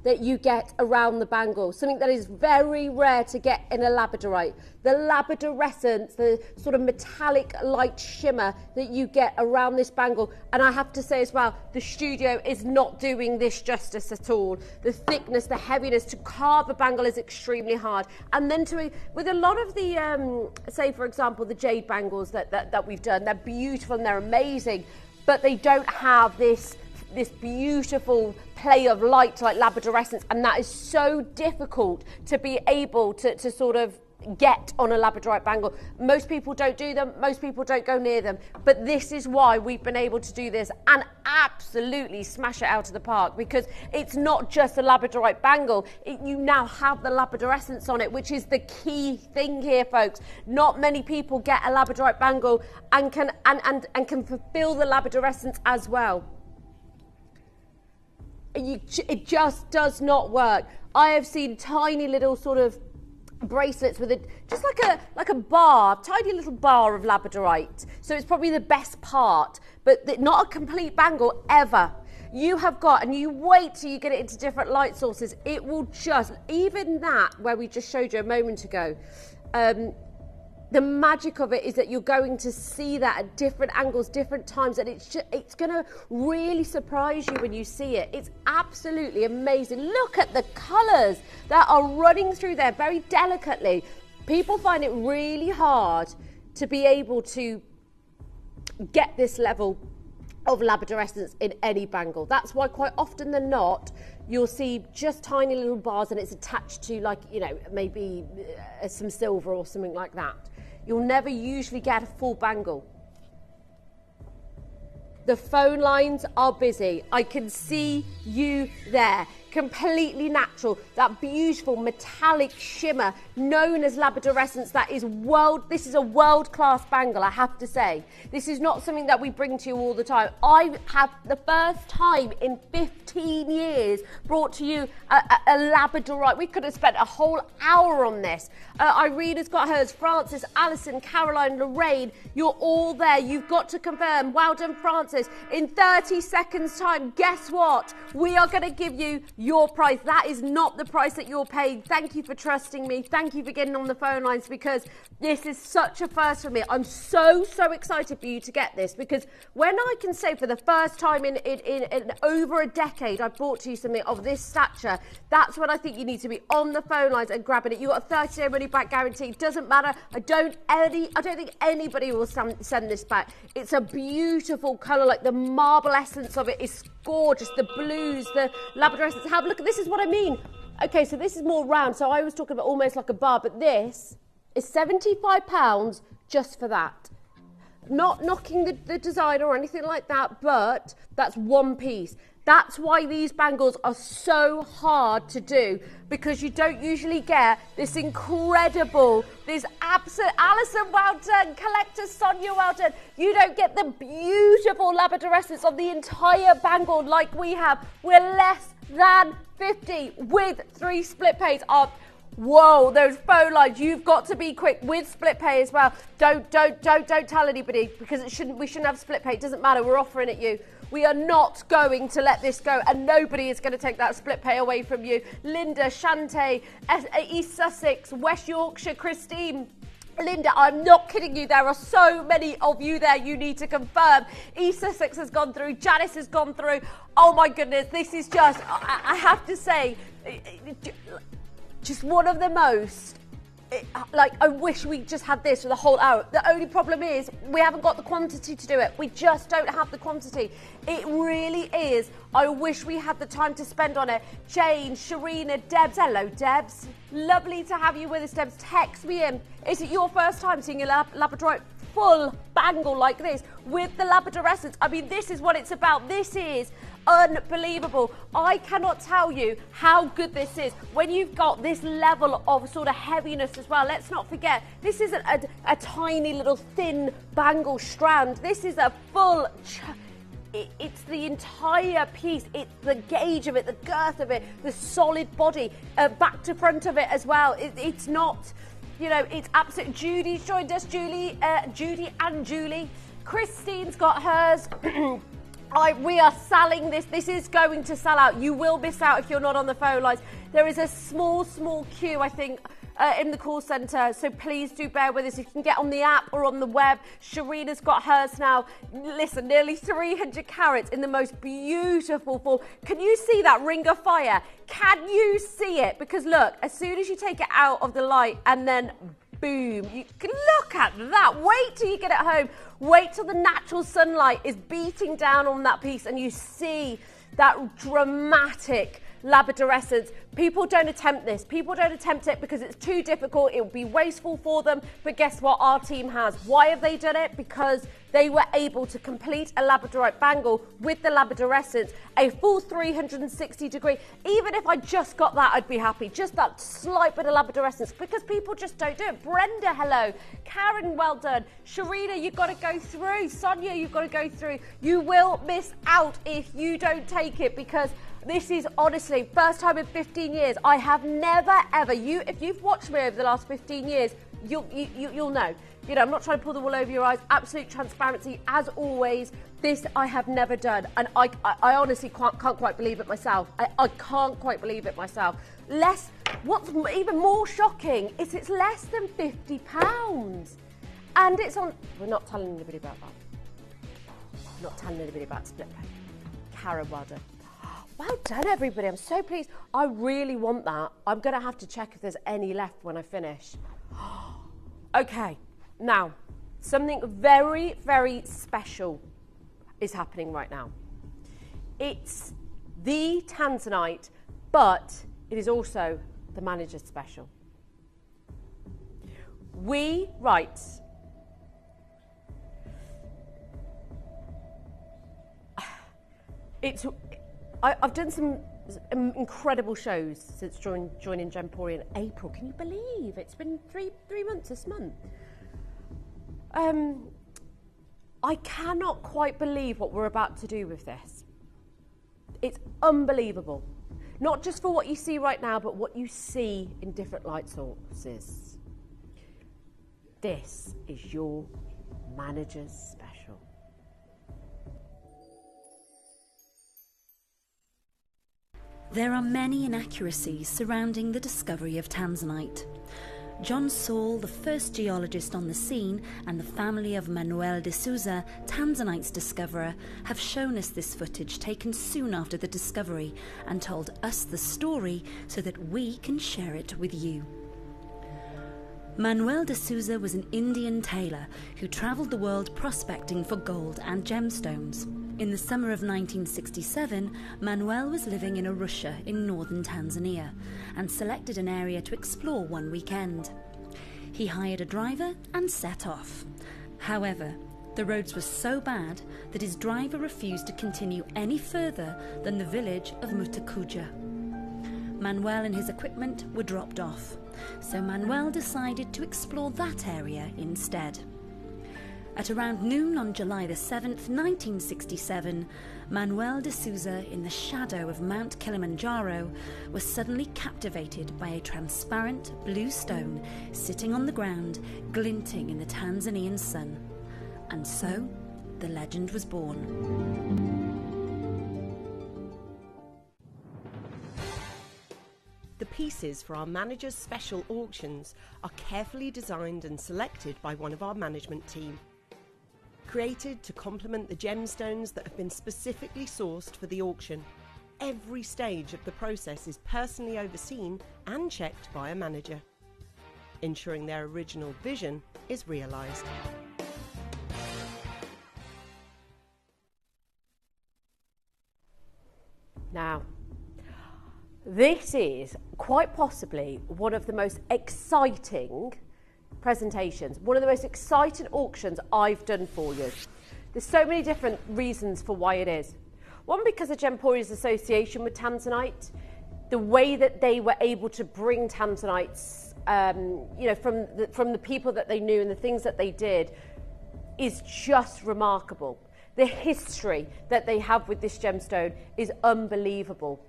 that you get around the bangle, something that is very rare to get in a labradorite. The labradorescence, the sort of metallic light shimmer that you get around this bangle. And I have to say as well, the studio is not doing this justice at all. The thickness, the heaviness, to carve a bangle is extremely hard. And then with a lot of the, say for example, the jade bangles that we've done, they're beautiful and they're amazing, but they don't have this beautiful play of light like labradorescence, and that is so difficult to be able to sort of get on a labradorite bangle. Most people don't do them, most people don't go near them, but this is why we've been able to do this and absolutely smash it out of the park, because it's not just a labradorite bangle, you now have the labradorescence on it, which is the key thing here, folks. Not many people get a labradorite bangle and can fulfill the labradorescence as well. It just does not work. I have seen tiny little sort of bracelets with just like a bar, tiny little bar of labradorite. So it's probably the best part, but not a complete bangle ever. You have got, and you wait till you get it into different light sources, it will just, even that where we just showed you a moment ago, the magic of it is that you're going to see that at different angles, different times, and it's going to really surprise you when you see it. It's absolutely amazing. Look at the colours that are running through there very delicately. People find it really hard to be able to get this level of labradorescence in any bangle. That's why quite often than not, you'll see just tiny little bars and it's attached to, like, you know, maybe some silver or something like that. You'll never usually get a full bangle. The phone lines are busy. I can see you there. Completely natural. That beautiful metallic shimmer known as labradorescence. This is a world-class bangle, I have to say. This is not something that we bring to you all the time. I have the first time in 15 years brought to you a labradorite. We could have spent a whole hour on this. Irena's got hers, Frances, Alison, Caroline, Lorraine, you're all there. You've got to confirm. Well done, Frances. In 30 seconds time, guess what? We are going to give you your price. That is not the price that you're paying. Thank you for trusting me. Thank you for getting on the phone lines, because this is such a first for me. I'm so excited for you to get this, because when I can say for the first time in over a decade I brought to you something of this stature, that's when I think you need to be on the phone lines and grabbing it. You got a 30-day money back guarantee. It doesn't matter. I don't think anybody will send this back. It's a beautiful colour, like the marble essence of it is gorgeous. The blues, the labradorescence. Have a look. This is what I mean. Okay, so this is more round. So I was talking about almost like a bar, but this is £75 just for that. Not knocking the designer or anything like that, but that's one piece. That's why these bangles are so hard to do, because you don't usually get this incredible, this absolute, Alison, well done, collector Sonia, well done. You don't get the beautiful labradorescence of the entire bangle like we have. We're less than 50 with 3 split pays. Whoa, those phone lines, you've got to be quick with split pay as well. Don't tell anybody, because we shouldn't have split pay. It doesn't matter, we're offering it you. We are not going to let this go, and nobody is going to take that split pay away from you. Linda, Shante, East Sussex, West Yorkshire, Christine. Linda, I'm not kidding you. There are so many of you there. You need to confirm. East Sussex has gone through. Janice has gone through. Oh my goodness, this is just, I have to say, just one of the most, like, I wish we just had this for the whole hour. The only problem is we haven't got the quantity to do it. We just don't have the quantity. It really is. I wish we had the time to spend on it. Jane, Sharina, Debs. Hello, Debs. Lovely to have you with us, Debs. Text me in. Is it your first time seeing a labradorite full bangle like this with the labradorescence? I mean, this is what it's about. This is unbelievable. I cannot tell you how good this is when you've got this level of sort of heaviness as well. Let's not forget, this isn't a tiny little thin bangle strand. This is a full it's the entire piece. It's the gauge of it, the girth of it, the solid body, back to front of it as well. It's not, you know, it's absolute. Judy's joined us. Judy and Julie. Christine's got hers. We are selling this. This is going to sell out. You will miss out if you're not on the phone lines. There is a small queue, I think, in the call centre, so please do bear with us. If you can get on the app or on the web, Sharina's got hers now. Listen, nearly 300 carats in the most beautiful form. Can you see that ring of fire? Can you see it? Because look, as soon as you take it out of the light and then boom, you can look at that. Wait till you get it home. Wait till the natural sunlight is beating down on that piece and you see that dramatic labradorescence. People don't attempt this. People don't attempt it because it's too difficult. It will be wasteful for them. But guess what? Our team has. Why have they done it? Because they were able to complete a labradorite bangle with the labradorescence, a full 360 degree. Even if I just got that, I'd be happy. Just that slight bit of labradorescence, because people just don't do it. Brenda, hello. Karen, well done. Sharina, you've got to go through. Sonia, you've got to go through. You will miss out if you don't take it, because this is honestly first time in 15 years. I have never ever, if you've watched me over the last 15 years, you'll know. You know, I'm not trying to pull the wool over your eyes. Absolute transparency, as always. This I have never done, and I honestly can't quite believe it myself. I can't quite believe it myself. What's even more shocking is it's less than £50, and it's on. We're not telling anybody about that. Not telling anybody about split pay. Karen, well done. Well done, everybody. I'm so pleased. I really want that. I'm going to have to check if there's any left when I finish. Okay, now, something very, very special is happening right now. It's the Tanzanite, but it is also the manager's special. I've done some incredible shows since joining Gemporia in April. Can you believe it's been three months this month? I cannot quite believe what we're about to do with this. It's unbelievable. Not just for what you see right now, but what you see in different light sources. This is your manager's special. There are many inaccuracies surrounding the discovery of Tanzanite. John Saul, the first geologist on the scene, and the family of Manuel de Souza, Tanzanite's discoverer, have shown us this footage taken soon after the discovery and told us the story so that we can share it with you. Manuel de Souza was an Indian tailor who travelled the world prospecting for gold and gemstones. In the summer of 1967, Manuel was living in Arusha in northern Tanzania and selected an area to explore one weekend. He hired a driver and set off. However, the roads were so bad that his driver refused to continue any further than the village of Mutuca. Manuel and his equipment were dropped off, so Manuel decided to explore that area instead. At around noon on July the 7th, 1967, Manuel de Souza, in the shadow of Mount Kilimanjaro, was suddenly captivated by a transparent blue stone sitting on the ground, glinting in the Tanzanian sun. And so, the legend was born. The pieces for our manager's special auctions are carefully designed and selected by one of our management team. Created to complement the gemstones that have been specifically sourced for the auction, every stage of the process is personally overseen and checked by a manager, ensuring their original vision is realised. Now, this is quite possibly one of the most exciting presentations, one of the most exciting auctions I've done for you. There's so many different reasons for why it is. One, because of Gemporia's association with Tanzanite, the way that they were able to bring Tanzanites, from the people that they knew and the things that they did is just remarkable. The history that they have with this gemstone is unbelievable.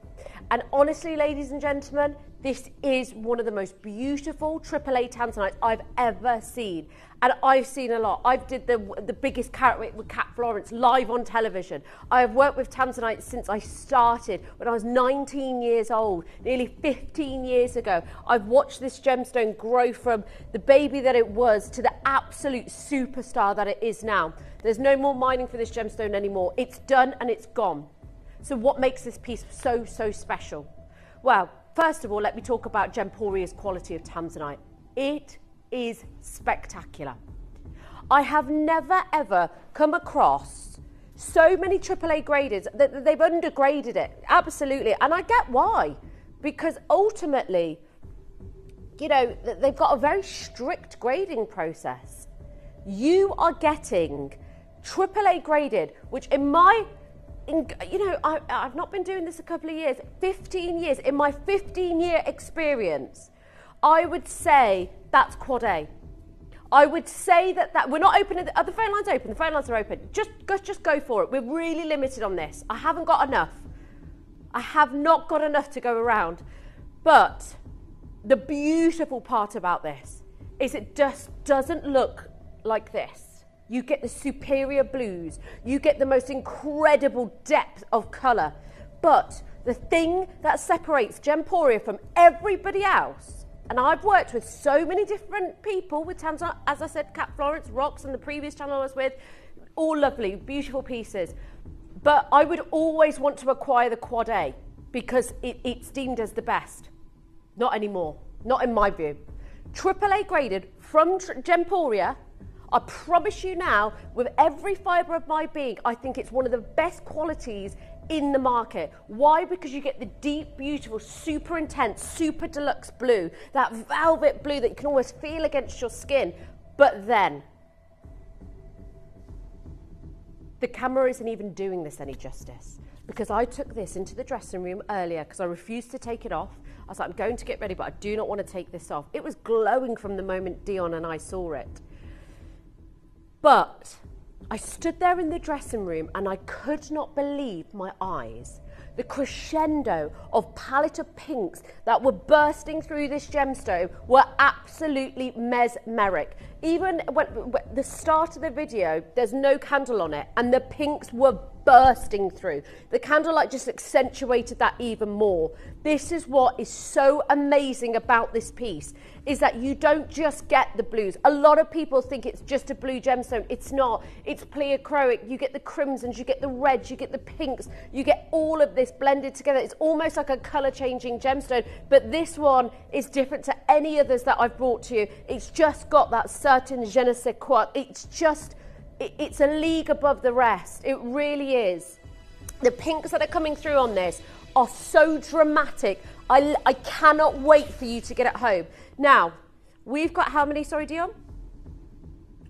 And honestly, ladies and gentlemen, this is one of the most beautiful AAA Tanzanites I've ever seen. And I've seen a lot. I did the biggest carat with Cat Florence live on television. I have worked with Tanzanite since I started when I was 19 years old, nearly 15 years ago. I've watched this gemstone grow from the baby that it was to the absolute superstar that it is now. There's no more mining for this gemstone anymore. It's done and it's gone. So what makes this piece so, so special? Well, first of all, let me talk about Gemporia's quality of Tanzanite. It is spectacular. I have never ever come across so many AAA graders that they've undergraded it. Absolutely. And I get why. Because ultimately, you know, they've got a very strict grading process. You are getting AAA graded, which I've not been doing this a couple of years, 15 years. In my 15-year experience, I would say that's quad A. I would say that we're not open. Are the phone lines open? The phone lines are open. Just go for it. We're really limited on this. I haven't got enough. I have not got enough to go around. But the beautiful part about this is it just doesn't look like this. You get the superior blues. You get the most incredible depth of colour. But the thing that separates Gemporia from everybody else, and I've worked with so many different people with Tanzanite, as I said, Cat Florence, Rocks, and the previous channel I was with, all lovely, beautiful pieces. But I would always want to acquire the quad A because it's deemed as the best. Not anymore. Not in my view. AAA graded from Gemporia. I promise you now, with every fibre of my being, I think it's one of the best qualities in the market. Why? Because you get the deep, beautiful, super intense, super deluxe blue, that velvet blue that you can almost feel against your skin. But then, the camera isn't even doing this any justice. Because I took this into the dressing room earlier because I refused to take it off. I was like, I'm going to get ready, but I do not want to take this off. It was glowing from the moment Dion and I saw it. But I stood there in the dressing room and I could not believe my eyes. The crescendo of palette of pinks that were bursting through this gemstone were absolutely mesmeric. Even when the start of the video, there's no candle on it and the pinks were bursting through. The candlelight just accentuated that even more. This is what is so amazing about this piece, is that you don't just get the blues. A lot of people think it's just a blue gemstone. It's not. It's pleochroic. You get the crimsons, you get the reds, you get the pinks, you get all of this blended together. It's almost like a colour changing gemstone, but this one is different to any others that I've brought to you. It's just got that certain je ne sais quoi. It's a league above the rest. It really is. The pinks that are coming through on this are so dramatic. I cannot wait for you to get it home. Now, we've got how many, sorry, Dion?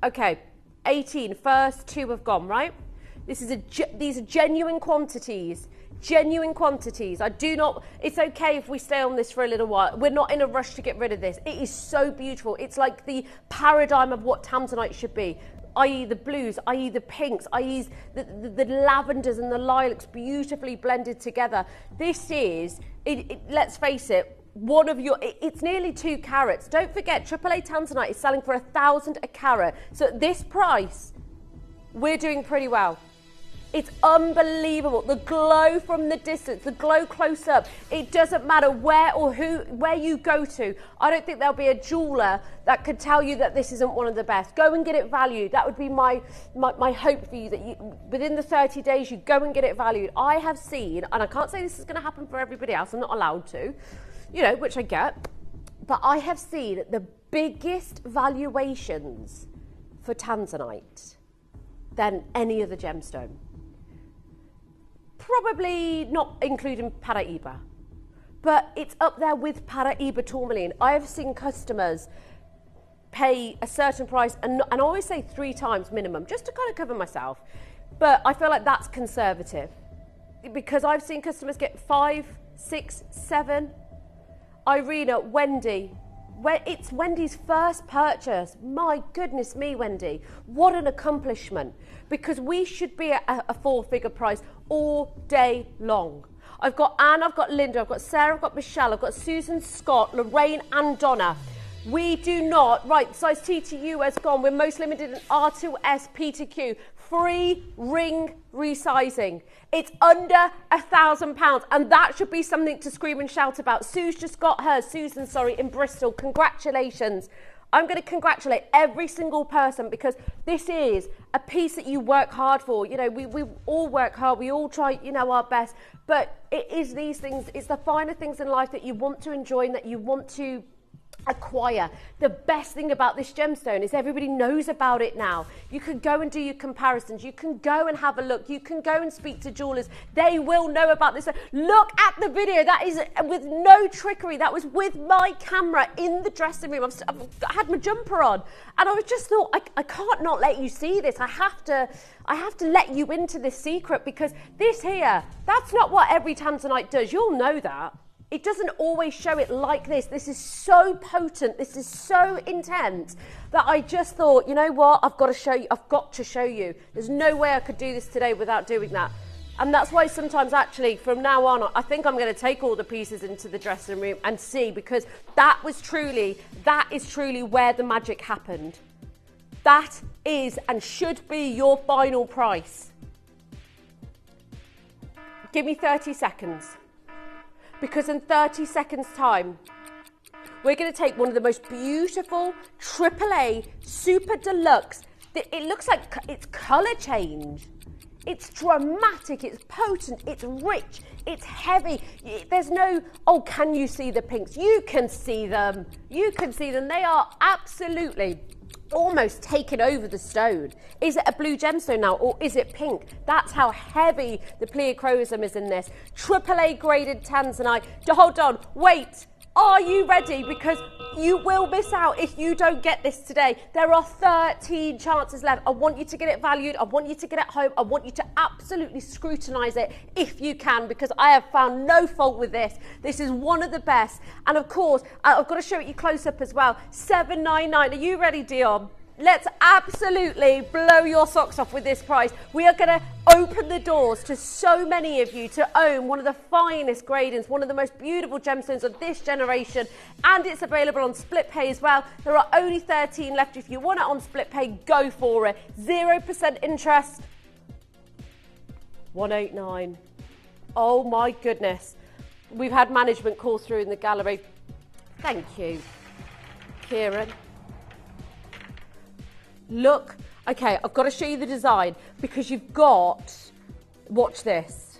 Okay, 18. First two have gone, right? These are genuine quantities. Genuine quantities. It's okay if we stay on this for a little while. We're not in a rush to get rid of this. It is so beautiful. It's like the paradigm of what Tanzanite should be. i.e. the blues, i.e. the pinks, i.e. the lavenders and the lilacs beautifully blended together. This is, let's face it, it's nearly 2 carats. Don't forget, AAA Tanzanite is selling for 1,000 a carat. So at this price, we're doing pretty well. It's unbelievable. The glow from the distance, the glow close up. It doesn't matter where you go to. I don't think there'll be a jeweler that could tell you that this isn't one of the best. Go and get it valued. That would be my hope for you, that within the 30 days you go and get it valued. I have seen, and I can't say this is going to happen for everybody else. I'm not allowed to, which I get. But I have seen the biggest valuations for Tanzanite than any other gemstone. Probably not including Paraiba, but it's up there with Paraiba tourmaline. I have seen customers pay a certain price, and I always say 3 times minimum, just to kind of cover myself. But I feel like that's conservative, because I've seen customers get 5, 6, 7. Irina, Wendy, It's Wendy's first purchase. My goodness me, Wendy. What an accomplishment. Because we should be at a four-figure price all day long. I've got Anne, I've got Linda, I've got Sarah, I've got Michelle, I've got Susan, Scott, Lorraine and Donna. We do not, right, size T to U has gone. We're most limited in R2S, P to Q. Free ring resizing. It's under £1,000 and that should be something to scream and shout about. Sue's just got hers, Susan, sorry, in Bristol. Congratulations. I'm going to congratulate every single person because this is a piece that you work hard for. You know, we all work hard. We all try, you know, our best. But it is these things, it's the finer things in life that you want to enjoy and that you want to acquire. The best thing about this gemstone is everybody knows about it now. You can go and do your comparisons. You can go and have a look. You can go and speak to jewelers. They will know about this. Look at the video. That is with no trickery. That was with my camera in the dressing room. I had my jumper on and I was just thought, I can't not let you see this. I have to let you into this secret because this here, that's not what every Tanzanite does. You'll know that. It doesn't always show it like this. This is so potent. This is so intense that I just thought, you know what? I've got to show you. I've got to show you. There's no way I could do this today without doing that. And that's why sometimes actually from now on, I think I'm going to take all the pieces into the dressing room and see because that is truly where the magic happened. That is and should be your final price. Give me 30 seconds. Because in 30 seconds time, we're going to take one of the most beautiful AAA super deluxe. It looks like it's colour change. It's dramatic, it's potent, it's rich, it's heavy. There's no, oh, can you see the pinks? You can see them. You can see them. They are absolutely almost taken over the stone. Is it a blue gemstone now or is it pink? That's how heavy the pleochrosum is in this. AAA graded Tanzanite. Hold on, wait. Are you ready? Because you will miss out if you don't get this today. There are 13 chances left. I want you to get it valued. I want you to get it home. I want you to absolutely scrutinise it if you can because I have found no fault with this. This is one of the best. And of course, I've got to show it you close up as well. $799. Are you ready, Dion? Let's absolutely blow your socks off with this price. We are going to open the doors to so many of you to own one of the finest gradings, one of the most beautiful gemstones of this generation, and it's available on split pay as well. There are only 13 left. If you want it on split pay, go for it. 0% interest. 189. Oh my goodness. We've had management call through in the gallery. Thank you, Kieran. Look, okay, I've got to show you the design because you've got, watch this,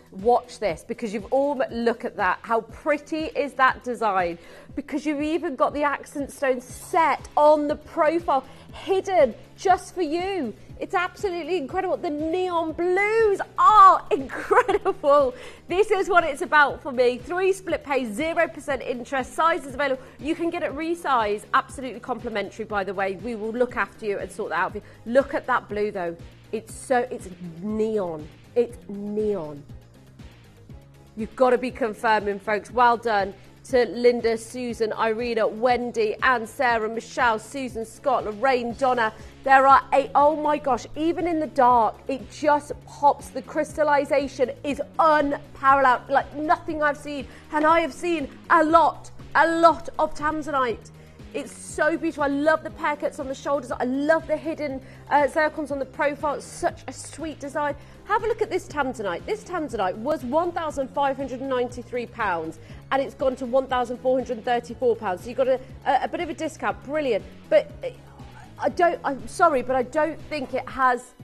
because you've all, look at that, how pretty is that design? Because you've even got the accent stone set on the profile, hidden just for you. It's absolutely incredible. The neon blues are incredible. This is what it's about for me. 3 split pay, 0% interest, sizes available. You can get it resized, absolutely complimentary, by the way. We will look after you and sort that out for you. Look at that blue though. It's neon. It's neon. You've got to be confirming, folks. Well done to Linda, Susan, Irina, Wendy, Anne, Sarah, Michelle, Susan, Scott, Lorraine, Donna. There are 8. Oh my gosh, even in the dark, it just pops. The crystallization is unparalleled, like nothing I've seen. And I have seen a lot of Tanzanite. It's so beautiful. I love the pear cuts on the shoulders. I love the hidden zircons on the profile. It's such a sweet design. Have a look at this Tanzanite. This Tanzanite was £1,593 and it's gone to £1,434. So you got a bit of a discount. Brilliant. But I'm sorry, but I don't think it has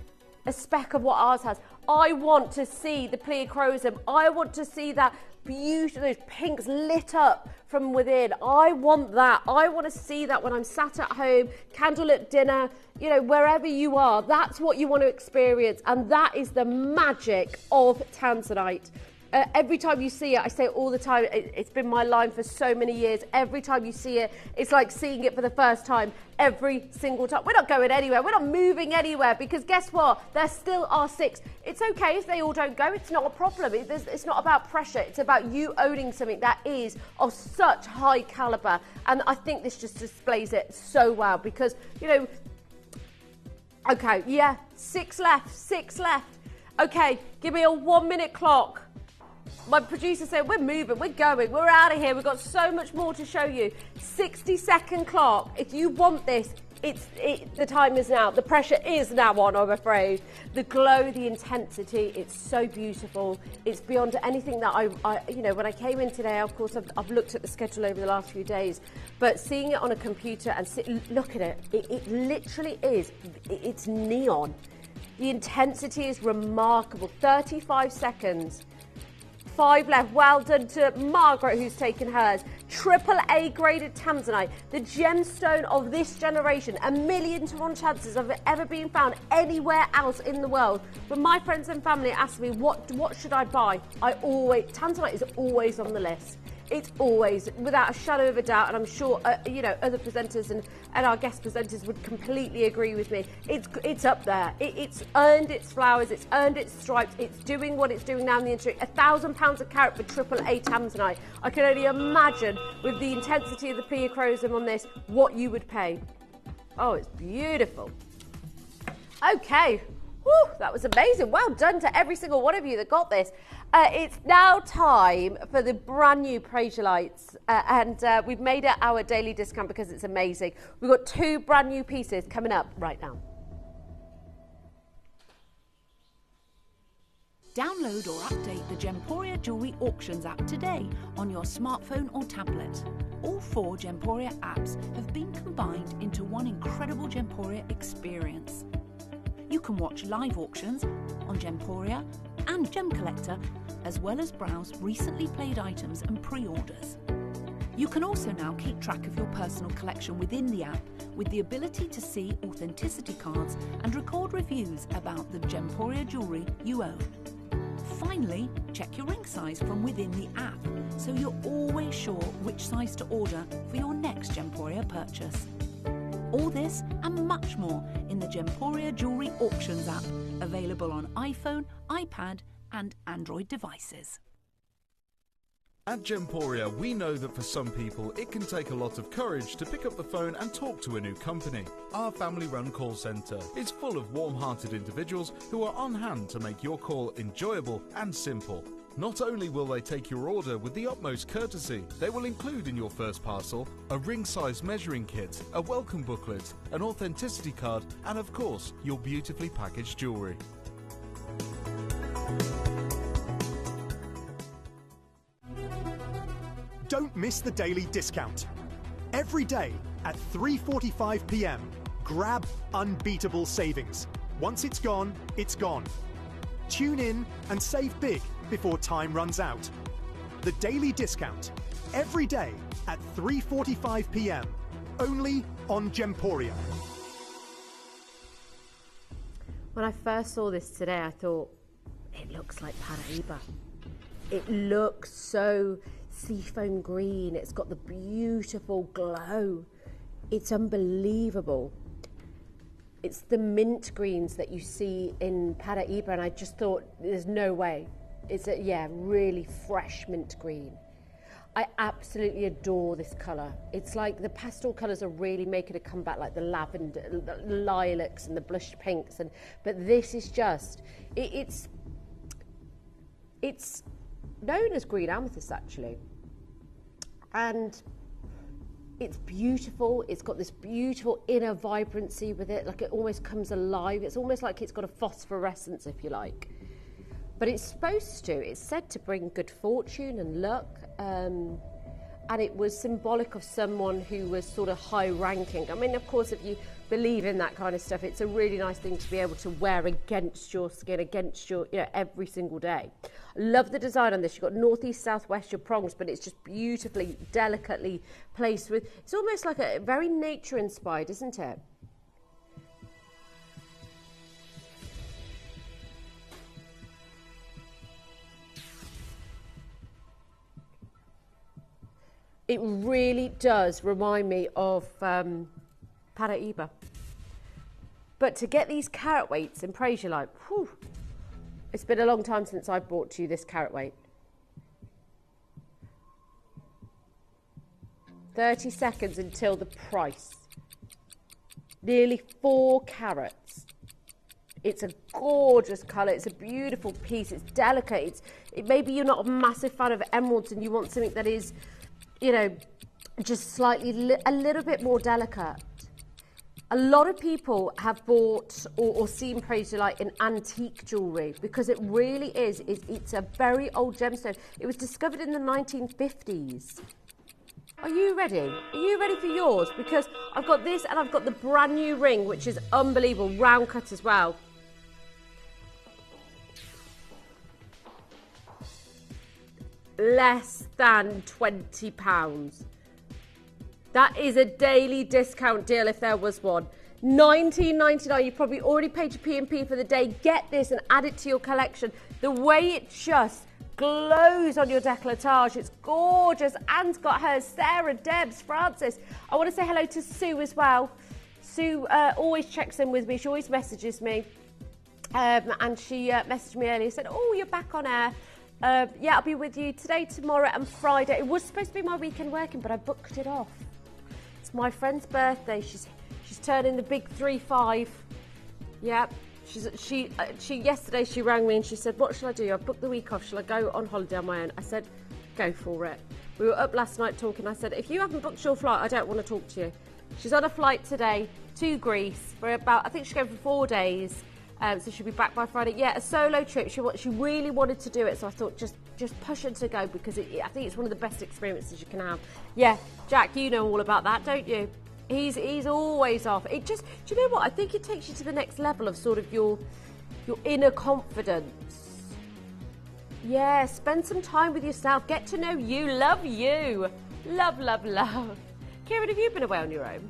a speck of what ours has. I want to see the pleochrosum. I want to see that beautiful, those pinks lit up from within. I want that. I want to see that when I'm sat at home, candlelit dinner, you know, wherever you are. That's what you want to experience. And that is the magic of Tanzanite. every time you see it, I say it all the time, it's been my line for so many years. Every time you see it, it's like seeing it for the first time every single time. We're not going anywhere. We're not moving anywhere because guess what? There still are 6. It's okay if they all don't go. It's not a problem. It's not about pressure. It's about you owning something that is of such high caliber. And I think this just displays it so well because, you know, okay, yeah, 6 left, 6 left. Okay, give me a 1-minute clock. My producer said, we're moving, we're going, we're out of here. We've got so much more to show you. 60-second clock. If you want this, the time is now. The pressure is now on, I'm afraid. The glow, the intensity, it's so beautiful. It's beyond anything that I you know, when I came in today, of course, I've looked at the schedule over the last few days, but seeing it on a computer and look at it, it literally is, it's neon. The intensity is remarkable. 35 seconds. 5 left. Well done to Margaret, who's taken hers. AAA graded Tanzanite, the gemstone of this generation. 1,000,000 to 1 chances of it ever being found anywhere else in the world. When my friends and family ask me what should I buy, Tanzanite is always on the list. It's always, without a shadow of a doubt, and I'm sure you know, other presenters and our guest presenters would completely agree with me. It's up there. It's earned its flowers. It's earned its stripes. It's doing what it's doing now in the industry. £1,000 a carat for AAA Tanzanite. I can only imagine, with the intensity of the pleochrosum on this, what you would pay. Oh, it's beautiful. Okay. Whew, that was amazing. Well done to every single one of you that got this. It's now time for the brand new Prasiolites, and we've made it our daily discount because it's amazing. We've got 2 brand new pieces coming up right now. Download or update the Gemporia Jewellery Auctions app today on your smartphone or tablet. All 4 Gemporia apps have been combined into one incredible Gemporia experience. You can watch live auctions on Gemporia and Gem Collector, as well as browse recently played items and pre-orders. You can also now keep track of your personal collection within the app with the ability to see authenticity cards and record reviews about the Gemporia jewellery you own. Finally, check your ring size from within the app so you're always sure which size to order for your next Gemporia purchase. All this and much more in the Gemporia Jewellery Auctions app, available on iPhone, iPad and Android devices. At Gemporia, we know that for some people it can take a lot of courage to pick up the phone and talk to a new company. Our family-run call centre is full of warm-hearted individuals who are on hand to make your call enjoyable and simple. Not only will they take your order with the utmost courtesy, they will include in your first parcel a ring-size measuring kit, a welcome booklet, an authenticity card, and of course, your beautifully packaged jewellery. Don't miss the daily discount. Every day at 3:45 p.m, grab unbeatable savings. Once it's gone, it's gone. Tune in and save big before time runs out. The daily discount, every day at 3:45 p.m, only on Gemporia. When I first saw this today, I thought, it looks like Paraíba. It looks so seafoam green. It's got the beautiful glow. It's unbelievable. It's the mint greens that you see in Paraíba, and I just thought, there's no way. It's a really fresh mint green. I absolutely adore this colour. It's like the pastel colours are really making a comeback, like the lavender, the lilacs and the blushed pinks, but this is just, it's known as green amethyst actually, and it's beautiful. It's got this beautiful inner vibrancy with it, like it almost comes alive. It's almost like it's got a phosphorescence, if you like. But it's said to bring good fortune and luck, and it was symbolic of someone who was sort of high ranking. I mean, of course, if you believe in that kind of stuff, it's a really nice thing to be able to wear against your skin, against your, every single day. Love the design on this. You've got northeast, southwest, your prongs, but it's just beautifully, delicately placed with, it's almost like a very nature inspired, isn't it? It really does remind me of Paraíba. But to get these carat weights in Prasiolite, whew, it's been a long time since I brought to you this carat weight. 30 seconds until the price. Nearly 4 carats. It's a gorgeous colour. It's a beautiful piece. It's delicate. Maybe you're not a massive fan of emeralds and you want something that is, you know, just slightly, a little bit more delicate. A lot of people have bought or seen Prasiolite in antique jewellery because it really is. It's a very old gemstone. It was discovered in the 1950s. Are you ready? Are you ready for yours? Because I've got this and I've got the brand new ring, which is unbelievable, round cut as well. Less than £20. That is a daily discount deal if there was one. $19.99. You've probably already paid your P&P for the day. Get this and add it to your collection. The way it just glows on your décolletage. It's gorgeous. Anne's got hers. Sarah, Debs, Francis. I want to say hello to Sue as well. Sue always checks in with me. She always messages me. And she messaged me earlier. Said, oh, you're back on air. Yeah, I'll be with you today, tomorrow and Friday. It was supposed to be my weekend working, but I booked it off. It's my friend's birthday. She's turning the big 3-5. Yeah. She yesterday she rang me and she said, what shall I do? I've booked the week off. Shall I go on holiday on my own? I said, go for it. We were up last night talking. I said, if you haven't booked your flight, I don't want to talk to you. She's on a flight today to Greece for about, I think she's going for 4 days. So she'll be back by Friday. Yeah, a solo trip. She really wanted to do it, so I thought just push her to go because I think it's one of the best experiences you can have. Yeah, Jack, you know all about that, don't you? He's always off. It just, do you know what? I think it takes you to the next level of sort of your inner confidence. Yeah, spend some time with yourself. Get to know you. Love you. Love, love, love. Kieran, have you been away on your own?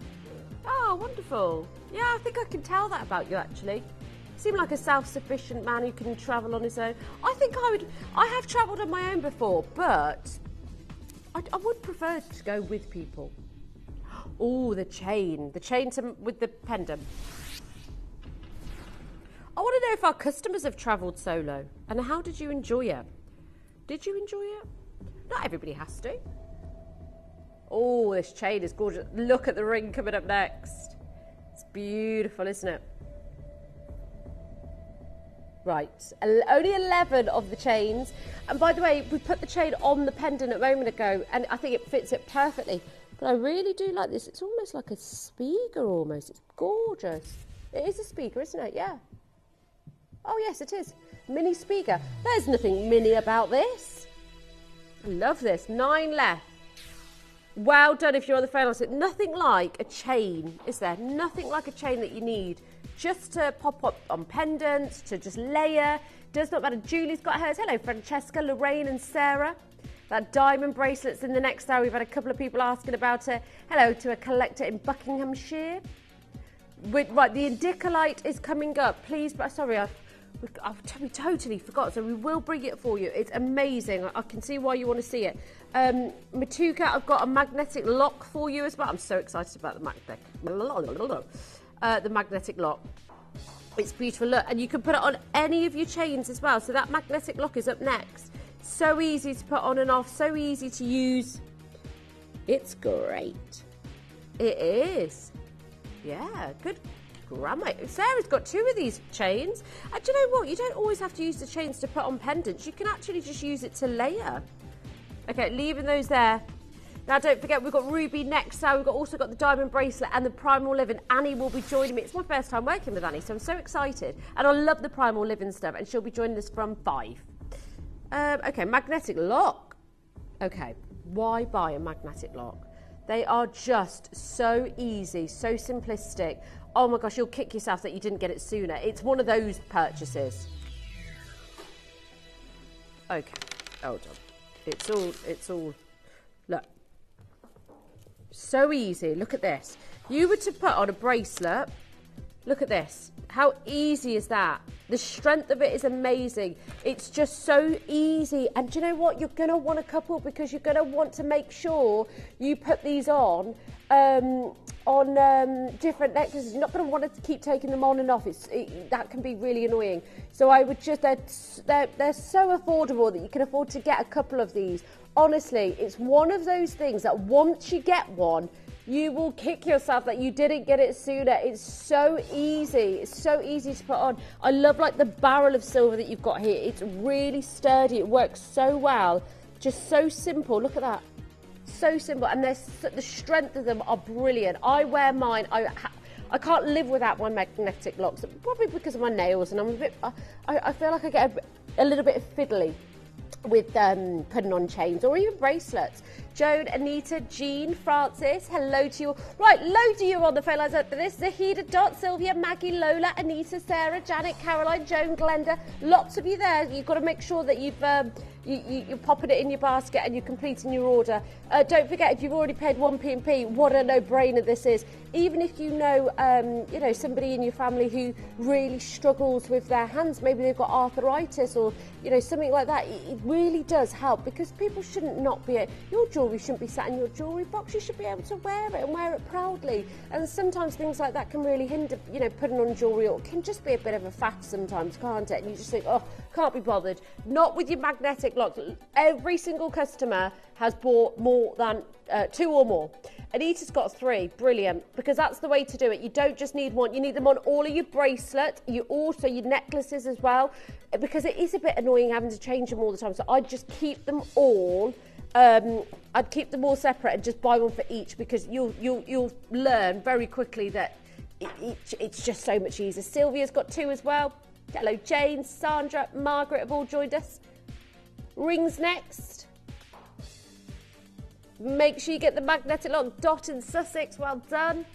Oh, wonderful. Yeah, I think I can tell that about you actually. You seem like a self-sufficient man who can travel on his own. I think I have travelled on my own before, but I would prefer to go with people. Oh, the chain with the pendant. I want to know if our customers have travelled solo and how did you enjoy it? Did you enjoy it? Not everybody has to. Oh, this chain is gorgeous. Look at the ring coming up next. It's beautiful, isn't it? Right, only 11 of the chains. And by the way, we put the chain on the pendant a moment ago and I think it fits it perfectly. But I really do like this. It's almost like a speaker almost. It's gorgeous. It is a speaker, isn't it? Yeah. Oh, yes, it is. Mini speaker. There's nothing mini about this. I love this. 9 left. Well done if you're on the phone. I said nothing like a chain, is there? Nothing like a chain that you need just to pop up on pendants, to just layer. Does not matter. Julie's got hers. Hello, Francesca, Lorraine and Sarah. That diamond bracelet's in the next hour. We've had a couple of people asking about it. Hello to a collector in Buckinghamshire. Right, the indicolite is coming up. Please, but sorry, I've totally forgot. So we will bring it for you. It's amazing. I can see why you want to see it. Mutuca, I've got a magnetic lock for you as well. I'm so excited about the magnetic lock. It's beautiful. Look, and you can put it on any of your chains as well. So that magnetic lock is up next. So easy to put on and off, so easy to use. It's great. It is. Yeah, good grammar. Sarah's got 2 of these chains. And do you know what? You don't always have to use the chains to put on pendants. You can actually just use it to layer. Okay, leaving those there. Now, don't forget, we've got Ruby next. So we've also got the diamond bracelet and the Primal Living. Annie will be joining me. It's my first time working with Annie, so I'm so excited. And I love the Primal Living stuff. And she'll be joining us from 5. Okay, magnetic lock. Okay, why buy a magnetic lock? They are just so easy, so simplistic. Oh my gosh, you'll kick yourself that you didn't get it sooner. It's one of those purchases. Okay, hold on. It's all, look. So easy, look at this. You were to put on a bracelet, Look at this. How easy is that? The strength of it is amazing. It's just so easy. And do you know what? You're going to want a couple because you're going to want to make sure you put these on different necklaces. You're not going to want to keep taking them on and off. That can be really annoying. So I would just, they're so affordable that you can afford to get a couple of these. Honestly, it's one of those things that once you get one, you will kick yourself that you didn't get it sooner. It's so easy. It's so easy to put on. I love like the barrel of silver that you've got here. It's really sturdy. It works so well. Just so simple. Look at that. So simple. And the strength of them are brilliant. I wear mine. I can't live without my magnetic locks, probably because of my nails. And I'm a bit, I feel like I get a little bit fiddly with putting on chains or even bracelets. Joan, Anita, Jean, Francis, hello to you all. Right, loads of you on the phone lines after this. Zahida, Dot, Sylvia, Maggie, Lola, Anita, Sarah, Janet, Caroline, Joan, Glenda. Lots of you there. You've got to make sure that you're popping it in your basket and you're completing your order. Don't forget, if you've already paid 1p&p, what a no-brainer this is. Even if you know somebody in your family who really struggles with their hands, maybe they've got arthritis or something like that, it really does help because people shouldn't not be your jewellery shouldn't be sat in your jewellery box. You should be able to wear it and wear it proudly. And sometimes things like that can really hinder putting on jewellery, or it can just be a bit of a faff sometimes, can't it? And you just think, oh, can't be bothered. Not with your magnetic locks. Every single customer has bought more than 2 or more. Anita's got 3, brilliant, because that's the way to do it. You don't just need one, you need them on all of your bracelets, your necklaces as well, because it is a bit annoying having to change them all the time. So I'd just keep them all, I'd keep them all separate and just buy one for each, because you'll learn very quickly that it's just so much easier. Sylvia's got 2 as well. Hello, Jane, Sandra, Margaret have all joined us. Rings next. Make sure you get the magnetic lock. Dot in Sussex, well done.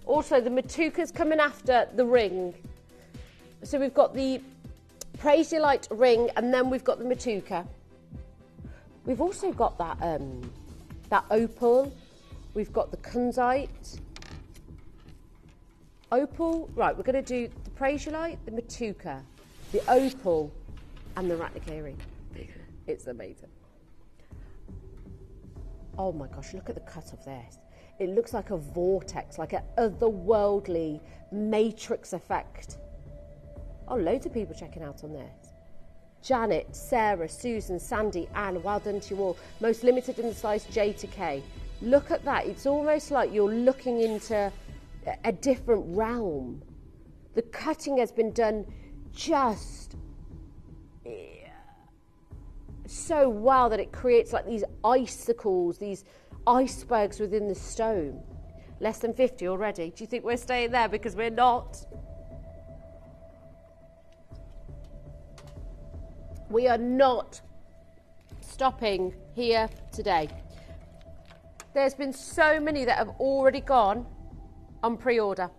Also, the Mutuca's coming after the ring. So we've got the Primal ring, and then we've got the Mutuca. We've also got that opal. We've got the Kunzite. Opal, right, we're going to do the Primal, the Mutuca, the opal, and the Ratnagiri. It's amazing. Oh my gosh, look at the cut of this. It looks like a vortex, like an otherworldly matrix effect. Oh, loads of people checking out on this. Janet, Sarah, Susan, Sandy, Anne, well done to you all. Most limited in the size J to K. Look at that. It's almost like you're looking into a different realm. The cutting has been done just so well that it creates like these icicles, these icebergs within the stone. Less than 50 already. Do you think we're staying there? Because we're not. We are not stopping here today. There's been so many that have already gone on pre-order.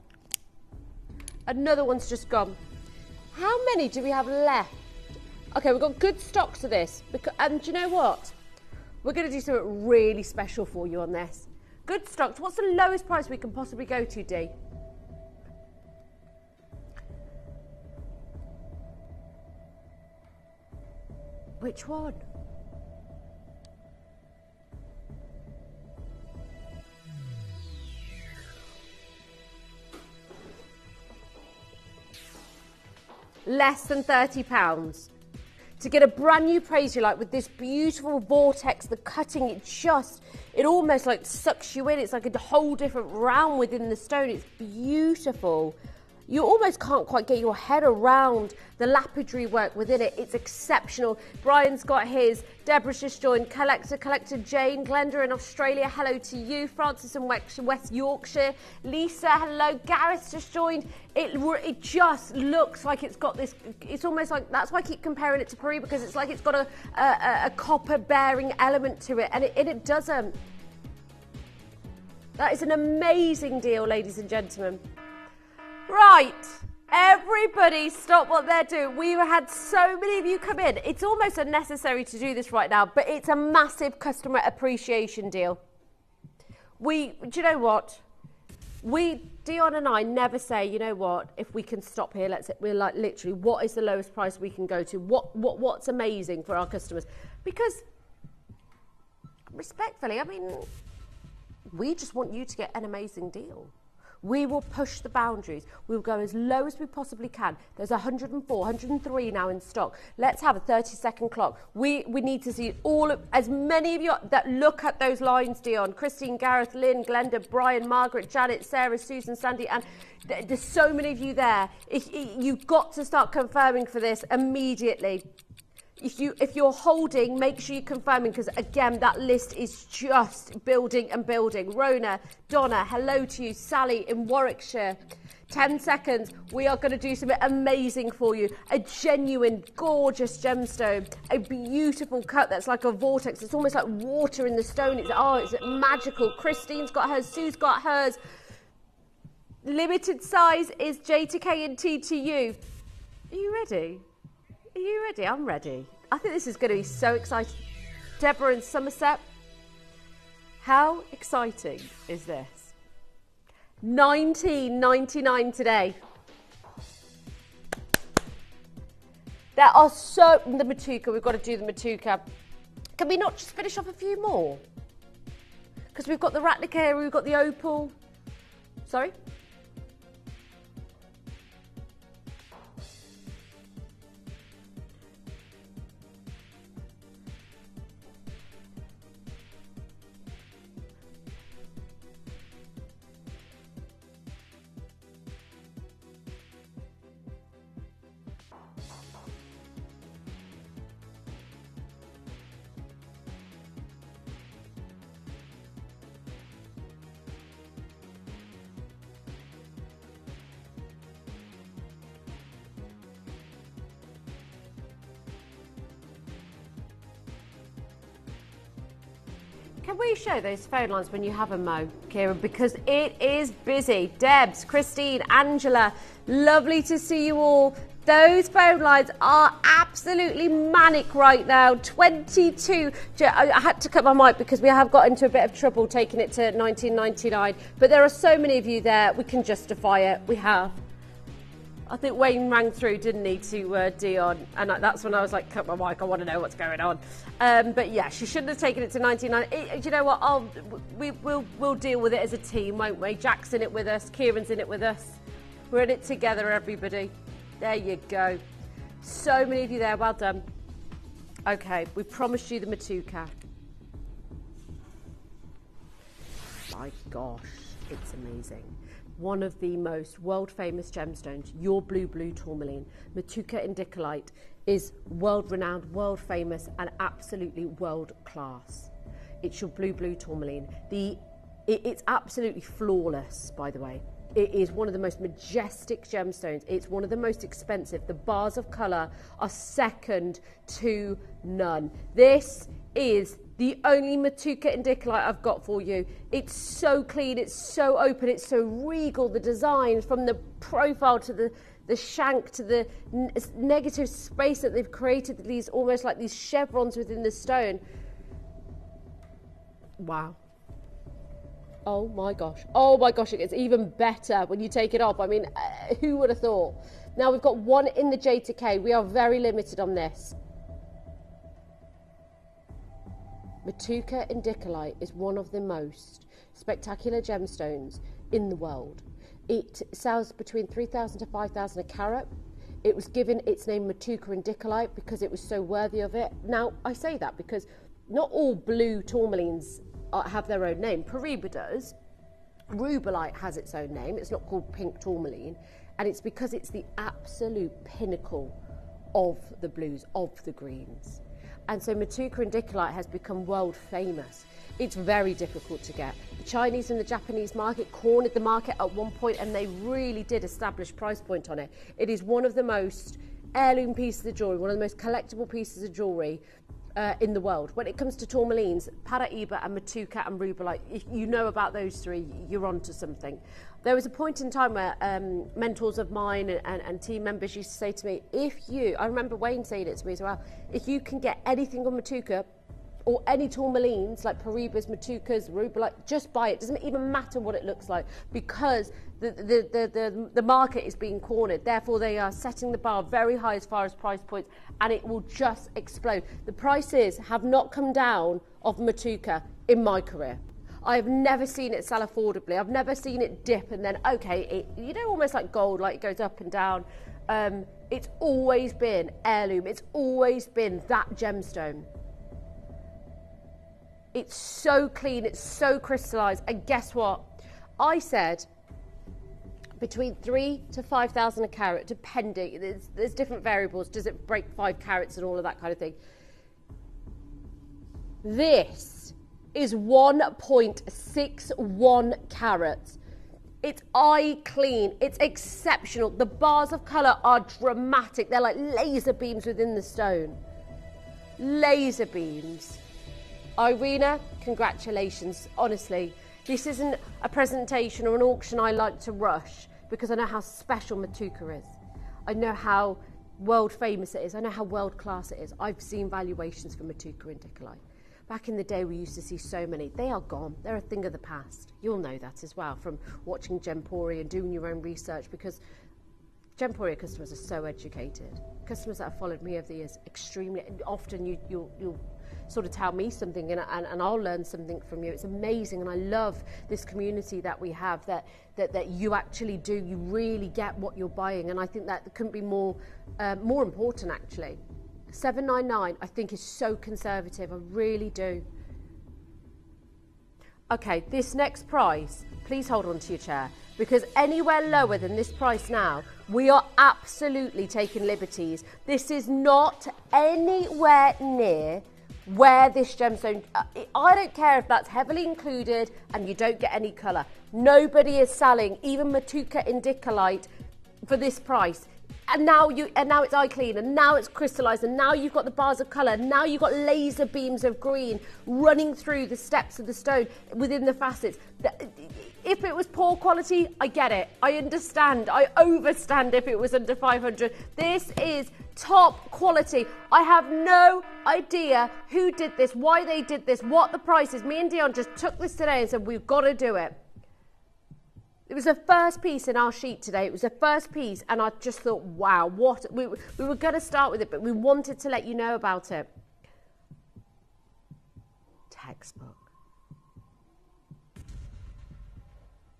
Another one's just gone. How many do we have left? Okay, we've got good stocks of this. And do you know what? We're going to do something really special for you on this. Good stocks. What's the lowest price we can possibly go to, Dee? Which one? Less than £30. To get a brand new Primalite with this beautiful vortex, the cutting, it almost like sucks you in. It's like a whole different realm within the stone. It's beautiful. You almost can't quite get your head around the lapidary work within it. It's exceptional. Brian's got his. Deborah's just joined. Collector Jane. Glenda in Australia, hello to you. Francis in West Yorkshire. Lisa, hello. Gareth's just joined. It just looks like it's got this, it's almost like, that's why I keep comparing it to Paris, because it's like it's got a copper bearing element to it, and it doesn't. That is an amazing deal, ladies and gentlemen. Right, everybody stop what they're doing. We've had so many of you come in. It's almost unnecessary to do this right now, but it's a massive customer appreciation deal. Do you know what? Dion and I never say, you know what, if we can stop here, we're like literally, what is the lowest price we can go to? What's amazing for our customers? Because respectfully, I mean, we just want you to get an amazing deal. We will push the boundaries. We'll go as low as we possibly can. There's 104, 103 now in stock. Let's have a 30-second clock. We need to see as many of you that look at those lines, Dion. Christine, Gareth, Lynn, Glenda, Brian, Margaret, Janet, Sarah, Susan, Sandy, and there's so many of you there. You've got to start confirming for this immediately. If you're holding, make sure you're confirming, because again, that list is just building and building. Rona, Donna, hello to you. Sally in Warwickshire. 10 seconds. We are going to do something amazing for you. A genuine, gorgeous gemstone. A beautiful cut that's like a vortex. It's almost like water in the stone. It's magical. Christine's got hers. Sue's got hers. Limited size is J to K and T to U. Are you ready? Are you ready? I'm ready. I think this is going to be so exciting. Deborah in Somerset. How exciting is this? $19.99 today. There are the Mutuca. We've got to do the Mutuca. Can we not just finish off a few more? Because we've got the Ratnica, we've got the opal. Sorry? Can we show those phone lines when you have them, Mo, Kieran? Because it is busy. Debs, Christine, Angela, lovely to see you all. Those phone lines are absolutely manic right now. 22. I had to cut my mic because we have got into a bit of trouble taking it to $19.99. But there are so many of you there. We can justify it. We have. I think Wayne rang through, didn't he, to Dion, and that's when I was like, cut my mic, I want to know what's going on. But yeah, she shouldn't have taken it to $19.99. You know what, we'll deal with it as a team, won't we? Jack's in it with us, Kieran's in it with us. We're in it together, everybody. There you go. So many of you there, well done. Okay, we promised you the Mutuca. My gosh, it's amazing. One of the most world-famous gemstones, your blue tourmaline. Mutuca indicolite is world-renowned, world-famous, and absolutely world-class. It's your blue tourmaline. It's absolutely flawless, by the way. It is one of the most majestic gemstones. It's one of the most expensive. The bars of colour are second to none. This is the only Mutuca indicolite I've got for you. It's so clean, it's so open, it's so regal. The design, from the profile to the shank to the negative space that they've created, these almost like these chevrons within the stone. Wow. Oh my gosh, it gets even better when you take it off. I mean, who would have thought? Now we've got one in the J to K. We are very limited on this. Mutuca indicolite is one of the most spectacular gemstones in the world. It sells between 3,000 to 5,000 a carat. It was given its name Mutuca indicolite because it was so worthy of it. Now, I say that because not all blue tourmalines have their own name. Paraiba does. Rubellite has its own name. It's not called pink tourmaline. And it's because it's the absolute pinnacle of the blues, of the greens. And so Mutuca indicolite has become world famous. It's very difficult to get. The Chinese and the Japanese market cornered the market at one point, and they really did establish price point on it. It is one of the most heirloom pieces of jewellery, one of the most collectible pieces of jewellery in the world. When it comes to tourmalines, Paraiba and Mutuca and Rubellite, if you know about those three, you're onto something. There was a point in time where mentors of mine and team members used to say to me, I remember Wayne saying it to me as well, if you can get anything on Mutuca, or any tourmalines like Paribas, Mutucas, Rubelite, just buy it. Doesn't even matter what it looks like, because the market is being cornered. Therefore, they are setting the bar very high as far as price points, and it will just explode. The prices have not come down of Mutuca in my career. I have never seen it sell affordably. I've never seen it dip and then, okay, you know, almost like gold, like it goes up and down. It's always been heirloom. It's always been that gemstone. It's so clean, it's so crystallized. And guess what? I said between 3,000 to 5,000 a carat, depending. There's different variables. Does it break 5 carats and all of that kind of thing? This is 1.61 carats. It's eye clean. It's exceptional. The bars of colour are dramatic. They're like laser beams within the stone. Laser beams. Irina, congratulations. Honestly, this isn't a presentation or an auction I like to rush, because I know how special Mutuca is. I know how world famous it is. I know how world class it is. I've seen valuations for Mutuca indicolite. Back in the day, we used to see so many. They are gone. They're a thing of the past. You'll know that as well from watching Gemporia and doing your own research, because Gemporia customers are so educated. Customers that have followed me over the years, extremely often you'll sort of tell me something and I'll learn something from you. It's amazing, and I love this community that we have, that you actually do. You really get what you're buying, and I think that couldn't be more important, actually. 799 I think is so conservative. I really do. Okay, this next price, please hold on to your chair, because anywhere lower than this price now, we are absolutely taking liberties. This is not anywhere near where this gemstone, I don't care if that's heavily included and you don't get any colour. Nobody is selling even Mutuca indicolite for this price. And now it's eye clean, and now it's crystallised, and now you've got the bars of colour, and now you've got laser beams of green running through the steps of the stone within the facets. If it was poor quality, I get it. I understand. I overstand if it was under 500. This is top quality. I have no idea who did this, why they did this, what the price is. Me and Dion just took this today and said, we've got to do it. It was the first piece in our sheet today. It was the first piece, and I just thought, wow, what? We were going to start with it, but we wanted to let you know about it. Textbook.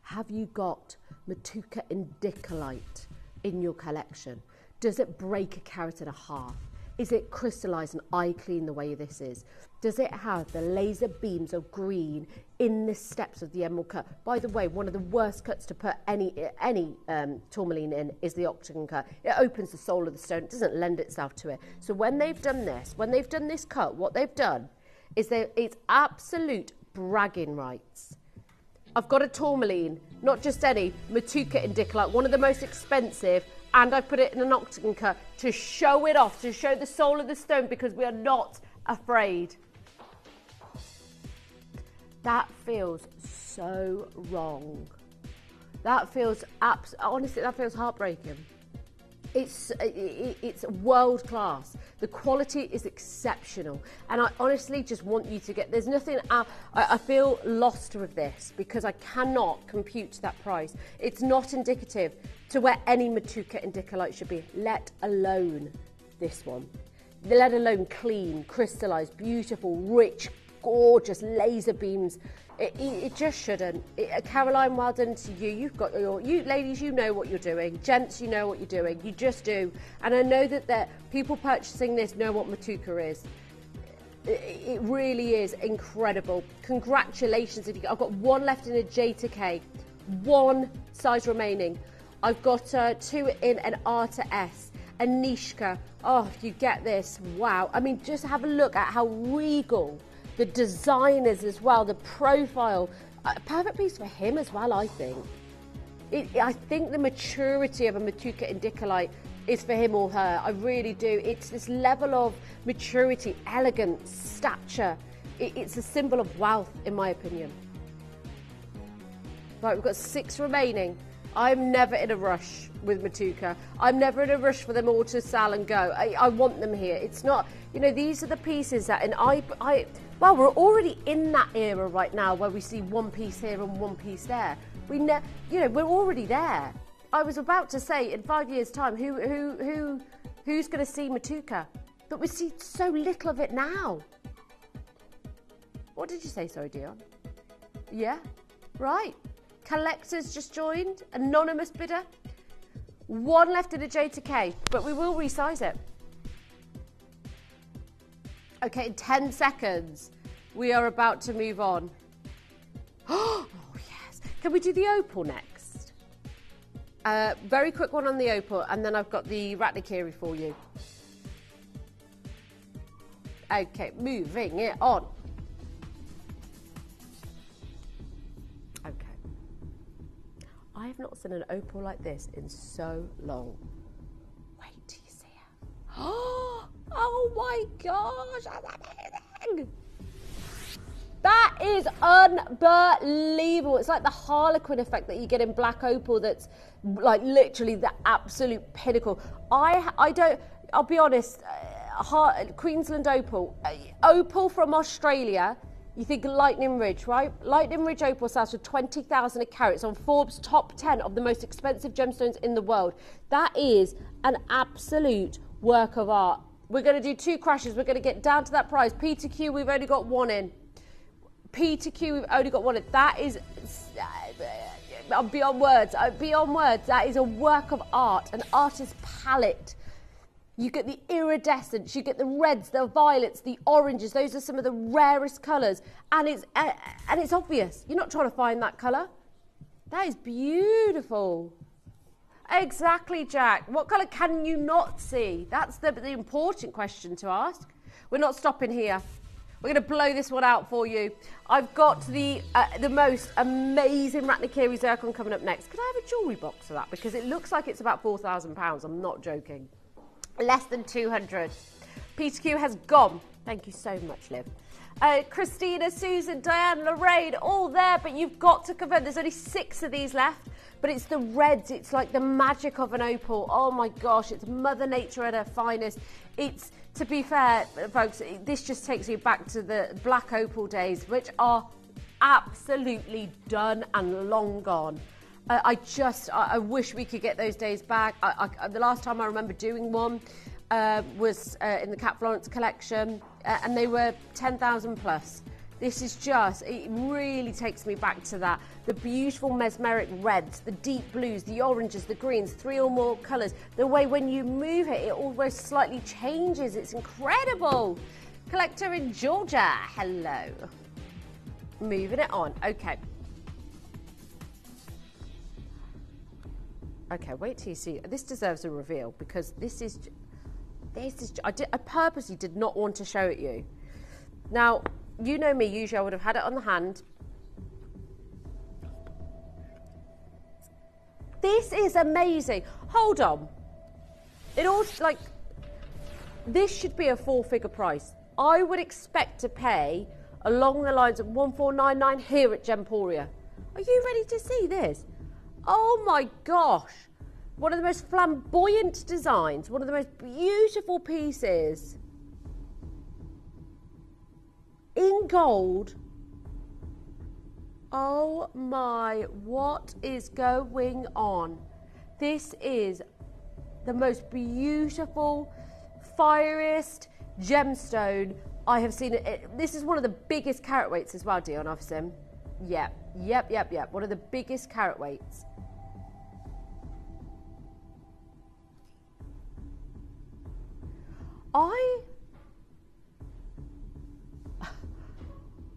Have you got Mutuca indicolite in your collection? Does it break a carat and a half? Is it crystallised and eye clean the way this is? Does it have the laser beams of green in the steps of the emerald cut? By the way, one of the worst cuts to put any tourmaline in is the octagon cut. It opens the soul of the stone. It doesn't lend itself to it. So when they've done this cut, what they've done is it's absolute bragging rights. I've got a tourmaline, not just any, Mutuca indicolite, one of the most expensive, and I put it in an octagon cut to show it off, to show the soul of the stone, because we are not afraid. That feels so wrong. That feels honestly, that feels heartbreaking. It's world class. The quality is exceptional, and I honestly just want you to get. There's nothing. I feel lost with this because I cannot compute that price. It's not indicative to where any Mutuca indicolite should be, let alone this one. Let alone clean, crystallized, beautiful, rich, gorgeous laser beams. It just shouldn't. Caroline, well done to you. You've got you ladies, you know what you're doing. Gents, you know what you're doing. You just do. And I know that people purchasing this know what Mutuca is. It really is incredible. Congratulations. I've got one left in a J to K. One size remaining. I've got 2 in an R to S. A Nishka. Oh, you get this. Wow. I mean, just have a look at how regal. The designers as well, the profile, a perfect piece for him as well, I think. I think the maturity of a Mutuca indicolite is for him or her. I really do. It's this level of maturity, elegance, stature. It's a symbol of wealth, in my opinion. Right, we've got 6 remaining. I'm never in a rush with Mutuca. I'm never in a rush for them all to sell and go. I want them here. It's not, these are the pieces that, and Well, we're already in that era right now where we see one piece here and one piece there. You know, we're already there. I was about to say, in 5 years' time, who's going to see Mutuca? But we see so little of it now. What did you say, sorry, Dion? Yeah, right. Collectors just joined, anonymous bidder. One left in a J2K, but we will resize it. Okay, in 10 seconds, we are about to move on. Oh, yes. Can we do the opal next? Very quick one on the opal, and then I've got the Ratnakiri for you. Okay, moving it on. Okay. I have not seen an opal like this in so long. Wait till you see it. Oh my gosh, that's amazing. That is unbelievable. It's like the Harlequin effect that you get in black opal that's like literally the absolute pinnacle. I'll be honest, Queensland opal. Opal from Australia, you think Lightning Ridge, right? Lightning Ridge opal sells for 20,000 a carat. It's on Forbes' top 10 of the most expensive gemstones in the world. That is an absolute work of art. We're going to do 2 crashes. We're going to get down to that price. P2Q, we've only got 1 in. P2Q, we've only got 1 in. That is, I'm beyond words. Beyond words. That is a work of art, an artist's palette. You get the iridescence, you get the reds, the violets, the oranges. Those are some of the rarest colours. And it's obvious. You're not trying to find that colour. That is beautiful. Exactly, Jack. What colour can you not see? That's the important question to ask. We're not stopping here. We're going to blow this one out for you. I've got the most amazing Ratnakiri zircon coming up next. Could I have a jewellery box for that? Because it looks like it's about £4,000. I'm not joking. Less than 200. P2Q has gone. Thank you so much, Liv. Christina, Susan, Diane, Lorraine, all there, but you've got to confirm. There's only 6 of these left, but it's the reds. It's like the magic of an opal. Oh my gosh, it's Mother Nature at her finest. It's, to be fair, folks, this just takes you back to the black opal days, which are absolutely done and long gone. I wish we could get those days back. The last time I remember doing one was in the Cat Florence collection, and they were 10,000 plus. This is just, it really takes me back to that. The beautiful mesmeric reds, the deep blues, the oranges, the greens, 3 or more colours. The way when you move it, it almost slightly changes. It's incredible. Collector in Georgia, hello. Moving it on, okay. Okay, wait till you see. This deserves a reveal because I purposely did not want to show it you. Now, you know me, usually I would have had it on the hand. This is amazing. Hold on. It all, like, this should be a 4-figure price. I would expect to pay along the lines of 1499 here at Gemporia. Are you ready to see this? Oh my gosh. One of the most flamboyant designs, one of the most beautiful pieces. In gold. Oh my, what is going on? This is the most beautiful, fieriest gemstone I have seen. This is one of the biggest carat weights as well, Dion, I've seen. Yep. One of the biggest carat weights.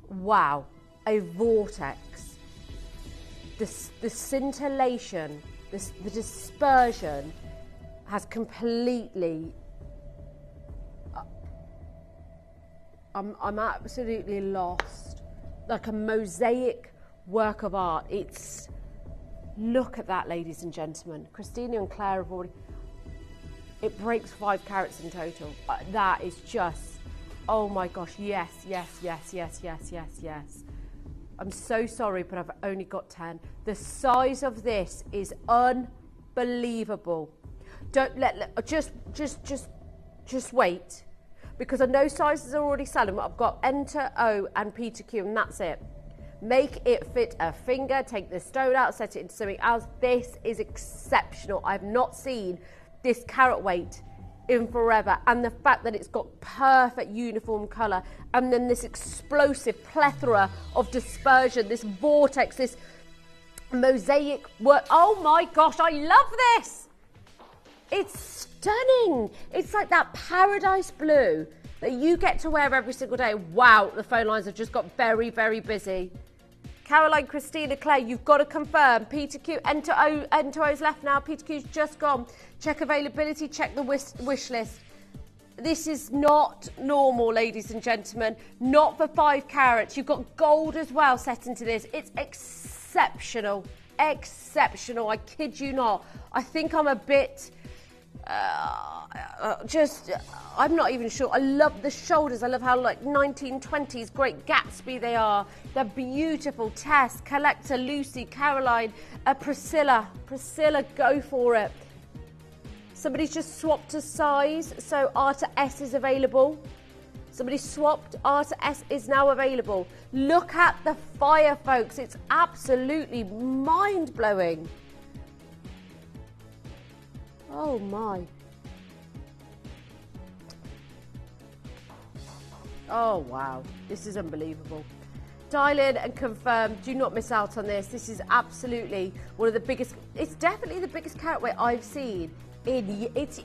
Wow, a vortex. The scintillation, the dispersion has completely... I'm absolutely lost. Like a mosaic work of art. It's... Look at that, ladies and gentlemen. Christina and Claire have already... It breaks 5 carats in total. That is just... Oh my gosh, yes. I'm so sorry, but I've only got 10. The size of this is unbelievable. Don't just wait. because I know sizes are already selling, but I've got Enter O and P2Q, and that's it. Make it fit a finger, take the stone out, set it into something else. This is exceptional. I've not seen this carat weight in forever, and the fact that it's got perfect uniform colour, and then this explosive plethora of dispersion, this vortex, this mosaic work. Oh my gosh, I love this. It's stunning. It's like that paradise blue that you get to wear every single day. Wow, the phone lines have just got very, very busy. Caroline, Christina, Clay, you've got to confirm. P2Q, Enter O's left now. P2Q's just gone. Check availability, check the wish list. This is not normal, ladies and gentlemen. Not for 5 carats. You've got gold as well set into this. It's exceptional. Exceptional. I kid you not. I think I'm a bit... I'm not even sure. I love the shoulders. I love how like 1920s Great Gatsby they are. They're beautiful. Tess, Collector, Lucy, Caroline, Priscilla, go for it. Somebody's just swapped a size, so R to S is available. Somebody swapped, R to S is now available. Look at the fire, folks. It's absolutely mind-blowing. Oh my. Oh wow, this is unbelievable. Dial in and confirm, do not miss out on this. This is absolutely one of the biggest, it's definitely the biggest carat weight I've seen it's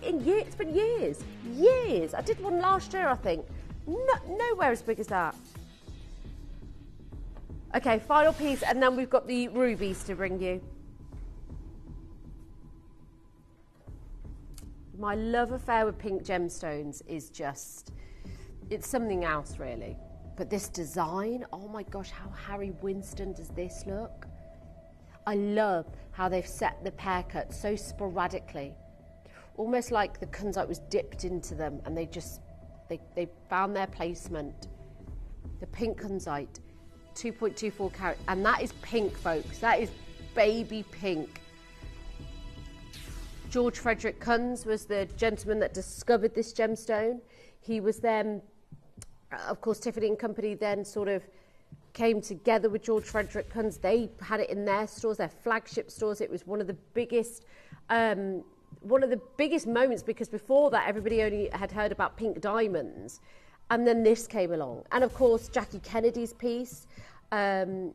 been years. I did one last year, I think. Nowhere as big as that. Okay, final piece, and then we've got the rubies to bring you. My love affair with pink gemstones is just, it's something else really. But this design, oh my gosh, how Harry Winston does this look? I love how they've set the pear cut so sporadically. Almost like the Kunzite was dipped into them and they found their placement. The pink Kunzite, 2.24 carat, and that is pink, folks. That is baby pink. George Frederick Kunz was the gentleman that discovered this gemstone. He was then, of course, Tiffany and Company then sort of came together with George Frederick Kunz. They had it in their stores, their flagship stores. It was one of the biggest moments, because before that everybody only had heard about pink diamonds, and then this came along. And of course Jackie Kennedy's piece that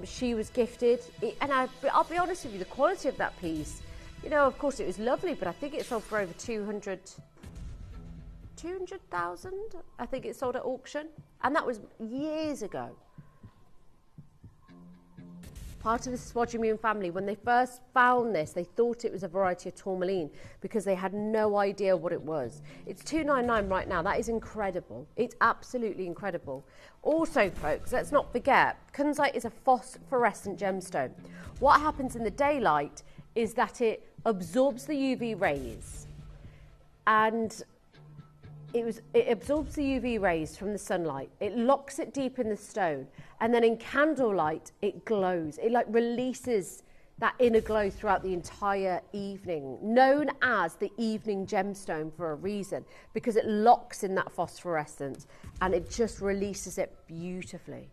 she was gifted, and I'll be honest with you, the quality of that piece, you know, of course it was lovely, but I think it sold for over 200,000. I think it sold at auction, and that was years ago. Part of the Spodgemian family, when they first found this, they thought it was a variety of tourmaline because they had no idea what it was. It's $299 right now. That is incredible. It's absolutely incredible. Also, folks, let's not forget, Kunzite is a phosphorescent gemstone. What happens in the daylight is that it absorbs the UV rays, and it absorbs the UV rays from the sunlight. It locks it deep in the stone, and then in candlelight it glows. It like releases that inner glow throughout the entire evening, known as the evening gemstone for a reason, because it locks in that phosphorescence and it just releases it beautifully.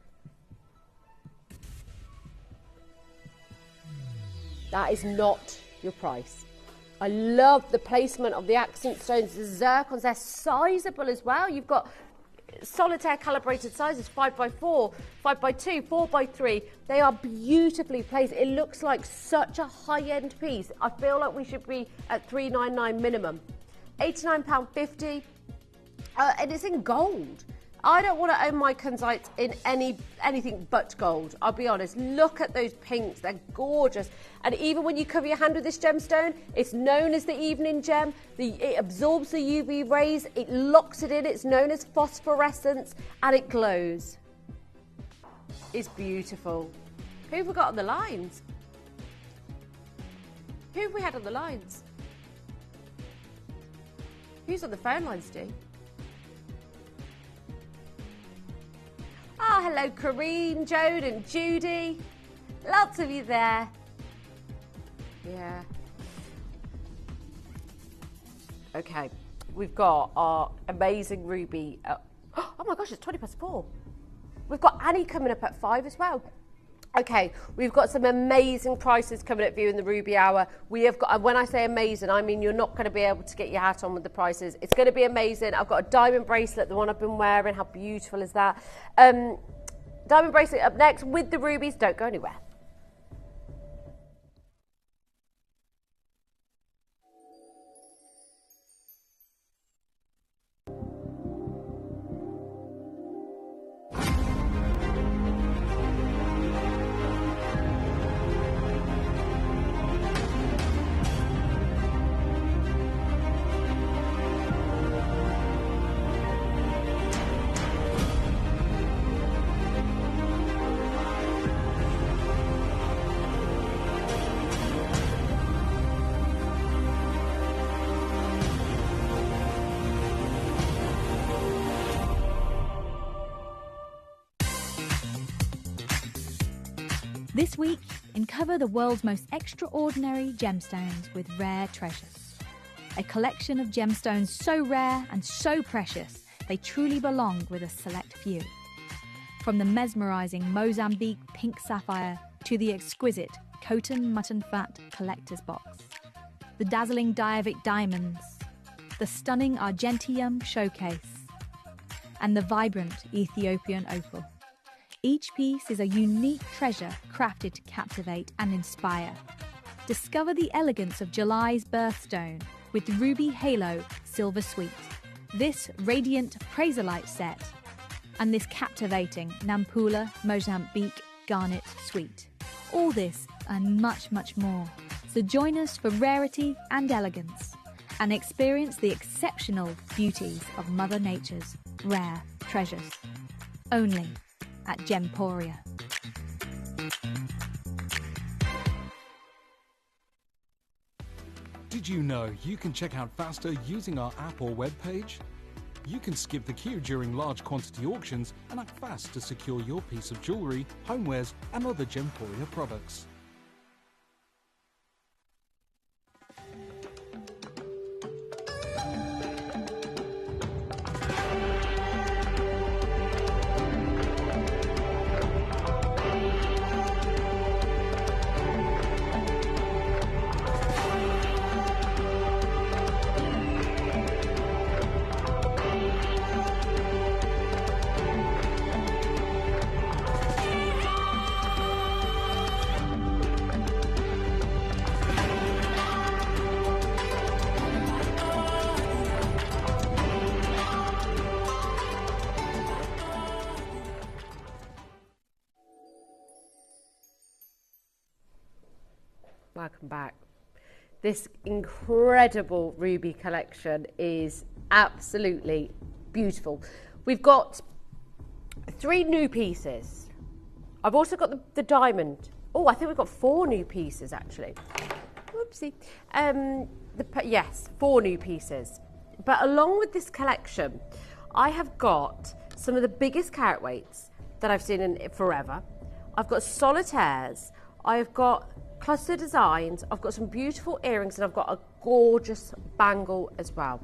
That is not your price. I love the placement of the accent stones. The zircons, they're sizable as well. You've got solitaire calibrated sizes, 5x4, 5x2, 4x3. They are beautifully placed. It looks like such a high-end piece. I feel like we should be at $399 minimum. £89.50, and it's in gold. I don't want to own my Kunzite in anything but gold, I'll be honest. Look at those pinks, they're gorgeous. And even when you cover your hand with this gemstone, it's known as the evening gem. It absorbs the UV rays, it locks it in, it's known as phosphorescence, and it glows. It's beautiful. Who have we got on the lines? Who have we had on the lines? Who's on the phone lines, Dee? Oh, hello, Corrine, Joan and Judy. Lots of you there. Yeah. Okay, we've got our amazing ruby. Oh my gosh, it's 4:20. We've got Annie coming up at 5 as well. Okay, we've got some amazing prices coming up for you in the Ruby Hour. We have got, and when I say amazing, I mean you're not going to be able to get your hat on with the prices. It's going to be amazing. I've got a diamond bracelet, the one I've been wearing. How beautiful is that? Diamond bracelet up next with the rubies. Don't go anywhere. This week, uncover the world's most extraordinary gemstones with rare treasures. A collection of gemstones so rare and so precious, they truly belong with a select few. From the mesmerising Mozambique pink sapphire to the exquisite Coton mutton fat collector's box, the dazzling Diavic diamonds, the stunning Argentium showcase, and the vibrant Ethiopian opal. Each piece is a unique treasure crafted to captivate and inspire. Discover the elegance of July's birthstone with the Ruby Halo Silver Suite, this radiant Praisolite set, and this captivating Nampula Mozambique Garnet Suite. All this and much, much more. So join us for rarity and elegance and experience the exceptional beauties of Mother Nature's rare treasures. Only at Gemporia. Did you know you can check out faster using our app or web page? You can skip the queue during large quantity auctions and act fast to secure your piece of jewellery, homewares and other Gemporia products. Welcome back. This incredible ruby collection is absolutely beautiful. We've got 3 new pieces. I've also got the diamond. Oh, I think we've got 4 new pieces actually. Whoopsie. Yes, 4 new pieces. But along with this collection, I have got some of the biggest carat weights that I've seen in forever. I've got solitaires. I've got cluster designs, I've got some beautiful earrings, and I've got a gorgeous bangle as well,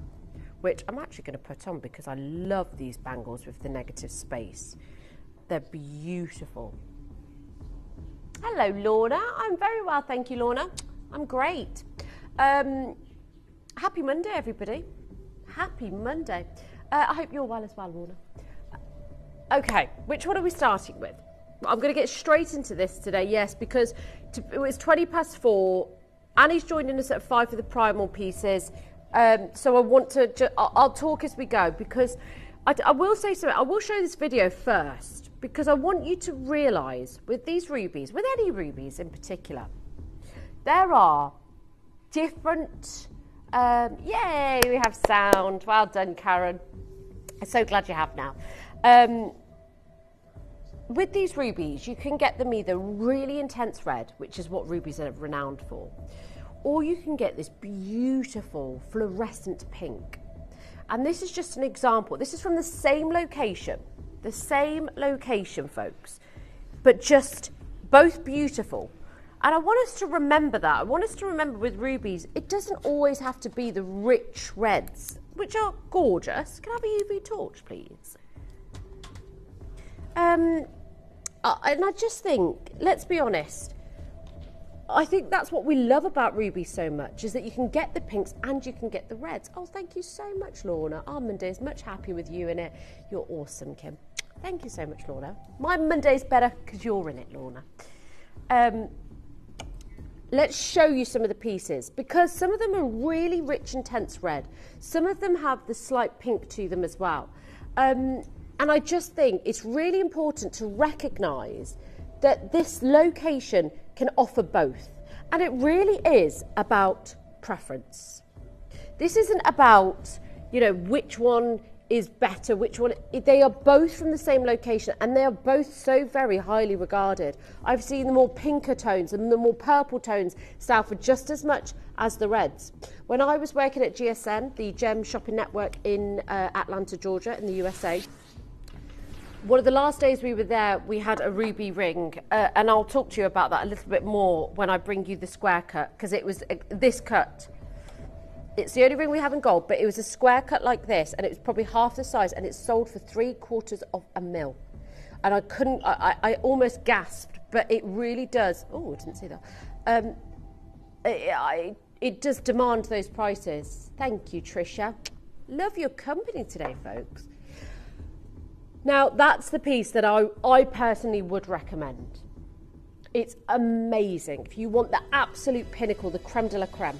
which I'm actually going to put on because I love these bangles with the negative space. They're beautiful. Hello, Lorna. I'm very well, thank you, Lorna. I'm great. Happy Monday, everybody. Happy Monday. I hope you're well as well, Lorna. Okay, which one are we starting with? I'm going to get straight into this today, yes, because it was 4:20. Annie's joining us at 5 for the Primal pieces. So I want to, I'll talk as we go, because I will say something. I will show this video first, because I want you to realise with these rubies, with any rubies in particular, there are different, yay, we have sound. Well done, Karen. I'm so glad you have now. With these rubies, you can get them either really intense red, which is what rubies are renowned for, or you can get this beautiful fluorescent pink. And this is just an example. This is from the same location, folks, but just both beautiful. And I want us to remember that. I want us to remember with rubies, it doesn't always have to be the rich reds which are gorgeous. Can I have a UV torch, please? And I just think, let's be honest, I think that's what we love about rubies so much, is that you can get the pinks and you can get the reds. Oh, thank you so much, Lorna. Our Monday's much happy with you in it. You're awesome, Kim. Thank you so much, Lorna. My Monday's better because you're in it, Lorna. Let's show you some of the pieces, because some of them are really rich, intense red. Some of them have the slight pink to them as well. And I just think it's really important to recognise that this location can offer both. And it really is about preference. This isn't about, you know, which one is better, which one. They are both from the same location and they are both so very highly regarded. I've seen the more pinker tones and the more purple tones sell for just as much as the reds. When I was working at GSN, the gem shopping network in Atlanta, Georgia, in the USA, one of the last days we were there, we had a ruby ring, and I'll talk to you about that a little bit more when I bring you the square cut, because it was this cut. It's the only ring we have in gold, but it was a square cut like this, and it was probably half the size, and it sold for $0.75 And I couldn't, I almost gasped, but it really does. Oh, I didn't say that. It does demand those prices. Thank you, Tricia. Love your company today, folks. Now, that's the piece that I personally would recommend. It's amazing. If you want the absolute pinnacle, the creme de la creme.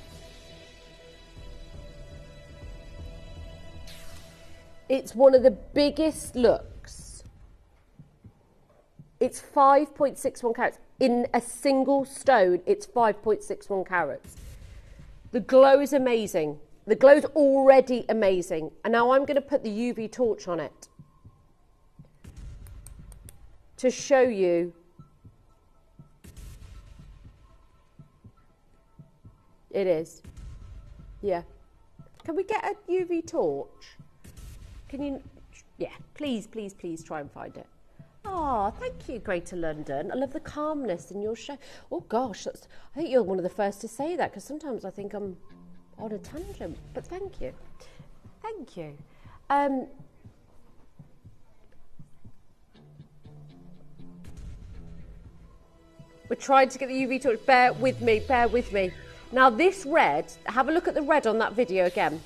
It's one of the biggest looks. It's 5.61 carats. In a single stone, it's 5.61 carats. The glow is amazing. The glow's already amazing. And now I'm going to put the UV torch on it to show you it is. Yeah. Can we get a UV torch? Can you? Yeah, please, please, please try and find it. Oh, thank you, Greater London. I love the calmness in your show. Oh gosh, I think you're one of the first to say that, because sometimes I think I'm on a tangent, but thank you. Thank you. We're trying to get the UV torch. Bear with me, bear with me. Now this red, have a look at the red on that video again,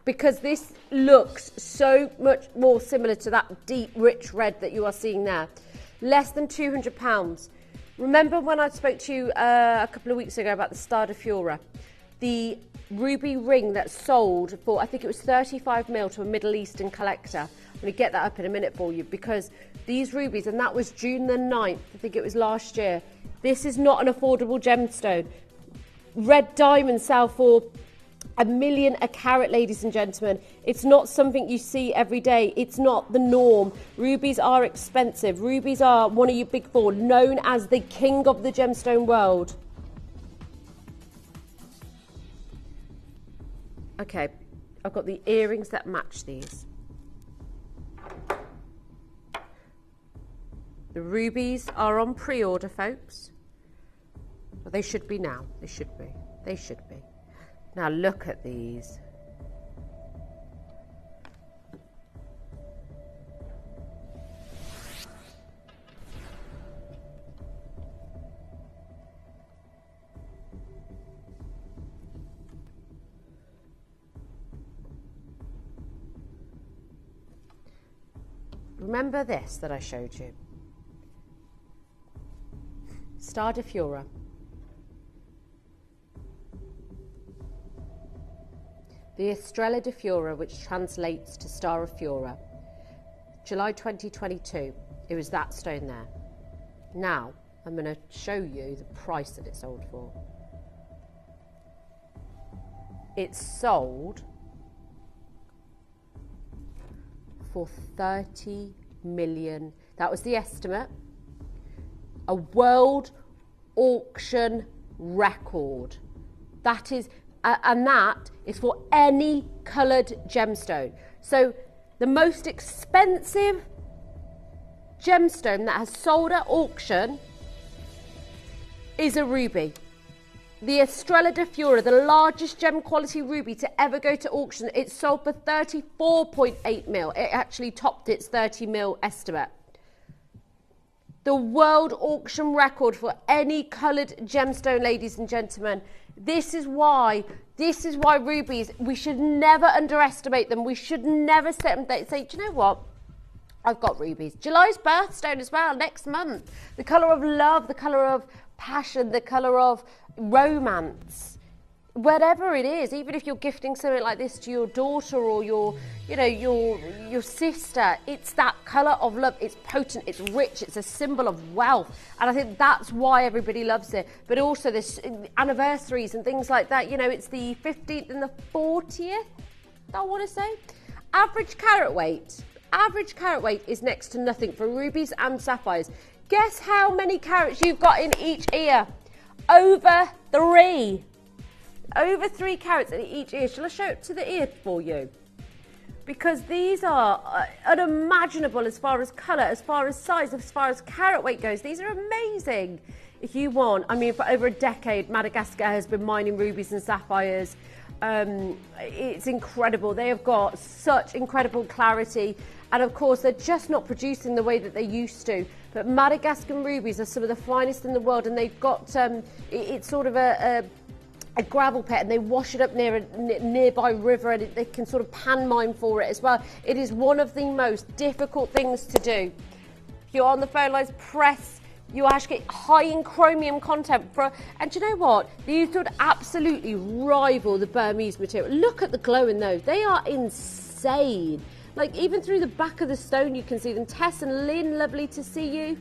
because this looks so much more similar to that deep, rich red that you are seeing there. Less than £200. Remember when I spoke to you a couple of weeks ago about the Stradifura, the ruby ring that sold for, I think it was 35 mil to a Middle Eastern collector. I'm going to get that up in a minute for you, because these rubies, and that was June the 9th, I think it was last year. This is not an affordable gemstone. Red diamonds sell for $1 million a carat, ladies and gentlemen. It's not something you see every day. It's not the norm. Rubies are expensive. Rubies are one of your big four, known as the king of the gemstone world. Okay, I've got the earrings that match these. The rubies are on pre-order, folks. Well, they should be now. They should be. They should be. Now look at these. Remember this that I showed you? Stradifura. The Estrella di Fiora, which translates to Star of Fiora. July 2022. It was that stone there. Now, I'm going to show you the price that it sold for. It sold for 30 million. That was the estimate. A world auction record. That is, and that is for any coloured gemstone. So the most expensive gemstone that has sold at auction is a ruby. The Estrella de Fura, the largest gem quality ruby to ever go to auction, it sold for 34.8 mil. It actually topped its 30 mil estimate. The world auction record for any coloured gemstone, ladies and gentlemen. This is why rubies, we should never underestimate them. We should never set them there. Say, do you know what? I've got rubies. July's birthstone as well, next month. The colour of love, the colour of passion, the colour of romance. Whatever it is, even if you're gifting something like this to your daughter or your sister, it's that colour of love. It's potent, it's rich, it's a symbol of wealth. And I think that's why everybody loves it. But also there's anniversaries and things like that. You know, it's the 15th and the 40th, I want to say. Average carat weight is next to nothing for rubies and sapphires. Guess how many carats you've got in each ear? Over 3. Over 3 carats in each ear. Shall I show it to the ear for you? Because these are unimaginable as far as colour, as far as size, as far as carat weight goes. These are amazing. If you want, I mean, for over a decade, Madagascar has been mining rubies and sapphires. It's incredible. They have got such incredible clarity. And of course, they're just not producing the way that they used to. But Madagascan rubies are some of the finest in the world. And they've got, it's sort of a gravel pit, and they wash it up near a nearby river, and they can sort of pan mine for it as well. It is one of the most difficult things to do. If you're on the phone lines, press your actually get high in chromium content and do you know what? These would absolutely rival the Burmese material. Look at the glow in those. They are insane. Like, even through the back of the stone you can see them. Tess and Lynn, lovely to see you.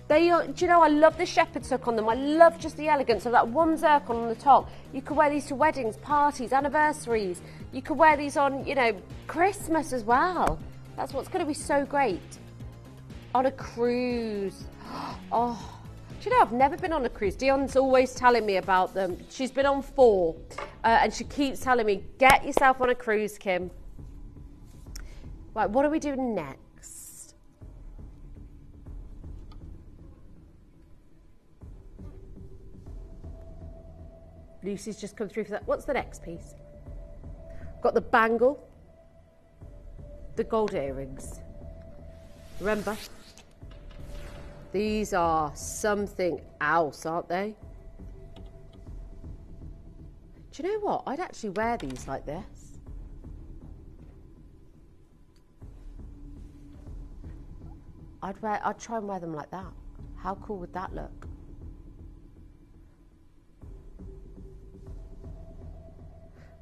They are, do you know, I love the shepherd's hook on them. I love just the elegance of that one zircon on the top. You could wear these to weddings, parties, anniversaries. You could wear these on, you know, Christmas as well. That's what's going to be so great. On a cruise. Oh, do you know, I've never been on a cruise. Dion's always telling me about them. She's been on 4 and she keeps telling me, get yourself on a cruise, Kim. Right, what are we doing next? Lucy's just come through for that. What's the next piece? Got the bangle, the gold earrings. Remember, these are something else, aren't they? Do you know what? I'd actually wear these like this. I'd try and wear them like that. How cool would that look?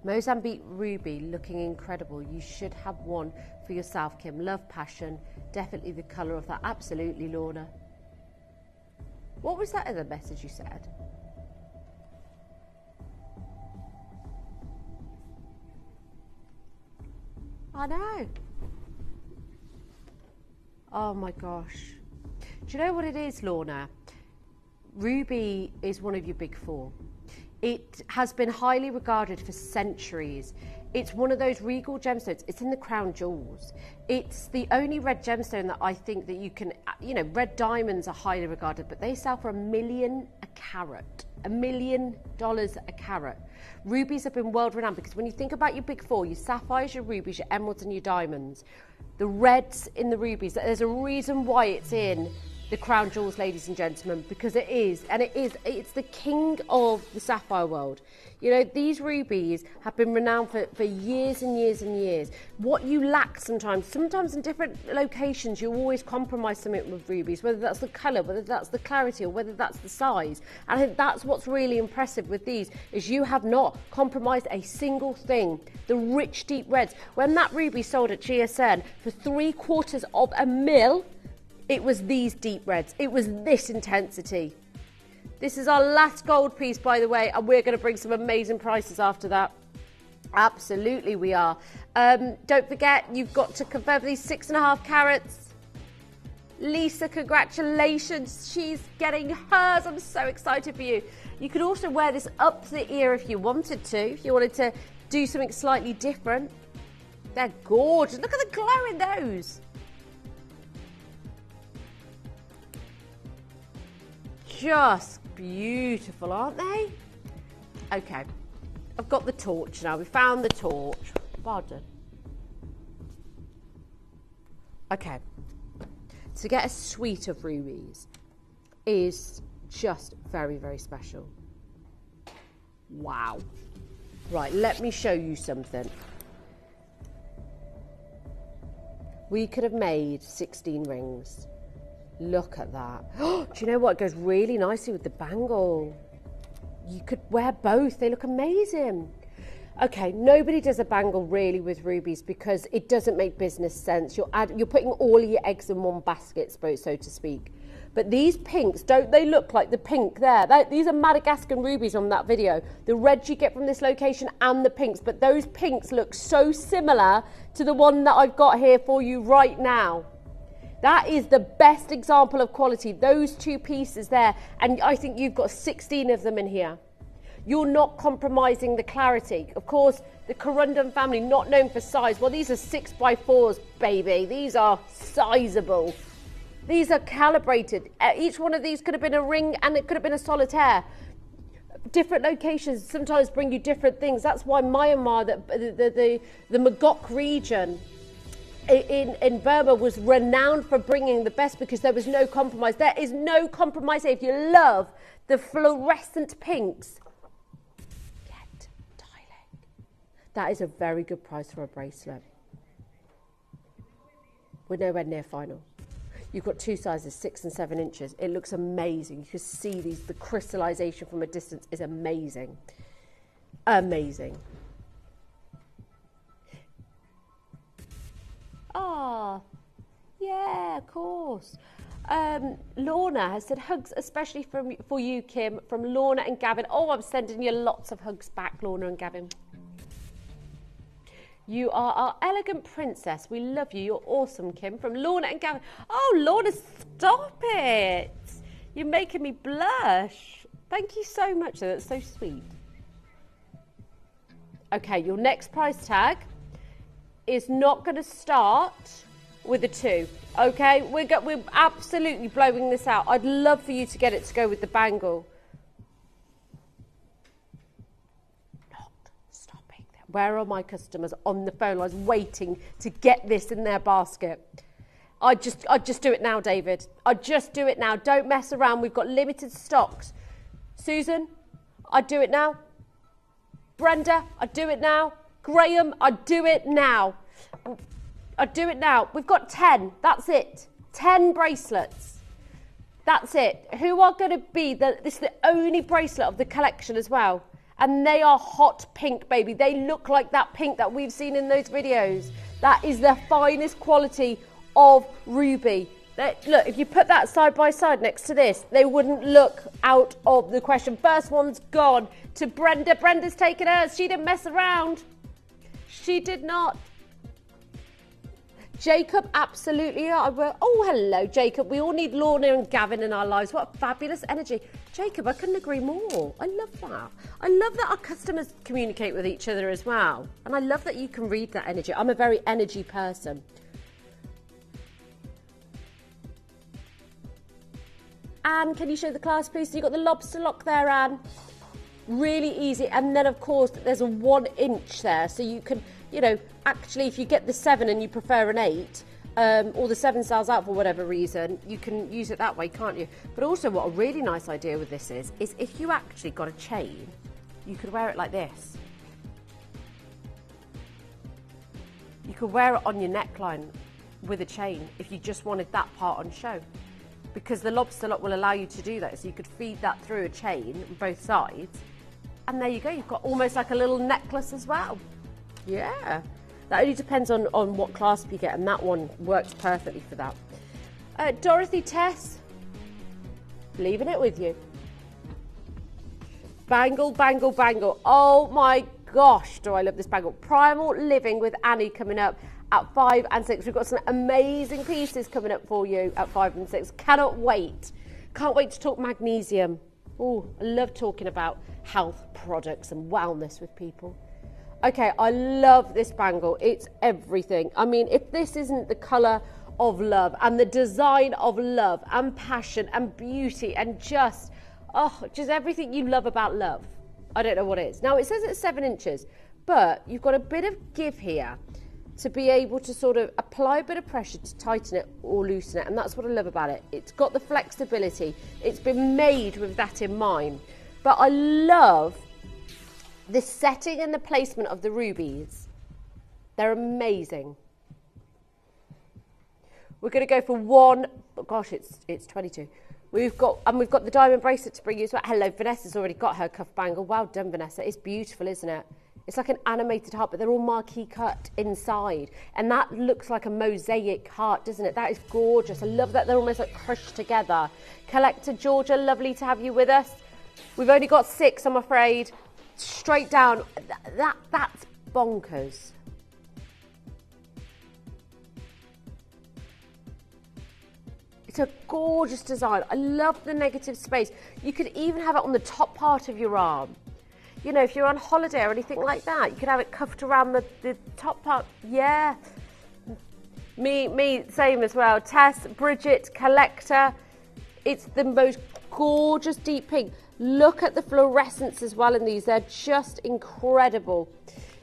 Mozambique ruby, looking incredible. You should have one for yourself, Kim. Love, passion, definitely the colour of that. Absolutely, Lorna. What was that other message you said? I know. Oh my gosh. Do you know what it is, Lorna? Ruby is one of your big 4. It has been highly regarded for centuries. It's one of those regal gemstones. It's in the crown jewels. It's the only red gemstone that I think that you can, you know, red diamonds are highly regarded, but they sell for $1 million a carat. $1 million a carat. Rubies have been world renowned because when you think about your big 4, your sapphires, your rubies, your emeralds and your diamonds, the reds in the rubies, there's a reason why it's in the crown jewels, ladies and gentlemen, because it is, and it's the king of the sapphire world. You know, these rubies have been renowned for years and years and years. What you lack sometimes in different locations, you always compromise something with rubies, whether that's the colour, whether that's the clarity, or whether that's the size. And I think that's what's really impressive with these, is you have not compromised a single thing. The rich, deep reds. When that ruby sold at GSN for $750,000, it was these deep reds. It was this intensity. This is our last gold piece, by the way, and we're going to bring some amazing prices after that. Absolutely, we are. Don't forget, you've got to confirm these 6.5 carats. Lisa, congratulations. She's getting hers. I'm so excited for you. You could also wear this up to the ear if you wanted to, if you wanted to do something slightly different. They're gorgeous. Look at the glow in those. Just beautiful, aren't they? Okay, I've got the torch now. We found the torch. Pardon. Okay, to get a suite of rubies is just very, very special. Wow. Right, let me show you something. We could have made 16 rings. Look at that. Do you know what? It goes really nicely with the bangle. You could wear both. They look amazing. Okay, nobody does a bangle really with rubies because it doesn't make business sense. You're putting all your eggs in one basket, so to speak. But these pinks, don't they look like the pink there? These are Madagascan rubies on that video. The reds you get from this location and the pinks, but those pinks look so similar to the one that I've got here for you right now. That is the best example of quality, those two pieces there. And I think you've got 16 of them in here. You're not compromising the clarity. Of course, the Corundum family, not known for size. Well, these are 6x4s, baby. These are sizable. These are calibrated. Each one of these could have been a ring and it could have been a solitaire. Different locations sometimes bring you different things. That's why Myanmar, the Magok region in Burma was renowned for bringing the best because there was no compromise. There is no compromise here. If you love the fluorescent pinks, get dialing. That is a very good price for a bracelet. We're nowhere near final. You've got two sizes, 6 and 7 inches. It looks amazing. You can see the crystallization from a distance is amazing. Amazing. Ah, yeah, of course. Lorna has said hugs, especially for you, Kim, from Lorna and Gavin. Oh, I'm sending you lots of hugs back, Lorna and Gavin. You are our elegant princess. We love you. You're awesome, Kim. From Lorna and Gavin. Oh, Lorna, stop it. You're making me blush. Thank you so much. That's so sweet. Okay, your next price tag is not going to start with a 2. Okay, we're absolutely blowing this out. I'd love for you to get it to go with the bangle. Where are my customers on the phone lines waiting to get this in their basket? I'd just do it now, David. I'd just do it now. Don't mess around. We've got limited stocks. Susan, I'd do it now. Brenda, I'd do it now. Graham, I'd do it now. I'd do it now. We've got 10. That's it. 10 bracelets. That's it. Who are going to be this is the only bracelet of the collection as well. And they are hot pink, baby. They look like that pink that we've seen in those videos. That is the finest quality of ruby. Look, if you put that side by side next to this, they wouldn't look out of the question. First one's gone to Brenda. Brenda's taken hers. She didn't mess around. She did not. Jacob, absolutely. Oh, hello, Jacob. We all need Lorna and Gavin in our lives. What a fabulous energy. Jacob, I couldn't agree more. I love that. I love that our customers communicate with each other as well. And I love that you can read that energy. I'm a very energy person. Anne, can you show the class, please? So you've got the lobster lock there, Anne. Really easy. And then, of course, there's a 1 inch there. So you can, actually, if you get the 7 and you prefer an 8, or the 7 sells out for whatever reason, you can use it that way, can't you? But also what a really nice idea with this is if you actually got a chain, you could wear it like this. You could wear it on your neckline with a chain if you just wanted that part on show. Because the lobster lock will allow you to do that. So you could feed that through a chain on both sides. And there you go. You've got almost like a little necklace as well. Yeah. That only depends on what clasp you get. And that one works perfectly for that. Dorothy Tess, leaving it with you. Bangle, bangle, bangle. Oh my gosh, do I love this bangle. Primal Living with Annie coming up at 5 and 6. We've got some amazing pieces coming up for you at 5 and 6. Cannot wait. Can't wait to talk magnesium. Oh, I love talking about health products and wellness with people. Okay, I love this bangle. It's everything. I mean, if this isn't the colour of love and the design of love and passion and beauty and just everything you love about love. I don't know what it is. Now, it says it's 7 inches, but you've got a bit of give here to be able to sort of apply a bit of pressure to tighten it or loosen it, and that's what I love about it. It's got the flexibility. It's been made with that in mind. But I love the setting and the placement of the rubies. They're amazing. We're going to go for one. Oh gosh, it's 22. We've got the diamond bracelet to bring you as well. Hello, Vanessa's already got her cuff bangle. Well done, Vanessa. It's beautiful, isn't it? It's like an animated heart, but they're all marquee cut inside. And that looks like a mosaic heart, doesn't it? That is gorgeous. I love that they're almost like crushed together. Collector Georgia, lovely to have you with us. We've only got 6, I'm afraid. Straight down. That's bonkers. It's a gorgeous design. I love the negative space. You could even have it on the top part of your arm. You know, if you're on holiday or anything like that, you could have it cuffed around the top part. Yeah. Me, same as well. Tess, Bridget, Collector. It's the most gorgeous deep pink. Look at the fluorescence as well in these. They're just incredible.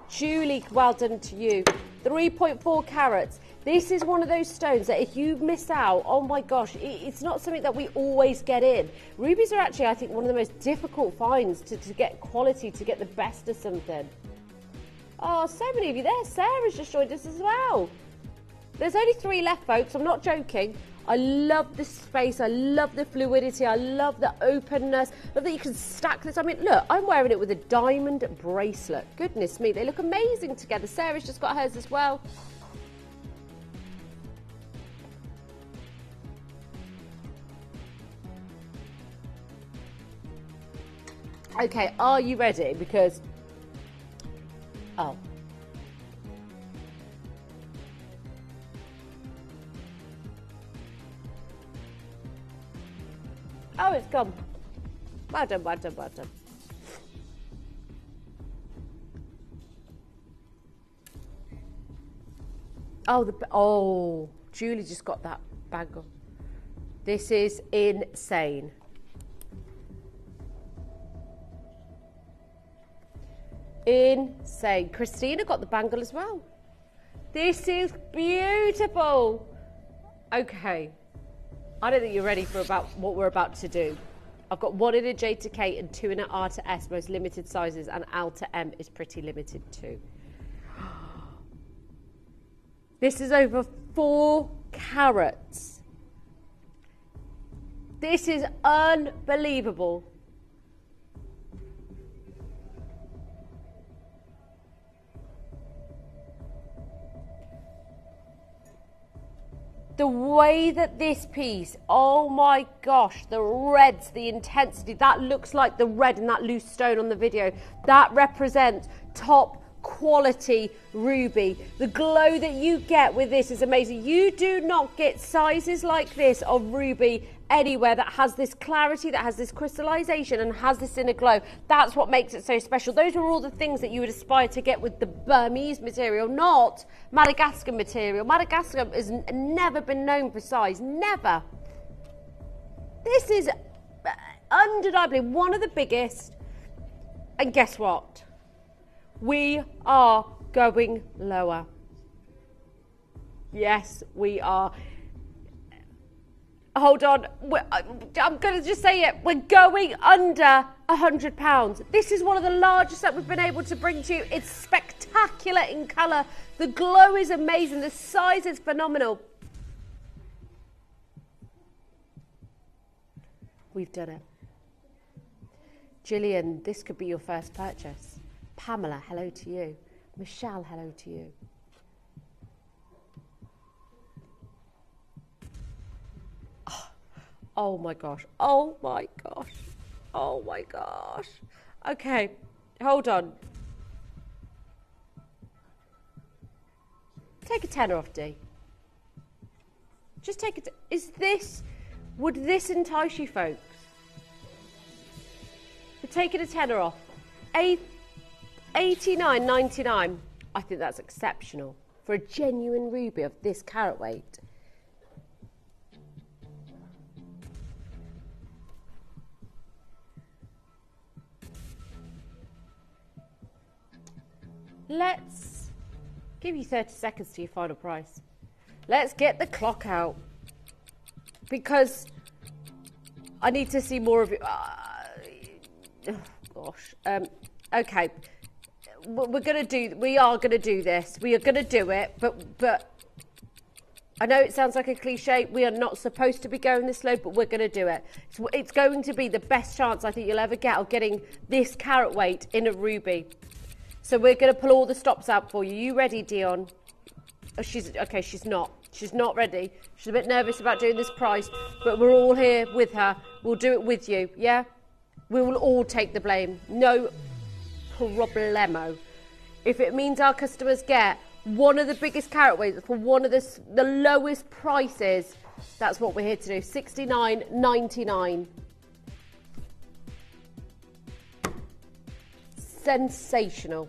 Julie, well done to you. 3.4 carats. This is one of those stones that if you miss out, oh my gosh, it's not something that we always get in. Rubies are actually, I think, one of the most difficult finds to get quality, to get the best of something. Oh, so many of you there. Sarah's just joined us as well. There's only 3 left, folks. I'm not joking. I love the space. I love the fluidity. I love the openness. I love that you can stack this. I mean, look, I'm wearing it with a diamond bracelet. Goodness me, they look amazing together. Sarah's just got hers as well. Okay, are you ready? Because, oh. Oh, it's gone. Well done, well done, well done. Oh, Julie just got that bangle. This is insane. Insane. Christina got the bangle as well. This is beautiful. Okay. I don't think you're ready for what we're about to do. I've got 1 in a J to K and 2 in an R to S, most limited sizes, and L to M is pretty limited too. This is over 4 carats. This is unbelievable. The way that this piece, oh my gosh, the reds, the intensity, that looks like the red in that loose stone on the video. That represents top quality ruby. The glow that you get with this is amazing. You do not get sizes like this of ruby anywhere that has this clarity, that has this crystallization and has this inner glow. That's what makes it so special. Those are all the things that you would aspire to get with the Burmese material, not Madagascar material. Madagascar has never been known for size, never. This is undeniably one of the biggest, and guess what? We are going lower. Yes, we are. Hold on, I'm going to just say it. We're going under £100. This is one of the largest that we've been able to bring to you. It's spectacular in colour. The glow is amazing. The size is phenomenal. We've done it. Gillian, this could be your first purchase. Pamela, hello to you. Michelle, hello to you. Oh my gosh. Oh my gosh. Oh my gosh. Okay, hold on. Take a tenner off, D. Just take it. Would this entice you folks? We're taking a tenner off. $89.99. I think that's exceptional for a genuine ruby of this carat weight. Let's give you 30 seconds to your final price. Let's get the clock out. Because I need to see more of you. Oh, gosh. Okay. We are gonna do this. We are gonna do it, but I know it sounds like a cliche. We are not supposed to be going this low, but we're gonna do it. It's going to be the best chance I think you'll ever get of getting this carat weight in a ruby. So we're gonna pull all the stops out for you. You ready, Dion? Oh, she's not. She's not ready. She's a bit nervous about doing this price, but we're all here with her. We'll do it with you, yeah? We will all take the blame. No problemo. If it means our customers get one of the biggest carat weights for one of the lowest prices, that's what we're here to do. $69.99. Sensational.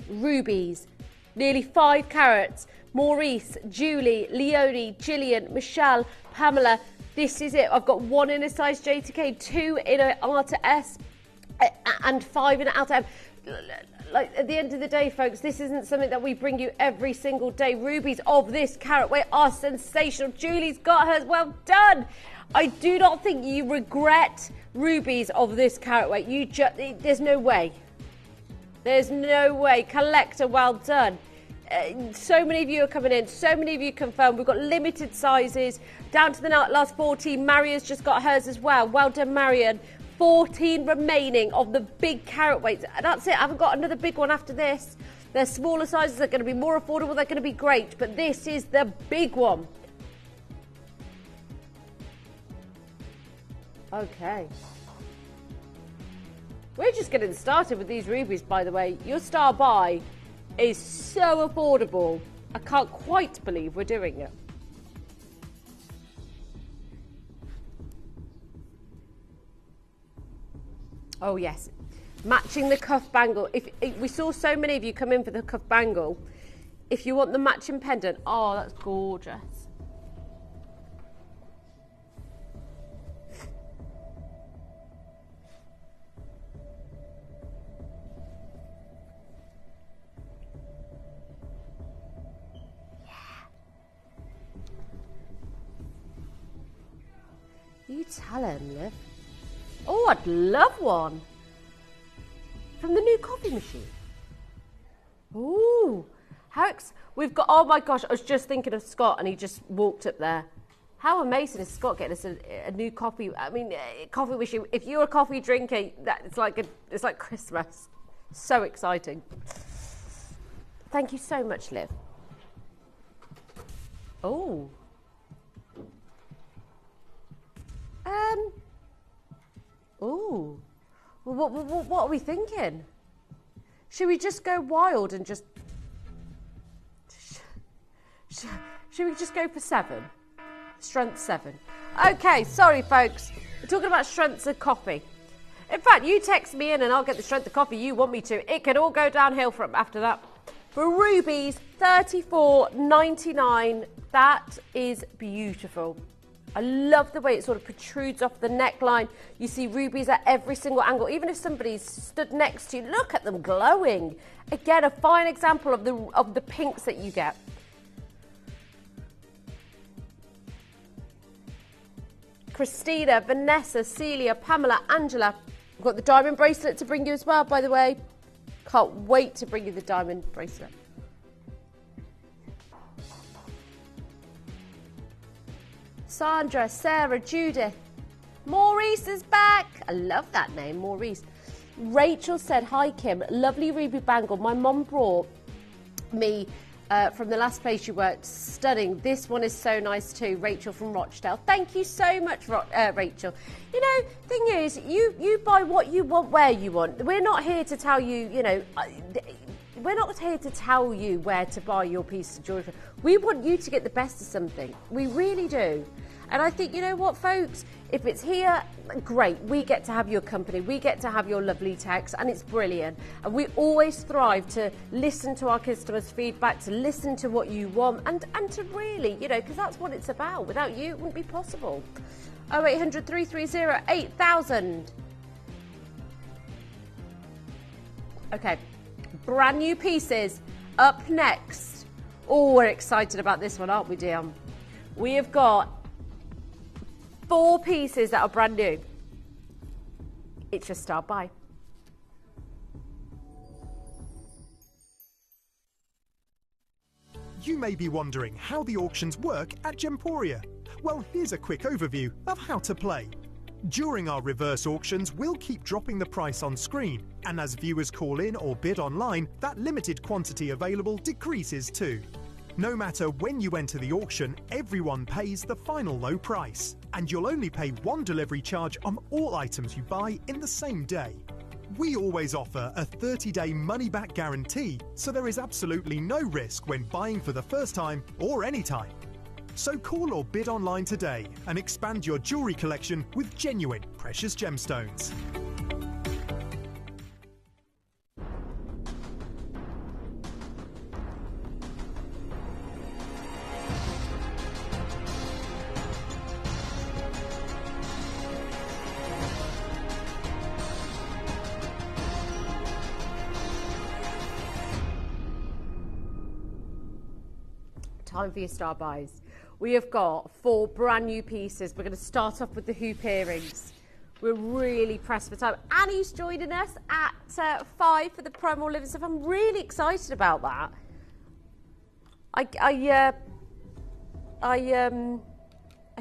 Rubies, nearly 5 carats. Maurice, Julie, Leonie, Gillian, Michelle, Pamela. This is it. I've got 1 in a size J to K, 2 in a R to S, and 5 in an L to M. Like, at the end of the day, folks, this isn't something that we bring you every single day. Rubies of this carat weight are sensational. Julie's got hers. Well done. I do not think you regret rubies of this carat weight. There's no way. There's no way. Collector, well done. So many of you are coming in. So many of you confirmed. We've got limited sizes. Down to the last 14. Maria's just got hers as well. Well done, Marian. 14 remaining of the big carat weights. That's it. I haven't got another big one after this. They're smaller sizes. They're going to be more affordable. They're going to be great. But this is the big one. Okay. We're just getting started with these rubies, by the way. Your star buy is so affordable. I can't quite believe we're doing it. Oh yes, matching the cuff bangle. If we saw so many of you come in for the cuff bangle, if you want the matching pendant, oh, that's gorgeous. You tell him, Liv. Oh, I'd love one. From the new coffee machine. Ooh. We've got, oh my gosh, I was just thinking of Scott and he just walked up there. How amazing is Scott getting us a new coffee, coffee machine. If you're a coffee drinker, it's like Christmas. So exciting. Thank you so much, Liv. Oh. Ooh. Well, what are we thinking? Should we just go wild and just... Should we just go for 7? Strength 7. Okay, sorry, folks. We're talking about strengths of coffee. In fact, you text me in and I'll get the strength of coffee you want me to. It can all go downhill from after that. For rubies, $34.99. That is beautiful. I love the way it sort of protrudes off the neckline. You see rubies at every single angle. Even if somebody's stood next to you, look at them glowing. Again, a fine example of the pinks that you get. Christina, Vanessa, Celia, Pamela, Angela. We've got the diamond bracelet to bring you as well, by the way. Can't wait to bring you the diamond bracelet. Sandra, Sarah, Judith. Maurice is back. I love that name, Maurice. Rachel said, hi, Kim. Lovely ruby bangle. My mum brought me from the last place you worked. Stunning. This one is so nice too. Rachel from Rochdale. Thank you so much, Rachel. You know, thing is, you buy what you want where you want. We're not here to tell you, we're not here to tell you where to buy your piece of jewellery. We want you to get the best of something. We really do. And I think, you know what, folks? If it's here, great. We get to have your company. We get to have your lovely text, and it's brilliant. And we always thrive to listen to our customers' feedback, to listen to what you want, and to really, because that's what it's about. Without you, it wouldn't be possible. 0800 330 8000. Okay. brand new pieces. Up next. Oh, we're excited about this one, aren't we, Dion? We have got 4 pieces that are brand new. It's just start by. You may be wondering how the auctions work at Gemporia. Well, here's a quick overview of how to play. During our reverse auctions, we'll keep dropping the price on screen, and as viewers call in or bid online, that limited quantity available decreases too. No matter when you enter the auction, everyone pays the final low price, and you'll only pay 1 delivery charge on all items you buy in the same day. We always offer a 30-day money-back guarantee, so there is absolutely no risk when buying for the first time or any time. So call or bid online today and expand your jewellery collection with genuine precious gemstones. Time for your star buys. We have got 4 brand new pieces. We're going to start off with the hoop earrings. We're really pressed for time. Annie's joining us at 5 for the Primal Living stuff. I'm really excited about that. I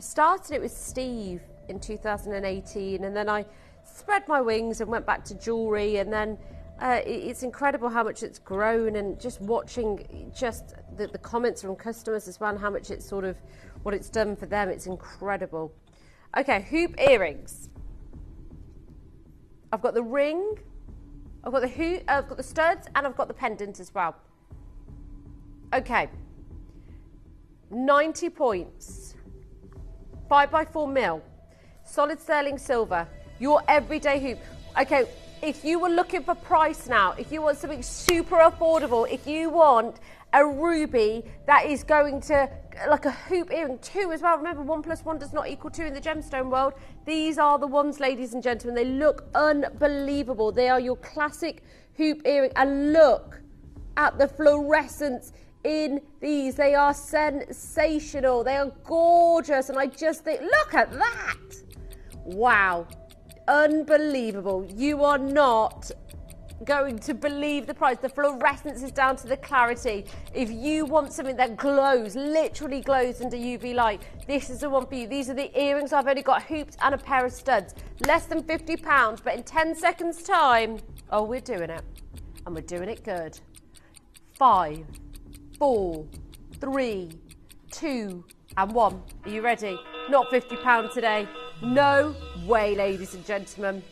started it with Steve in 2018, and then I spread my wings and went back to jewellery, and then it's incredible how much it's grown, and just watching just the comments from customers as well, and how much it's sort of what it's done for them. It's incredible. Okay, hoop earrings. I've got the ring, I've got the hoop, I've got the studs, and I've got the pendant as well. Okay, 90 points, 5x4 mil, solid sterling silver, your everyday hoop. Okay, if you were looking for price now, if you want something super affordable, if you want a ruby that is going to, like a hoop earring, 2 as well. Remember, 1 + 1 does not equal 2 in the gemstone world. These are the ones, ladies and gentlemen. They look unbelievable. They are your classic hoop earring. And look at the fluorescence in these. They are sensational. They are gorgeous. And I just think, look at that. Wow. Unbelievable. You are not going to believe the price. The fluorescence is down to the clarity. If you want something that glows, literally glows under UV light, this is the one for you. These are the earrings. I've only got hoops and a pair of studs. Less than £50, but in 10 seconds time, oh, we're doing it. And we're doing it good. 5, 4, 3, 2, and 1. Are you ready? Not £50 today. No way, ladies and gentlemen.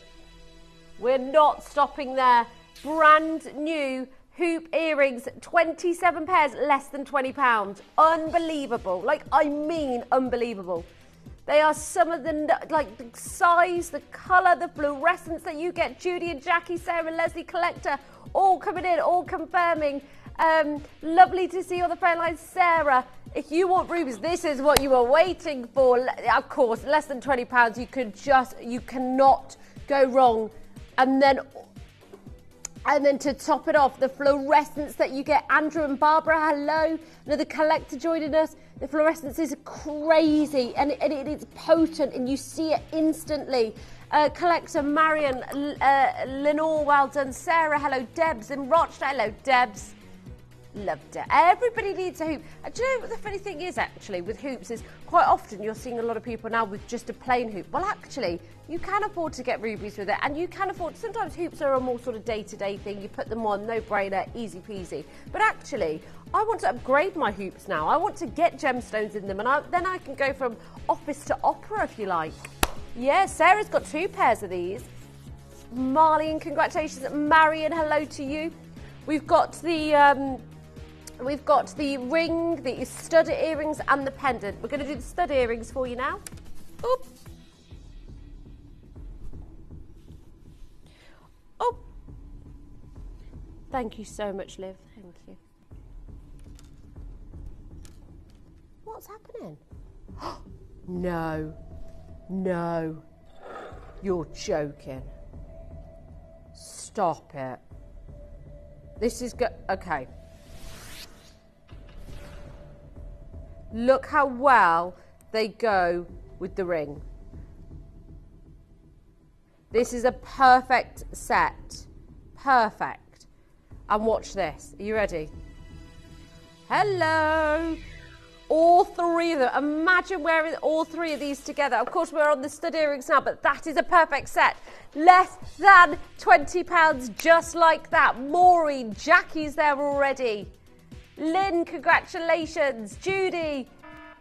We're not stopping there. Brand new hoop earrings, 27 pairs, less than £20. Unbelievable. Like, I mean unbelievable. They are some of the, like, the size, the colour, the fluorescence that you get. Judy and Jackie, Sarah, Leslie, Collector, all coming in, all confirming. Lovely to see all the friend lines. Sarah, if you want rubies, this is what you were waiting for. Of course, less than £20, you cannot go wrong. And then to top it off, the fluorescence that you get. Andrew and Barbara, hello. Another collector joining us. The fluorescence is crazy, and it is potent, and you see it instantly. Collector Marion, Lenore, well done. Sarah, hello. Debs in Rochdale, hello, Debs. Loved it. Everybody needs a hoop. Do you know what the funny thing is, actually, with hoops is quite often you're seeing a lot of people now with just a plain hoop. Well, actually, you can afford to get rubies with it, and you can afford, sometimes hoops are a more sort of day-to-day thing. You put them on, no brainer, easy peasy. But actually, I want to upgrade my hoops now. I want to get gemstones in them, and then I can go from office to opera, if you like. Yeah, Sarah's got 2 pairs of these. Marlene, congratulations. Marion, hello to you. We've got the ring, the stud earrings, and the pendant. We're going to do the stud earrings for you now. Oop. Oh. Thank you so much, Liv. Thank you. What's happening? No. No. You're joking. Stop it. This is good. Okay. Look how well they go with the ring. This is a perfect set. Perfect. And watch this. Are you ready? Hello. All three of them. Imagine wearing all three of these together. Of course, we're on the stud earrings now, but that is a perfect set. Less than £20, just like that. Maureen, Jackie's there already. Lynn, congratulations. Judy,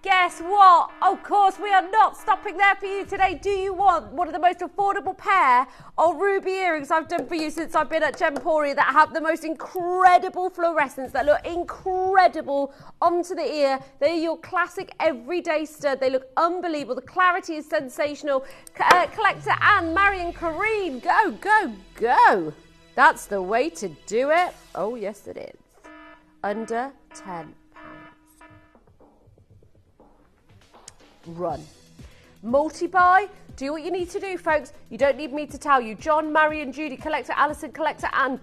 guess what? Of course, we are not stopping there for you today. Do you want one of the most affordable pair of ruby earrings I've done for you since I've been at Gemporia that have the most incredible fluorescence, that look incredible onto the ear? They're your classic everyday stud. They look unbelievable. The clarity is sensational. Collector Anne, Marion, Corrine, go, go, go. That's the way to do it. Oh, yes, it is. Under £10. Run. Multi-buy, do what you need to do, folks. You don't need me to tell you. John, Marion, Judy, Collector Alison, Collector Anne,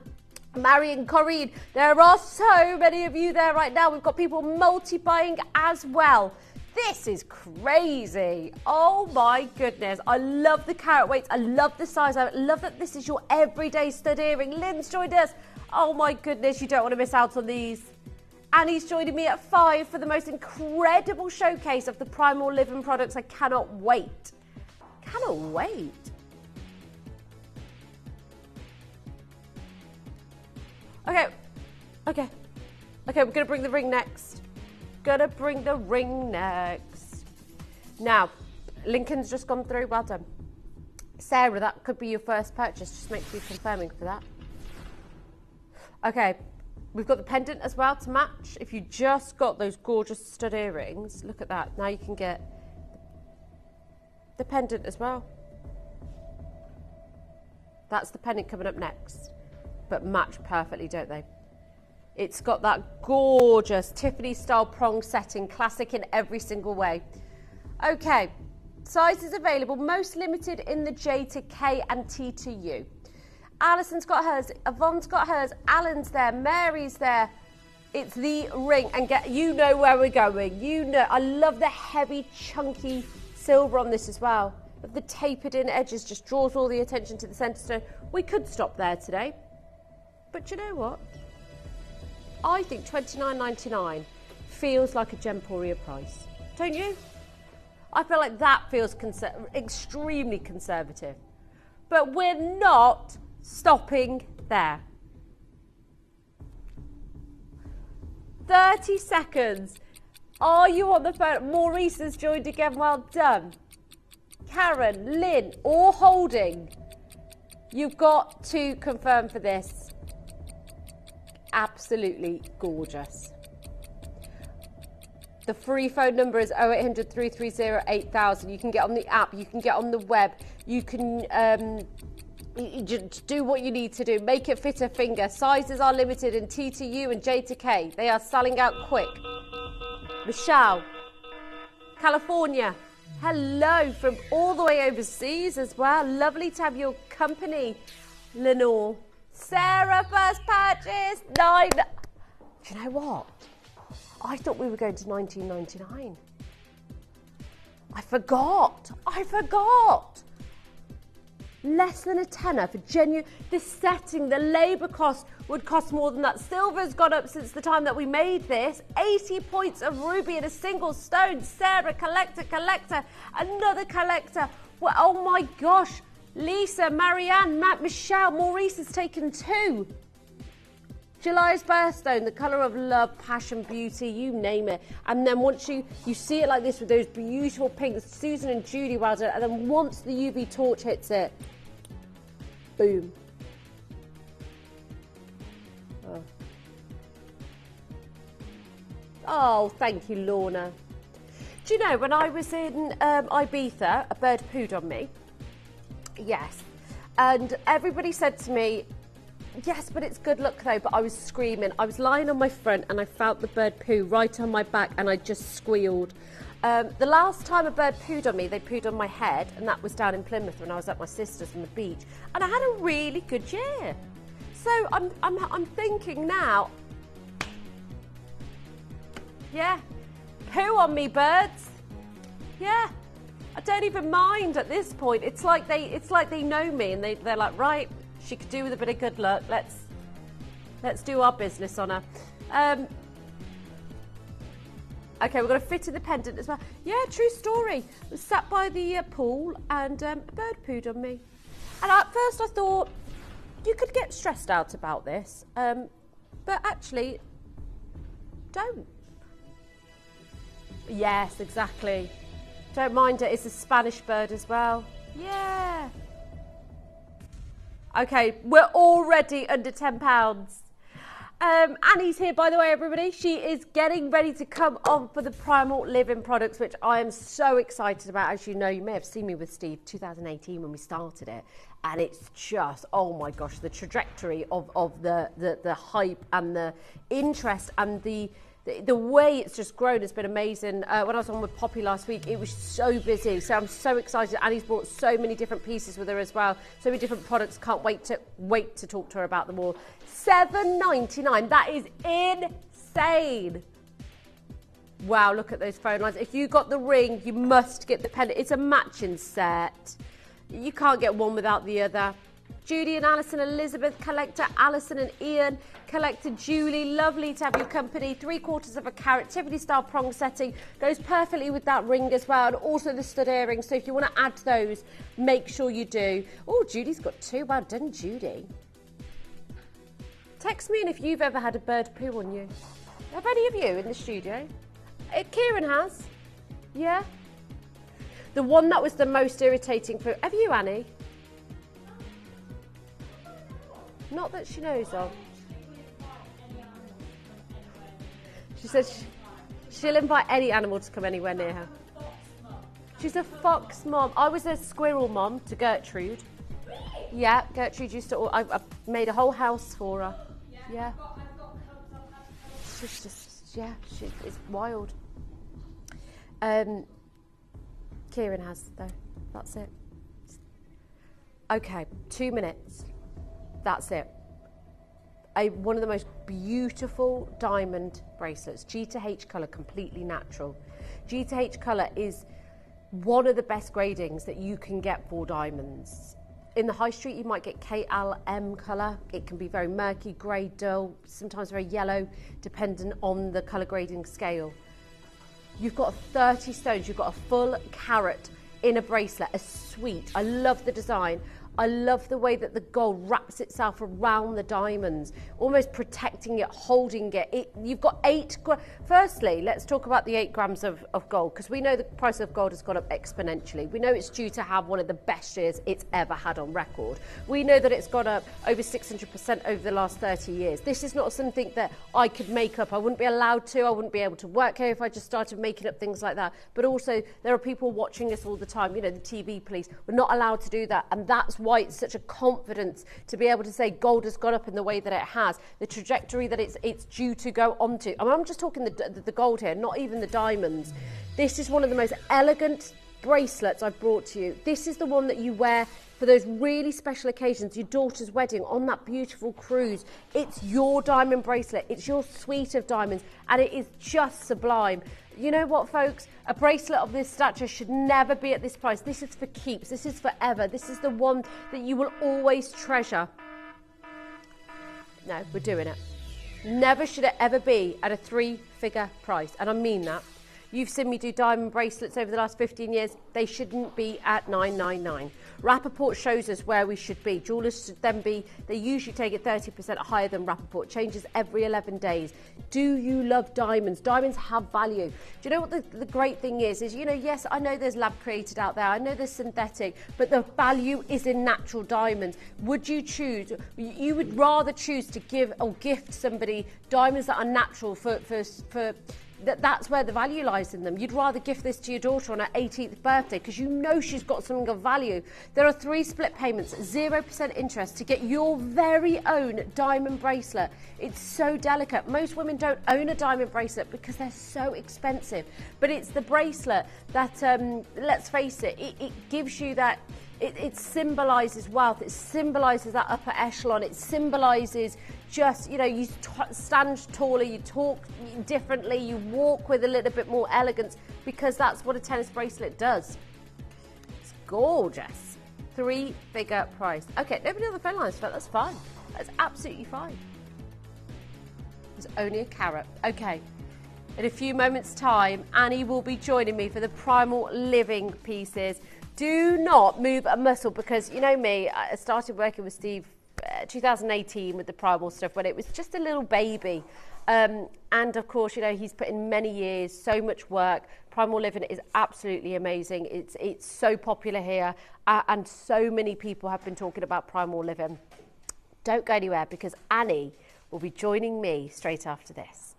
Marion, Corrine. There are so many of you there right now. We've got people multi-buying as well. This is crazy. Oh my goodness. I love the carat weights. I love the size. I love that this is your everyday stud earring. Lynn's joined us. Oh my goodness, you don't want to miss out on these. Annie's joining me at 5 for the most incredible showcase of the Primal Living products. I cannot wait. Cannot wait. Okay, we're going to bring the ring next. Gonna bring the ring next. Now, Lincoln's just gone through. Well done. Sarah, that could be your first purchase. Just make sure you're confirming for that. Okay, we've got the pendant as well to match. If you just got those gorgeous stud earrings, look at that. Now you can get the pendant as well. That's the pendant coming up next. But match perfectly, don't they? It's got that gorgeous Tiffany style prong setting, classic in every single way. Okay, sizes available, most limited in the J to K and T to U. Alison's got hers, Yvonne's got hers, Alan's there, Mary's there. It's the ring, and you know where we're going. You know, I love the heavy, chunky silver on this as well. The tapered in edges just draws all the attention to the centre stone. We could stop there today, but you know what? I think $29.99 feels like a Gemporia price, don't you? I feel like that feels extremely conservative, but we're not stopping there. 30 seconds. Are you on the phone? Maurice has joined again. Well done. Karen, Lynn, all holding. You've got to confirm for this. Absolutely gorgeous. The free phone number is 0800 330 8000. You can get on the app. You can get on the web. You can just do what you need to do. Make it fit a finger. Sizes are limited in T to U and J to K. They are selling out quick. Michelle, California. Hello from all the way overseas as well. Lovely to have your company, Lenore. Sarah, first purchase, 9. Do you know what? I thought we were going to $19.99. I forgot. Less than a tenner for genuine. The setting, the labour cost would cost more than that. Silver's gone up since the time that we made this. 80 points of ruby in a single stone. Sarah, collector, another collector. Well, oh my gosh. Lisa, Marianne, Matt, Michelle, Maurice has taken 2. July's birthstone, the colour of love, passion, beauty, you name it. And then once you see it like this with those beautiful pinks, Susan and Judy, well done. And then once the UV torch hits it, boom. Oh, thank you, Lorna. Do you know, when I was in Ibiza, a bird pooed on me. Yes. And everybody said to me, yes, but it's good luck though. But I was screaming. I was lying on my front and I felt the bird poo right on my back and I just squealed. The last time a bird pooed on me, they pooed on my head, and that was down in Plymouth when I was at my sister's on the beach. And I had a really good year. So I'm thinking now. Yeah, poo on me, birds. Yeah, I don't even mind at this point. It's like they know me, and they're like, right, she could do with a bit of good luck. Let's do our business on her. Okay, we're going to fit in the pendant as well. Yeah, true story. I was sat by the pool and a bird pooed on me. And at first I thought, you could get stressed out about this, but actually, don't. Yes, exactly. Don't mind it. It's a Spanish bird as well. Yeah. Okay, we're already under £10. Annie's here, by the way, everybody. She is getting ready to come on for the Primal Living products, which I am so excited about. As you know, you may have seen me with Steve 2018 when we started it, and it's just, oh my gosh, the trajectory of the hype and the interest and the way it's just grown has been amazing. When I was on with Poppy last week, it was so busy. So I'm so excited. Annie's brought so many different pieces with her as well. So many different products. Can't wait to talk to her about them all. $7.99. That is insane. Wow, look at those phone lines. If you got the ring, you must get the pendant. It's a matching set. You can't get one without the other. Judy and Alison, Elizabeth, collector Alison and Ian, collector Julie, lovely to have your company. 3/4 of a carat, Tiffany style prong setting, goes perfectly with that ring as well, and also the stud earrings. So if you want to add those, make sure you do. Oh, Judy's got two. Well done, Judy. Text me in if you've ever had a bird poo on you. Have any of you in the studio? Kieran has. Yeah. The one that was the most irritating for. Have you, Annie? Not that she knows of. She says she'll invite any animal to come anywhere near her. She's a fox mom. I was a squirrel mom to Gertrude. Yeah, Gertrude used to. I made a whole house for her. Yeah. She's just, yeah, it's wild. Kieran has though. That's it. Okay, 2 minutes. That's it. One of the most beautiful diamond bracelets. G to H colour, completely natural. G to H colour is one of the best gradings that you can get for diamonds. In the high street, you might get KLM colour. It can be very murky, grey, dull, sometimes very yellow, depending on the colour grading scale. You've got 30 stones. You've got a full carat in a bracelet, a sweet. I love the design. I love the way that the gold wraps itself around the diamonds, almost protecting it, holding it. You've got 8 grams. Firstly, let's talk about the 8 grams of gold, because we know the price of gold has gone up exponentially. We know it's due to have one of the best years it's ever had on record. We know that it's gone up over 600% over the last 30 years. This is not something that I could make up. I wouldn't be allowed to. I wouldn't be able to work here if I just started making up things like that. But also, there are people watching us all the time, you know, the TV police. We're not allowed to do that, and that's why it's such a confidence to be able to say gold has gone up in the way that it has, the trajectory that it's due to go onto. I mean, I'm just talking the gold here, not even the diamonds. This is one of the most elegant bracelets I've brought to you. This is the one that you wear for those really special occasions, your daughter's wedding, on that beautiful cruise. It's your diamond bracelet. It's your suite of diamonds, and it is just sublime. You know what, folks? A bracelet of this stature should never be at this price. This is for keeps. This is forever. This is the one that you will always treasure. No, we're doing it. Never should it ever be at a 3-figure price, and I mean that. You've seen me do diamond bracelets over the last 15 years. They shouldn't be at $999. Rappaport shows us where we should be. Jewellers should then be, they usually take it 30% higher than Rappaport. Changes every 11 days. Do you love diamonds? Diamonds have value. Do you know what the great thing is, you know, yes, I know there's lab created out there. I know there's synthetic, but the value is in natural diamonds. Would you choose, you would rather choose to give or gift somebody diamonds that are natural for that's where the value lies in them. You'd rather gift this to your daughter on her 18th birthday because you know she's got something of value. There are 3 split payments, 0% interest to get your very own diamond bracelet. It's so delicate. Most women don't own a diamond bracelet because they're so expensive. But it's the bracelet that, let's face it, it gives you that It symbolises wealth, it symbolises that upper echelon, it symbolises just, you know, you stand taller, you talk differently, you walk with a little bit more elegance, because that's what a tennis bracelet does. It's gorgeous. 3-figure price. Okay, nobody on the phone lines, but that's fine. That's absolutely fine. It's only a carat. Okay. In a few moments' time, Annie will be joining me for the Primal Living pieces. Do not move a muscle, because you know me, I started working with Steve 2018 with the Primal stuff when it was just a little baby. And of course, you know, he's put in many years, so much work. Primal Living is absolutely amazing. It's so popular here, and so many people have been talking about Primal Living. Don't go anywhere, because Annie will be joining me straight after this.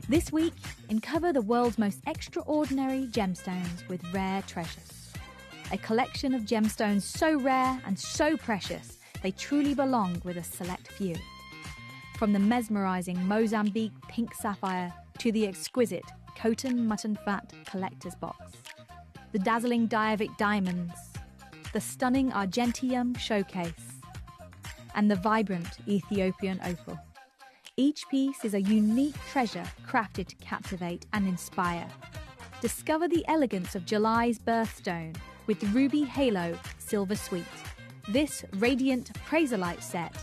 This week, uncover the world's most extraordinary gemstones with rare treasures. A collection of gemstones so rare and so precious, they truly belong with a select few. From the mesmerising Mozambique pink sapphire to the exquisite Coton mutton fat collector's box, the dazzling Diavic diamonds, the stunning Argentium showcase, and the vibrant Ethiopian opal. Each piece is a unique treasure crafted to captivate and inspire. Discover the elegance of July's birthstone with Ruby Halo Silver Suite, this radiant Praserite set,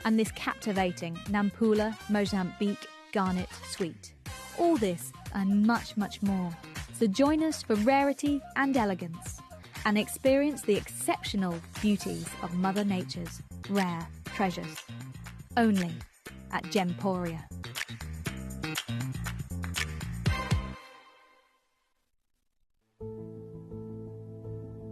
and this captivating Nampula Mozambique Garnet Suite. All this and much, much more. So join us for rarity and elegance, and experience the exceptional beauties of Mother Nature's rare treasures. Only at Gemporia.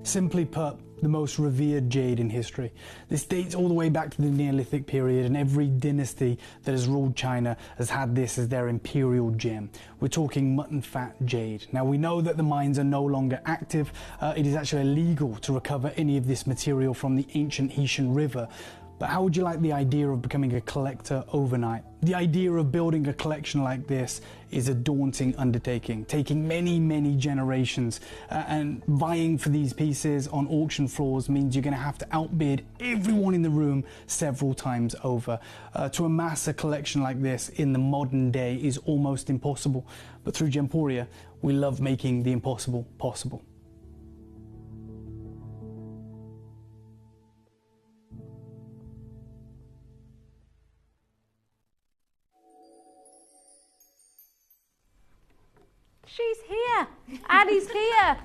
Simply put, the most revered jade in history. This dates all the way back to the Neolithic period, and every dynasty that has ruled China has had this as their imperial gem. We're talking mutton fat jade. Now, we know that the mines are no longer active. It is actually illegal to recover any of this material from the ancient Hetian River. But how would you like the idea of becoming a collector overnight? The idea of building a collection like this is a daunting undertaking, taking many, many generations, and vying for these pieces on auction floors means you're going to have to outbid everyone in the room several times over. To amass a collection like this in the modern day is almost impossible, but through Gemporia, we love making the impossible possible. She's here. Annie's here.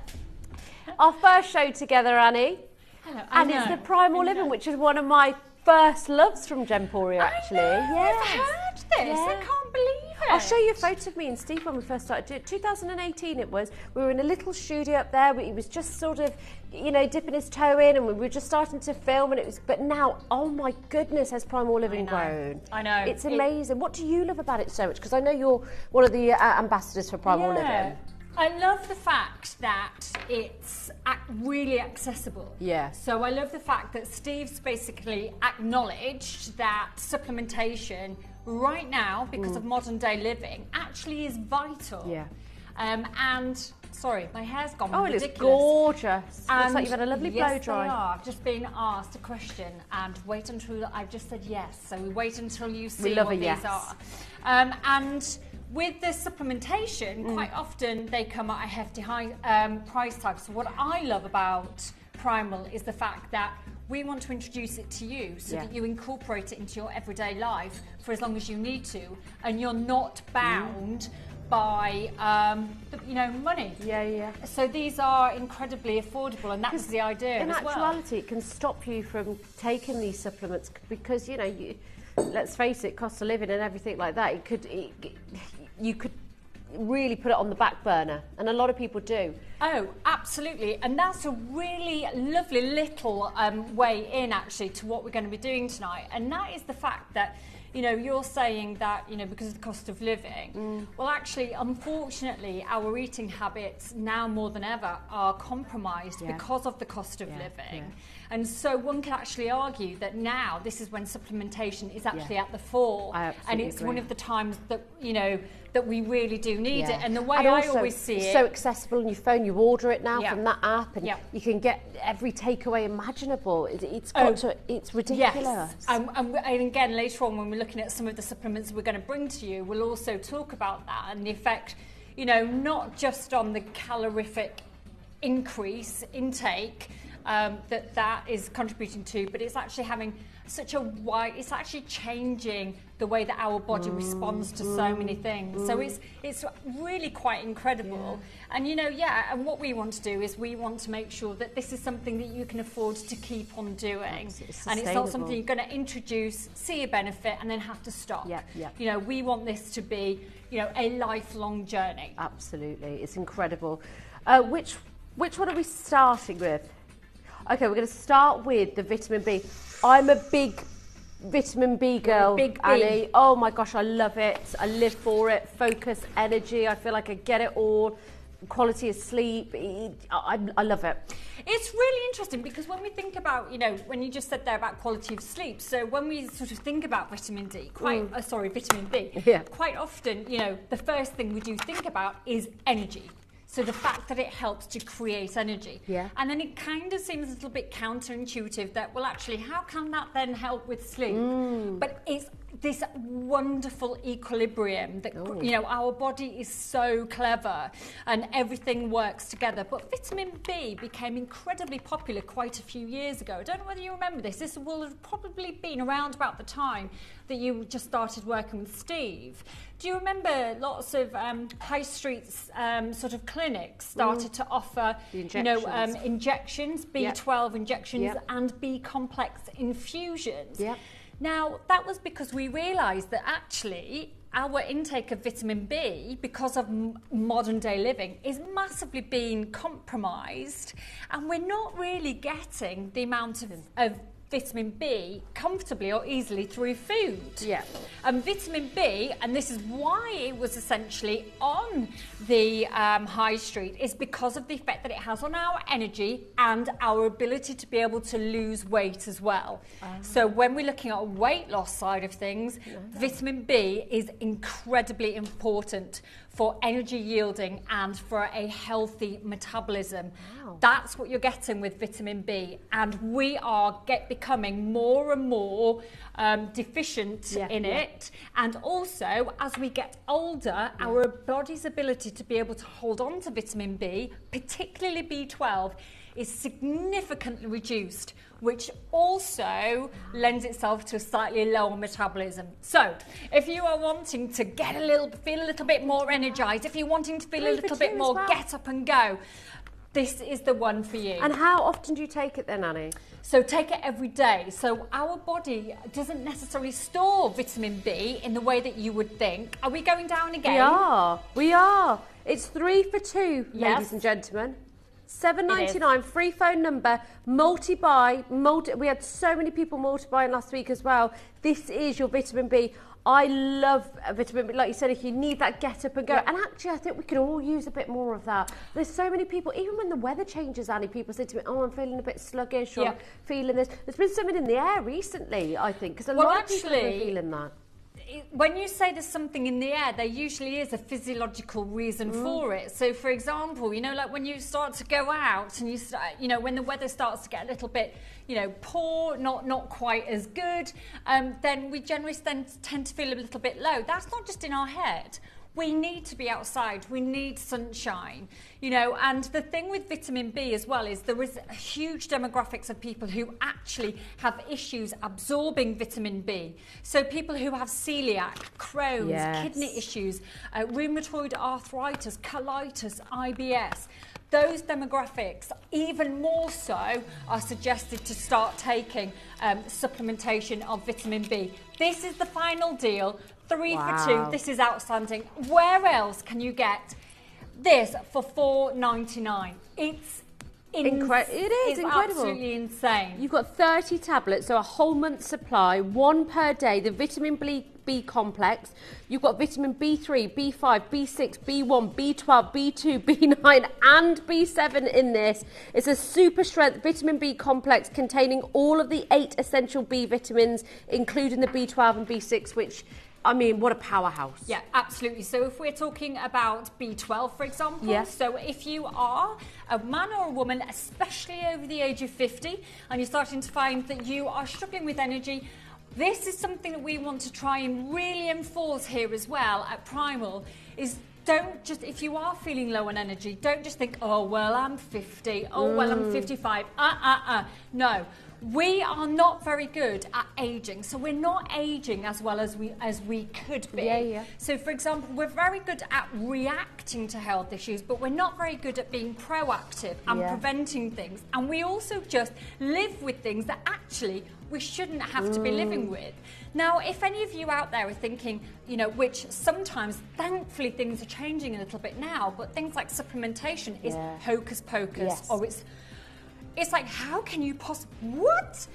Our first show together, Annie. Hello, and it's the Primal Living, which is one of my first loves from Gemporia, actually. I've heard this. Yeah. I can't believe it. I'll show you a photo of me and Steve when we first started. 2018 it was. We were in a little studio up there. He was just sort of, you know, dipping his toe in, and we were just starting to film. And it was. But now, oh my goodness, has Primal Living grown? I know. It's amazing. What do you love about it so much? Because I know you're one of the ambassadors for Primal Living. I love the fact that it's really accessible. Yeah. So I love the fact that Steve's basically acknowledged that supplementation right now, because of modern day living, actually is vital. Yeah. And sorry, my hair's gone ridiculous. ridiculous. It's gorgeous. And looks like you've had a lovely blow dry. I've just been asked a question, and wait until I've just said yes. So we wait until you see we love what a these yes. are. And with the supplementation, quite often they come at a hefty high price tag. So what I love about Primal is the fact that we want to introduce it to you so that you incorporate it into your everyday life for as long as you need to, and you're not bound by money. So these are incredibly affordable, and that was the idea in as well. actuality, it can stop you from taking these supplements because, you know, let's face it, cost of living and everything like that, you could really put it on the back burner, and a lot of people do. Oh, absolutely, and that's a really lovely little way in actually to what we're going to be doing tonight, and that is the fact that, you know, you're saying that, you know, because of the cost of living, well, actually, unfortunately, our eating habits now more than ever are compromised because of the cost of living. And so one can actually argue that now this is when supplementation is actually at the fore, and it's one of the times that, you know, that we really do need it. And the way I always see it, so accessible on your phone. You order it now from that app, and you can get every takeaway imaginable. It's ridiculous. Yes. And again, later on when we're looking at some of the supplements we're going to bring to you, we'll also talk about that and the effect, you know, not just on the calorific increase intake that is contributing to, but it's actually having such a wide, it's actually changing the way that our body responds to so many things. So it's really quite incredible. And you know, and what we want to do is we want to make sure that this is something that you can afford to keep on doing. And it's not something you're going to introduce, see a benefit, and then have to stop. You know, we want this to be, you know, a lifelong journey. Absolutely, it's incredible. Which one are we starting with? Okay, we're going to start with the vitamin B. I'm a big vitamin B girl, Big B. Annie. Oh my gosh, I love it. I live for it. Focus, energy. I feel like I get it all. Quality of sleep. I love it. It's really interesting because when we think about, you know, when you just said there about quality of sleep, so when we sort of think about vitamin D, vitamin B, quite often, you know, the first thing we do think about is energy. So the fact that it helps to create energy. And then it kind of seems a little bit counterintuitive that, well, actually, how can that then help with sleep? But it's this wonderful equilibrium that, you know, our body is so clever and everything works together. But vitamin B became incredibly popular quite a few years ago. I don't know whether you remember this. This will have probably been around about the time that you just started working with Steve. Do you remember lots of high street sort of clinics started to offer, you know, injections, B12 injections and B complex infusions? Now, that was because we realised that actually our intake of vitamin B, because of modern day living, is massively being compromised, and we're not really getting the amount of vitamin B comfortably or easily through food. And vitamin B, and this is why it was essentially on the high street, is because of the effect that it has on our energy and our ability to be able to lose weight as well. So when we're looking at a weight loss side of things, vitamin B is incredibly important for energy yielding and for a healthy metabolism. That's what you're getting with vitamin B, and we are becoming more and more deficient in it. And also, as we get older, our body's ability to be able to hold on to vitamin B, particularly B12, is significantly reduced, which also lends itself to a slightly lower metabolism. So, if you are wanting to feel a little bit more energized, if you're wanting to feel a little bit more get up and go, this is the one for you. And how often do you take it then, Annie? So take it every day. So our body doesn't necessarily store vitamin B in the way that you would think. Are we going down again? We are. It's 3 for 2, ladies and gentlemen. $7.99, free phone number, multi-buy. We had so many people multi-buying last week as well. This is your vitamin B. I love vitamin B. Like you said, if you need that get up and go. And actually, I think we could all use a bit more of that. There's so many people, even when the weather changes, Annie, people say to me, oh, I'm feeling a bit sluggish, or I'm feeling this. There's been something in the air recently, I think, because a lot of people are feeling that. When you say there's something in the air, there usually is a physiological reason for it. So, for example, you know, like when you start to go out and you start, you know, when the weather starts to get a little bit, you know, poor, not quite as good, then we generally tend to feel a little bit low. That's not just in our head. We need to be outside, we need sunshine, you know, and the thing with vitamin B as well is there is a huge demographics of people who actually have issues absorbing vitamin B. So people who have celiac, Crohn's, kidney issues, rheumatoid arthritis, colitis, IBS, those demographics, even more so, are suggested to start taking supplementation of vitamin B. This is the final deal. 3 for 2. This is outstanding. Where else can you get this for $4.99? It's incredible. Absolutely insane. You've got 30 tablets, so a whole month's supply, 1 per day. The vitamin B complex. You've got vitamin B3, B5, B6, B1, B12, B2, B9 and B7 in this. It's a super strength vitamin B complex containing all of the 8 essential B vitamins, including the B12 and B6, which, I mean, what a powerhouse. Yeah, absolutely. So if we're talking about B12, for example, so if you are a man or a woman, especially over the age of 50, and you're starting to find that you are struggling with energy, this is something that we want to try and really enforce here as well at Primal, is don't just, if you are feeling low on energy, don't just think, oh, well, I'm 50, oh, well, I'm 55, No. We are not very good at aging, so we're not aging as well as we could be. So, for example, we're very good at reacting to health issues, but we're not very good at being proactive and preventing things. And we also just live with things that actually we shouldn't have to be living with. Now, if any of you out there are thinking, you know, which sometimes, thankfully, things are changing a little bit now, but things like supplementation is hocus pocus, or it's like, how can you possibly, what?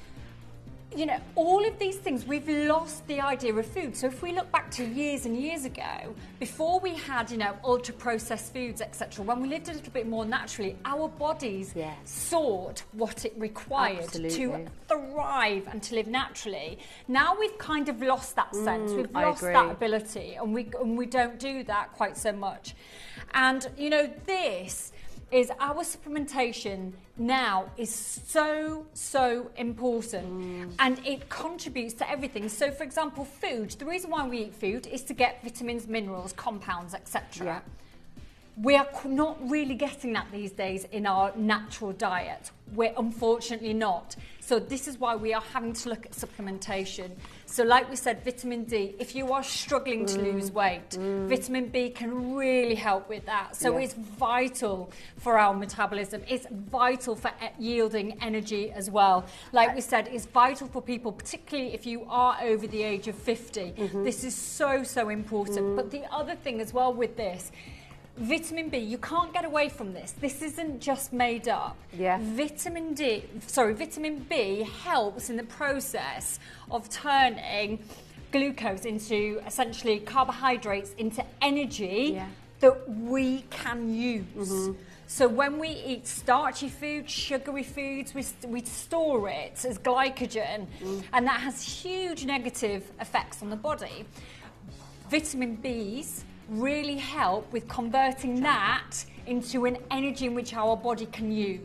You know, all of these things, we've lost the idea of food. So if we look back to years and years ago, before we had, you know, ultra-processed foods, etc., when we lived a little bit more naturally, our bodies sought what it required to thrive and to live naturally. Now we've kind of lost that sense. We've lost that ability, and we don't do that quite so much. And, you know, this is our supplementation now is so important, and it contributes to everything. So, for example, food, the reason why we eat food is to get vitamins, minerals, compounds, etc. We are not really getting that these days in our natural diet. We're unfortunately not. So this is why we are having to look at supplementation. So like we said, vitamin D, if you are struggling to lose weight, vitamin B can really help with that. So it's vital for our metabolism. It's vital for yielding energy as well. Like we said, it's vital for people, particularly if you are over the age of 50. This is so important. But the other thing as well with this, vitamin B, you can't get away from this. This isn't just made up. Vitamin B helps in the process of turning glucose into essentially carbohydrates into energy that we can use. So when we eat starchy food, sugary foods, we store it as glycogen, and that has huge negative effects on the body. Vitamin B's really help with converting that into an energy in which our body can use.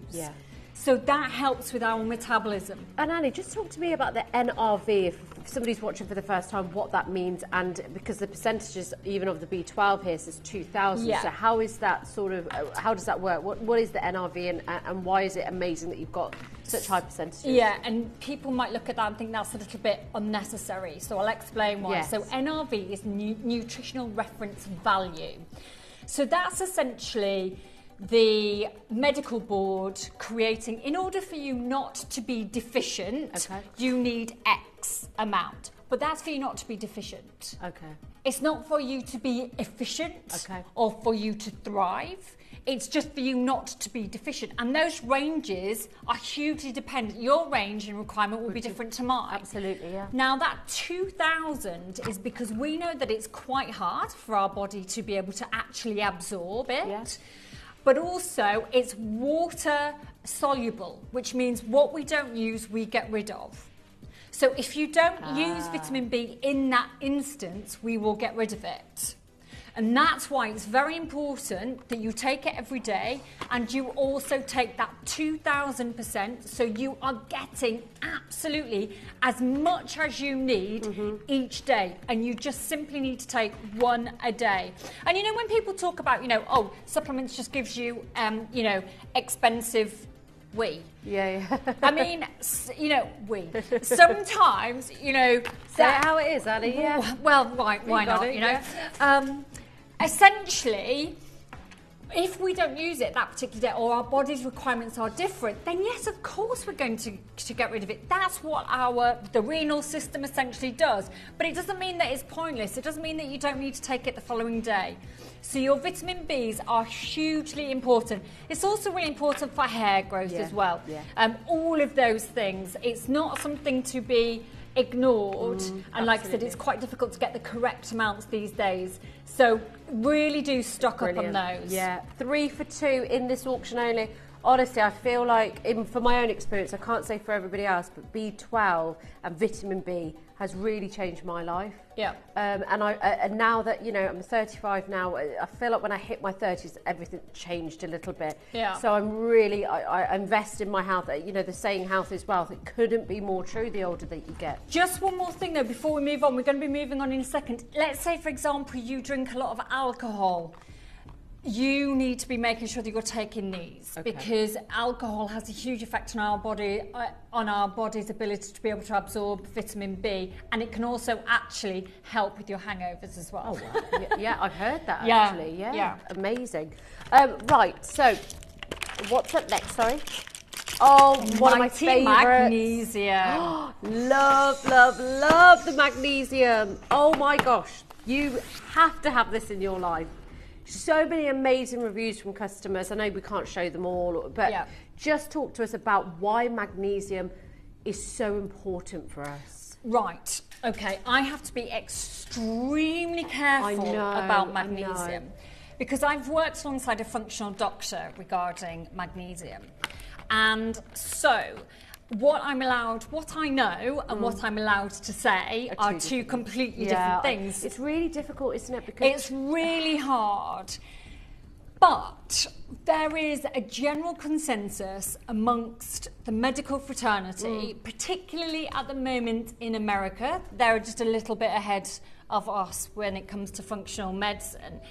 So that helps with our metabolism. And Annie, just talk to me about the NRV, if somebody's watching for the first time, what that means, and because the percentages even of the B12 here says 2,000, so how is that sort of, how does that work? What is the NRV, and why is it amazing that you've got such high percentages? Yeah, and people might look at that and think that's a little bit unnecessary, so I'll explain why. So NRV is nutritional reference value. So that's essentially the medical board creating, in order for you not to be deficient, you need X amount. But that's for you not to be deficient. It's not for you to be efficient or for you to thrive. It's just for you not to be deficient. And those ranges are hugely dependent. Your range and requirement will be different to mine. Absolutely, Now that 2,000 is because we know that it's quite hard for our body to be able to actually absorb it. But also it's water soluble, which means what we don't use, we get rid of. So if you don't use vitamin B in that instance, we will get rid of it. And that's why it's very important that you take it every day, and you also take that 2,000%, so you are getting absolutely as much as you need each day, and you just simply need to take one a day. And you know, when people talk about, you know, oh, supplements just gives you, you know, expensive Yeah. I mean, you know, sometimes, you know, say it how it is, Ali. Yeah. Well, why not? You know, essentially, if we don't use it that particular day, or our body's requirements are different, then yes, of course we're going to get rid of it. That's what the renal system essentially does. But it doesn't mean that it's pointless. It doesn't mean that you don't need to take it the following day. So your vitamin Bs are hugely important. It's also really important for hair growth as well. Yeah. All of those things. It's not something to be ignored, and like I said, it's quite difficult to get the correct amounts these days, so really do stock up on those. Yeah, 3 for 2 in this auction only. Honestly, I feel like, even for my own experience, I can't say for everybody else, but B12 and vitamin B has really changed my life. Yeah. And now that, you know, I'm 35 now, I feel like when I hit my 30s, everything changed a little bit. Yeah. So I'm really, I invest in my health. You know, the saying health is wealth. It couldn't be more true the older that you get. Just one more thing though, before we move on, we're going to be moving on in a second. Let's say, for example, you drink a lot of alcohol. You need to be making sure that you're taking these, because alcohol has a huge effect on our body, on our body's ability to be able to absorb vitamin B, and it can also actually help with your hangovers as well. Oh, wow. Yeah, I've heard that actually. Yeah. Amazing. Right, so what's up next? Sorry. Oh, one of my favourites. Magnesium. Love the magnesium. Oh my gosh, you have to have this in your life. So many amazing reviews from customers. I know we can't show them all, but just talk to us about why magnesium is so important for us. Right, okay, I have to be extremely careful about magnesium, because I've worked alongside a functional doctor regarding magnesium. And so what I know and what I'm allowed to say are two completely different things. It's really difficult, isn't it? Because it's really hard. But there is a general consensus amongst the medical fraternity, particularly at the moment in America. They're just a little bit ahead of us when it comes to functional medicine.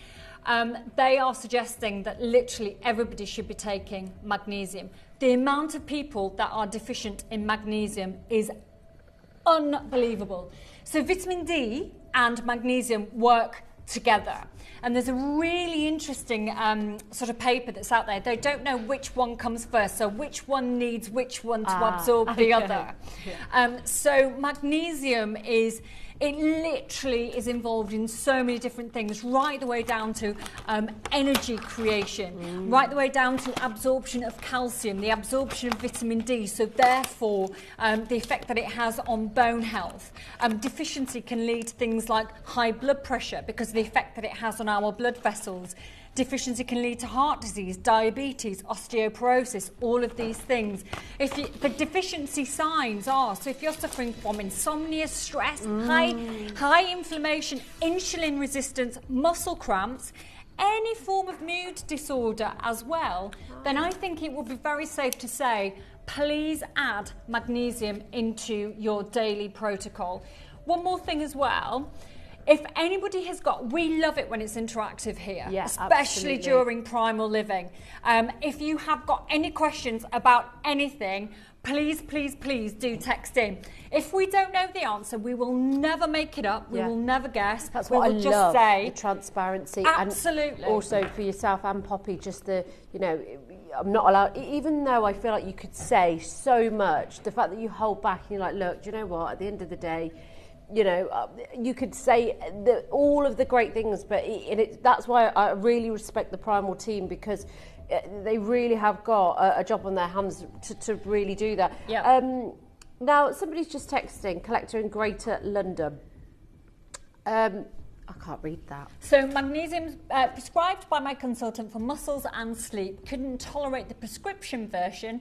They are suggesting that literally everybody should be taking magnesium. The amount of people that are deficient in magnesium is unbelievable. So vitamin D and magnesium work together. And there's a really interesting sort of paper that's out there. They don't know which one comes first, so which one needs which one to absorb the other. So magnesium it literally is involved in so many different things, right the way down to energy creation, right the way down to absorption of calcium, the absorption of vitamin D, so therefore the effect that it has on bone health. Deficiency can lead to things like high blood pressure because of the effect that it has on our blood vessels. Deficiency can lead to heart disease, diabetes, osteoporosis, all of these things. The deficiency signs are, so if you're suffering from insomnia, stress, high inflammation, insulin resistance, muscle cramps, any form of mood disorder as well, then I think it would be very safe to say, please add magnesium into your daily protocol. One more thing as well. If anybody has we love it when it's interactive here, especially during Primal Living. If you have got any questions about anything, please do text in. If we don't know the answer, we will never make it up. We will never guess. That's what I love, the transparency. Absolutely. And also for yourself and Poppy, just I'm not allowed, even though I feel like you could say so much, the fact that you hold back and you're like, look, do you know what, at the end of the day, you know, you could say all of the great things, but that's why I really respect the Primal team, because they really have got a job on their hands to really do that. Now, somebody's just texting, collector in Greater London. I can't read that. So magnesium prescribed by my consultant for muscles and sleep. Couldn't tolerate the prescription version,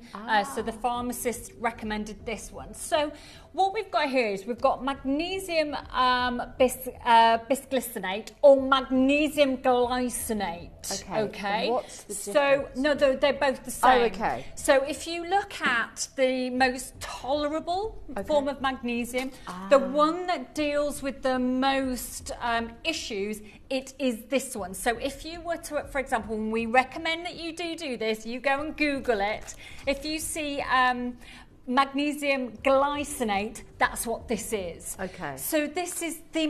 so the pharmacist recommended this one. So what we've got here is we've got magnesium bisglycinate or magnesium glycinate. Okay. What's the difference? So no, they're both the same. Oh, okay. So if you look at the most tolerable form of magnesium, the one that deals with the most issues, it is this one. So if you were to, for example, when we recommend that you do this, you go and Google it. If you see magnesium glycinate, that's what this is. Okay. So this is the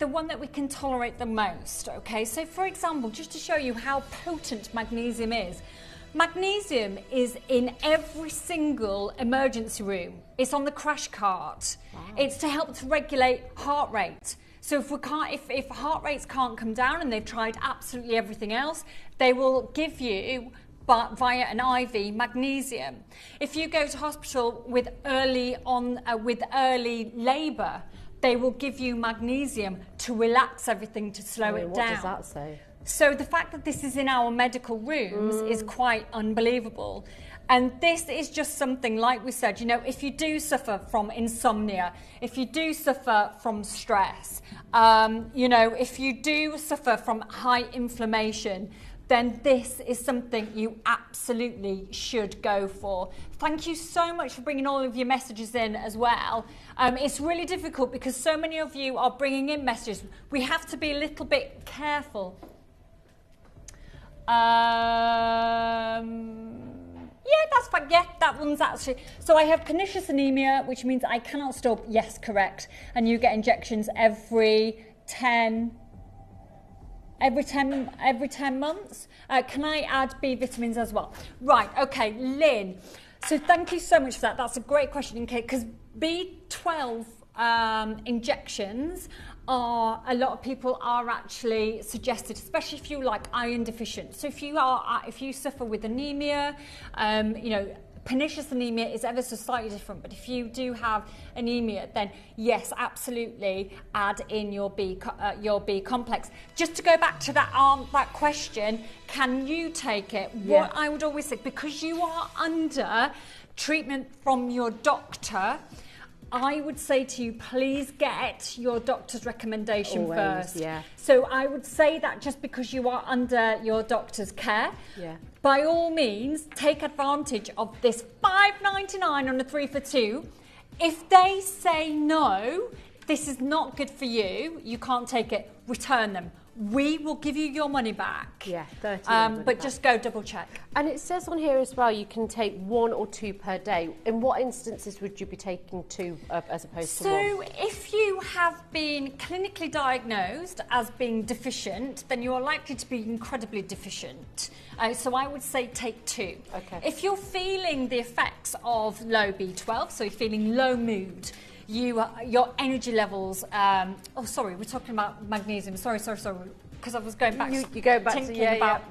one that we can tolerate the most. Okay. So for example, just to show you how potent magnesium is, magnesium is in every single emergency room. It's on the crash cart. Wow. It's to help to regulate heart rate. So if heart rates can't come down, and they've tried absolutely everything else, they will give you via an IV magnesium. If you go to hospital with early labour, they will give you magnesium to relax everything, to slow it down. What does that say? So the fact that this is in our medical rooms is quite unbelievable. And this is just something, like we said, you know, if you do suffer from insomnia, if you do suffer from stress, you know, if you do suffer from high inflammation, then this is something you absolutely should go for. Thank you so much for bringing all of your messages in as well. It's really difficult because so many of you are bringing in messages. We have to be a little bit careful. Yeah, that's fine. Yeah, that one's actually... So I have pernicious anemia, which means I cannot stop. Yes, correct. And you get injections every 10 months. Can I add B vitamins as well? Right, okay, Lynn. So thank you so much for that. That's a great question, because B12 injections are, a lot of people are actually suggested, especially if you like iron deficient. So if you suffer with anemia, you know, pernicious anemia is ever so slightly different, but if you do have anemia, then yes, absolutely add in your B complex. Just to go back to that question, can you take it? Yeah. What I would always say, because you are under treatment from your doctor, I would say to you, please get your doctor's recommendation first. Yeah. So I would say that just because you are under your doctor's care, by all means, take advantage of this $5.99 on a 3 for 2. If they say no, this is not good for you, you can't take it, return them. We will give you your money back. Yeah, 30. But back. Just go double check. And it says on here as well, you can take 1 or 2 per day. In what instances would you be taking 2 as opposed to 1? So if you have been clinically diagnosed as being deficient, then you are likely to be incredibly deficient. So I would say take 2. Okay. If you're feeling the effects of low B12, so you're feeling low mood, your energy levels, oh sorry, we're talking about magnesium, sorry, because I was going back you go back to about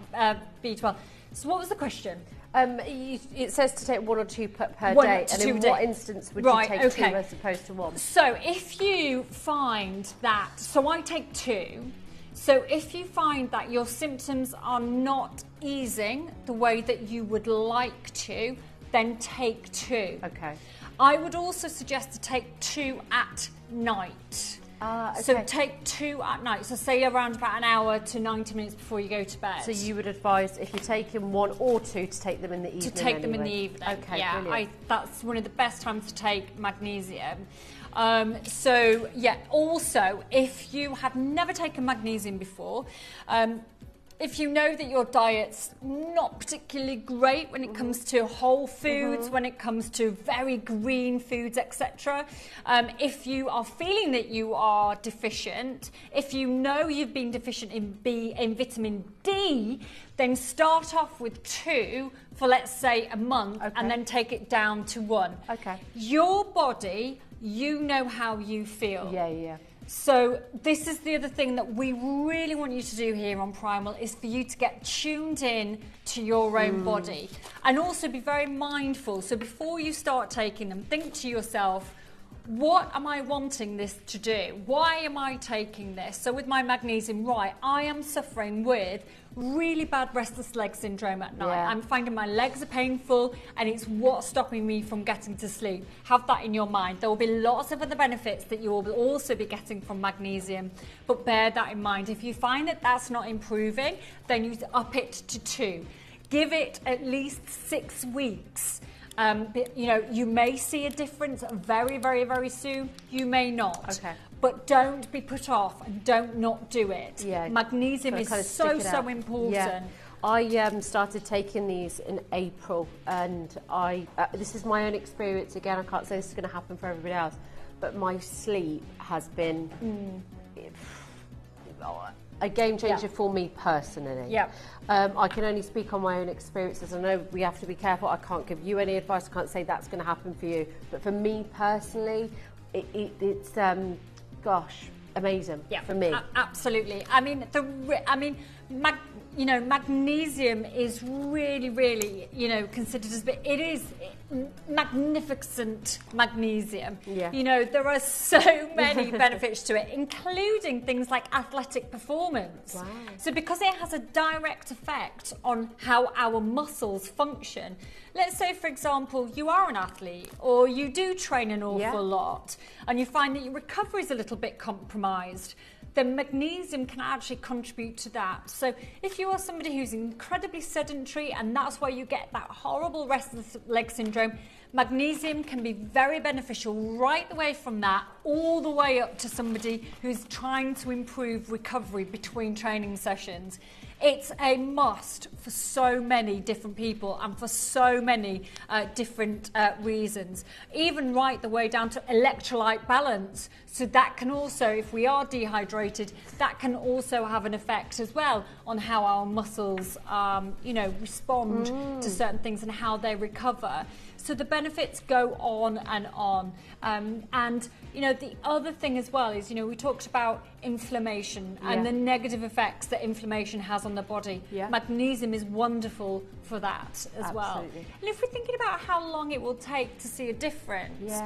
B12. So what was the question? It says to take 1 or 2 per 1 day, to and 2 in day. what instance would you take 2 as opposed to 1? So if you find that, so I take 2, so if you find that your symptoms are not easing the way that you would like to, then take 2. Okay. I would also suggest to take 2 at night. Okay. So take 2 at night. So say around about an hour to 90 minutes before you go to bed. So you would advise, if you're taking 1 or 2, to take them in the evening. To take them in the evening. Okay, yeah, brilliant. that's one of the best times to take magnesium. So yeah, also if you have never taken magnesium before, if you know that your diet's not particularly great when it comes to whole foods, when it comes to very green foods, etc., if you are feeling that you are deficient, if you know you've been deficient in vitamin D, then start off with 2 for, let's say, a month, and then take it down to 1. Okay. Your body, you know how you feel. Yeah. So this is the other thing that we really want you to do here on Primal, is for you to get tuned in to your own body, and also be very mindful. So before you start taking them, think to yourself, what am I wanting this to do? Why am I taking this? So with my magnesium, right, I am suffering with really bad restless leg syndrome at night. I'm finding my legs are painful and it's what's stopping me from getting to sleep. Have that in your mind. There will be lots of other benefits that you will also be getting from magnesium, but bear that in mind. If you find that that's not improving, then you up it to 2. Give it at least 6 weeks. You may see a difference very, very, very soon. You may not. Okay. But don't be put off and don't not do it. Yeah. Magnesium is so important. Yeah. I started taking these in April, and this is my own experience again. I can't say this is going to happen for everybody else, but my sleep has been a game changer for me personally. Yeah. I can only speak on my own experiences. I know we have to be careful. I can't give you any advice. I can't say that's going to happen for you. But for me personally, it's amazing for me. Absolutely. Magnesium is really, really, considered as it is magnificent magnesium. Yeah. There are so many benefits to it, including things like athletic performance. Wow. So because it has a direct effect on how our muscles function. Let's say, for example, you are an athlete or you do train an awful lot and you find that your recovery is a little bit compromised. Then magnesium can actually contribute to that. So if you are somebody who's incredibly sedentary and that's why you get that horrible restless leg syndrome, magnesium can be very beneficial right the way from that all the way up to somebody who's trying to improve recovery between training sessions. It's a must for so many different people and for so many different reasons, even right the way down to electrolyte balance. So that can also, if we are dehydrated, that can also have an effect as well on how our muscles, respond to certain things and how they recover. So the benefits go on and on. The other thing as well is, we talked about inflammation and the negative effects that inflammation has on the body. Yeah. Magnesium is wonderful for that as well. And if we're thinking about how long it will take to see a difference,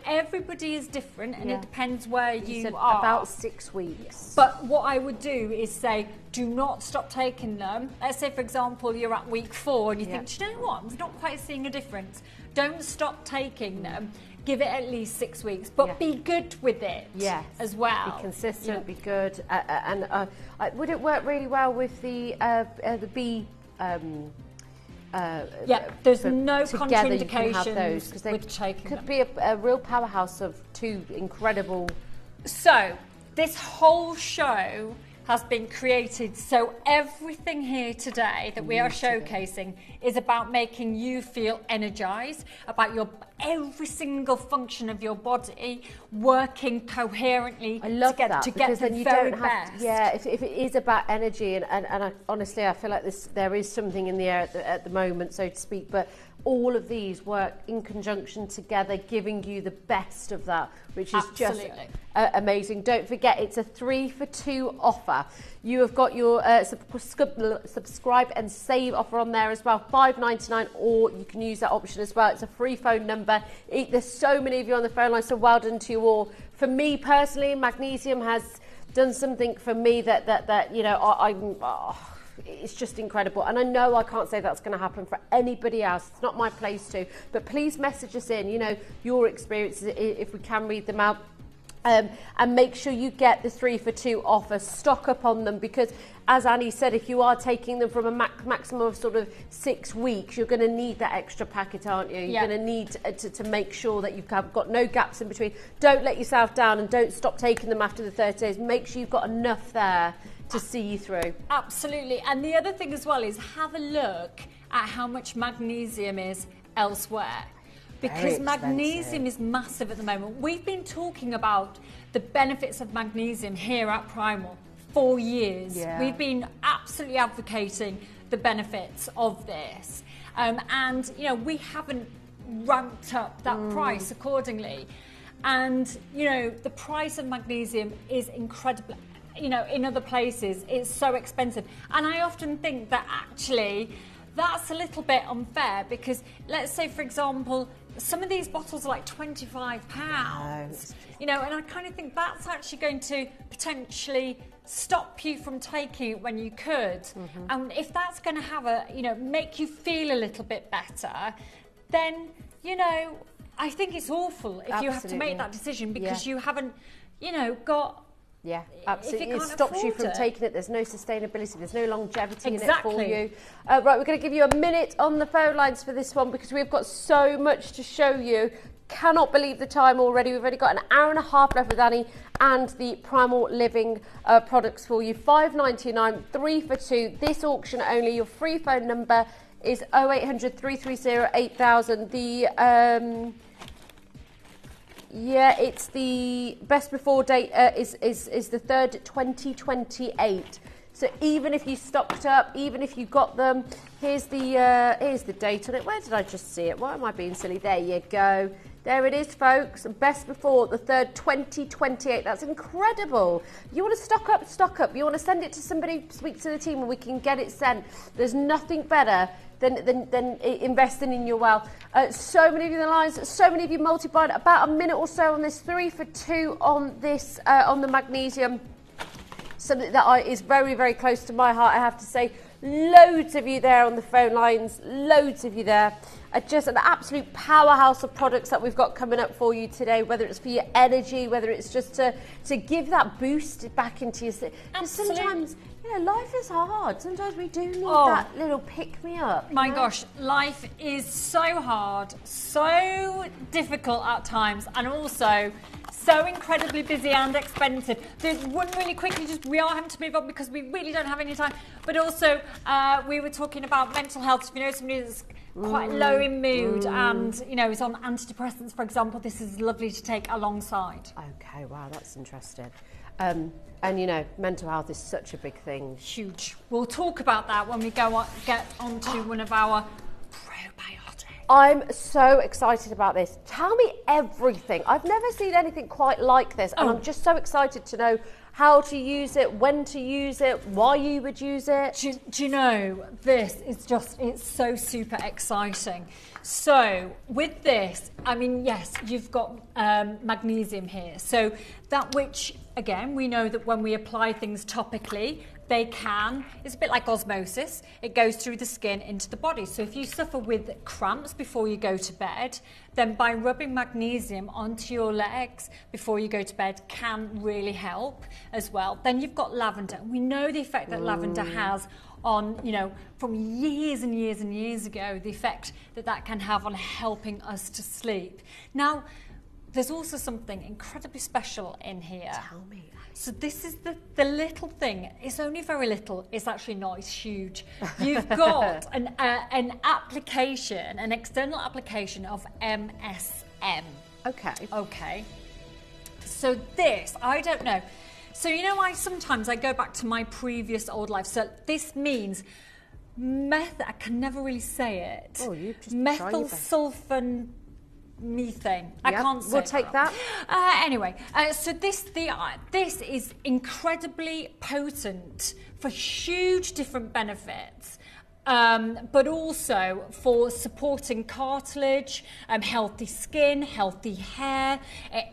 everybody is different and it depends where you are. About 6 weeks. But what I would do is say, do not stop taking them. Let's say, for example, you're at week 4 and you think, do you know what, I'm not quite seeing a difference. Don't stop taking them. Give it at least 6 weeks, but be good with it as well. Be consistent, be good. Would it work really well with the bee? There's no contraindications because they with taking could them. Be a real powerhouse of 2 incredible. So this whole show has been created so everything here today that we are showcasing is about making you feel energized, about your every single function of your body working coherently together to get the very best. If it is about energy and honestly I feel like there is something in the air at the moment, so to speak, but all of these work in conjunction together, giving you the best of that, which is just amazing. Don't forget, it's a 3 for 2 offer. You have got your subscribe and save offer on there as well, $5.99, or you can use that option as well. It's a free phone number. There's so many of you on the phone line, so well done to you all. For me personally, magnesium has done something for me that it's just incredible, and I know I can't say that's going to happen for anybody else. It's not my place to, but please message us in, your experiences if we can read them out, and make sure you get the 3 for 2 offer. Stock up on them, because as Annie said, if you are taking them from a maximum of sort of 6 weeks, you're going to need that extra packet, aren't you? You're going to need to make sure that you've got no gaps in between. Don't let yourself down and don't stop taking them after the 30 days. Make sure you've got enough there to see you through. Absolutely. And the other thing as well is have a look at how much magnesium is elsewhere, because magnesium is massive at the moment. We've been talking about the benefits of magnesium here at Primal for years. We've been absolutely advocating the benefits of this, and we haven't ramped up that price accordingly, and the price of magnesium is incredible. In other places it's so expensive, and I often think that actually that's a little bit unfair, because let's say, for example, some of these bottles are like £25, you know, and I kind of think that's actually going to potentially stop you from taking it when you could. And if that's going to have a, you know, make you feel a little bit better, then, you know, I think it's awful if you have to make that decision because you haven't, you know, got... Yeah, absolutely. It stops you from taking it. There's no sustainability. There's no longevity in it for you. Right, we're going to give you a minute on the phone lines for this one because we've got so much to show you. Cannot believe the time already. We've only got an hour and a half left with Annie and the Primal Living products for you. $5.99, 3 for 2. This auction only. Your free phone number is 0800 330 8000. The... yeah, it's the best before date is the 3rd 2028. So even if you stocked up, even if you got them, here's the date on it. Where did I just see it? Why am I being silly? There you go. There it is, folks. Best before the 3rd 2028. That's incredible. You want to stock up, stock up. You want to send it to somebody, speak to the team, and we can get it sent. There's nothing better than investing in your wealth. So many of you in the lines, so many of you multiplied. About a minute or so on this. 3 for 2 on this, on the magnesium. Something that is very, very close to my heart, I have to say. Loads of you there on the phone lines. Loads of you there. Just an absolute powerhouse of products that we've got coming up for you today, whether it's for your energy, whether it's just to give that boost back into your... Because sometimes, you know, life is hard. Sometimes we do need that little pick-me-up. My gosh, life is so hard, so difficult at times, and also so incredibly busy and expensive. There's one really quickly, we are having to move on because we really don't have any time, but also we were talking about mental health. If you know somebody that's quite low in mood and, you know, is on antidepressants, for example, this is lovely to take alongside. Okay, wow, that's interesting. And, you know, mental health is such a big thing. Huge. We'll talk about that when we get onto one of our probiotics. I'm so excited about this. Tell me everything. I've never seen anything quite like this, and I'm just so excited to know how to use it, when to use it, why you would use it. Do you know, this is just, it's so super exciting. So with this, I mean, yes, you've got magnesium here. So that which, again, we know that when we apply things topically, they can, it's a bit like osmosis, it goes through the skin into the body. So if you suffer with cramps before you go to bed, then by rubbing magnesium onto your legs before you go to bed can really help as well. Then you've got lavender. We know the effect that lavender has on, you know, from years and years and years ago, the effect that that can have on helping us to sleep. Now, there's also something incredibly special in here. Tell me. So this is the little thing. It's only very little. It's actually not. It's huge. You've got an application, an external application of MSM. Okay. Okay. So this, I don't know. So, you know, sometimes I go back to my previous old life. So this means I can never really say it. Oh, you just methyl sulfon methane. I can't say. We'll take that. Anyway, so this is incredibly potent for huge different benefits. But also for supporting cartilage, healthy skin, healthy hair,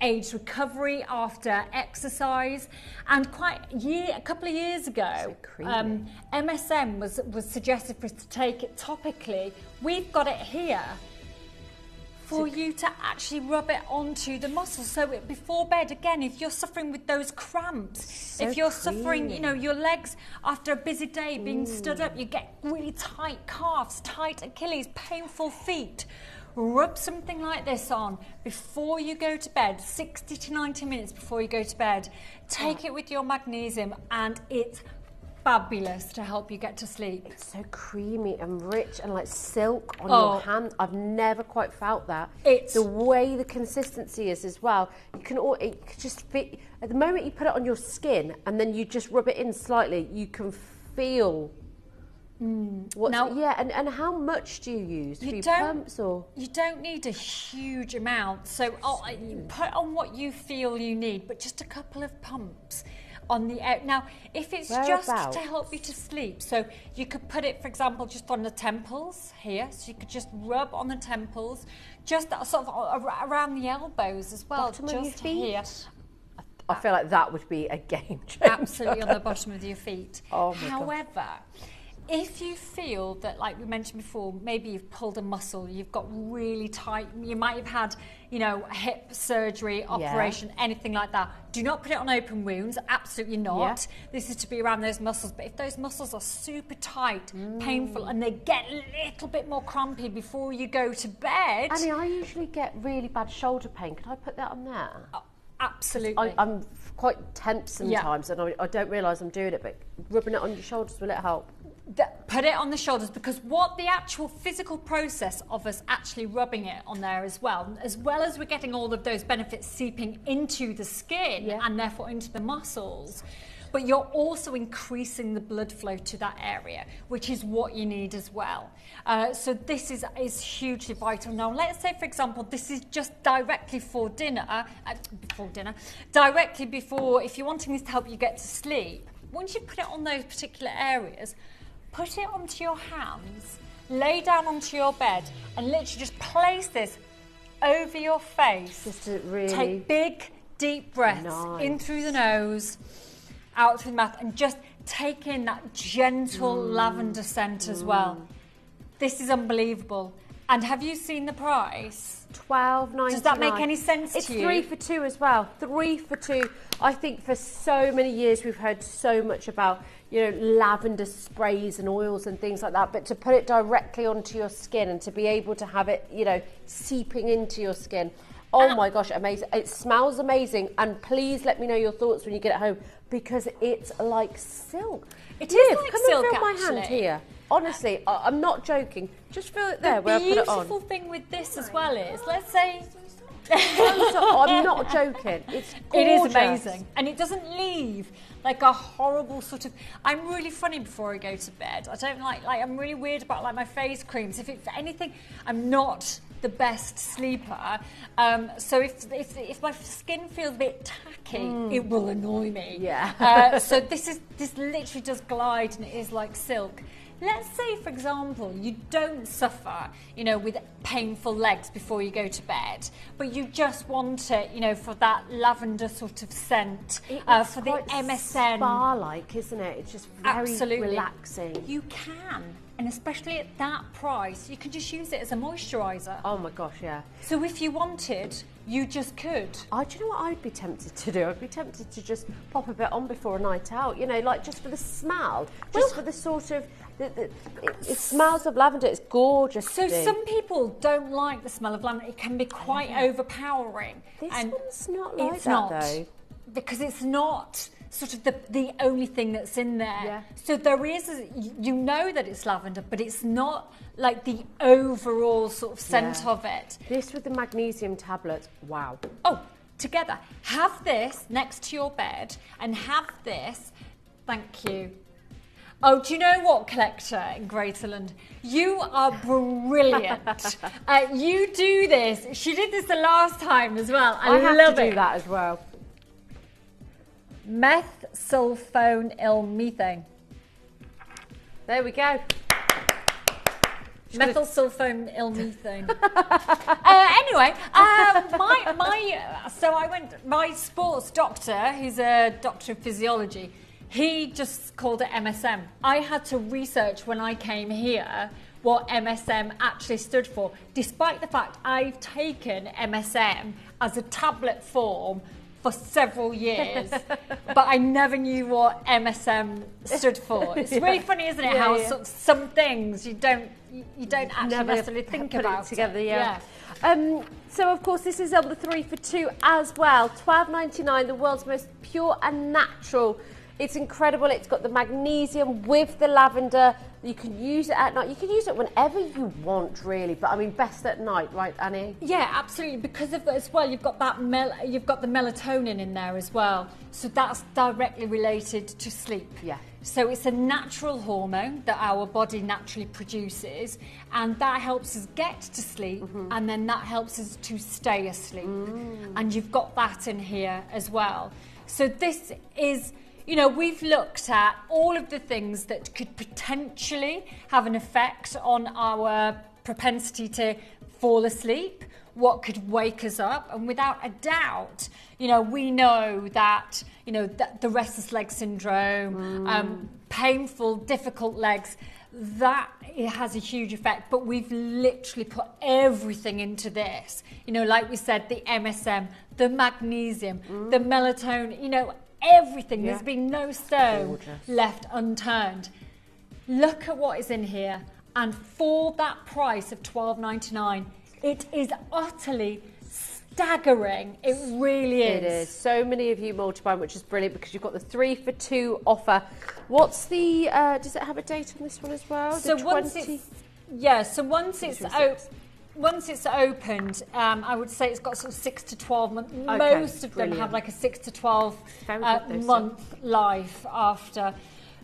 aids recovery after exercise. And a couple of years ago, MSM was suggested for us to take it topically. We've got it here for you to actually rub it onto the muscles. So before bed, again, if you're suffering with those cramps, if you're suffering, you know, your legs after a busy day being stood up, you get really tight calves, tight Achilles, painful feet, rub something like this on before you go to bed, 60 to 90 minutes before you go to bed. Take it with your magnesium and it's fabulous to help you get to sleep. It's so creamy and rich and like silk on your hand. I've never quite felt that. It's the way the consistency is as well. It can just fit. At the moment you put it on your skin and then you just rub it in slightly, you can feel and how much do you use? 3 pumps or? You don't need a huge amount. So you put on what you feel you need, but just a couple of pumps on the air. Now, if it's Whereabouts? just to help you to sleep, so you could put it, for example, just on the temples here. So you could just rub on the temples, just sort of around the elbows as well. Bottom of just your feet? here. I feel like that would be a game changer. Absolutely on the bottom of your feet. Oh my However, if you feel that, like we mentioned before, maybe you've pulled a muscle, you've got really tight, you might have had, you know, hip surgery, operation, anything like that. Do not put it on open wounds, absolutely not. Yeah. This is to be around those muscles. But if those muscles are super tight, painful, and they get a little bit more crumpy before you go to bed. Annie, I usually get really bad shoulder pain. Can I put that on there? Absolutely. I'm quite tense sometimes, and I don't realise I'm doing it, but rubbing it on your shoulders, will it help? Put it on the shoulders, because what the actual physical process of us actually rubbing it on there as well as we're getting all of those benefits seeping into the skin and therefore into the muscles, but you're also increasing the blood flow to that area, which is what you need as well. So this is hugely vital. Now, let's say, for example, this is just directly for dinner, directly before, if you're wanting this to help you get to sleep, once you put it on those particular areas, put it onto your hands, lay down onto your bed, and literally just place this over your face. Just to really take big, deep breaths in through the nose, out through the mouth, and just take in that gentle lavender scent as well. This is unbelievable. And have you seen the price? $12.99. Does that make any sense it's to you? 3 for 2 as well. 3 for 2. I think for so many years we've heard so much about, you know, lavender sprays and oils and things like that, but to put it directly onto your skin and to be able to have it, you know, seeping into your skin. Oh my gosh, amazing. It smells amazing, and please let me know your thoughts when you get it home, because it's like silk. It is like come silk, and feel my actually. hand here. Honestly, I'm not joking. Just feel it there The where I put it on. beautiful thing with this as well is, let's say... I'm not joking. It's gorgeous. It is amazing. And it doesn't leave like a horrible sort of... I'm really funny before I go to bed. I don't like I'm really weird about like my face creams. If anything, I'm not the best sleeper. So if my skin feels a bit tacky, it will annoy me. Yeah. So this literally does glide, and it is like silk. Let's say, for example, you don't suffer, you know, with painful legs before you go to bed, but you just want it, you know, for that lavender sort of scent, for the MSM. Spa-like, isn't it? It's just very relaxing. You can, and especially at that price, you can just use it as a moisturiser. Oh my gosh, yeah. So if you wanted, you just could. Do you know what I'd be tempted to do? I'd be tempted to just pop a bit on before a night out, you know, like just for the smell, just for the sort of... It smells of lavender. It's gorgeous. So some people don't like the smell of lavender. It can be quite overpowering. This and one's not like it's that, not, though. because it's not sort of the only thing that's in there. Yeah. So there is, you know that it's lavender, but it's not like the overall sort of scent of it. This with the magnesium tablets, wow. Oh, together. Have this next to your bed, and have this, thank you. Oh, do you know what, collector in Greaterland? You are brilliant. You do this. She did this the last time as well. I have love to it. do that as well. Methylsulfonylmethane. There we go. Methylsulfonylmethane. Anyway, my sports doctor, who's a doctor of physiology, he just called it MSM. I had to research when I came here what MSM actually stood for, despite the fact I've taken MSM as a tablet form for several years, but I never knew what MSM stood for. It's really funny, isn't it? How sort of some things you don't actually necessarily think about it together. So of course this is on the 3 for 2 as well. $12.99, the world's most pure and natural. It's incredible. It's got the magnesium with the lavender. You can use it at night. You can use it whenever you want, really. But I mean, best at night, right, Annie? Yeah, absolutely. Because of that as well, you've got that you've got the melatonin in there as well. So that's directly related to sleep. Yeah. So it's a natural hormone that our body naturally produces, and that helps us get to sleep, and then that helps us to stay asleep. And you've got that in here as well. So this is you know, we've looked at all of the things that could potentially have an effect on our propensity to fall asleep, what could wake us up, and without a doubt, you know, we know that, you know, that the restless leg syndrome, painful, difficult legs, that it has a huge effect. But we've literally put everything into this, you know, like we said, the MSM, the magnesium, the melatonin, you know, everything. There's been no stone left unturned. Look at what is in here, and for that price of $12.99, it is utterly staggering. It really is. It is. So many of you multiplying, which is brilliant because you've got the 3 for 2 offer. What's the? Does it have a date on this one as well? So once it's opened, I would say it's got sort of 6 to 12 months. Okay, most of them brilliant. have like a 6 to 12 month life after.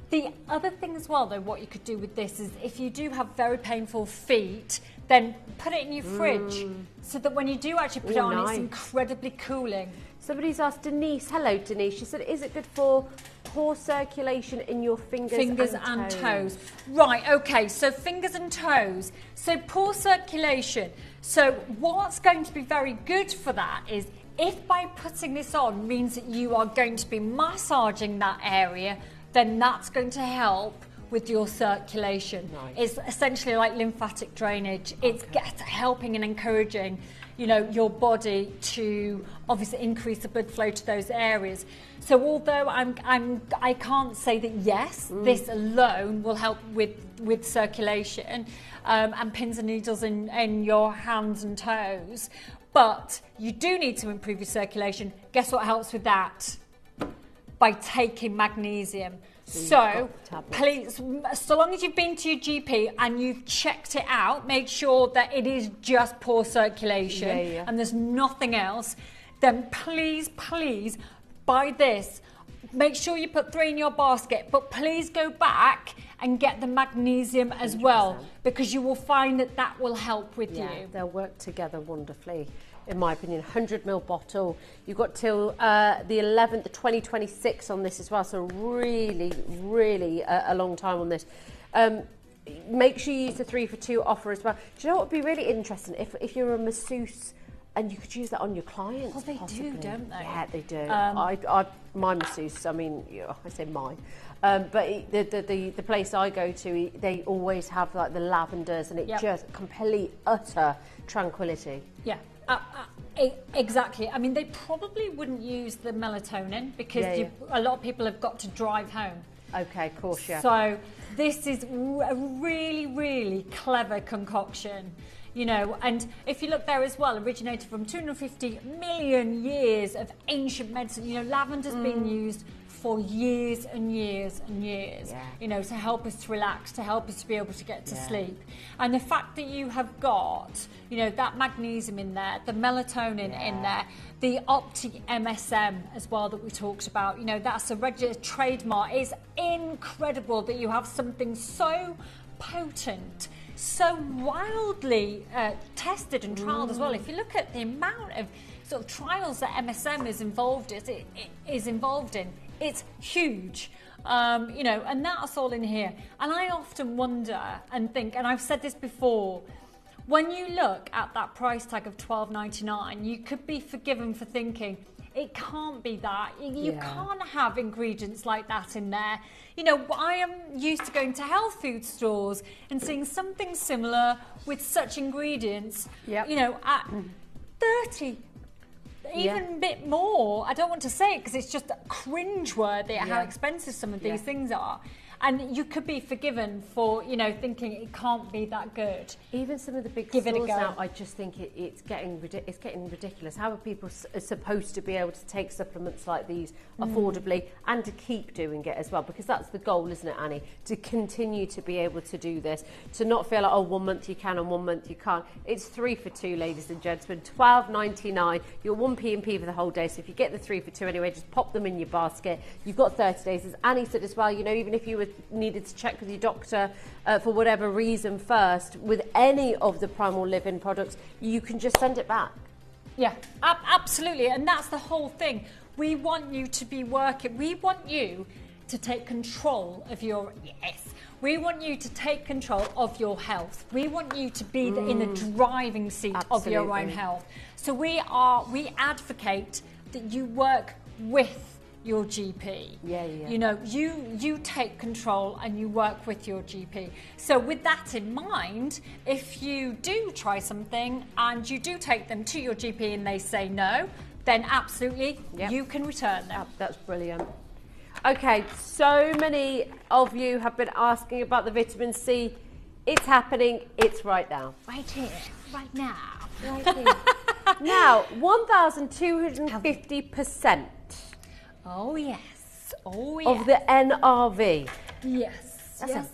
The other thing as well, though, what you could do with this is if you do have very painful feet, then put it in your fridge so that when you do actually put it on, it's incredibly cooling. Somebody's asked Denise, hello Denise, she said, is it good for poor circulation in your fingers and toes? Right, okay, so fingers and toes. So poor circulation. So what's going to be very good for that is if by putting this on means that you are going to be massaging that area, then that's going to help with your circulation. It's essentially like lymphatic drainage. It's helping and encouraging, you know, your body to obviously increase the blood flow to those areas. So although I can't say that yes, this alone will help with circulation and pins and needles in your hands and toes, but you do need to improve your circulation. Guess what helps with that? By taking magnesium. So please, so long as you've been to your GP and you've checked it out, make sure that it is just poor circulation and there's nothing else, then please buy this. Make sure you put 3 in your basket, but please go back and get the magnesium as 100%. Well, because you will find that that will help with you. They'll work together wonderfully. In my opinion, 100ml bottle. You've got till the 11th, 2026 on this as well. So really a long time on this. Make sure you use the 3 for 2 offer as well. Do you know what would be really interesting? If you're a masseuse and you could use that on your clients. Well, they possibly. do, don't they? Yeah, they do. My masseuse, I mean, I say mine. But the place I go to, they always have like the lavenders and it just complete, utter tranquility. Yeah. Exactly. I mean, they probably wouldn't use the melatonin because a lot of people have got to drive home. Okay, of course, yeah. So this is a really clever concoction, you know. And if you look there as well, originated from 250 million years of ancient medicine. You know, lavender's been used for years and years and years, you know, to help us to relax, to help us to be able to get to sleep. And the fact that you have got, you know, that magnesium in there, the melatonin in there, the Opti MSM as well that we talked about, you know, that's a registered trademark. It's incredible that you have something so potent, so wildly tested and trialed as well. If you look at the amount of sort of trials that MSM is involved in, it's huge, you know, and that's all in here. And I often wonder and think, and I've said this before, when you look at that price tag of $12.99, you could be forgiven for thinking, it can't be that. You can't have ingredients like that in there. You know, I am used to going to health food stores and seeing something similar with such ingredients, you know, at 30, even a bit more. I don't want to say it because it's just cringeworthy how expensive some of these things are. And you could be forgiven for, you know, thinking it can't be that good. Even some of the big Give it a stores go. now, I just think it's getting ridiculous. How are people supposed to be able to take supplements like these affordably and to keep doing it as well? Because that's the goal, isn't it, Annie? To continue to be able to do this, to not feel like, oh, 1 month you can and 1 month you can't. It's 3 for 2, ladies and gentlemen. $12.99. You're 1 P&P for the whole day. So if you get the 3 for 2 anyway, just pop them in your basket. You've got 30 days. As Annie said as well, you know, even if you were needed to check with your doctor for whatever reason first, with any of the Primal Living products, you can just send it back. Yeah, absolutely. And that's the whole thing. We want you to be working. We want you to take control of your, we want you to take control of your health. We want you to be in the driving seat of your own health. So we advocate that you work with your GP. You know, you take control and you work with your GP. So with that in mind, if you do try something and you do take them to your GP and they say no, then absolutely you can return them. That's brilliant. Okay, so many of you have been asking about the vitamin C. It's happening. It's right now. Right here, right now. Right here. Now, 1,250%. Oh yes. Oh yes. Of the NRV. Yes. That's a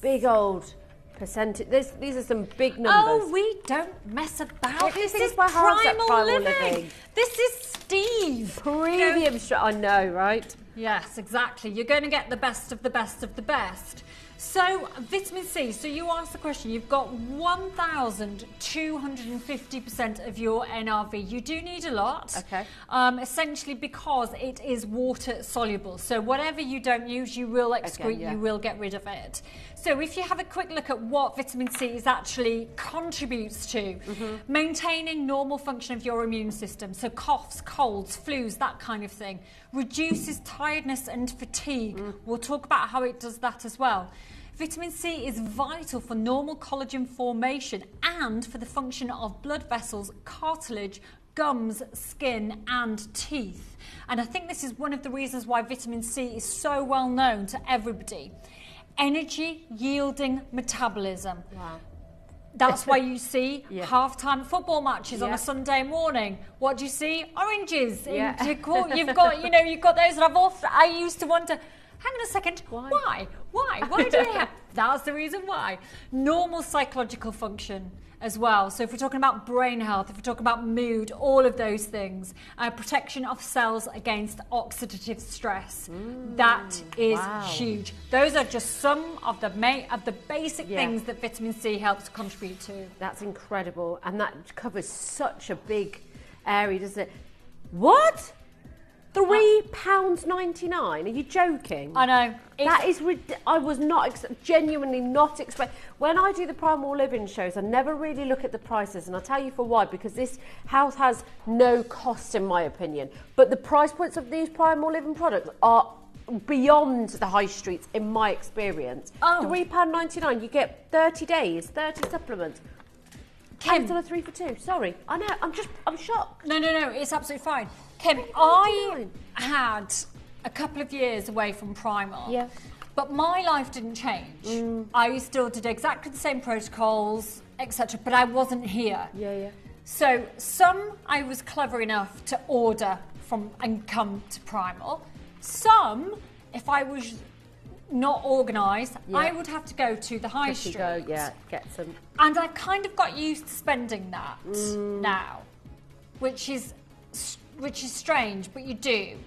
big old percentage. These are some big numbers. Oh, we don't mess about. This is Primal Living. This is Steve. Premium I know, right? Yes, exactly. You're going to get the best of the best of the best. So, vitamin C. So you asked the question. You've got 1,250% of your NRV. You do need a lot. Okay. Essentially because it is water soluble. So whatever you don't use, you will excrete. You will get rid of it. So if you have a quick look at what vitamin C is actually contributes to, maintaining normal function of your immune system. So coughs, colds, flus, that kind of thing. Reduces tiredness and fatigue. We'll talk about how it does that as well. Vitamin C is vital for normal collagen formation and for the function of blood vessels, cartilage, gums, skin and teeth. And I think this is one of the reasons why vitamin C is so well known to everybody. Energy yielding metabolism. Wow. That's why you see half-time football matches on a Sunday morning. What do you see? Oranges. You've got those. And I used to wonder, hang on a second, why? Why do they have? That's the reason why. Normal psychological function as well. So if we're talking about brain health, if we're talking about mood, all of those things, protection of cells against oxidative stress, that is huge. Those are just some of the basic things that vitamin C helps contribute to. That's incredible, and that covers such a big area, doesn't it? What? £3.99? Are you joking? I know. That is I was genuinely not expecting. When I do the Primal Living shows, I never really look at the prices, and I'll tell you for why. Because this house has no cost, in my opinion. But the price points of these Primal Living products are beyond the high streets, in my experience. £3.99. You get 30 days, 30 supplements. Kim, on a 3 for 2. Sorry, I know. I'm shocked. No. It's absolutely fine. Kim, I had a couple of years away from Primal. Yeah. But my life didn't change. I still did exactly the same protocols, etc. But I wasn't here. Yeah. So I was clever enough to order from and come to Primal. Some, if I was not organised, I would have to go to the high street. Get some. And I kind of got used to spending that now, which is strange, but you do.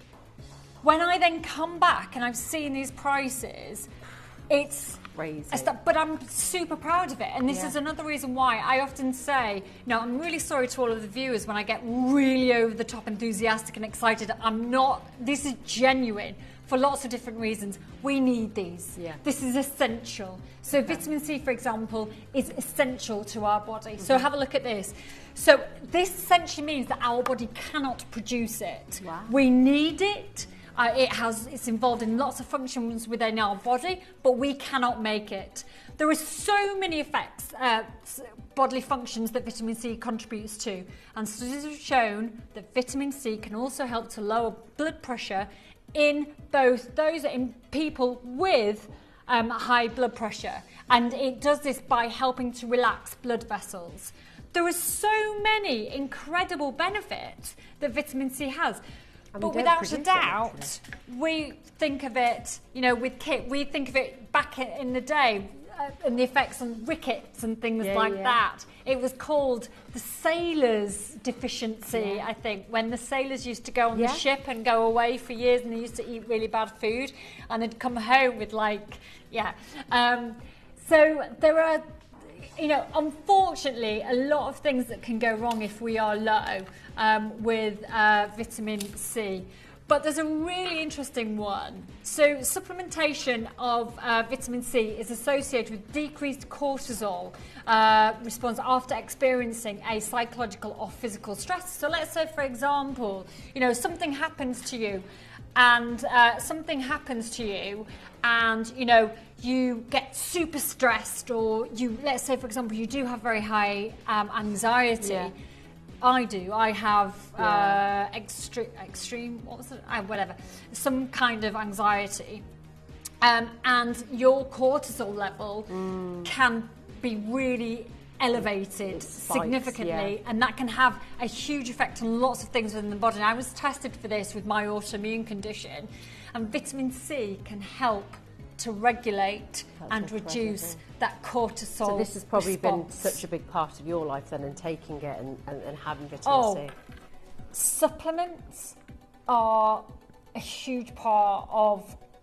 When I then come back and I've seen these prices, it's crazy. But I'm super proud of it. And this is another reason why I often say, I'm really sorry to all of the viewers when I get really over the top enthusiastic and excited. This is genuine for lots of different reasons. We need these. Yeah. This is essential. So vitamin C, for example, is essential to our body. So have a look at this. So this essentially means that our body cannot produce it. Wow. We need it. It's involved in lots of functions within our body, but we cannot make it. There are so many effects, bodily functions that vitamin C contributes to. And studies have shown that vitamin C can also help to lower blood pressure in both those in people with high blood pressure. And it does this by helping to relax blood vessels. There are so many incredible benefits that vitamin C has. But without a doubt, we think of it, with Kit, we think of it back in the day, and the effects on rickets and things like that. It was called the sailors' deficiency, I think, when the sailors used to go on the ship and go away for years, and they used to eat really bad food, and they'd come home with so there are, you know, unfortunately, a lot of things that can go wrong if we are low with vitamin C. But there's a really interesting one. So supplementation of vitamin C is associated with decreased cortisol response after experiencing a psychological or physical stress. So let's say, for example, you know, something happens to you and you know, you get super stressed, or you, let's say, for example, you do have very high anxiety. Yeah. I do. I have extreme, what was it? Whatever, some kind of anxiety. And your cortisol level can be really elevated significantly, and that can have a huge effect on lots of things within the body. And I was tested for this with my autoimmune condition, and vitamin C can help to regulate and reduce that cortisol. So this has probably response. been such a big part of your life then, and taking it and having vitamin C. Supplements are a huge part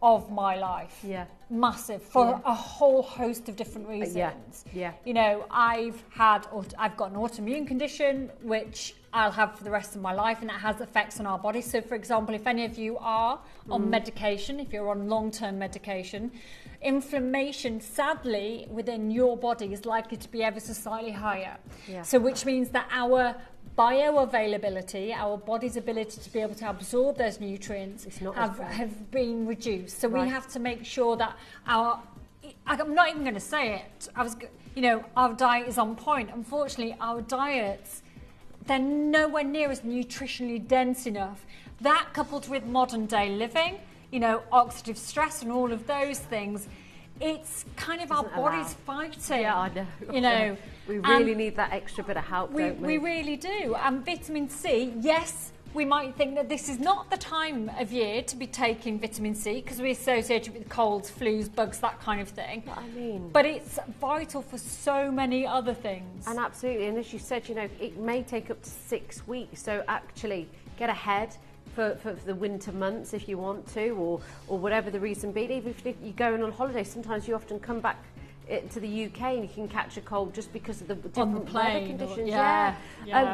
of my life. Yeah. Massive, for a whole host of different reasons. Yeah. You know, I've got an autoimmune condition which I'll have for the rest of my life, and it has effects on our body. So for example, if any of you are on medication, if you're on long-term medication, inflammation, sadly, within your body is likely to be ever so slightly higher. Yeah. So which means that our bioavailability, our body's ability to be able to absorb those nutrients have been reduced. So we have to make sure that I'm not even going to say it, our diet is on point. Unfortunately, our diets, they're nowhere near as nutritionally dense enough. That, coupled with modern day living, you know, oxidative stress and all of those things, it's kind of our body's fighting. Yeah, I know. You know, we really need that extra bit of help, don't we? We really do. And vitamin C, yes, we might think that this is not the time of year to be taking vitamin C because we associate it with colds, flus, bugs, that kind of thing. But it's vital for so many other things. And absolutely, and as you said, you know, it may take up to 6 weeks. So actually, get ahead for the winter months if you want to, or whatever the reason be. Even if you're going on holiday, sometimes you often come back to the UK and you can catch a cold just because of the different weather conditions.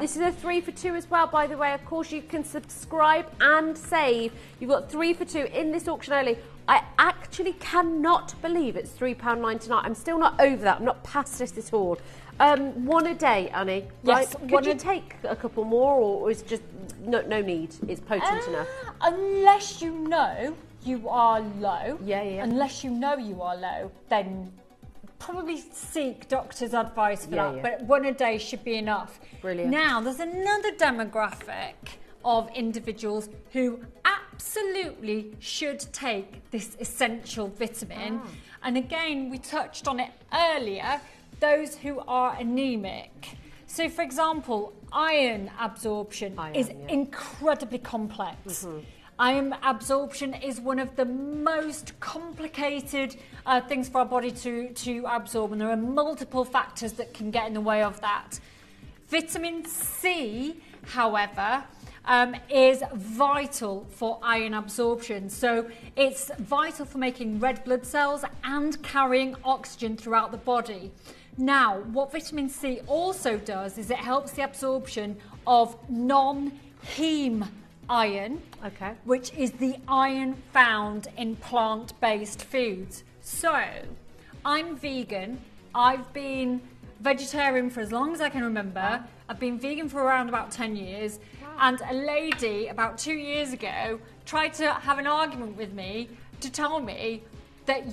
This is a 3 for 2 as well, by the way. Of course, you can subscribe and save. You've got 3 for 2 in this auction only. I actually cannot believe it's £3.99. I'm still not over that. I'm not past this at all. One a day, Annie. Right? Yes. Could you take a couple more, or is just no need? It's potent enough. Unless you know you are low. Yeah. Unless you know you are low, then probably seek doctor's advice for that. But one a day should be enough. Brilliant. Now, there's another demographic of individuals who absolutely should take this essential vitamin. And again, we touched on it earlier, those who are anemic. So, for example, iron absorption is incredibly complex. Iron absorption is one of the most complicated things for our body to absorb, and there are multiple factors that can get in the way of that. Vitamin C, however, is vital for iron absorption. So it's vital for making red blood cells and carrying oxygen throughout the body. Now, what vitamin C also does is it helps the absorption of non-heme iron, which is the iron found in plant-based foods. So, I'm vegan. I've been vegetarian for as long as I can remember. I've been vegan for around about 10 years. And a lady about 2 years ago tried to have an argument with me to tell me that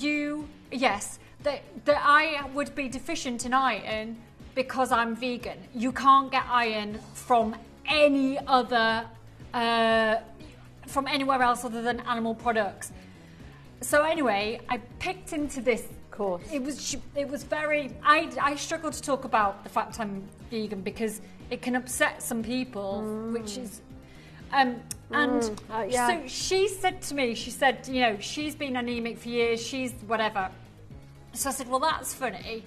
that I would be deficient in iron because I'm vegan. You can't get iron from any other from anywhere else other than animal products. So anyway, I picked into this course. It was very. I struggle to talk about the fact I'm vegan because it can upset some people, which is. So she said to me, you know, she's been anemic for years. She's whatever. So I said, well, that's funny.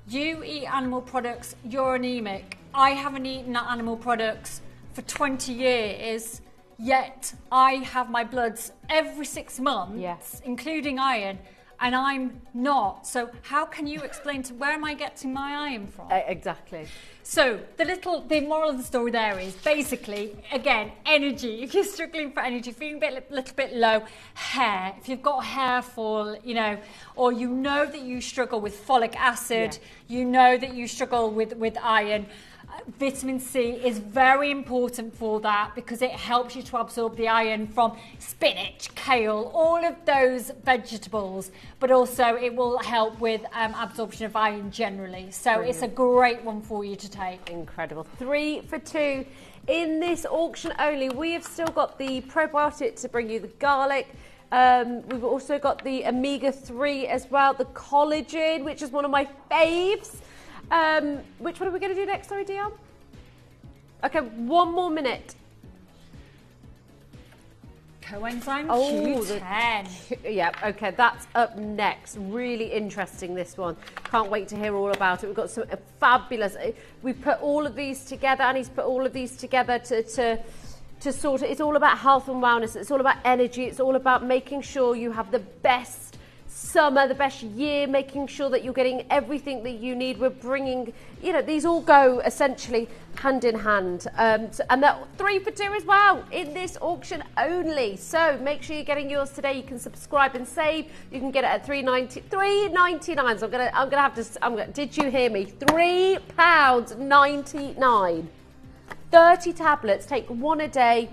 You eat animal products. You're anemic. I haven't eaten animal products for 20 years. Yet I have my bloods every 6 months, including iron, and I'm not. So how can you explain to where am I getting my iron from? Exactly. So the moral of the story there is basically, again, energy. If you're struggling for energy, feeling a little bit low, hair. If you've got hair fall, you know, or you know that you struggle with folic acid, you know that you struggle with iron. Vitamin C is very important for that because it helps you to absorb the iron from spinach, kale, all of those vegetables, but also it will help with absorption of iron generally. So brilliant. It's a great one for you to take. Incredible. 3 for 2 in this auction only. We have still got the probiotic to bring you the garlic. We've also got the omega-3 as well, the collagen, which is one of my faves. Which one are we going to do next? Sorry, Dion. Okay, 1 more Coenzyme Q10. Yeah, okay, that's up next. Really interesting, this one. Can't wait to hear all about it. We've got some fabulous. We put all of these together, and he's put all of these together to sort of. It's all about health and wellness. It's all about energy. It's all about making sure you have the best summer, the best year, making sure that you're getting everything that you need. We're bringing, you know, these all go essentially hand in hand. And that 3 for 2 as well in this auction only. So make sure you're getting yours today. You can subscribe and save. You can get it at $3.99. So I'm gonna have to. Did you hear me? £3.99. 30 tablets. Take 1 a day.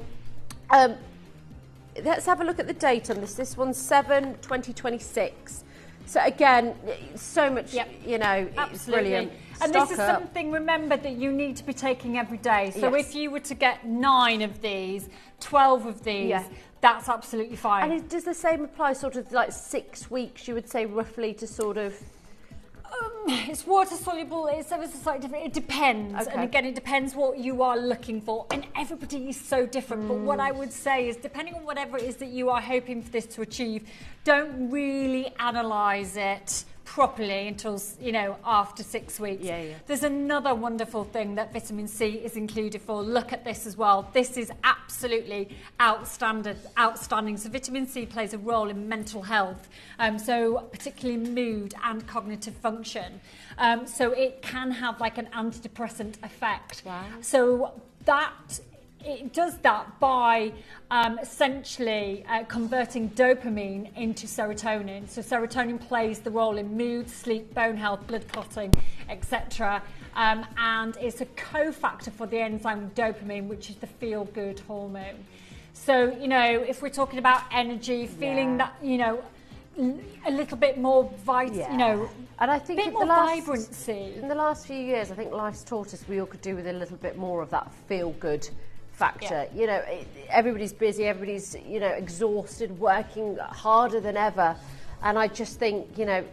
Let's have a look at the date on this. This one's 7/2026. So again, so much, you know, it's brilliant. And this is something, remember, that you need to be taking every day. So if you were to get 9 of these, 12 of these, that's absolutely fine. And does the same apply sort of like 6 weeks, you would say, roughly, to sort of... It's water soluble, it's ever so slightly different. It depends. Okay. And again, it depends what you are looking for. And everybody is so different. But what I would say is, depending on whatever it is that you are hoping for this to achieve, don't really analyse it properly until, you know, after 6 weeks. There's another wonderful thing that vitamin C is included for. Look at this as well. This is absolutely outstanding. So vitamin C plays a role in mental health, so particularly mood and cognitive function. So it can have like an antidepressant effect. Wow. So that it does that by essentially converting dopamine into serotonin. So serotonin plays the role in mood, sleep, bone health, blood clotting, etc. And it's a cofactor for the enzyme dopamine, which is the feel-good hormone. So, you know, if we're talking about energy, feeling that, you know, a little bit more you know, and I think a bit more vibrancy. In the last few years, I think life's taught us we all could do with a little bit more of that feel-good factor. You know, everybody's busy, everybody's, you know, exhausted, working harder than ever, and I just think, you know,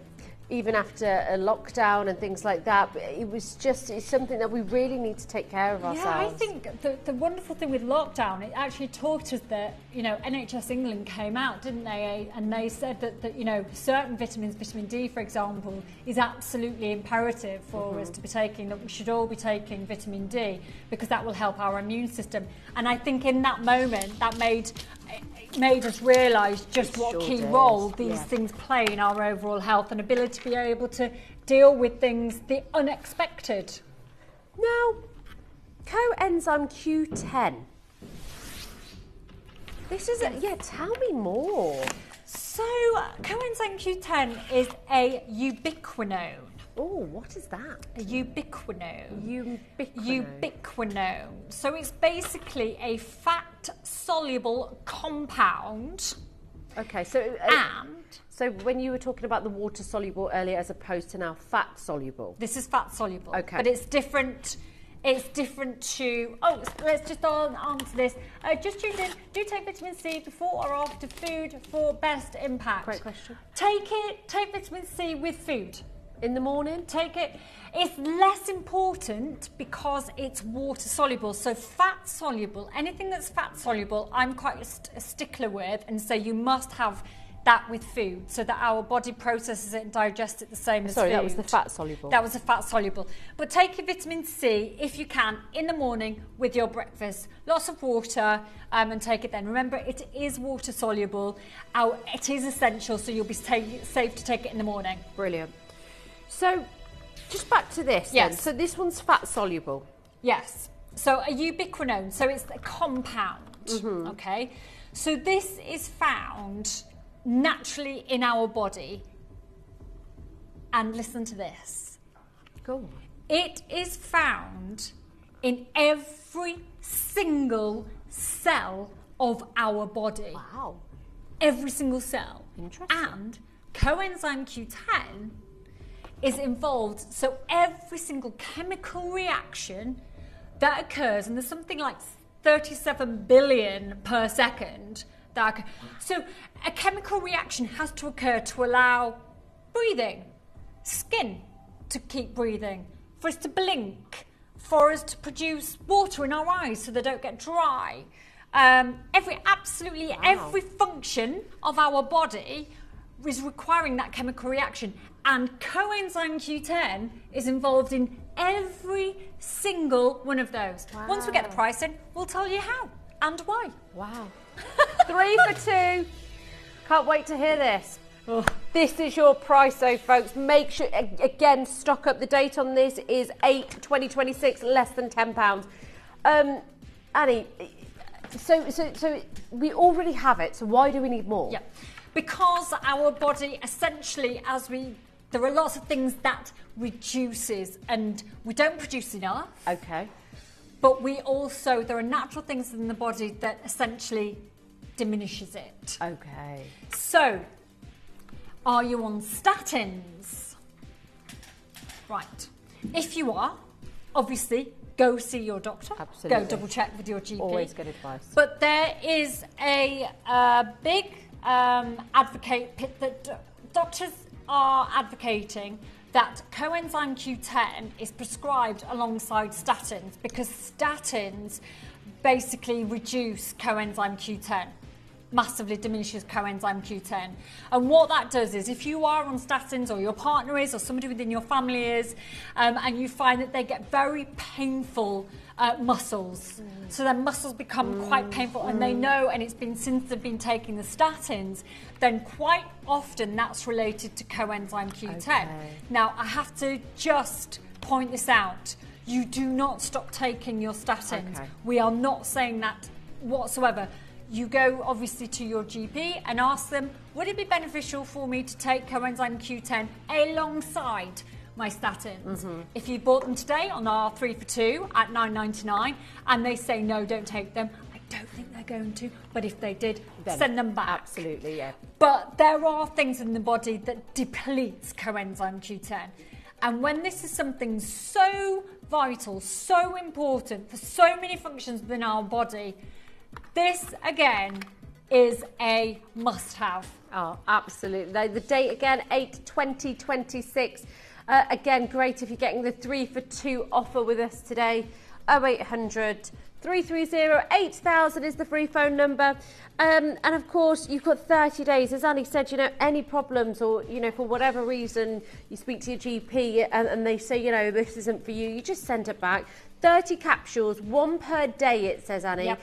even after a lockdown and things like that, it's something that we really need to take care of ourselves. Yeah, I think the wonderful thing with lockdown, it actually taught us that, you know, NHS England came out, didn't they? And they said that you know, certain vitamins, vitamin D, for example, is absolutely imperative for us to be taking, that we should all be taking vitamin D, because that will help our immune system. And I think in that moment, that made us realise just what key role these things play in our overall health and ability to be able to deal with things, the unexpected. Now, coenzyme Q10. This is, tell me more. So, coenzyme Q10 is a ubiquinone. Oh, what is that? A ubiquinone. Ubiquinone. So it's basically a fat-soluble compound. Okay, so so when you were talking about the water-soluble earlier as opposed to now fat-soluble. This is fat-soluble. Okay. But it's different. It's different to... Oh, let's just answer this. Just tuned in. Do take vitamin C before or after food for best impact? Great question. Take vitamin C with food. In the morning? Take it. It's less important because it's water soluble. So fat soluble, anything that's fat soluble, I'm quite a stickler with, and so you must have that with food so that our body processes it and digests it the same as food. Sorry, that was the fat soluble. That was the fat soluble. But take your vitamin C, if you can, in the morning with your breakfast. Lots of water, and take it then. Remember, it is water soluble. It is essential, so you'll be safe to take it in the morning. Brilliant. So, just back to this then. So this one's fat soluble. Yes. So a ubiquinone, so it's a compound, okay? So this is found naturally in our body. And listen to this. Go on. It is found in every single cell of our body. Wow. Every single cell. Interesting. And coenzyme Q10 is involved, so every single chemical reaction that occurs, and there's something like 37 billion per second that occur. So a chemical reaction has to occur to allow breathing, skin to keep breathing, for us to blink, for us to produce water in our eyes so they don't get dry. Absolutely every function of our body is requiring that chemical reaction, and coenzyme Q10 is involved in every single one of those. Wow. Once we get the price in, we'll tell you how and why. Wow. 3 for 2. Can't wait to hear this. This is your price though, folks. Make sure, again, stock up. The date on this is 8/2026, less than £10. Annie, so we already have it, so why do we need more? Yeah, because our body essentially, there are lots of things that reduces, and we don't produce enough. Okay. But there are natural things in the body that essentially diminishes it. Okay. So, are you on statins? Right. If you are, obviously, go see your doctor. Absolutely. Go double check with your GP. Always good advice. But there is a big advocate that doctors are advocating that coenzyme Q10 is prescribed alongside statins, because statins basically reduce coenzyme Q10, massively diminishes coenzyme Q10. And what that does is, if you are on statins, or your partner is, or somebody within your family is, and you find that they get very painful muscles, so their muscles become quite painful, and they know, and it's been since they've been taking the statins, then quite often that's related to coenzyme Q10. Okay. Now, I have to just point this out. You do not stop taking your statins. Okay. We are not saying that whatsoever. You go obviously to your GP and ask them, would it be beneficial for me to take coenzyme Q10 alongside my statins? If you bought them today on our 3 for 2 at £9.99 and they say no, don't take them, I don't think they're going to, but if they did, then send them back. Absolutely, yeah. But there are things in the body that depletes coenzyme Q10. And when this is something so vital, so important for so many functions within our body, this, again, is a must-have. Oh, absolutely. The date, again, 8/20/26. Again, great if you're getting the 3 for 2 offer with us today. 0800 330 8000 is the free phone number. And, of course, you've got 30 days. As Annie said, any problems or, for whatever reason, you speak to your GP and they say, this isn't for you, you just send it back. 30 capsules, 1 per day, it says, Annie. Yep.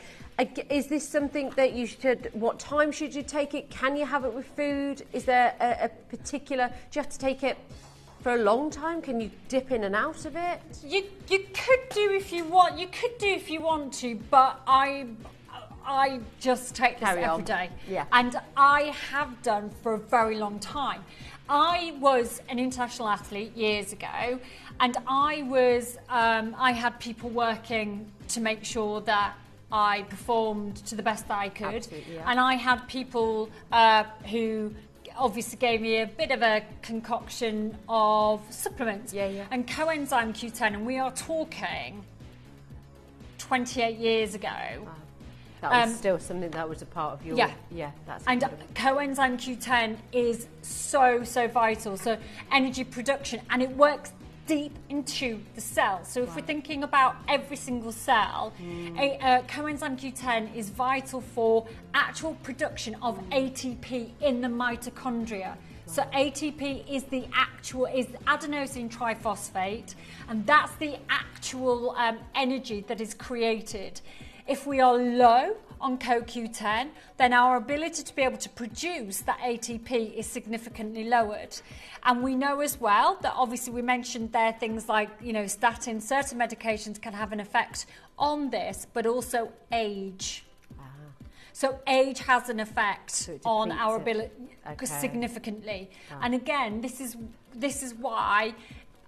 Is this something that what time should you take it? Can you have it with food? Is there a particular, do you have to take it for a long time? Can you dip in and out of it? You could do if you want to, but I just take this every day. Yeah. And I have done for a very long time. I was an international athlete years ago, and I had people working to make sure that I performed to the best that I could. Absolutely, yeah. And I had people who obviously gave me a bit of a concoction of supplements. Yeah. And coenzyme Q10, and we are talking 28 years ago. Wow. That was still something that was a part of your... Yeah, that's incredible. And coenzyme Q10 is so vital. So energy production, and it works deep into the cell. So if we're thinking about every single cell, coenzyme Q10 is vital for actual production of ATP in the mitochondria. So ATP is is adenosine triphosphate, and that's the actual energy that is created. If we are low on CoQ10, then our ability to be able to produce that ATP is significantly lowered. And we know as well that obviously we mentioned there things like, statins, certain medications can have an effect on this, but also age. So age has an effect on our ability significantly. And again, this is why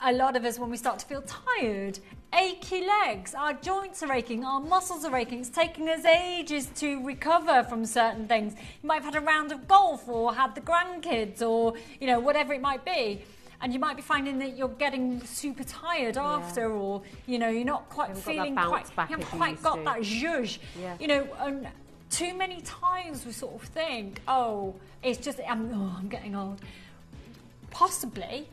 a lot of us, when we start to feel tired, achy legs, our joints are aching, our muscles are aching, it's taking us ages to recover from certain things. You might have had a round of golf or had the grandkids or, whatever it might be. And you might be finding that you're getting super tired after, or, you're not quite feeling quite, you haven't quite got that zhuzh, and too many times we sort of think, it's just, I'm getting old. Possibly,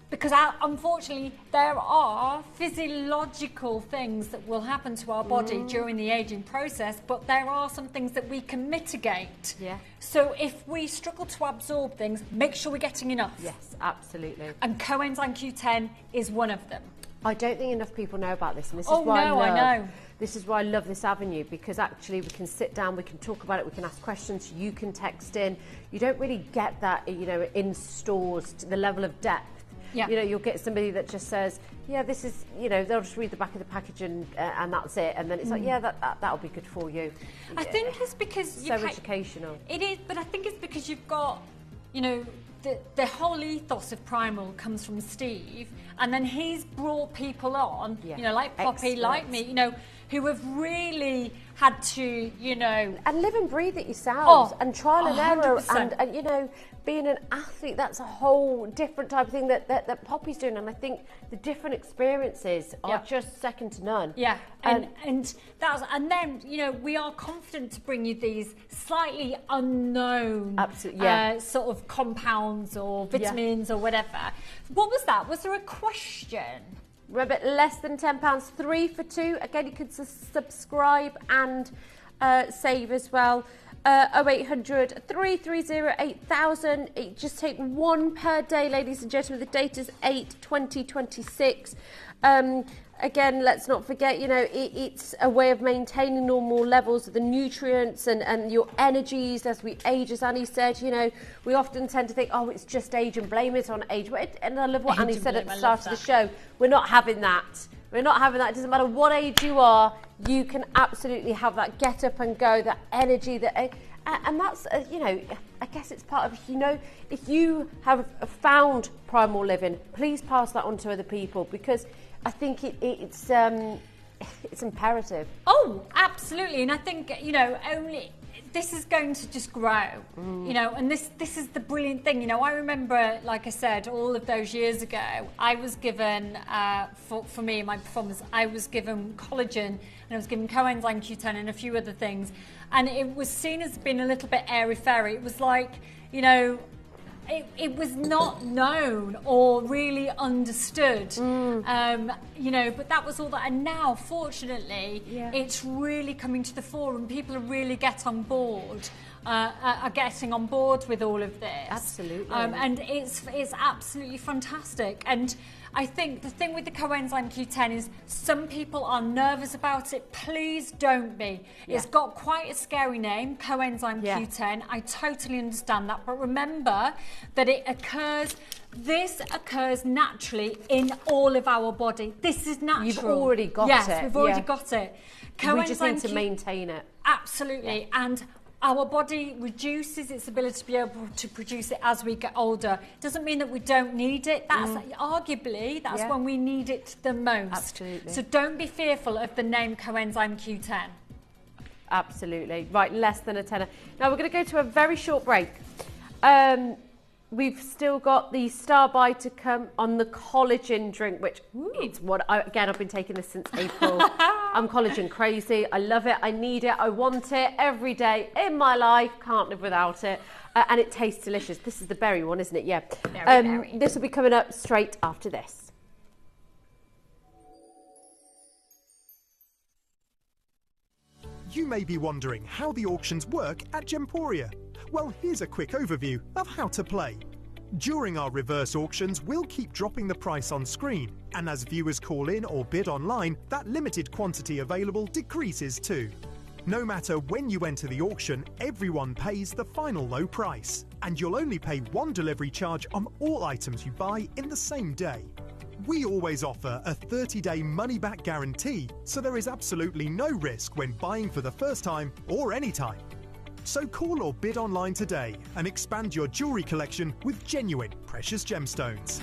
because unfortunately there are physiological things that will happen to our body during the aging process, but there are some things that we can mitigate. So if we struggle to absorb things, make sure we're getting enough. Yes, absolutely. And coenzyme Q10 is one of them. I don't think enough people know about this, and this is This is why I love this avenue, because actually we can sit down, we can talk about it, we can ask questions, you can text in. You don't really get that, in stores, to the level of depth. You'll get somebody that just says, this is, they'll just read the back of the package and that's it. And then it's like, that'll be good for you. I think it's because so educational. It is, but I think it's because you've got, the whole ethos of Primal comes from Steve, and then he's brought people on, like Poppy, like me, who have really had to, and live and breathe it yourselves, and trial and error, 100%. and being an athlete, that's a whole different type of thing that Poppy's doing, and I think the different experiences are just second to none. And then we are confident to bring you these slightly unknown sort of compounds or vitamins or whatever. What was that? Was there a question? Remember, less than £10, 3 for 2. Again, you can subscribe and save as well. 0800 330 8000. Just take one per day, ladies and gentlemen. The date is 8/20/26. Again, let's not forget, it's a way of maintaining normal levels of the nutrients and your energies as we age, as Annie said. We often tend to think, it's just age and blame it on age. And I love what Annie said at the start of the show. We're not having that. We're not having that. It doesn't matter what age you are, you can absolutely have that get up and go, that energy, and that's, I guess it's part of, if you have found Primal Living, please pass that on to other people, because I think it's imperative. Oh, absolutely. And I think, this is going to just grow, and this is the brilliant thing. I remember, like I said, all of those years ago, I was given, for me, my performance, I was given collagen, and I was given coenzyme Q10 and a few other things. And it was seen as being a little bit airy-fairy. It was like, it was not known or really understood, but that was all that. And now, fortunately, it's really coming to the fore, and people are really getting on board with all of this. Absolutely. And it's absolutely fantastic. And I think the thing with the coenzyme Q10 is some people are nervous about it. Please don't be. It's got quite a scary name, coenzyme Q10. I totally understand that. But remember that this occurs naturally in all of our body. This is natural. You've already got it. Yes, we've already got it. We just need to maintain it. Absolutely. And our body reduces its ability to be able to produce it as we get older. Doesn't mean that we don't need it. That's arguably when we need it the most. Absolutely. So don't be fearful of the name coenzyme Q10. Absolutely. Right, less than a tenner. Now we're going to go to a very short break. We've still got the star buy to come on the collagen drink, which it's what I've been taking this since April. I'm collagen crazy. I love it. I need it. I want it every day in my life. Can't live without it. And it tastes delicious. This is the berry one, isn't it? Yeah. Berry. This will be coming up straight after this. You may be wondering how the auctions work at Gemporia. Well, here's a quick overview of how to play. During our reverse auctions, we'll keep dropping the price on screen, and as viewers call in or bid online, that limited quantity available decreases too. No matter when you enter the auction, everyone pays the final low price, and you'll only pay one delivery charge on all items you buy in the same day. We always offer a 30-day money-back guarantee, so there is absolutely no risk when buying for the first time or any time. So call or bid online today and expand your jewellery collection with genuine precious gemstones.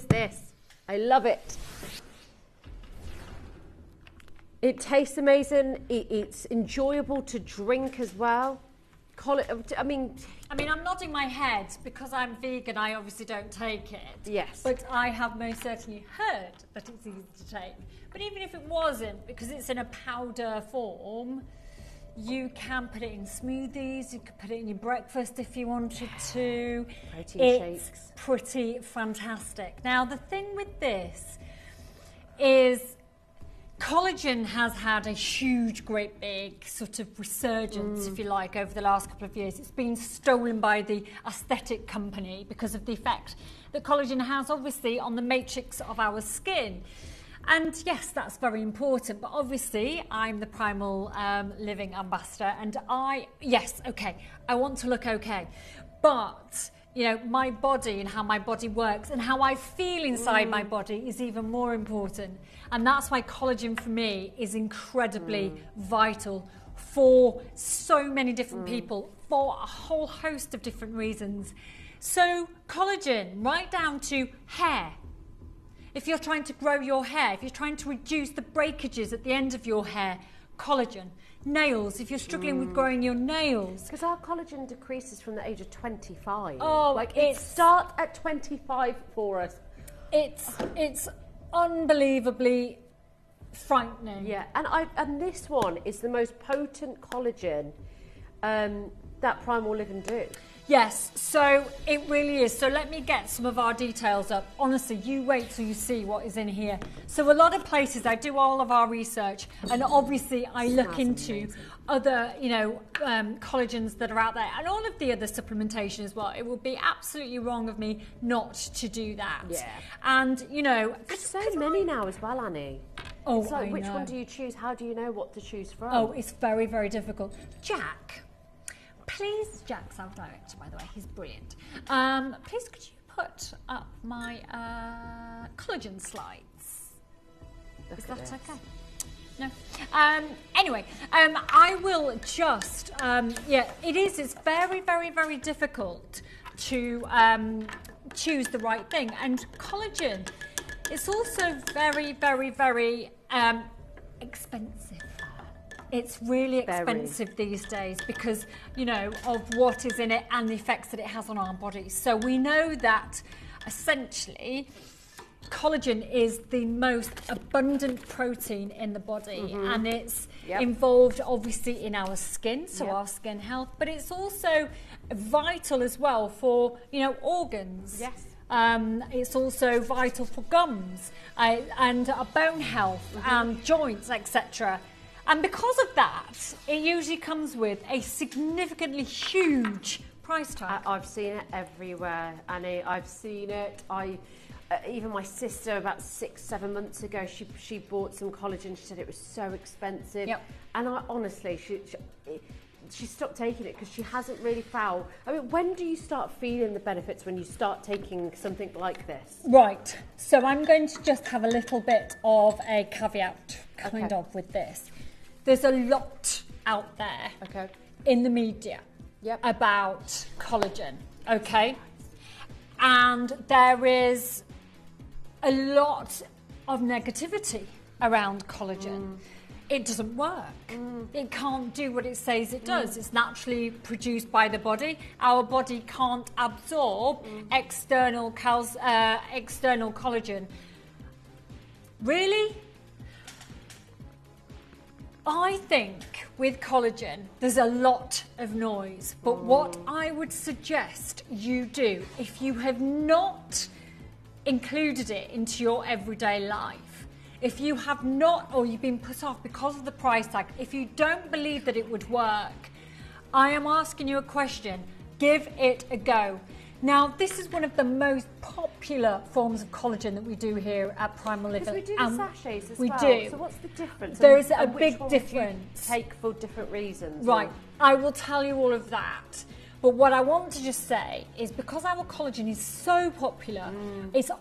This. I love it. It tastes amazing. It's enjoyable to drink as well. I mean, I'm nodding my head because I'm vegan. I obviously don't take it. Yes. But I have most certainly heard that it's easy to take. But even if it wasn't, because it's in a powder form, you can put it in smoothies, you could put it in your breakfast if you wanted to. Protein shakes. It's pretty fantastic. Now, the thing with this is collagen has had a huge, great big sort of resurgence, if you like, over the last couple of years. It's been stolen by the aesthetic company because of the effect that collagen has, obviously, on the matrix of our skin. And yes, that's very important, but obviously I'm the Primal Living ambassador, and I want to look okay, but you know, my body and how my body works and how I feel inside my body is even more important, and that's why collagen for me is incredibly vital for so many different people for a whole host of different reasons. So collagen, right down to hair. If you're trying to grow your hair, if you're trying to reduce the breakages at the end of your hair, collagen. Nails, if you're struggling with growing your nails. Because our collagen decreases from the age of 25. Oh, like it starts at 25 for us. It's unbelievably frightening. Yeah, and this one is the most potent collagen that Primal Living do. Yes, so it really is. So let me get some of our details up. Honestly, you wait till you see what is in here. So a lot of places, I do all of our research, and obviously I look into other, collagens that are out there, and all of the other supplementation as well. It would be absolutely wrong of me not to do that. Yeah. And, there's so many now as well, Annie. Oh, so which know. one do you choose? How do you know what to choose from? Oh, it's very, very difficult. Jack. Please, Jack's our director, by the way, he's brilliant. Please, could you put up my collagen slides? Is that okay? No. Anyway, I will just, it's very, very, very difficult to choose the right thing. And collagen, it's also very, very, very expensive. It's really expensive these days because, of what is in it and the effects that it has on our bodies. So we know that essentially collagen is the most abundant protein in the body, and it's involved obviously in our skin, so our skin health, but it's also vital as well for, organs. Yes. It's also vital for gums and bone health and joints, etc. And because of that, it usually comes with a significantly huge price tag. I've seen it everywhere, Annie. I've seen it. Even my sister, about 6-7 months ago, she bought some collagen. She said it was so expensive. Yep. And honestly, she stopped taking it because she hasn't really found. I mean, when do you start feeling the benefits when you start taking something like this? Right. So I'm going to just have a little bit of a caveat kind of with this. There's a lot out there in the media about collagen, okay? And there is a lot of negativity around collagen. it doesn't work. It can't do what it says it does. It's naturally produced by the body. Our body can't absorb external collagen. Really? I think with collagen, there's a lot of noise. But what I would suggest you do, if you have not included it into your everyday life, if you have not, or you've been put off because of the price tag, if you don't believe that it would work, I am asking you a question. Give it a go. Now, this is one of the most popular forms of collagen that we do here at Primal Living. Because we do the sachets as well. We do. So what's the difference? There is a And which big one would you difference. take for different reasons. Right, I will tell you all of that. But what I want to just say is because our collagen is so popular,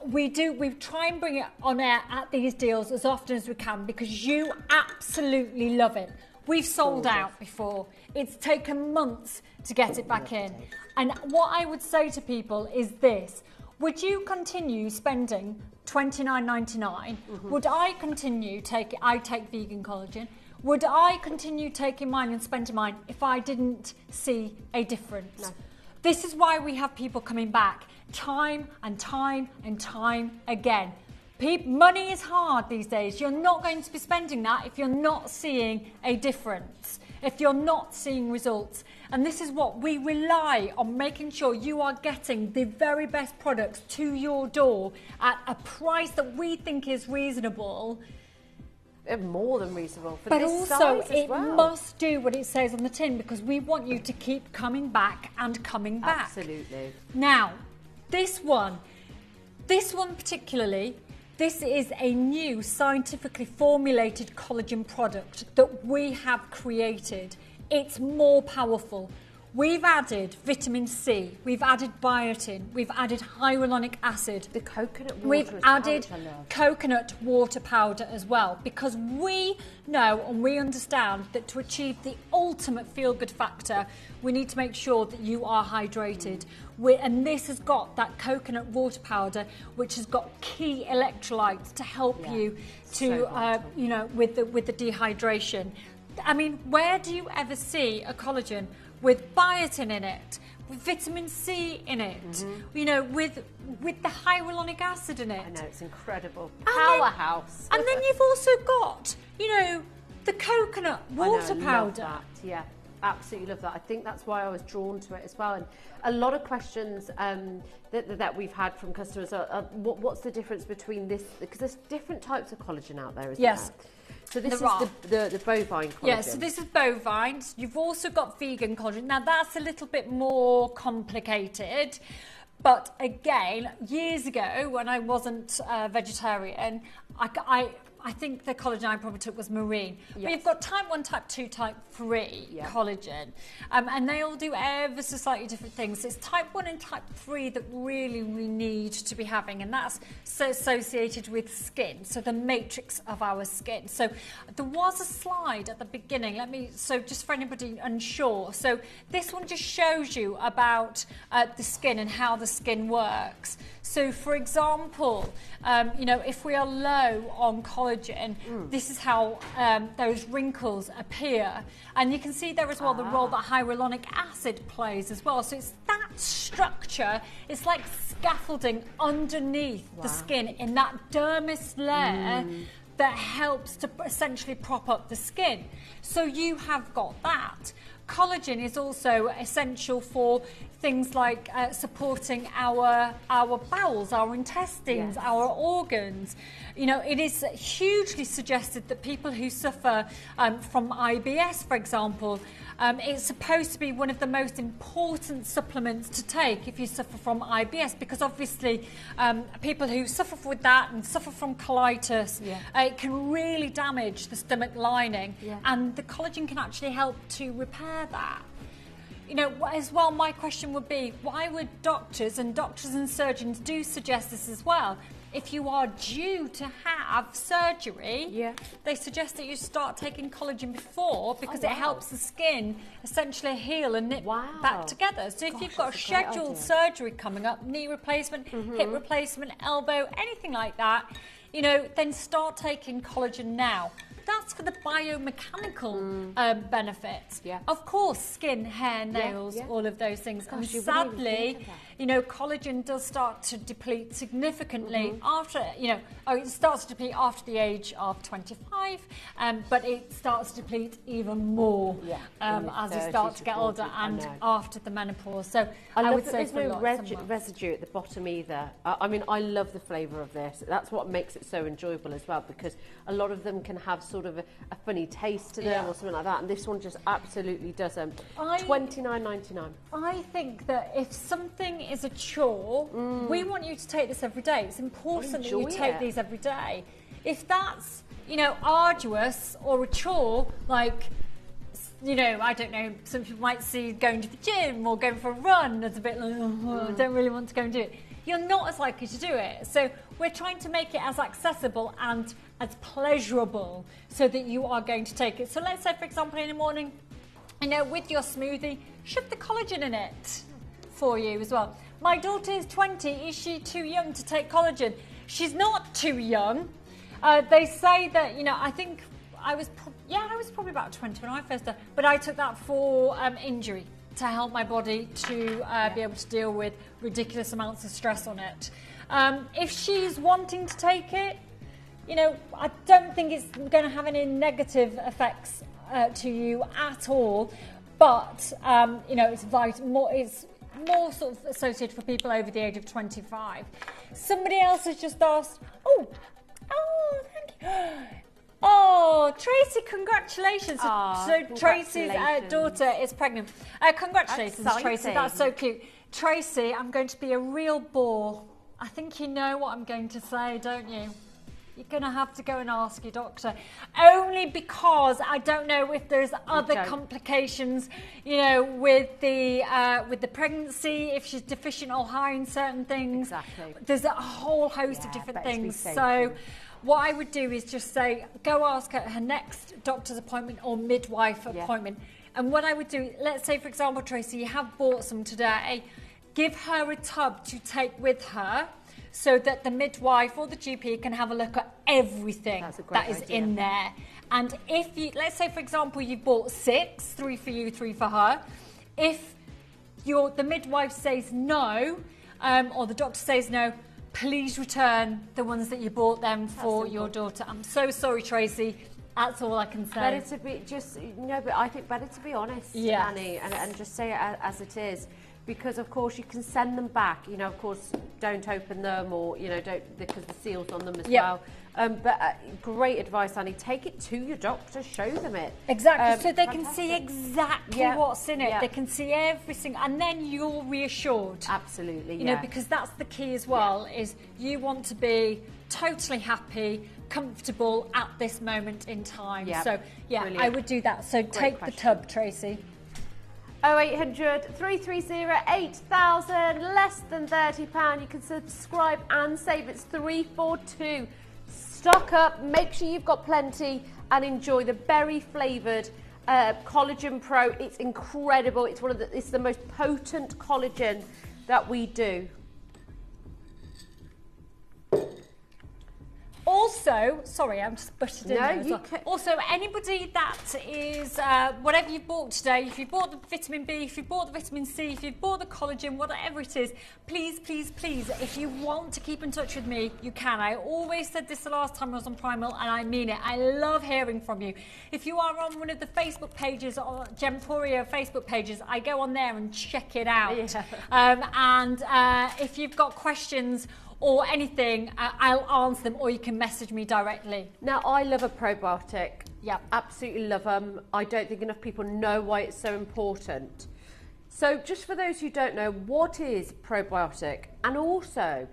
we try and bring it on air at these deals as often as we can because you absolutely love it. We've sold out before. It's taken months to get it back in. And what I would say to people is this. Would you continue spending $29.99? Would I continue I take vegan collagen? Would I continue taking mine and spending mine if I didn't see a difference? No. This is why we have people coming back time and time and time again. Money is hard these days. You're not going to be spending that if you're not seeing a difference, if you're not seeing results. And this is what we rely on, making sure you are getting the very best products to your door at a price that we think is reasonable. More than reasonable for but this also size as it well. must do what it says on the tin because we want you to keep coming back and coming back. Absolutely. Now, this one particularly, this is a new scientifically formulated collagen product that we have created. It's more powerful. We've added vitamin C, we've added biotin, we've added hyaluronic acid. The coconut water. We've added coconut water powder as well because we know and we understand that to achieve the ultimate feel-good factor, we need to make sure that you are hydrated. And this has got that coconut water powder, which has got key electrolytes to help you to, with the dehydration. I mean, where do you ever see a collagen with biotin in it, with vitamin C in it, with the hyaluronic acid in it? I know, it's incredible. Powerhouse. And then you've also got, the coconut water powder. Love that. Yeah, absolutely love that. I think that's why I was drawn to it as well. And a lot of questions that we've had from customers are what's the difference between this, because there's different types of collagen out there, isn't there? So this is the bovine collagen. Yeah, so this is bovine. You've also got vegan collagen. Now that's a little bit more complicated. But again, years ago when I wasn't vegetarian, I think the collagen I probably took was marine. Yes. But you've got type 1, type 2, type 3 collagen. And they all do ever so slightly different things. It's type 1 and type 3 that really we need to be having. And that's so associated with skin. So the matrix of our skin. So there was a slide at the beginning. So just for anybody unsure. So this one just shows you about the skin and how the skin works. So for example, if we are low on collagen, this is how those wrinkles appear. And you can see there as well the role that hyaluronic acid plays as well. So it's that structure, it's like scaffolding underneath the skin in that dermis layer that helps to essentially prop up the skin. So you have got that. Collagen is also essential for things like supporting our bowels, our intestines, our organs. It is hugely suggested that people who suffer from IBS, for example, it's supposed to be one of the most important supplements to take if you suffer from IBS, because obviously people who suffer with that and suffer from colitis, it can really damage the stomach lining, and the collagen can actually help to repair that. As well, my question would be, why would doctors and surgeons do suggest this as well? If you are due to have surgery, they suggest that you start taking collagen before because it helps the skin essentially heal and knit back together. So if you've got a scheduled surgery coming up, knee replacement, hip replacement, elbow, anything like that, then start taking collagen now. that's for the biomechanical benefits. Yeah. Of course, skin, hair, nails, all of those things. Gosh, you and wouldn't even sadly, think of that. you know, collagen does start to deplete significantly after, you know, it starts to deplete after the age of 25, but it starts to deplete even more as you start to get older and after the menopause. So I would say there's no residue at the bottom either. I mean, I love the flavour of this. That's what makes it so enjoyable as well, because a lot of them can have sort of a funny taste to them or something like that, and this one just absolutely doesn't. $29.99. I think that if something is a chore, we want you to take this every day. It's important that you take these every day. If that's, you know, arduous or a chore, like, you know, I don't know, some people might see going to the gym or going for a run as a bit like, I don't really want to go and do it. You're not as likely to do it. So we're trying to make it as accessible and as pleasurable so that you are going to take it. So let's say, for example, in the morning, you know, with your smoothie, shove the collagen in it for you as well. My daughter is 20. Is she too young to take collagen? She's not too young. They say that, you know, I think I was probably about 20 when I first did, but I took that for injury, to help my body to be able to deal with ridiculous amounts of stress on it. If she's wanting to take it, you know, I don't think it's going to have any negative effects to you at all, but you know, it's more sort of associated for people over the age of 25. Somebody else has just asked, oh, thank you. Oh, Tracy, congratulations. So Tracy's daughter is pregnant. Congratulations, Tracy. That's so cute. Tracy, I'm going to be a real bore. I think you know what I'm going to say, don't you? You're going to have to go and ask your doctor. Only because I don't know if there's other complications, you know, with the pregnancy, if she's deficient or high in certain things. Exactly. There's a whole host of different things. So what I would do is just say, go ask her at her next doctor's appointment or midwife appointment. And what I would do, let's say, for example, Tracy, you have bought some today, give her a tub to take with her so that the midwife or the GP can have a look at everything that is in there. And if you, let's say, for example, you bought 6, 3 for you, 3 for her. If the midwife says no, or the doctor says no, please return the ones that you bought them for your daughter. I'm so sorry, Tracy. That's all I can say. Better to be but I think better to be honest, Annie, and just say it as it is. Because of course you can send them back. You know, of course, don't open them, or you know, don't, because the seal's on them as well. But great advice, Annie. Take it to your doctor. Show them it exactly, so they can see exactly what's in it. They can see everything, and then you're reassured. Absolutely, you know, because that's the key as well. Is you want to be totally happy, comfortable at this moment in time. So brilliant. I would do that. So great take question. The tub, Tracy. 0800 330 8000, less than £30. You can subscribe and save. It's 342. Stock up, make sure you've got plenty, and enjoy the berry flavoured Collagen Pro. It's incredible. It's the most potent collagen that we do. Also, sorry, I'm just butted in there as well. Also, anybody that is, whatever you bought today, if you bought the vitamin B, if you bought the vitamin C, if you bought the collagen, whatever it is, please, please, please, if you want to keep in touch with me, you can. I always said this the last time I was on Primal, and I mean it. I love hearing from you. If you are on one of the Facebook pages, or Gemporia Facebook pages, I go on there and check it out. And if you've got questions or anything, I'll answer them, or you can message me directly. Now, I love a probiotic. Yeah, absolutely love them. I don't think enough people know why it's so important. So just for those who don't know, what is probiotic? And also,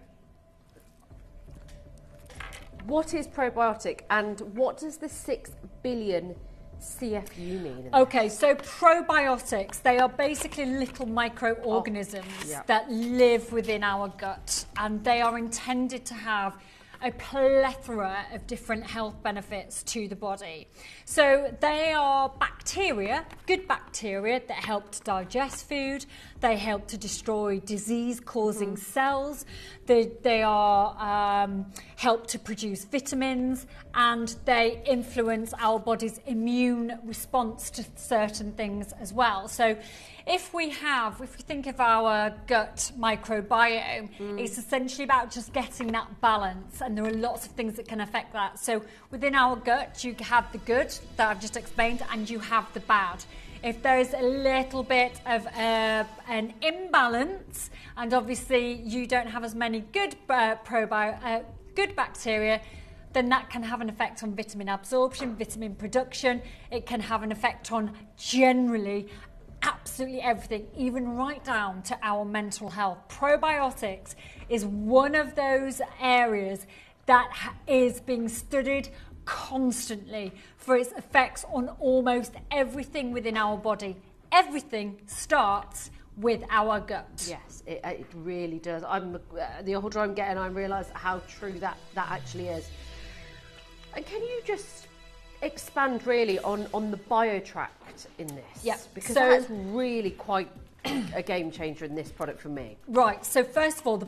what is probiotic, and what does the 6 billion CFU mean? Okay, so probiotics, they are basically little microorganisms that live within our gut, and they are intended to have a plethora of different health benefits to the body. So they are bacteria, good bacteria that help to digest food, they help to destroy disease-causing cells, they are help to produce vitamins, and they influence our body's immune response to certain things as well. So if we think of our gut microbiome, it's essentially about just getting that balance, and there are lots of things that can affect that. So within our gut, you have the good that I've just explained, and you have the bad. If there's a little bit of an imbalance, and obviously you don't have as many good good bacteria, then that can have an effect on vitamin absorption, vitamin production. It can have an effect on generally absolutely everything, even right down to our mental health. Probiotics is one of those areas that is being studied constantly for its effects on almost everything within our body. Everything starts with our gut. Yes, it really does. The older I'm getting, I realise how true that actually is. And can you just expand really on the biotract in this? Yeah. Because that's really quite a game changer in this product for me. Right. So first of all, the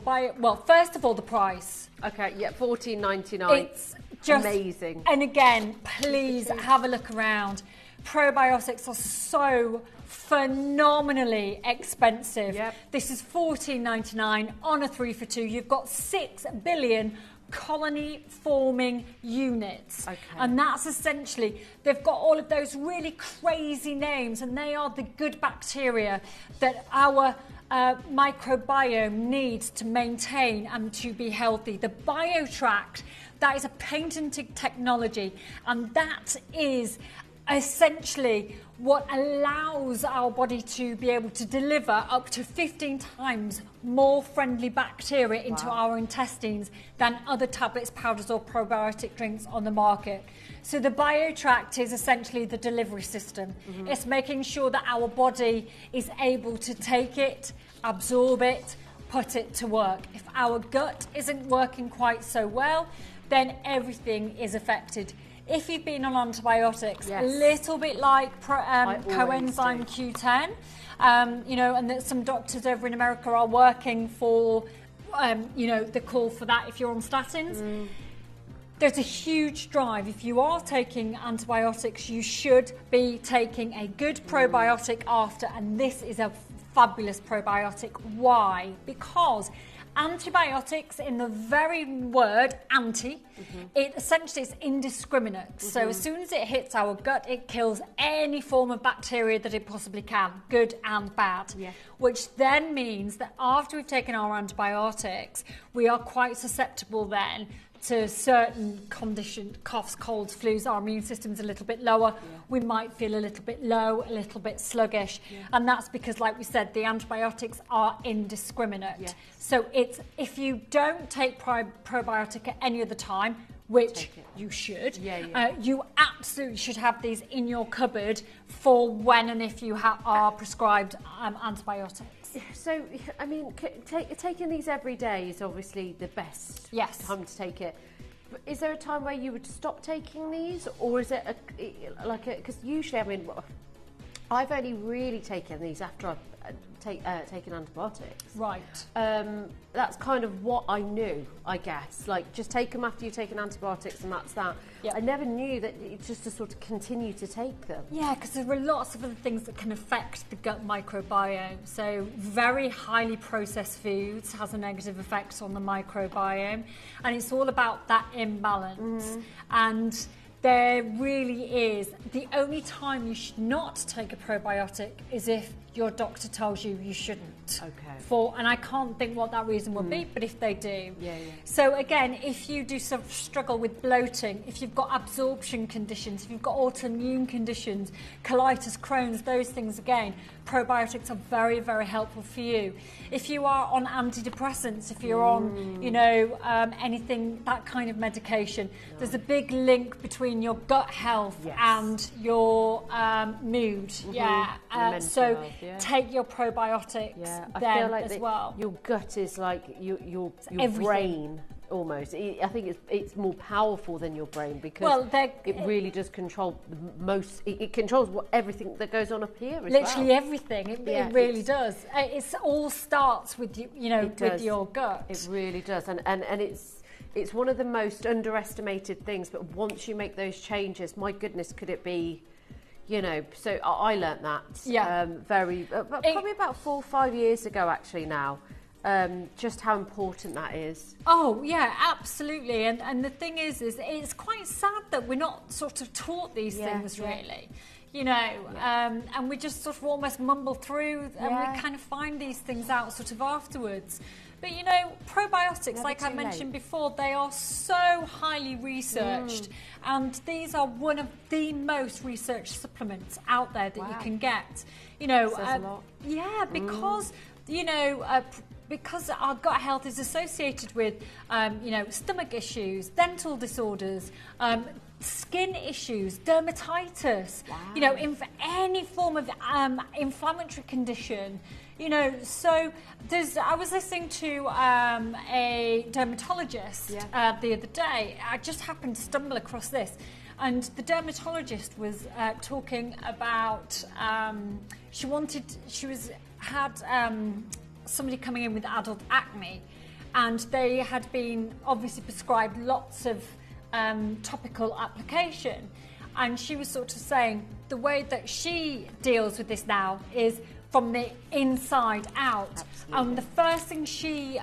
price. Okay. Yeah. $14.99. It's just amazing. And again, please have a look around. Probiotics are so phenomenally expensive. Yep. This is $14.99 on a 3 for 2. You've got 6 billion colony forming units. Okay. And that's essentially, they've got all of those really crazy names, and they are the good bacteria that our microbiome needs to maintain and to be healthy. The biotract, that is a patented technology, and that is essentially what allows our body to be able to deliver up to 15 times more friendly bacteria into our intestines than other tablets, powders or probiotic drinks on the market. So the biotract is essentially the delivery system. It's making sure that our body is able to take it, absorb it, put it to work. If our gut isn't working quite so well, then everything is affected. If you've been on antibiotics, a little bit like coenzyme Q10, and that some doctors over in America are working for, the call for that if you're on statins. There's a huge drive. If you are taking antibiotics, you should be taking a good probiotic after, and this is a fabulous probiotic. Why? Because antibiotics, in the very word anti, it essentially is indiscriminate. So as soon as it hits our gut, it kills any form of bacteria that it possibly can, good and bad. Which then means that after we've taken our antibiotics, we are quite susceptible then to certain conditions, coughs, colds, flus. Our immune system's a little bit lower. We might feel a little bit low, a little bit sluggish. And that's because, like we said, the antibiotics are indiscriminate. So it's, if you don't take probiotic at any other time, which you should, you absolutely should have these in your cupboard for when and if you are prescribed antibiotics. So, I mean, taking these every day is obviously the best time to take it. But is there a time where you would stop taking these, or is it because usually, I mean, I've only really taken these after I've taken antibiotics. Right. That's kind of what I knew, I guess. Like, just take them after you've taken antibiotics, and that's that. I never knew that it's just to sort of continue to take them. Yeah, because there are lots of other things that can affect the gut microbiome. So very highly processed foods has a negative effect on the microbiome, and it's all about that imbalance. And there really is, the only time you should not take a probiotic is if your doctor tells you you shouldn't. And I can't think what that reason would be, but if they do. So again, if you do sort of struggle with bloating, if you've got absorption conditions, if you've got autoimmune conditions, colitis, Crohn's, those things again, probiotics are very, very helpful for you. If you are on antidepressants, if you're on, anything, that kind of medication, there's a big link between your gut health and your mood. So take your probiotics then I feel like as well. Your gut is like your everything. brain. almost. I think it's more powerful than your brain because it really does control most. It controls everything that goes on up here. Literally everything. It really does. It all starts with with your gut. It really does, and it's one of the most underestimated things. But once you make those changes, my goodness, could it be? So I learnt that probably about 4 or 5 years ago actually now, just how important that is. Oh yeah, absolutely. And the thing is it's quite sad that we're not sort of taught these things really, and we just sort of almost mumble through and we kind of find these things out sort of afterwards. But probiotics, like I mentioned before, they are so highly researched, and these are one of the most researched supplements out there that you can get. Says a lot. Yeah, because because our gut health is associated with stomach issues, dental disorders, skin issues, dermatitis, any form of inflammatory condition. So I was listening to a dermatologist the other day. I just happened to stumble across this, and the dermatologist was talking about had somebody coming in with adult acne, and they had been obviously prescribed lots of topical application, and she was sort of saying the way that she deals with this now is from the inside out. Absolutely. And the first thing she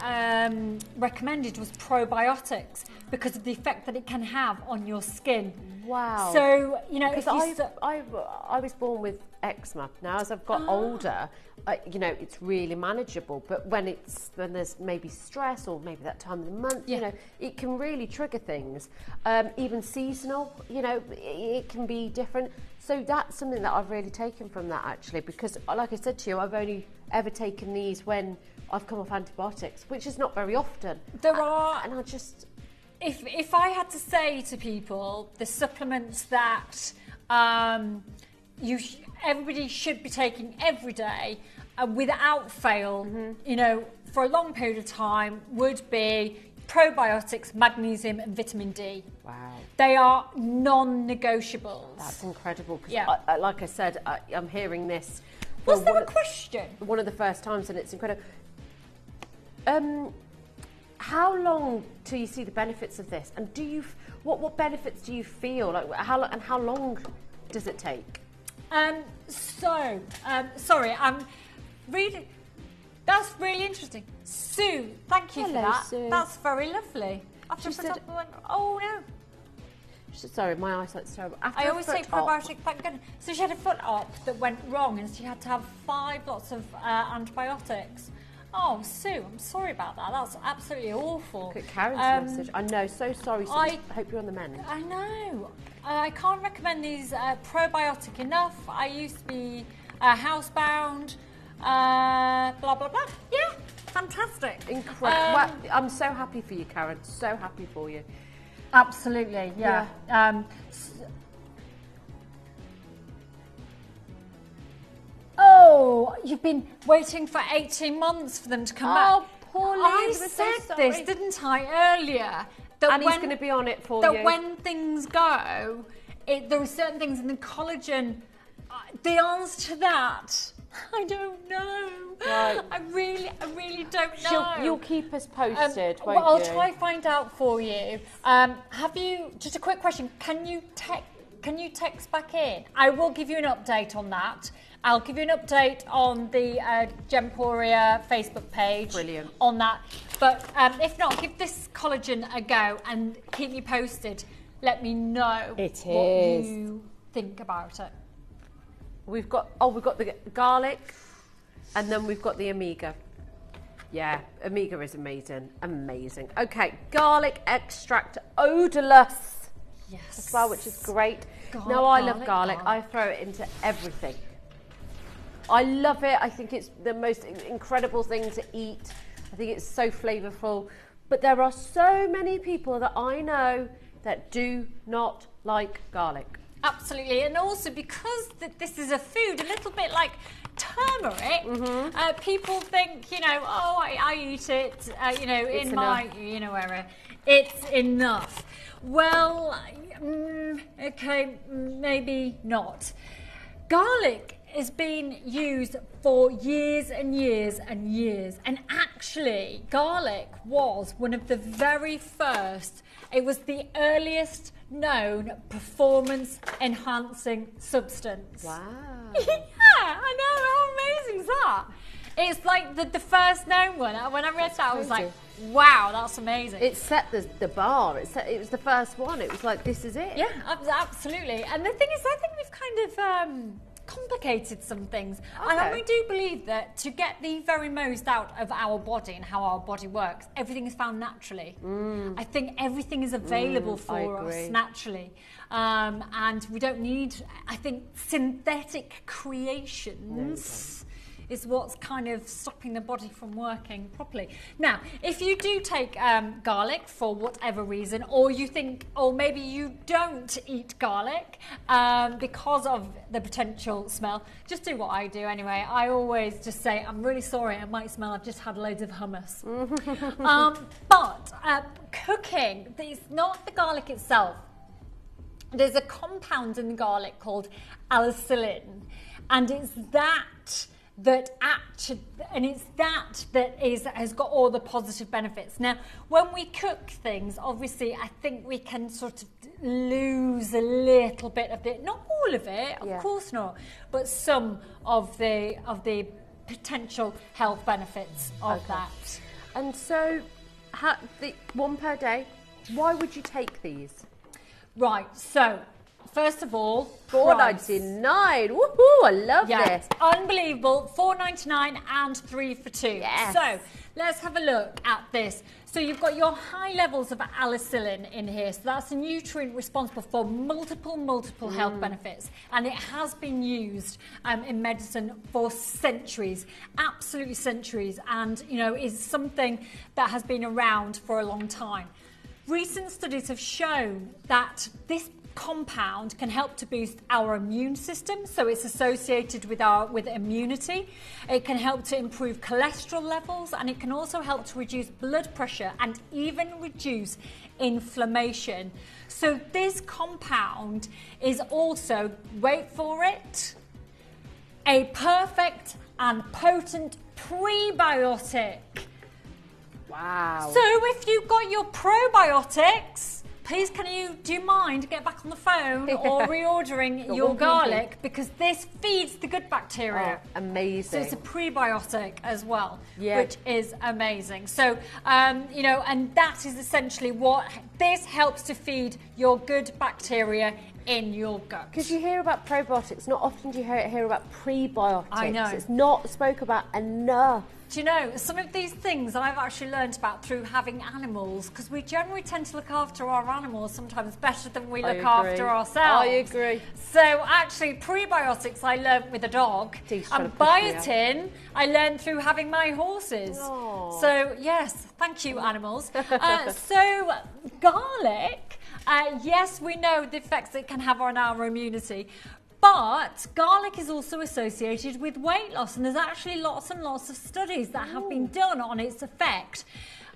recommended was probiotics because of the effect that it can have on your skin. Wow. So, because I was born with eczema. Now, as I've got older, it's really manageable. But when there's maybe stress or maybe that time of the month, it can really trigger things. Even seasonal, it can be different. So that's something that I've really taken from that actually, because like I said to you, I've only ever taken these when I've come off antibiotics, which is not very often. There are, and I just. If I had to say to people the supplements that everybody should be taking every day without fail, for a long period of time, would be probiotics, magnesium and vitamin D. Wow. They are non-negotiables. That's incredible. Because like I said, I'm hearing this. Was there a question? One of the first times, and it's incredible. How long do you see the benefits of this? And what benefits do you feel? Like how long does it take? Sorry, I'm really. That's really interesting. Sue, thank you for that. Sue. That's very lovely. After oh no. Sorry, my eyesight's terrible. I always take probiotic, thank goodness. So she had a foot op that went wrong and she had to have 5 lots of antibiotics. Oh, Sue, I'm sorry about that. That's absolutely awful. Look at Karen's message. I know, so sorry, Sue. I hope you're on the mend. I know. I can't recommend these probiotic enough. I used to be housebound. Blah blah blah. Yeah, fantastic. Incredible. Well, I'm so happy for you, Karen. So happy for you. Absolutely. Yeah. Oh, you've been waiting for 18 months for them to come back. Oh, poor Liz. I said this, didn't I, earlier? And he's going to be on it for you. That when things go, there are certain things in the collagen. The answer to that, I don't know. Right. I really don't know. You'll keep us posted, won't well, I'll you? try find out for you. Have you? Just a quick question. Can you text back in? I will give you an update on that. I'll give you an update on the Gemporia Facebook page. Brilliant. On that. But if not, give this collagen a go and keep me posted. Let me know what you think about it. We've got the garlic, and then we've got the Omega. Yeah, Omega is amazing. Amazing. Okay, garlic extract, odorless. Yes. As well, which is great. Garlic, I love garlic. I throw it into everything. I love it. I think it's the most incredible thing to eat. I think it's so flavourful. But there are so many people that I know that do not like garlic. Absolutely, and also because this is a food, a little bit like turmeric, people think, I eat it, in my, It's enough. Well, okay, maybe not. Garlic has been used for years and years and years, and actually garlic was one of the very first, it was the earliest known performance enhancing substance. Wow. Yeah, I know, how amazing is that? It's like the first known one. When I read that, I was like, wow, that's amazing. It set the bar. It was the first one. It was like, this is it. Yeah, absolutely. And the thing is, I think we've kind of complicated some things. Okay. And we do believe that to get the very most out of our body and how our body works, everything is found naturally. I think everything is available for us naturally. And we don't need, I think, synthetic creations. Is what's kind of stopping the body from working properly. Now, if you do take garlic for whatever reason, or you think, or maybe you don't eat garlic because of the potential smell, just do what I do anyway. I always just say, I'm really sorry, it might smell, I've just had loads of hummus. But cooking, it's not the garlic itself. There's a compound in the garlic called alicillin, and it's that has got all the positive benefits. Now, when we cook things, obviously, I think we can sort of lose a little bit of it, not all of it, of course not, but some of the potential health benefits of that. And so, one per day. Why would you take these? Right. So, first of all, $4.99. Woohoo! I love this. Unbelievable. $4.99 and 3 for 2. Yes. So let's have a look at this. So you've got your high levels of alicillin in here. So that's a nutrient responsible for multiple health benefits, and it has been used in medicine for centuries, absolutely centuries, and is something that has been around for a long time. Recent studies have shown that this compound can help to boost our immune system, so it's associated with immunity. It can help to improve cholesterol levels, and it can also help to reduce blood pressure and even reduce inflammation. So this compound is also, wait for it, a perfect and potent prebiotic. Wow. So if you've got your probiotics, please, do you mind get back on the phone or reordering your garlic, because this feeds the good bacteria. Oh, amazing. So it's a prebiotic as well, which is amazing. So, and that is essentially what this helps to feed your good bacteria in your gut. Because you hear about probiotics, not often do you hear about prebiotics. I know. It's not spoke about enough. Do you know, some of these things I've actually learned about through having animals, because we generally tend to look after our animals sometimes better than we look after ourselves. I agree. So actually, prebiotics I learnt with a dog, and biotin I learned through having my horses. Aww. So yes, thank you, animals. So garlic, yes, we know the effects it can have on our immunity. But garlic is also associated with weight loss, and there's actually lots and lots of studies that have been done on its effect.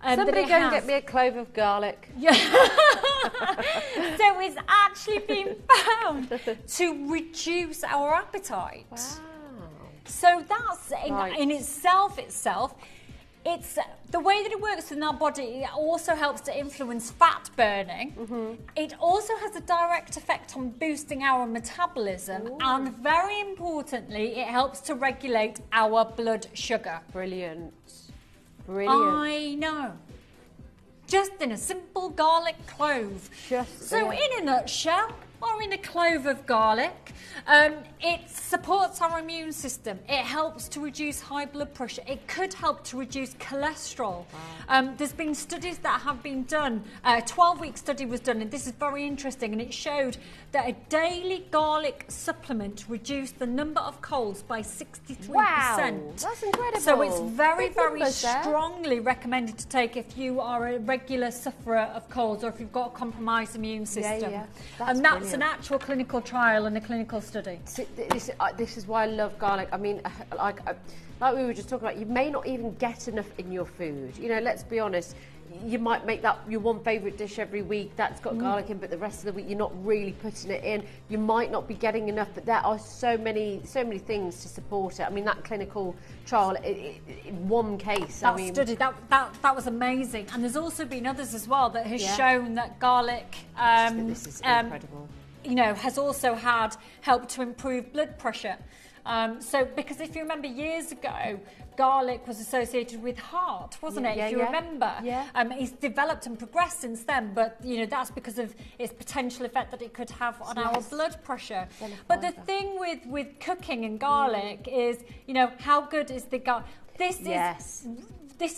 Somebody go and get me a clove of garlic. Yeah. So it's actually been found to reduce our appetite. Wow. So that's in itself. It's the way that it works in our body. It also helps to influence fat burning. It also has a direct effect on boosting our metabolism, and very importantly, it helps to regulate our blood sugar. Brilliant. I know. Just in a simple garlic clove. So in a nutshell, or in a clove of garlic, it supports our immune system. It helps to reduce high blood pressure. It could help to reduce cholesterol. There's been studies that have been done. A 12-week study was done, and this is very interesting, and it showed that a daily garlic supplement reduced the number of colds by 63%. Wow, that's incredible. So it's very, very strongly recommended to take if you are a regular sufferer of colds, or if you've got a compromised immune system. That's an actual clinical trial and a clinical study. This is why I love garlic. I mean, like we were just talking about, you may not even get enough in your food. Let's be honest. you might make that your one favourite dish every week that's got garlic in, but the rest of the week you're not really putting it in. You might not be getting enough, but there are so many things to support it. I mean, that clinical trial, in one case, That study, that was amazing. And there's also been others as well that has shown that garlic, this is incredible. You know, has also helped to improve blood pressure. So, because if you remember years ago, garlic was associated with heart, wasn't it? If you remember, it's developed and progressed since then. But you know, that's because of its potential effect that it could have on our blood pressure. But the thing with cooking and garlic is, you know, how good is the garlic? This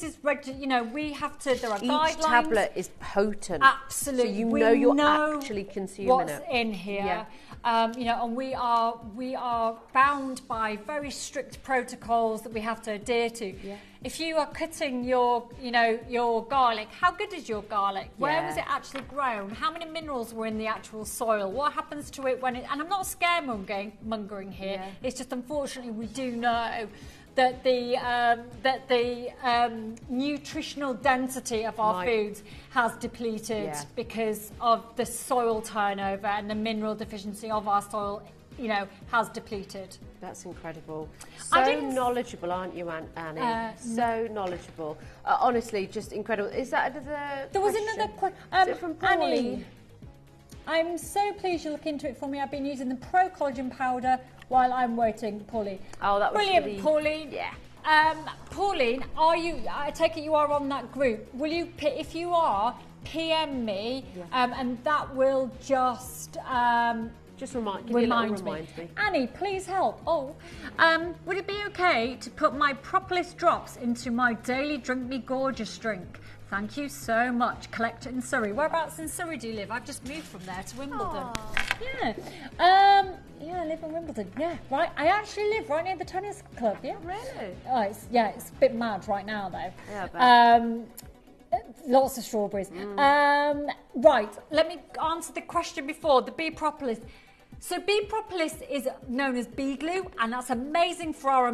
is you know, we have to. There are guidelines. Each tablet is potent. Absolutely, so you know you're actually consuming what's in here. You know, and we are bound by very strict protocols that we have to adhere to. If you are cutting your garlic, how good is your garlic? Where was it actually grown? How many minerals were in the actual soil? What happens to it when it? And I'm not scaremongering here. It's just unfortunately we do know that the nutritional density of our foods has depleted because of the soil turnover, and the mineral deficiency of our soil, you know, has depleted. That's incredible. So knowledgeable, aren't you, Annie? So knowledgeable. Honestly, just incredible. Is that another There was question? another question. Is it from Pauline? Annie, I'm so pleased you look into it for me. I've been using the Pro Collagen powder while I'm waiting, Pauline. Oh, that was brilliant, Pauline. Yeah. Pauline, are you? I take it you are on that group. Will you? If you are, PM me, and that will just remind me. Annie, please help. Would it be okay to put my Propolis drops into my daily Drink Me Gorgeous drink? Thank you so much. Collector in Surrey. Whereabouts in Surrey do you live? I've just moved from there to Wimbledon. I live in Wimbledon. Yeah, right. I actually live right near the tennis club. Yeah, really. Oh, it's a bit mad right now though. Yeah, lots of strawberries. Right. Let me answer the question before the bee propolis. So bee propolis is known as bee glue, and that's amazing for our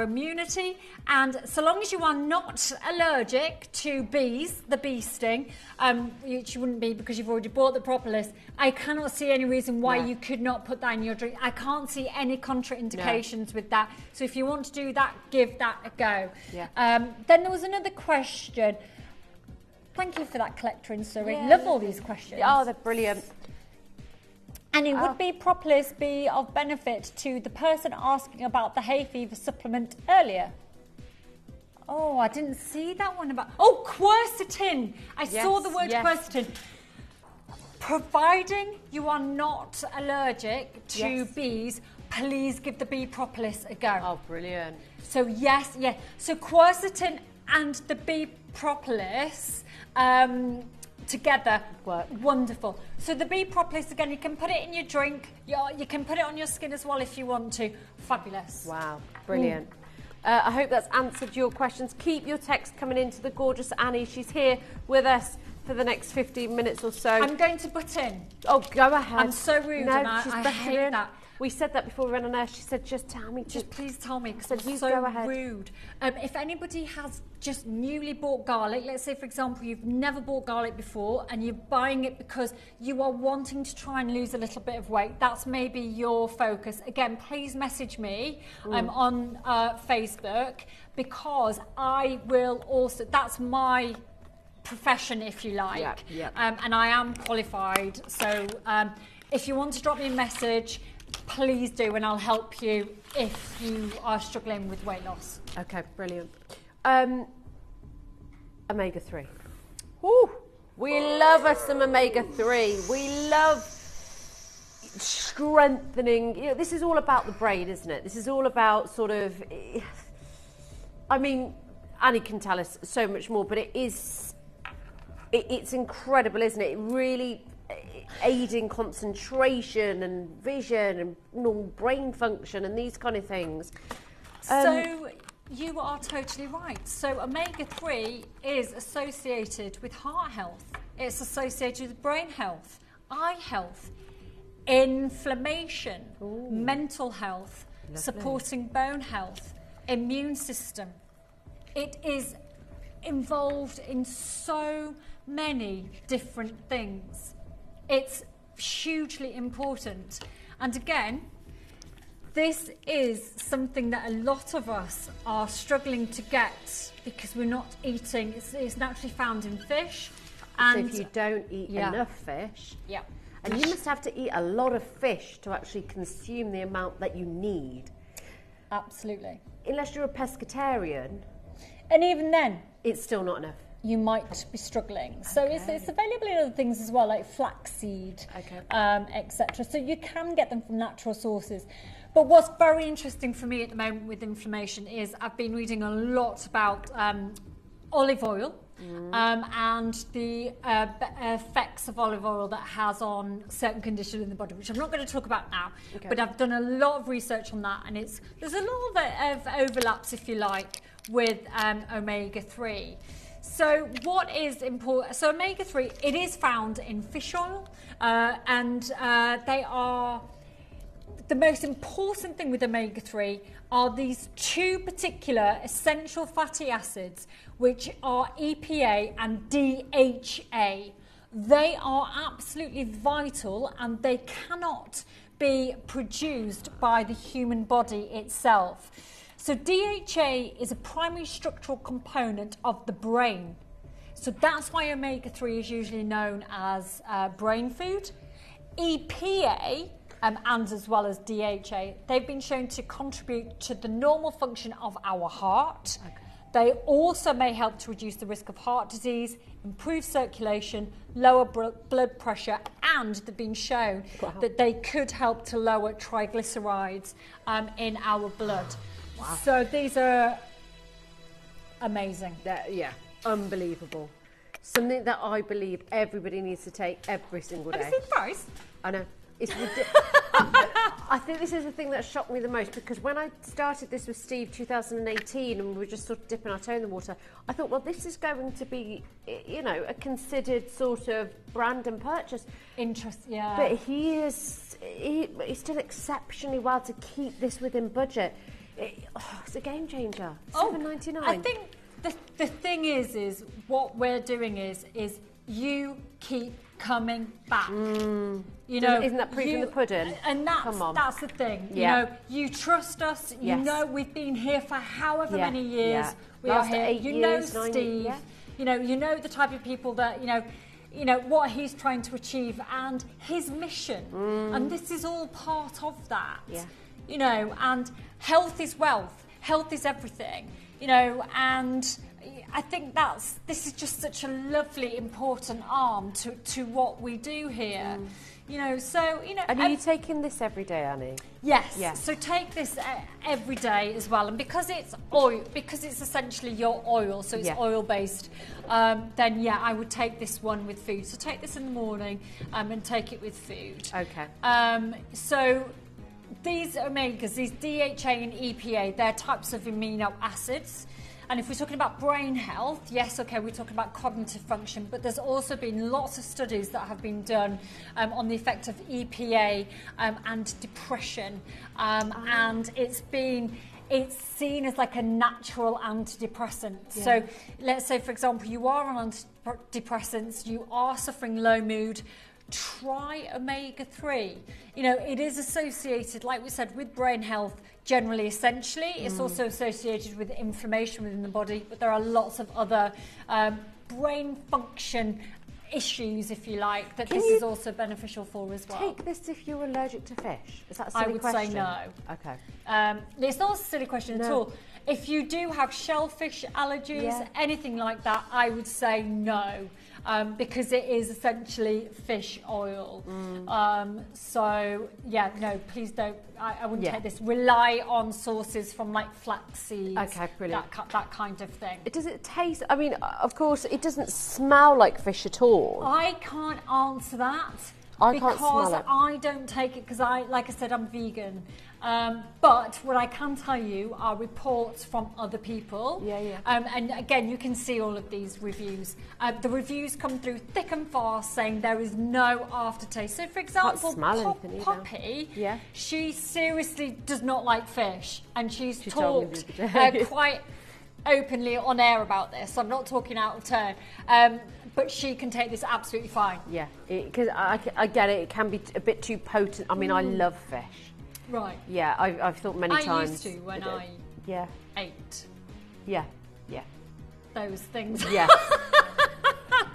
immunity. And so long as you are not allergic to bees, the bee sting, which you wouldn't be because you've already bought the propolis, I cannot see any reason why you could not put that in your drink. I can't see any contraindications with that. So if you want to do that, give that a go. Then there was another question. Thank you for that, Collector in Surrey. Love all these questions. Oh, they're brilliant. And would bee propolis be of benefit to the person asking about the hay fever supplement earlier? Oh, I didn't see that one about... Oh, quercetin! I saw the word quercetin. Providing you are not allergic to bees, please give the bee propolis a go. Oh, brilliant. So, So quercetin and the bee propolis... together work wonderful. So the bee propolis, again, you can put it in your drink, you can put it on your skin as well if you want to. Fabulous. Wow, brilliant. I hope that's answered your questions. Keep your text coming into the gorgeous Annie. She's here with us for the next 15 minutes or so. I'm going to butt in. Oh, go ahead. I'm so rude, and I hate that. We said that before we went on air. She said, just tell me. Just please tell me, because I'm so go ahead. rude. If anybody has just newly bought garlic, let's say, for example, you've never bought garlic before and you're buying it because you are wanting to try and lose a little bit of weight, that's maybe your focus. Again, please message me on Facebook, because I will also, that's my profession, if you like. And I am qualified. So if you want to drop me a message, please do, and I'll help you if you are struggling with weight loss. Okay, brilliant. Omega-3. Ooh, we love us some omega-3. We love strengthening. You know, this is all about the brain, isn't it? This is all about sort of... I mean, Annie can tell us so much more, but it's incredible, isn't it? It really... aiding concentration and vision and normal brain function and these kind of things. So you are totally right. So omega-3 is associated with heart health. It's associated with brain health, eye health, inflammation, mental health, supporting bone health, immune system. It is involved in so many different things. It's hugely important. And again, this is something that a lot of us are struggling to get because we're not eating. It's naturally found in fish. And so if you don't eat enough fish, yeah. And you must have to eat a lot of fish to actually consume the amount that you need. Absolutely. Unless you're a pescatarian. And even then, it's still not enough. You might be struggling. So it's available in other things as well, like flaxseed, etc. So you can get them from natural sources. But what's very interesting for me at the moment with inflammation is I've been reading a lot about olive oil. And the effects of olive oil that has on certain conditions in the body, which I'm not going to talk about now, but I've done a lot of research on that, and there's a lot of overlaps, if you like, with omega-3. So what is important? So omega-3, it is found in fish oil, and they are the most important thing with omega-3 are these two particular essential fatty acids, which are EPA and DHA. They are absolutely vital, and they cannot be produced by the human body itself. So DHA is a primary structural component of the brain. So that's why omega-3 is usually known as brain food. EPA, and as well as DHA, they've been shown to contribute to the normal function of our heart. They also may help to reduce the risk of heart disease, improve circulation, lower blood pressure, and they've been shown that they could help to lower triglycerides in our blood. So these are amazing. Yeah, unbelievable. Something that I believe everybody needs to take every single day. Have you seen the price? I know. It's I think this is the thing that shocked me the most, because when I started this with Steve 2018 and we were just sort of dipping our toe in the water, I thought, well, this is going to be, you know, a considered sort of brand and purchase. Yeah. But he's done exceptionally well to keep this within budget. It's a game changer. $7.99. I think the thing is what we're doing is you keep coming back. You know, isn't that proof in the pudding? And that's the thing. Yeah. You know, you trust us. You know, we've been here for however many years we Last are here. 8 You years, know 9 Steve. years, You know the type of people that you know what he's trying to achieve and his mission. And this is all part of that. Yeah. You know, and health is wealth. Health is everything. You know, and I think this is just such a lovely, important arm to what we do here. You know, so, you know... And are you taking this every day, Annie? Yes. Yes. So take this every day as well. And because it's oil, because it's essentially your oil, so it's oil-based, then, yeah, I would take this one with food. So take this in the morning and take it with food. Okay. So these omegas, these DHA and EPA, they're types of amino acids. And if we're talking about brain health, yes, okay, we're talking about cognitive function, but there's also been lots of studies that have been done on the effect of EPA and depression. And it's seen as like a natural antidepressant. Yeah. So let's say, for example, you are on antidepressants, you are suffering low mood, try omega-3. You know, it is associated, like we said, with brain health generally, essentially. It's also associated with inflammation within the body, but there are lots of other brain function issues, if you like, that this is also beneficial for as well. Take this if you're allergic to fish. Is that a silly I would question? say no. Okay. It's not a silly question at all. If you do have shellfish allergies, anything like that, I would say no. Because it is essentially fish oil. So, yeah, no, please don't. I wouldn't take this. Rely on sources from like flax seeds. Okay, brilliant. That kind of thing. Does it taste? I mean, of course, it doesn't smell like fish at all. I can't answer that. I can't smell it. Because I don't take it because like I said, I'm vegan. But what I can tell you are reports from other people. And again, you can see all of these reviews. The reviews come through thick and fast saying there is no aftertaste. So, for example, Poppy, she seriously does not like fish. And she's talked quite openly on air about this. I'm not talking out of turn. But she can take this absolutely fine. Yeah, because I get it. It can be a bit too potent. I mean, I love fish. Right. Yeah, I've thought many times. I used to when I ate. Yeah. Those things. Yeah.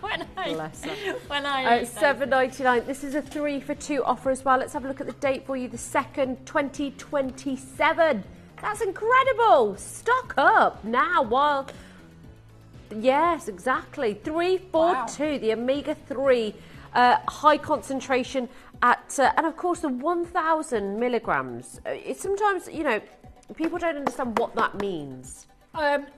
when I ate $7.99. This is a 3 for 2 offer as well. Let's have a look at the date for you. The 2nd, 2027. That's incredible. Stock up now while... Yes, exactly. 342, the omega-3, high concentration at, and of course the 1,000 milligrams. It's sometimes, people don't understand what that means.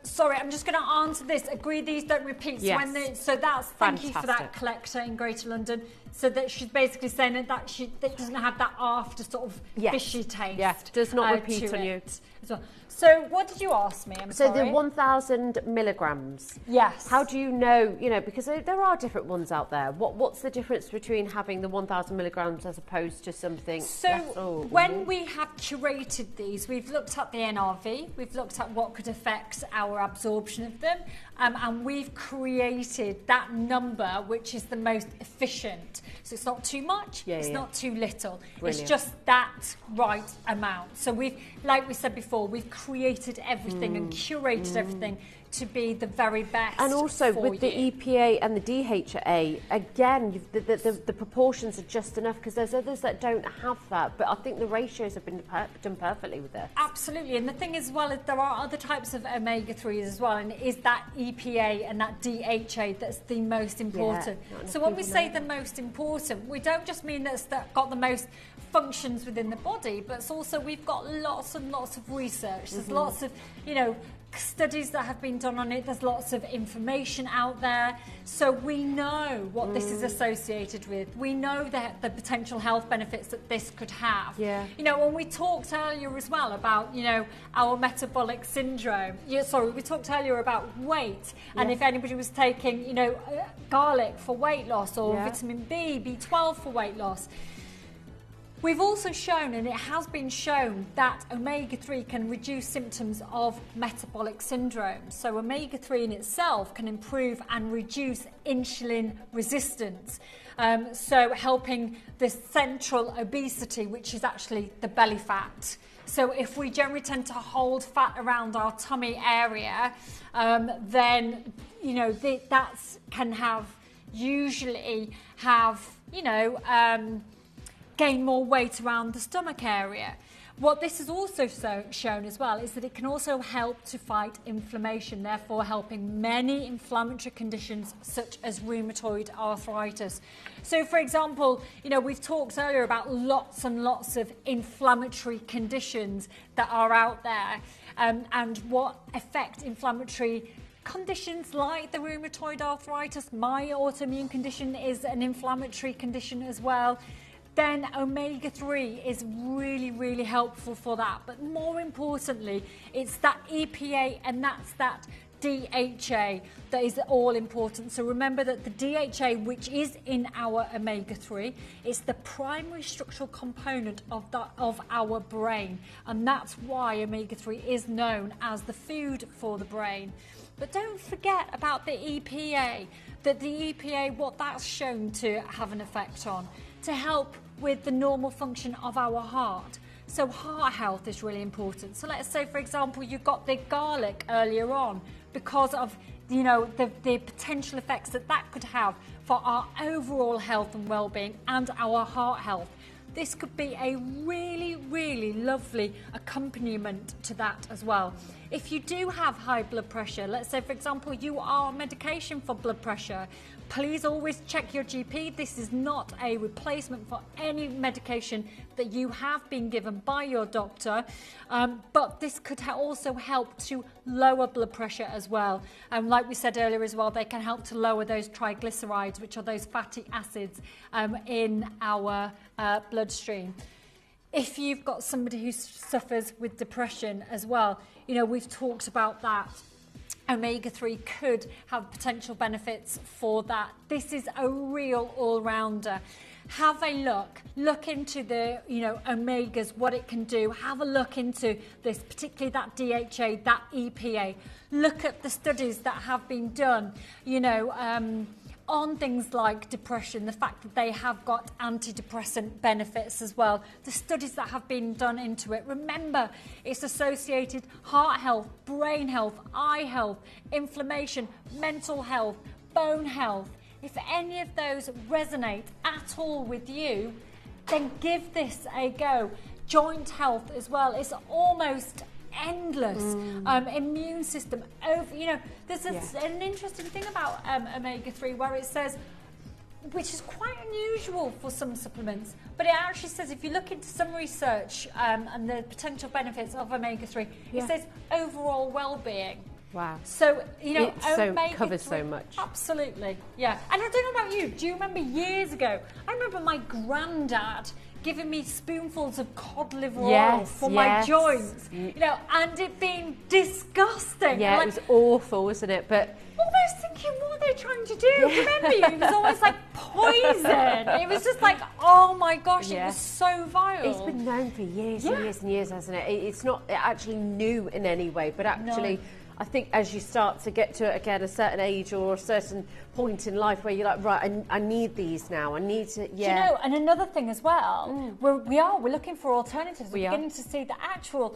Sorry, I'm just going to answer this. Agree these don't repeat. So, Yes. so that's thank you for that Fantastic. collector in Greater London. So that she's basically saying that doesn't have that after sort of fishy taste. Yeah, does not repeat to on you. it as well. So what did you ask me? I'm So sorry. the 1,000 milligrams. Yes. How do you know, because there are different ones out there. What's the difference between having the 1,000 milligrams as opposed to something So less or when more? we have curated these, we've looked at the NRV, we've looked at what could affect our absorption of them, and we've created that number which is the most efficient. So it's not too much, it's not too little. Brilliant. It's just that right amount. So we've, like we said before, we've created everything and curated everything to be the very best. And also for with the you. EPA and the DHA, again, the proportions are just enough, because there's others that don't have that. But I think the ratios have been done perfectly with this. Absolutely, and the thing as well is there are other types of omega-3s as well, and it is that EPA and that DHA that's the most important. So when we say the most important, we don't just mean that's got the most functions within the body, but it's also we've got lots and lots of research. There's lots of, studies that have been done on it. There's lots of information out there. So we know what this is associated with. We know that the potential health benefits that this could have. Yeah. When we talked earlier as well about, our metabolic syndrome. We talked earlier about weight. And if anybody was taking, garlic for weight loss or vitamin B, B12 for weight loss. We've also shown, and it has been shown, that omega-3 can reduce symptoms of metabolic syndrome. So omega-3 in itself can improve and reduce insulin resistance. So helping the central obesity, which is actually the belly fat. So if we generally tend to hold fat around our tummy area, then, that can gain more weight around the stomach area. What this has also shown as well is that it can also help to fight inflammation, therefore helping many inflammatory conditions such as rheumatoid arthritis. So for example, we've talked earlier about lots and lots of inflammatory conditions that are out there, and what affect inflammatory conditions like the rheumatoid arthritis. My autoimmune condition is an inflammatory condition as well. Then omega-3 is really, really helpful for that. But more importantly, it's that EPA and that's that DHA that is all important. So remember that the DHA, which is in our omega-3, is the primary structural component of our brain. And that's why omega-3 is known as the food for the brain. But don't forget about the EPA, that the EPA, what that's shown to have an effect on, to help with the normal function of our heart. So heart health is really important. So let's say, for example, you got the garlic earlier on because of, the potential effects that could have for our overall health and well-being and our heart health. This could be a really, really lovely accompaniment to that as well. If you do have high blood pressure, let's say, for example, you are on medication for blood pressure, please always check your GP. This is not a replacement for any medication that you have been given by your doctor, but this could also help to lower blood pressure as well. Like we said earlier as well, they can help to lower those triglycerides, which are those fatty acids in our bloodstream. If you've got somebody who suffers with depression as well, we've talked about that. Omega-3 could have potential benefits for that. This is a real all-rounder. Have a look look into the, omegas, what it can do. Have a look into this, particularly that DHA, that EPA. Look at the studies that have been done, on things like depression, the fact that they have got antidepressant benefits as well, the studies that have been done into it. Remember, it's associated heart health, brain health, eye health, inflammation, mental health, bone health. If any of those resonate at all with you, then give this a go. Joint health as well. It's almost endless. Immune system. There's an interesting thing about omega-3 where it says, which is quite unusual for some supplements, but it actually says, if you look into some research and the potential benefits of omega-3, it says overall well-being. Wow. So, it covers so much. Absolutely, yeah. And I don't know about you, do you remember years ago, I remember my granddad giving me spoonfuls of cod liver oil for my joints, and it being disgusting. Yeah, it was awful, wasn't it? But almost thinking, what are they trying to do? Remember, it was almost like poison. It was just like, oh my gosh, it was so vile. It's been known for years and years and years, hasn't it? It's not actually new in any way, but actually, I think as you start to get to, again, a certain age or a certain point in life where you're like, right, I need these now. I need to, and another thing as well, we're looking for alternatives. We're beginning to see the actual,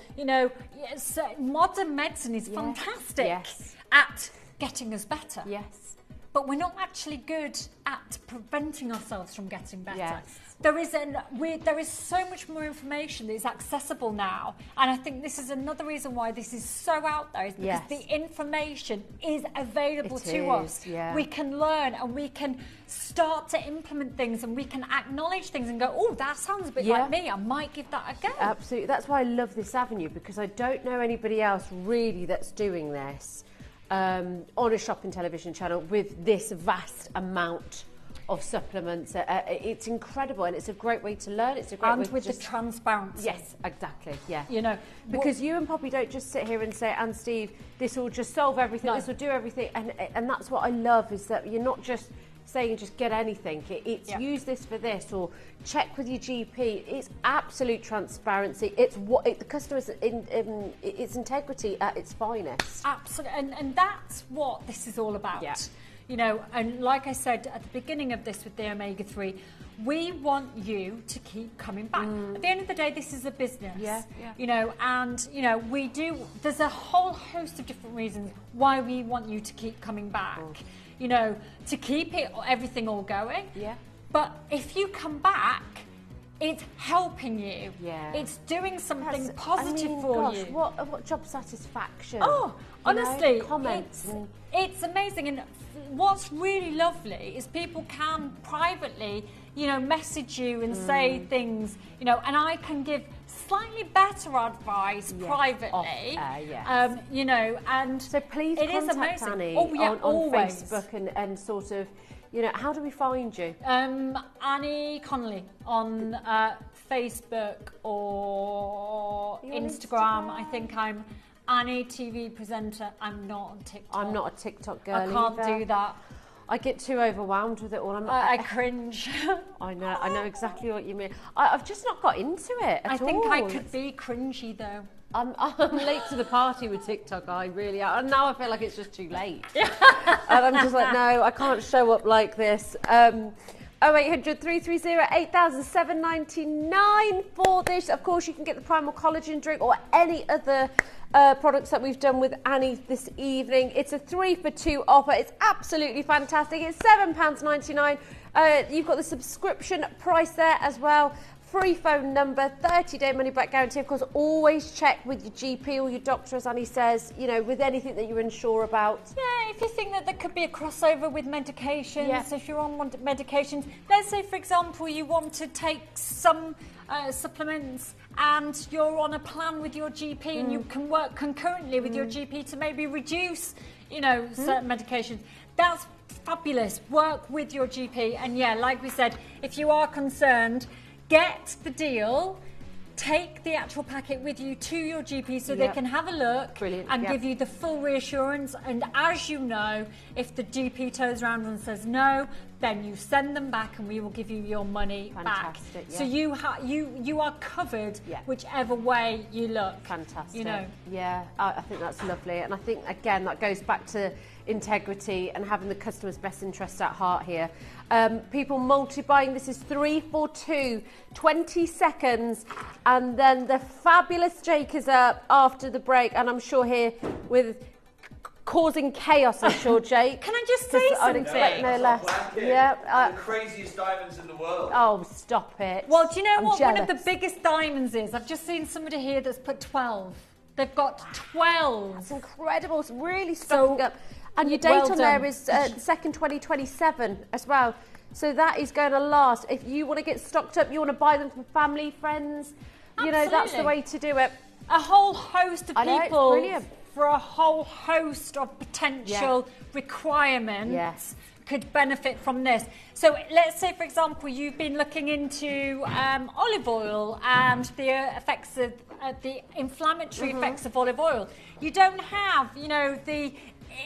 modern medicine is fantastic at getting us better. Yes. But we're not actually good at preventing ourselves from getting better. Yes. There is so much more information that is accessible now, and I think this is another reason why this is so out there, is because the information is available to us. Yeah. We can learn and we can start to implement things, and we can acknowledge things and go, oh, that sounds a bit like me, I might give that a go. Absolutely. That's why I love this avenue, because I don't know anybody else really that's doing this on a shopping television channel with this vast amount of supplements. It's incredible, and it's a great way to learn. It's a great way with the transparency. Yes, exactly. Yeah. Because you and Poppy don't just sit here and say, and Steve, this will just solve everything. This will do everything, and that's what I love, is that you're not just saying just get anything. It's use this for this, or check with your GP. It's absolute transparency. It's the customer's its integrity at its finest. Absolutely, and that's what this is all about. Yeah. And like I said at the beginning of this with the omega-3, we want you to keep coming back. At the end of the day, this is a business. There's a whole host of different reasons why we want you to keep coming back. To keep everything all going. Yeah. But if you come back, it's helping you. Yeah. It's doing something positive for you. What job satisfaction. Oh, honestly, comments. It's amazing. And what's really lovely is people can privately, message you and say things, and I can give slightly better advice privately. And so please contact Annie on Facebook and sort of, how do we find you? Annie Connolly on Facebook or Instagram. I think I'm Annie TV presenter. I'm not on TikTok. I'm not a TikTok girl. I can't do that. I get too overwhelmed with it all. I cringe. I know exactly what you mean. I've just not got into it at all. I think I could be cringy though. I'm late to the party with TikTok. I really are. And now I feel like it's just too late. And I'm just like, no, I can't show up like this. 0800 330 8000 $7.99 for this. Of course, you can get the Primal Collagen drink or any other products that we've done with Annie this evening. It's a 3-for-2 offer. It's absolutely fantastic. It's £7.99. You've got the subscription price there as well. Free phone number, 30-day money-back guarantee. Of course, always check with your GP or your doctor, as Annie says, with anything that you're unsure about. Yeah, if you think that there could be a crossover with medications, if you're on medications, let's say, for example, you want to take some supplements and you're on a plan with your GP and you can work concurrently with your GP to maybe reduce, certain medications. That's fabulous. Work with your GP. And yeah, like we said, if you are concerned, get the deal take the actual packet with you to your GP so they Yep. can have a look Brilliant, and yep. give you the full reassurance. And as you know, if the GP turns around and says no, then you send them back and we will give you your money Fantastic, back. So yeah. you are covered Yeah. whichever way you look. Fantastic. You know. Yeah, I think that's lovely. And I think, again, that goes back to integrity and having the customer's best interest at heart here. People multi-buying, this is 342, 20 seconds. And then the fabulous Jake is up after the break. And I'm sure here with causing chaos, I'm sure, Jake. Can I just say I'd something? expect no less. The craziest diamonds in the world. Oh, stop it. Well, do you know I'm what jealous. one of the biggest diamonds is? I've just seen somebody here that's put 12. They've got 12. It's incredible. It's really stocking up. And your date well on done. there is 2nd 2027 as well. So that is going to last. If you want to get stocked up, you want to buy them from family, friends, you know, that's the Absolutely. way to do it. A whole host of I know, it's people brilliant. for a whole host of potential requirements Yes. could benefit from this. So let's say, for example, you've been looking into olive oil and the effects of the inflammatory effects of olive oil. You don't have, you know, the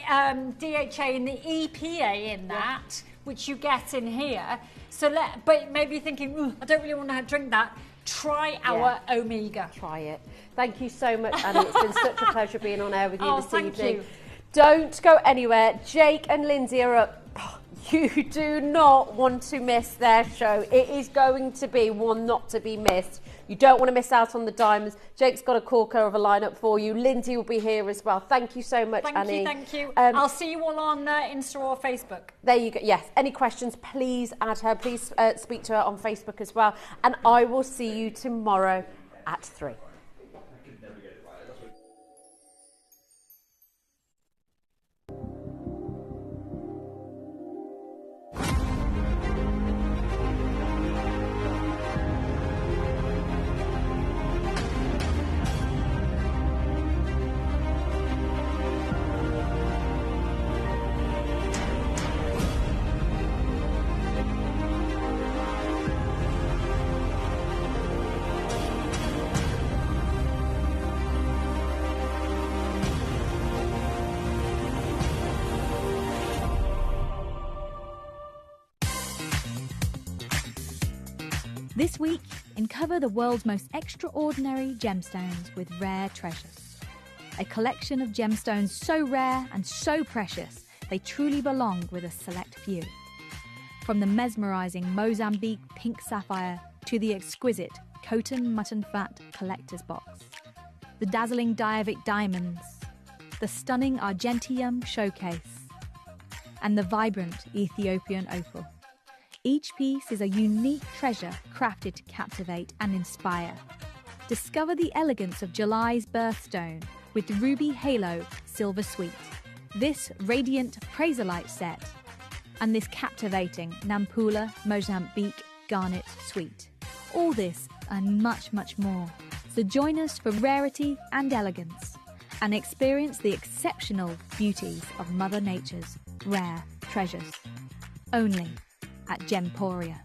DHA and the EPA in that, which you get in here. So, but maybe you're thinking, I don't really want to drink that. Try our Omega. Try it. Thank you so much, Annie. It's been such a pleasure being on air with you Oh, this thank evening. you. Don't go anywhere. Jake and Lindsay are up. You do not want to miss their show. It is going to be one not to be missed. You don't want to miss out on the diamonds. Jake's got a corker of a lineup for you. Lindsay will be here as well. Thank you so much, Annie. Thank you. I'll see you all on Insta or Facebook. There you go. Yes. Any questions, please add her. Please speak to her on Facebook as well. And I will see you tomorrow at 3. This week, uncover the world's most extraordinary gemstones with rare treasures. A collection of gemstones so rare and so precious, they truly belong with a select few. From the mesmerising Mozambique pink sapphire to the exquisite Coton mutton fat collector's box, the dazzling Diavik diamonds, the stunning Argentium showcase, and the vibrant Ethiopian opal. Each piece is a unique treasure crafted to captivate and inspire. Discover the elegance of July's birthstone with Ruby Halo Silver Suite, this radiant Praserlite set, and this captivating Nampula Mozambique Garnet Suite. All this and much, much more. So join us for rarity and elegance and experience the exceptional beauties of Mother Nature's rare treasures. Only at Gemporia.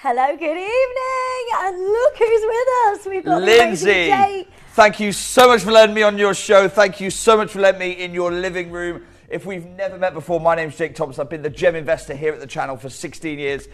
Hello, good evening, and look who's with us. We've got Lindsay. Thank you so much for letting me on your show. Thank you so much for letting me in your living room. If we've never met before, my name's Jake Thompson. I've been the gem investor here at the channel for 16 years.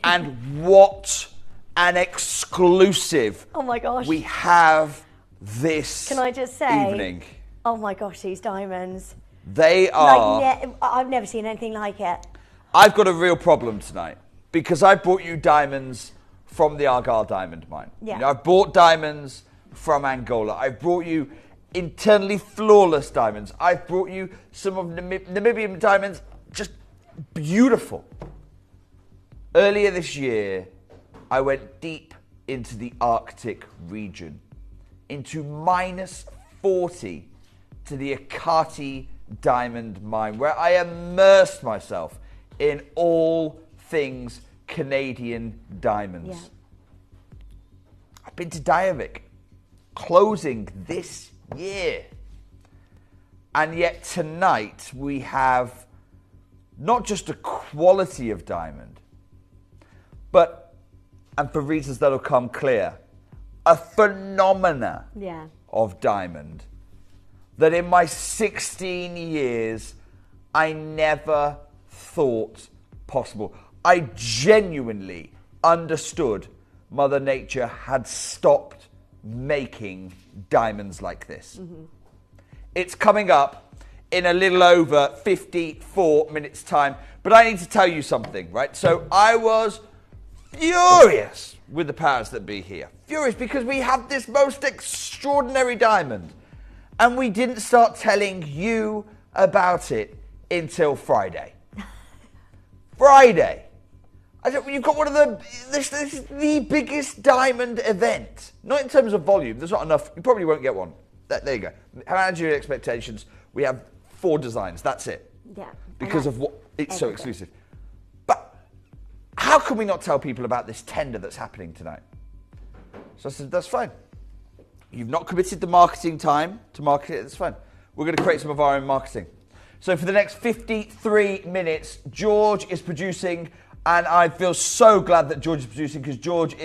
And what an exclusive. Oh my gosh. We have this Can I just say, evening. Oh my gosh, these diamonds. They are... I've never seen anything like it. I've got a real problem tonight because I brought you diamonds from the Argyle diamond mine. Yeah. You know, I've bought diamonds from Angola. I've brought you internally flawless diamonds. I've brought you some of Namibian diamonds, just beautiful. Earlier this year, I went deep into the Arctic region, into -40 to the Ekati diamond mine, where I immersed myself in all things Canadian diamonds. Yeah. I've been to Diavik, closing this year. And yet tonight we have not just a quality of diamond, but, and for reasons that'll come clear, a phenomena of diamond that in my 16 years I never thought possible. I genuinely understood Mother Nature had stopped making diamonds like this. It's coming up in a little over 54 minutes time, but I need to tell you something, right? So I was furious with the powers that be here. Furious because we have this most extraordinary diamond and we didn't start telling you about it until Friday. Friday. You've got one of this is the biggest diamond event. Not in terms of volume, there's not enough. You probably won't get one. There you go. Manage your expectations. We have 4 designs, that's it. Yeah. Because of what it's so exclusive. But how can we not tell people about this tender that's happening tonight? So I said, that's fine. You've not committed the marketing time to market it, that's fine. We're going to create some of our own marketing. So for the next 53 minutes, George is producing, and I feel so glad that George is producing because George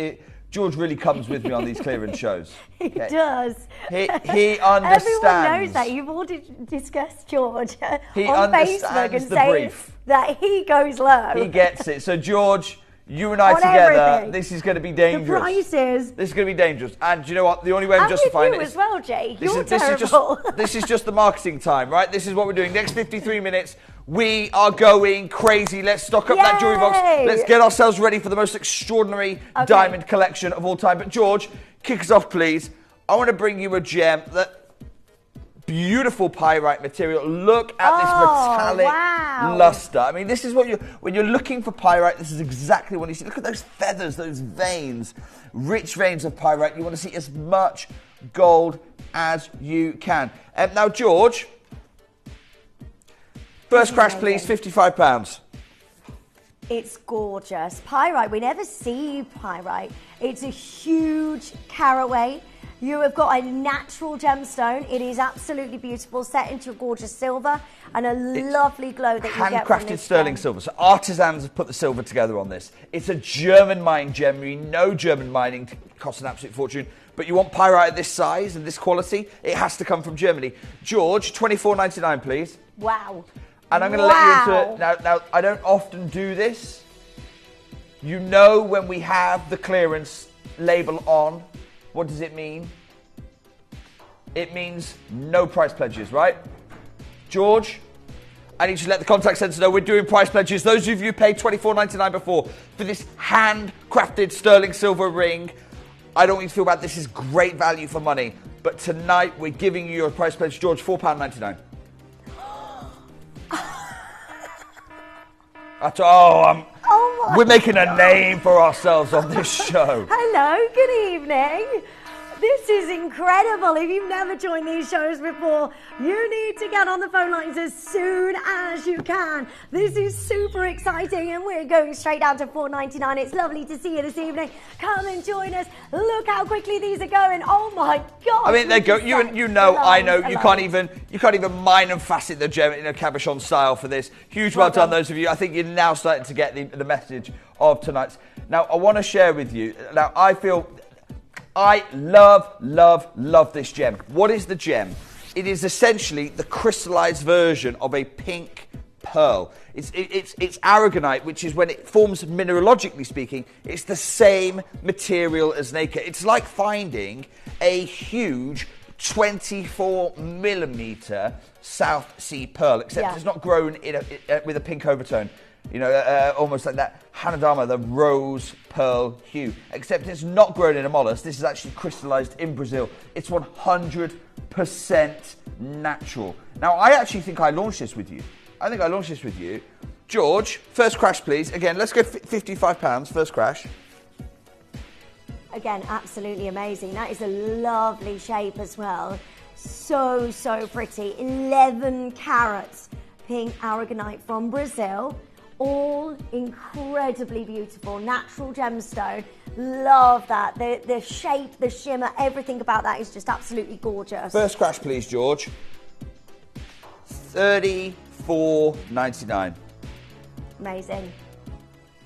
really comes with me on these clearance shows. He does. He understands. Everyone knows that. You've all discussed George on Facebook and the saying brief. that he goes low. He gets it. So George, you and I together, this is going to be dangerous. The prices. This is going to be dangerous. And do you know what? The only way I'm justifying it as well, Jay. You're terrible. This is just the marketing time, right? This is what we're doing. Next 53 minutes, we are going crazy. Let's stock up that jewelry box. Let's get ourselves ready for the most extraordinary diamond collection of all time. But George, kick us off, please. I want to bring you a gem, that beautiful pyrite material. Look at this metallic luster. I mean, this is what when you're looking for pyrite, this is exactly what you see. Look at those feathers, those veins, rich veins of pyrite. You want to see as much gold as you can. Now, George, first crash, please, £55. It's gorgeous. Pyrite, we never see pyrite. It's a huge caraway. You have got a natural gemstone. It is absolutely beautiful, set into a gorgeous silver and a lovely glow that you get from handcrafted this sterling gem. silver. So artisans have put the silver together on this. It's a German mined gem. We know German mining costs an absolute fortune, but you want pyrite at this size and this quality, it has to come from Germany. George, $24.99, please. Wow. And I'm going to let you into it. Now, I don't often do this. You know, when we have the clearance label on, what does it mean? It means no price pledges, right? George, I need you to let the contact centre know we're doing price pledges. Those of you who paid $24.99 before for this handcrafted sterling silver ring, I don't want you to feel bad. This is great value for money. But tonight, we're giving you your price pledge. George, £4.99. We're making a name for ourselves on this show. Hello, good evening. This is incredible. If you've never joined these shows before, you need to get on the phone lines as soon as you can. This is super exciting and we're going straight down to $4.99. It's lovely to see you this evening. Come and join us. Look how quickly these are going. Oh my God. I mean, they go. You know, I know. You can't even mine and facet the gem in a cabochon style for this. Huge well done, those of you. I think you're now starting to get the message of tonight's. Now, I want to share with you, now I love this gem. What is the gem? It is essentially the crystallized version of a pink pearl. It's aragonite, which is when it forms mineralogically speaking, it's the same material as nacre. It's like finding a huge 24 millimeter South Sea pearl, except it's not grown with a pink overtone. You know, almost like that Hanadama, the rose pearl hue. Except it's not grown in a mollusk. This is actually crystallized in Brazil. It's 100% natural. Now, I actually think I launched this with you. George, first crash, please. Again, let's go £55, first crash. Again, absolutely amazing. That is a lovely shape as well. So pretty. 11 carats pink aragonite from Brazil. All incredibly beautiful, natural gemstone. Love that. The shape, the shimmer, everything about that is just absolutely gorgeous. First crash, please, George. $34.99. Amazing.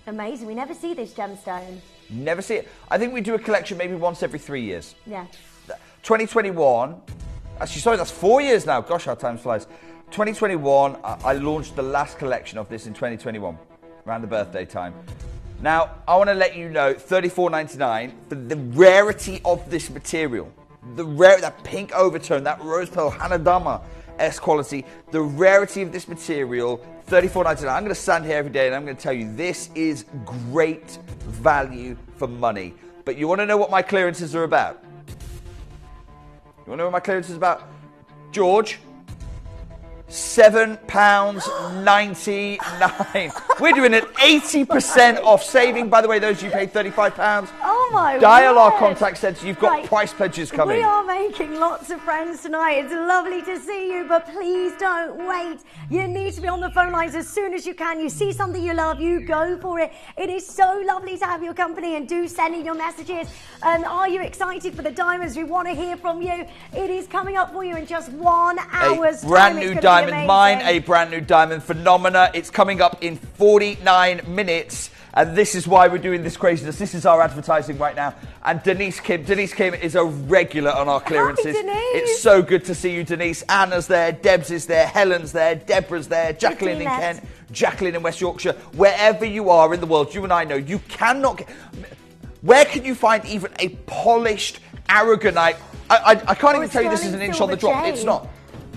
Amazing. We never see this gemstone. Never see it. I think we do a collection maybe once every 3 years. Yeah. 2021. Actually, sorry, that's 4 years now. Gosh, how time flies. 2021, I launched the last collection of this in 2021, around the birthday time. Now, I want to let you know, $34.99 for the rarity of this material. That pink overtone, that rose pearl, Hanadama S quality, the rarity of this material, $34.99. I'm going to stand here every day and I'm going to tell you this is great value for money. But you want to know what my clearances are about? You want to know what my clearance is about? George? £7.99. We're doing an 80% off saving. By the way, those of you paid £35. Oh my Dial our word. contact centre. You've got price pledges coming. We are making lots of friends tonight. It's lovely to see you, but please don't wait. You need to be on the phone lines as soon as you can. You see something you love, you go for it. It is so lovely to have your company, and do send in your messages. Are you excited for the diamonds? We want to hear from you. It is coming up for you in just 1 hour's time. Brand new diamond. Mine, a brand new diamond. Phenomena. It's coming up in 49 minutes. And this is why we're doing this craziness. This is our advertising right now. And Denise Kim is a regular on our clearances. Hi, Denise. It's so good to see you, Denise. Anna's there, Debs is there, Helen's there, Deborah's there, Jacqueline in Kent, Jacqueline in West Yorkshire. Wherever you are in the world, you and I know you cannot get... Where can you find even a polished aragonite? I can't even tell you this is an inch on the drop. It's not.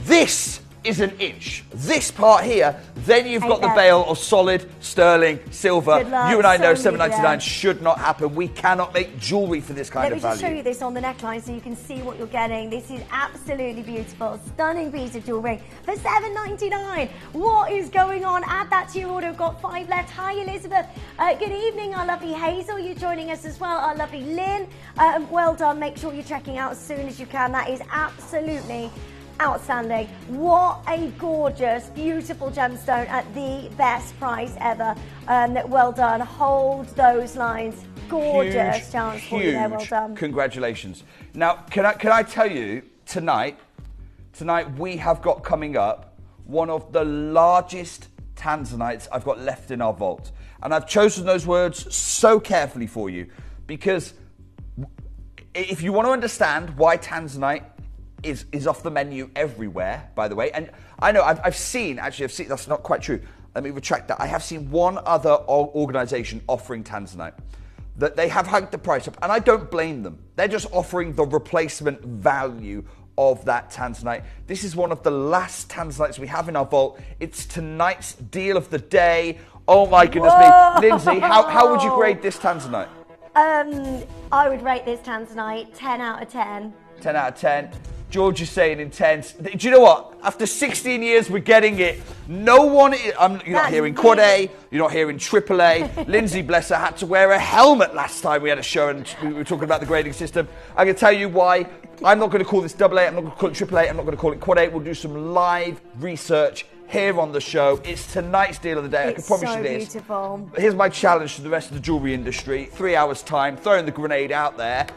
This is an inch. This part here, then you've got the veil of solid sterling silver. You and I know $7.99 should not happen. We cannot make jewellery for this kind of value. Let me just show you this on the neckline so you can see what you're getting. This is absolutely beautiful, stunning piece of jewellery for $7.99. What is going on? Add that to your order. We've got 5 left. Hi, Elizabeth. Good evening, our lovely Hazel. You're joining us as well. Our lovely Lynn. Well done. Make sure you're checking out as soon as you can. That is absolutely outstanding. What a gorgeous, beautiful gemstone at the best price ever. Well done. Hold those lines. Gorgeous chance for you there. Well done. Congratulations. Now, can I tell you, tonight we have got coming up one of the largest Tanzanites I've got left in our vault. And I've chosen those words so carefully for you because if you want to understand why Tanzanite is off the menu everywhere, by the way. And I know I've seen, that's not quite true. Let me retract that. I have seen one other organisation offering Tanzanite. That they have hiked the price up, and I don't blame them. They're just offering the replacement value of that Tanzanite. This is one of the last Tanzanites we have in our vault. It's tonight's deal of the day. Oh my goodness me. Lindsay, how would you grade this Tanzanite? I would rate this Tanzanite 10 out of 10. 10 out of 10. George is saying intense. Do you know what? After 16 years, we're getting it. No one... you're not hearing Quad A. You're not hearing Triple A. Lindsay, bless her, had to wear a helmet last time we had a show and we were talking about the grading system. I can tell you why. I'm not going to call this Double A. I'm not going to call it Triple A. I'm not going to call it Quad A. We'll do some live research here on the show. It's tonight's deal of the day. I can promise you this. Beautiful. Here's my challenge to the rest of the jewellery industry. 3 hours time, throwing the grenade out there.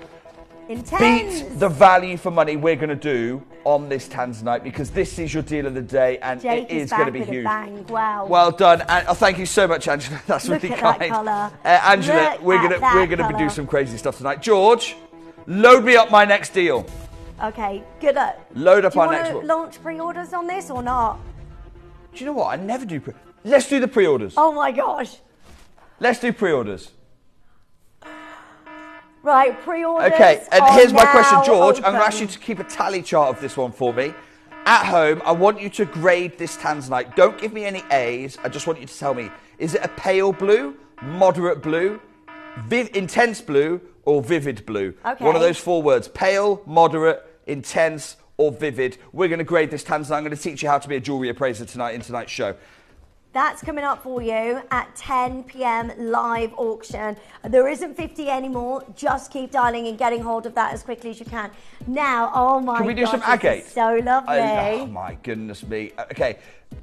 Intense. Beat the value for money we're going to do on this Tanzanite, because this is your deal of the day, and Jake it is back going to be with a huge. bang. Wow. Well done, and thank you so much, Angela. That's Look really at kind. that colour. Angela, Look we're at gonna that be doing colour. some crazy stuff tonight. George, load me up my next deal. Okay, good luck. Load up Do you our next want one. to launch pre-orders on this or not? Do you know what? I never do Let's do the pre-orders. Oh my gosh. Let's do pre-orders. Right, pre-orders. Okay, and are here's my question, now George. I'm going to open. ask you to keep a tally chart of this one for me. At home, I want you to grade this Tanzanite. Don't give me any A's. I just want you to tell me, is it a pale blue, moderate blue, intense blue, or vivid blue? Okay. One of those 4 words. Pale, moderate, intense, or vivid. We're going to grade this Tanzanite. I'm going to teach you how to be a jewellery appraiser tonight in tonight's show. That's coming up for you at 10 p.m. live auction. There isn't 50 anymore. Just keep dialing and getting hold of that as quickly as you can. Now, oh my God. Can we do some this agate? is so lovely. Oh my goodness me. Okay,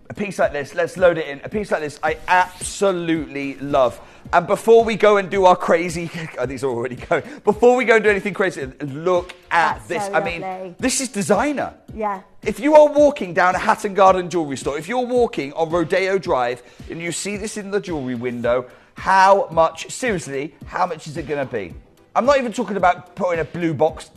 a piece like this, let's load it in. A piece like this I absolutely love. And before we go and do our crazy, oh, these are already going. Before we go and do anything crazy, look at That's this. so I mean, lovely. this is designer. Yeah. If you are walking down a Hatton Garden jewellery store, if you're walking on Rodeo Drive and you see this in the jewellery window, how much, seriously, how much is it going to be? I'm not even talking about putting a blue box,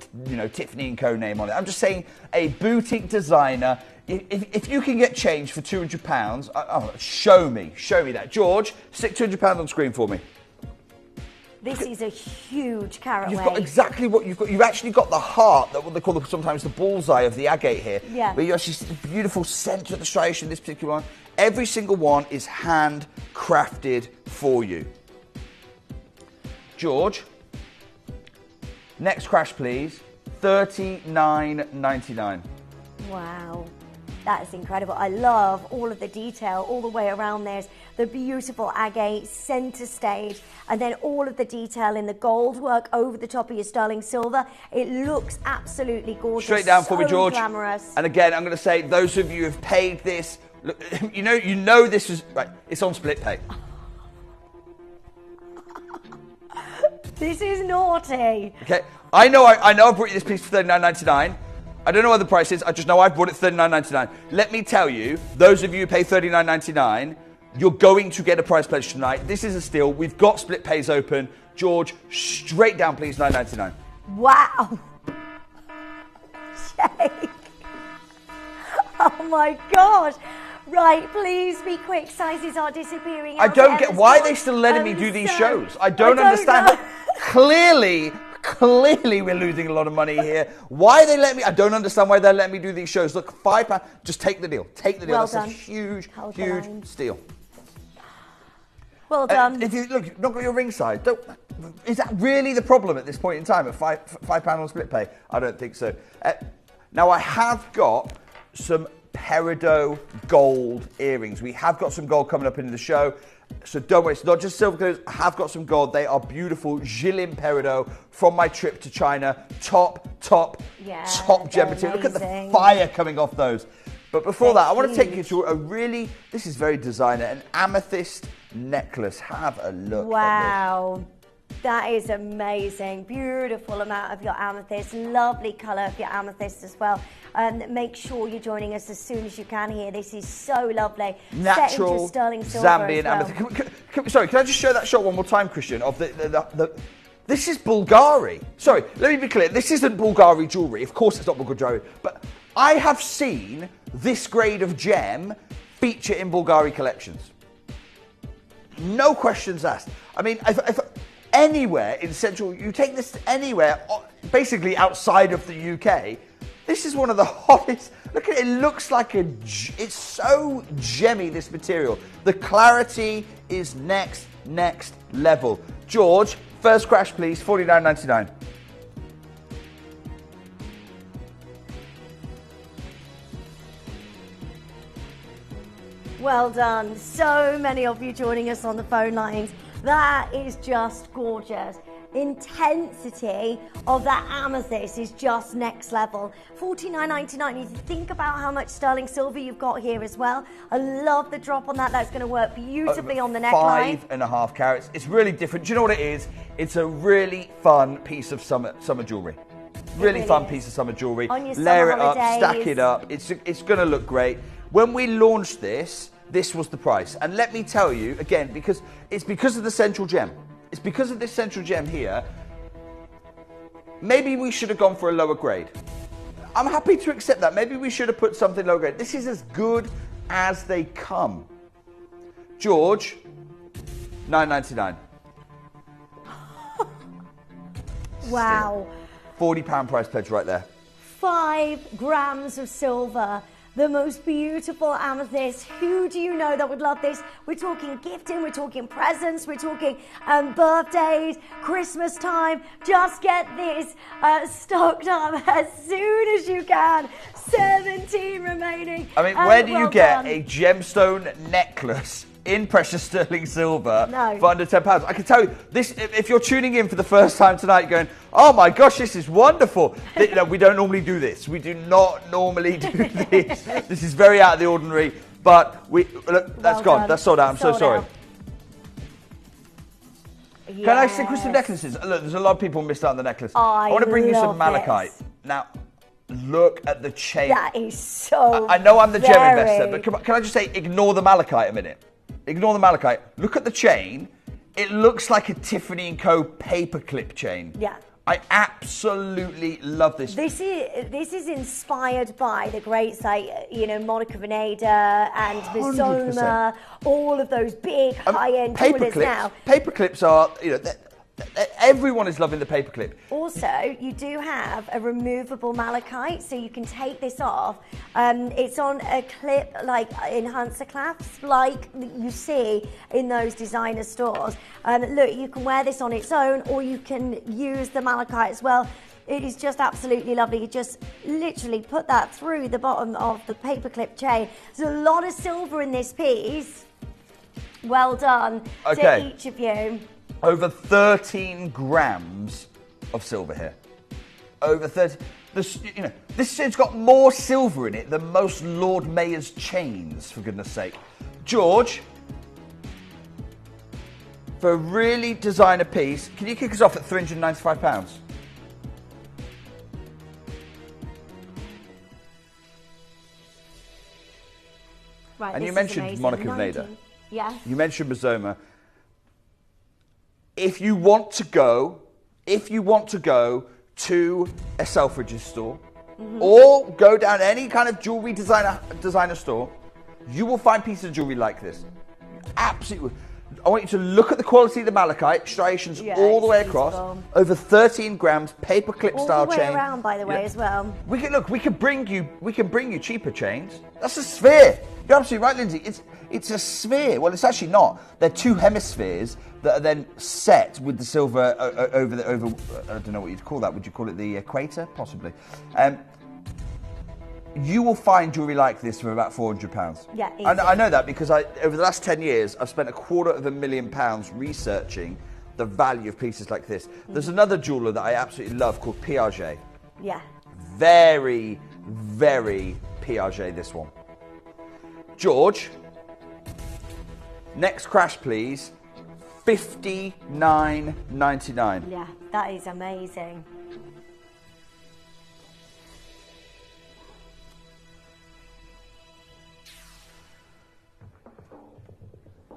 Tiffany & Co. name on it. I'm just saying a boutique designer. If you can get change for £200, show me that. George, stick £200 on screen for me. This is a huge carat You've weight. got exactly what you've got. You've actually got the heart, that what they call sometimes the bullseye of the agate here. Yeah. But you actually see the beautiful centre of the striation, this particular one. Every single one is handcrafted for you. George, next crash please. $39.99. Wow. That is incredible. I love all of the detail all the way around this. The beautiful agate centre stage, and then all of the detail in the gold work over the top of your sterling silver. It looks absolutely gorgeous. Straight down for me, George. Glamorous. And again, I'm going to say, those of you who have paid this, look, you know this is right. It's on split pay. This is naughty. Okay, I know I brought you this piece for $39.99. I don't know what the price is. I just know I've bought it for $39.99. Let me tell you, those of you who pay $39.99, you're going to get a price pledge tonight. This is a steal. We've got split pays open. George, straight down, please, $9.99. Wow. Jake. Oh my gosh. Right, please be quick. Sizes are disappearing. I don't get why are they still letting me do these shows. I don't understand. Clearly we're losing a lot of money here. Why are they letting me? I don't understand why they're letting me do these shows. Look, £5. Just take the deal. Take the deal. Well That's done. a huge steal. Well done. If you look, you've not got your ring size. Is that really the problem at this point in time? At £5 on split pay? I don't think so. Now I have got some peridot gold earrings. We have got some gold coming up into the show. So don't worry, it's not just silver colors. I have got some gold. They are beautiful Jilin peridot from my trip to China. Top gem material. Look at the fire coming off those. But before that, I want to take you to this is very designer, an amethyst necklace. Have a look. Wow. That is amazing. Beautiful amount of your amethyst. Lovely colour of your amethyst as well. Make sure you're joining us as soon as you can here. This is so lovely. Natural sterling silver Zambian as well. amethyst. Sorry, can I just show that shot one more time, Christian? Of the this is Bulgari. Sorry, let me be clear. This isn't Bulgari jewellery. Of course it's not Bulgari jewellery. But I have seen this grade of gem feature in Bulgari collections. No questions asked. I mean, if anywhere in Central, you take this anywhere, basically outside of the UK, this is one of the hottest. Look at it, it looks like it's so gemmy, this material. The clarity is next level. George, first crash please, $49.99. Well done. So many of you joining us on the phone lines. That is just gorgeous. Intensity of that amethyst is just next level. $49.99. You think about how much sterling silver you've got here as well. I love the drop on that. That's going to work beautifully on the neckline. 5.5 carats. It's really different. Do you know what it is? It's a really fun piece of summer jewellery. really really fun is. piece of summer jewellery. On your Layer summer it up, stack holidays. it up. It's going to look great. When we launched this was the price. And let me tell you, again, because of the central gem. It's because of this central gem here. Maybe we should have gone for a lower grade. I'm happy to accept that. Maybe we should have put something lower grade. This is as good as they come. George, $9.99. Wow. £40 price pledge right there. 5 grams of silver. The most beautiful amethyst. Who do you know that would love this? We're talking gifting, we're talking presents, we're talking birthdays, Christmas time. Just get this stocked up as soon as you can. 17 remaining. I mean, where do you well get done. a gemstone necklace in precious sterling silver No. for under £10? I can tell you this, if you're tuning in for the first time tonight going, oh my gosh, this is wonderful. No, we don't normally do this. We do not normally do this. This is very out of the ordinary, but look, that's gone. done. That's sold out. I'm so Sold sorry. out. Can I stick with some necklaces? Look, there's a lot of people missed out on the necklace. I want to bring you some love malachite. this. Now, look at the chain. That is so I know I'm the gem very- investor, but can I just say, ignore the malachite a minute. Ignore the malachite. Look at the chain. It looks like a Tiffany & Co. paperclip chain. Yeah. I absolutely love this. This is inspired by the greats like, Monica Vinader and 100%. Bizoma, all of those big high-end jewelers now. Paperclips are, everyone is loving the paperclip. Also, you do have a removable malachite, so you can take this off. It's on a clip, like enhancer clasps, like you see in those designer stores. Look, you can wear this on its own, or you can use the malachite as well. It is just absolutely lovely. You just literally put that through the bottom of the paperclip chain. There's a lot of silver in this piece. Well done to each of you. Over 13 grams of silver here. Over 30. This has got more silver in it than most Lord Mayor's chains, for goodness sake. George, for a really designer piece, can you kick us off at £395? Right, And this you is mentioned amazing. Monica 19. Vinader. Yeah. You mentioned Bizoma. If you want to go to a Selfridges store or go down any kind of jewelry designer store, you will find pieces of jewelry like this. Absolutely. I want you to look at the quality of the malachite, striations all the way across. beautiful. Over 13 grams, paperclip All style the way chain. around, by the way, as well. We can bring you cheaper chains. That's a sphere. You're absolutely right, Lindsay. It's a sphere. Well, it's actually not. They're two hemispheres that are then set with the silver over. I don't know what you'd call that. Would you call it the equator? Possibly. You will find jewellery like this for about £400. Yeah, and I know that because over the last 10 years, I've spent £250,000 researching the value of pieces like this. There's another jeweller that I absolutely love called Piaget. Yeah. Very, very Piaget, this one. George, next crash, please. $59.99. Yeah, that is amazing.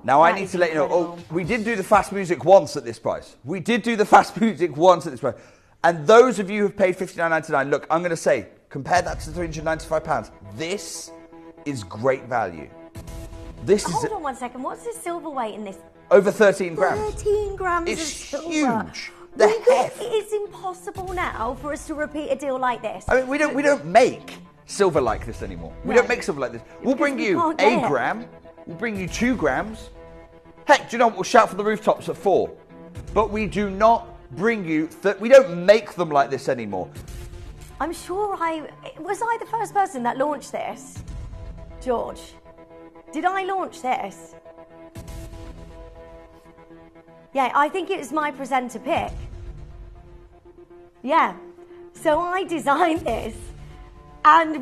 Now, I That need is to let you know, incredible. we did do the fast music once at this price. And those of you who have paid $59.99, look, I'm going to say, compare that to £395. This is great value. This is Hold on 1 second. What's the silver weight in this? over 13 grams. 13 grams It's of silver. huge. The heft. It's impossible now for us to repeat a deal like this. I mean, we don't make silver like this anymore. We don't make silver like this. We'll bring we you can't get a it. gram. We'll bring you 2 grams. Heck, do you know what? We'll shout from the rooftops at 4. But we do not bring you... we don't make them like this anymore. I'm sure was I the first person that launched this? George, did I launch this? Yeah, I think it was my presenter pick. Yeah. So I designed this. And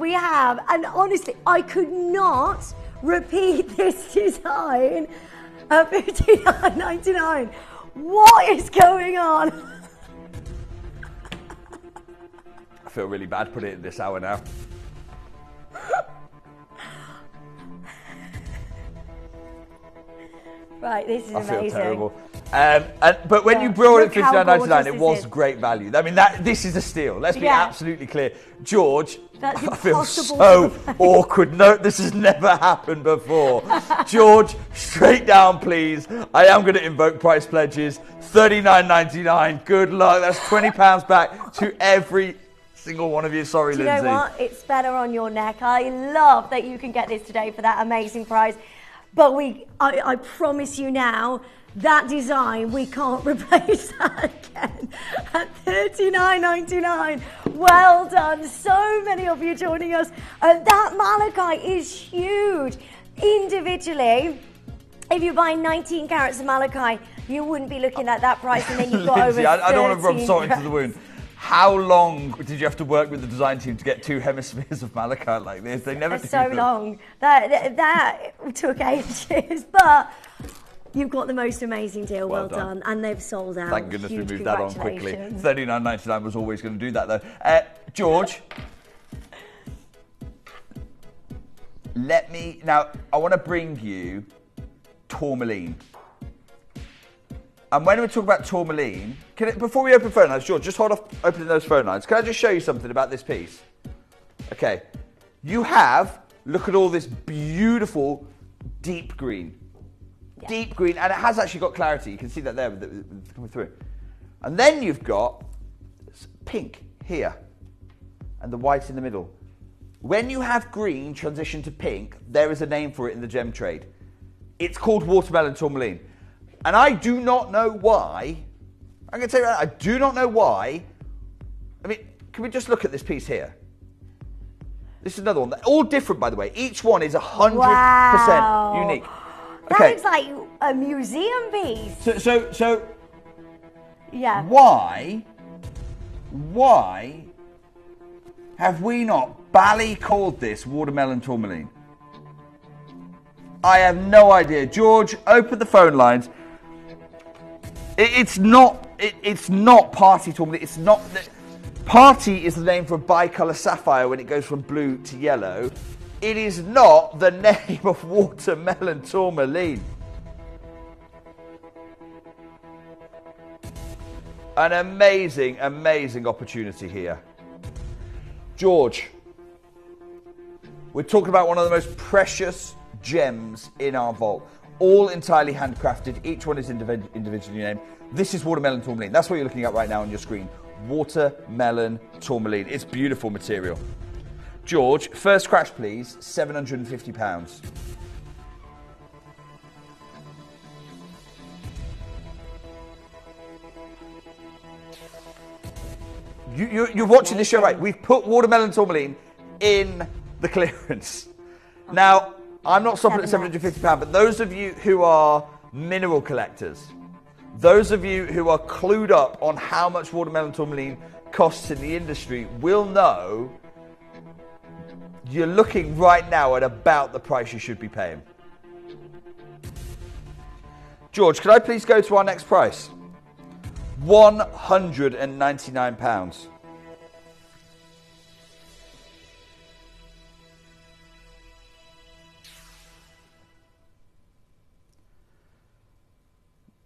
honestly, I could not repeat this design at $59.99. What is going on? I feel really bad putting it in this hour now. Right, this is amazing. I feel terrible. But when you brought it $59.99, it was great value. I mean, this is a steal. Let's be absolutely clear. George, I feel so awkward. No, this has never happened before. George, straight down, please. I am going to invoke price pledges. $39.99. Good luck. That's £20 back to every single one of you. Sorry, Lindsay. You know what? It's better on your neck. I love that you can get this today for that amazing price. But I promise you now, that design, we can't replace that again at $39.99. Well done. So many of you joining us. That malachite is huge. Individually, if you buy 19 carats of malachite, you wouldn't be looking at that price, and then you've got Lindsay, over 13 I don't want to rub salt into the wound. How long did you have to work with the design team to get 2 hemispheres of malachite like this? They never do so long. That took ages, but you've got the most amazing deal. Well done. And they've sold out. Thank goodness we moved that on quickly. $39.99 was always going to do that though. George, now I want to bring you tourmaline. And when we talk about tourmaline, before we open phone lines, George, just hold off opening those phone lines. Can I just show you something about this piece? Okay. Look at all this beautiful deep green. Yeah. Deep green, and it has actually got clarity. You can see that there coming through. And then you've got pink here, and the white in the middle. When you have green transition to pink, there is a name for it in the gem trade. It's called watermelon tourmaline. And I do not know why. I'm going to tell you right now, I do not know why. I mean, can we just look at this piece here? This is another one. They're all different, by the way. Each one is 100% unique. That looks like a museum piece. So yeah. Why have we not called this watermelon tourmaline? I have no idea. George, open the phone lines. It's not party tourmaline. It's not. Party is the name for a bicolour sapphire when it goes from blue to yellow. It is not the name of watermelon tourmaline. An amazing, amazing opportunity here. George, we're talking about one of the most precious gems in our vault. All entirely handcrafted. Each one is individually named. This is watermelon tourmaline. That's what you're looking at right now on your screen. Watermelon tourmaline. It's beautiful material. George, first scratch please, £750. You're watching this show, right? We've put watermelon tourmaline in the clearance. Now, I'm not stopping at £750, but those of you who are mineral collectors, those of you who are clued up on how much watermelon tourmaline costs in the industry will know you're looking right now at about the price you should be paying. George, could I please go to our next price? £199.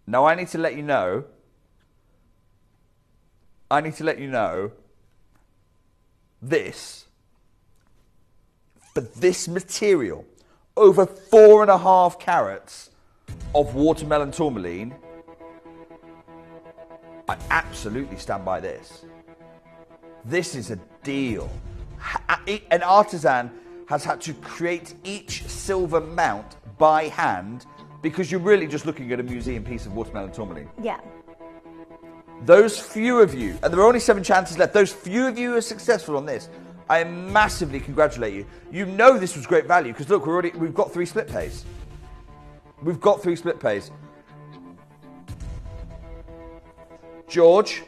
Now I need to let you know this, but this material, over 4.5 carats of watermelon tourmaline, I absolutely stand by this. This is a deal. An artisan has had to create each silver mount by hand because you're really just looking at a museum piece of watermelon tourmaline. Yeah. Those few of you, and there are only 7 chances left, those few of you who are successful on this, I massively congratulate you. You know this was great value because look, we've got 3 split pays. We've got 3 split pays. George,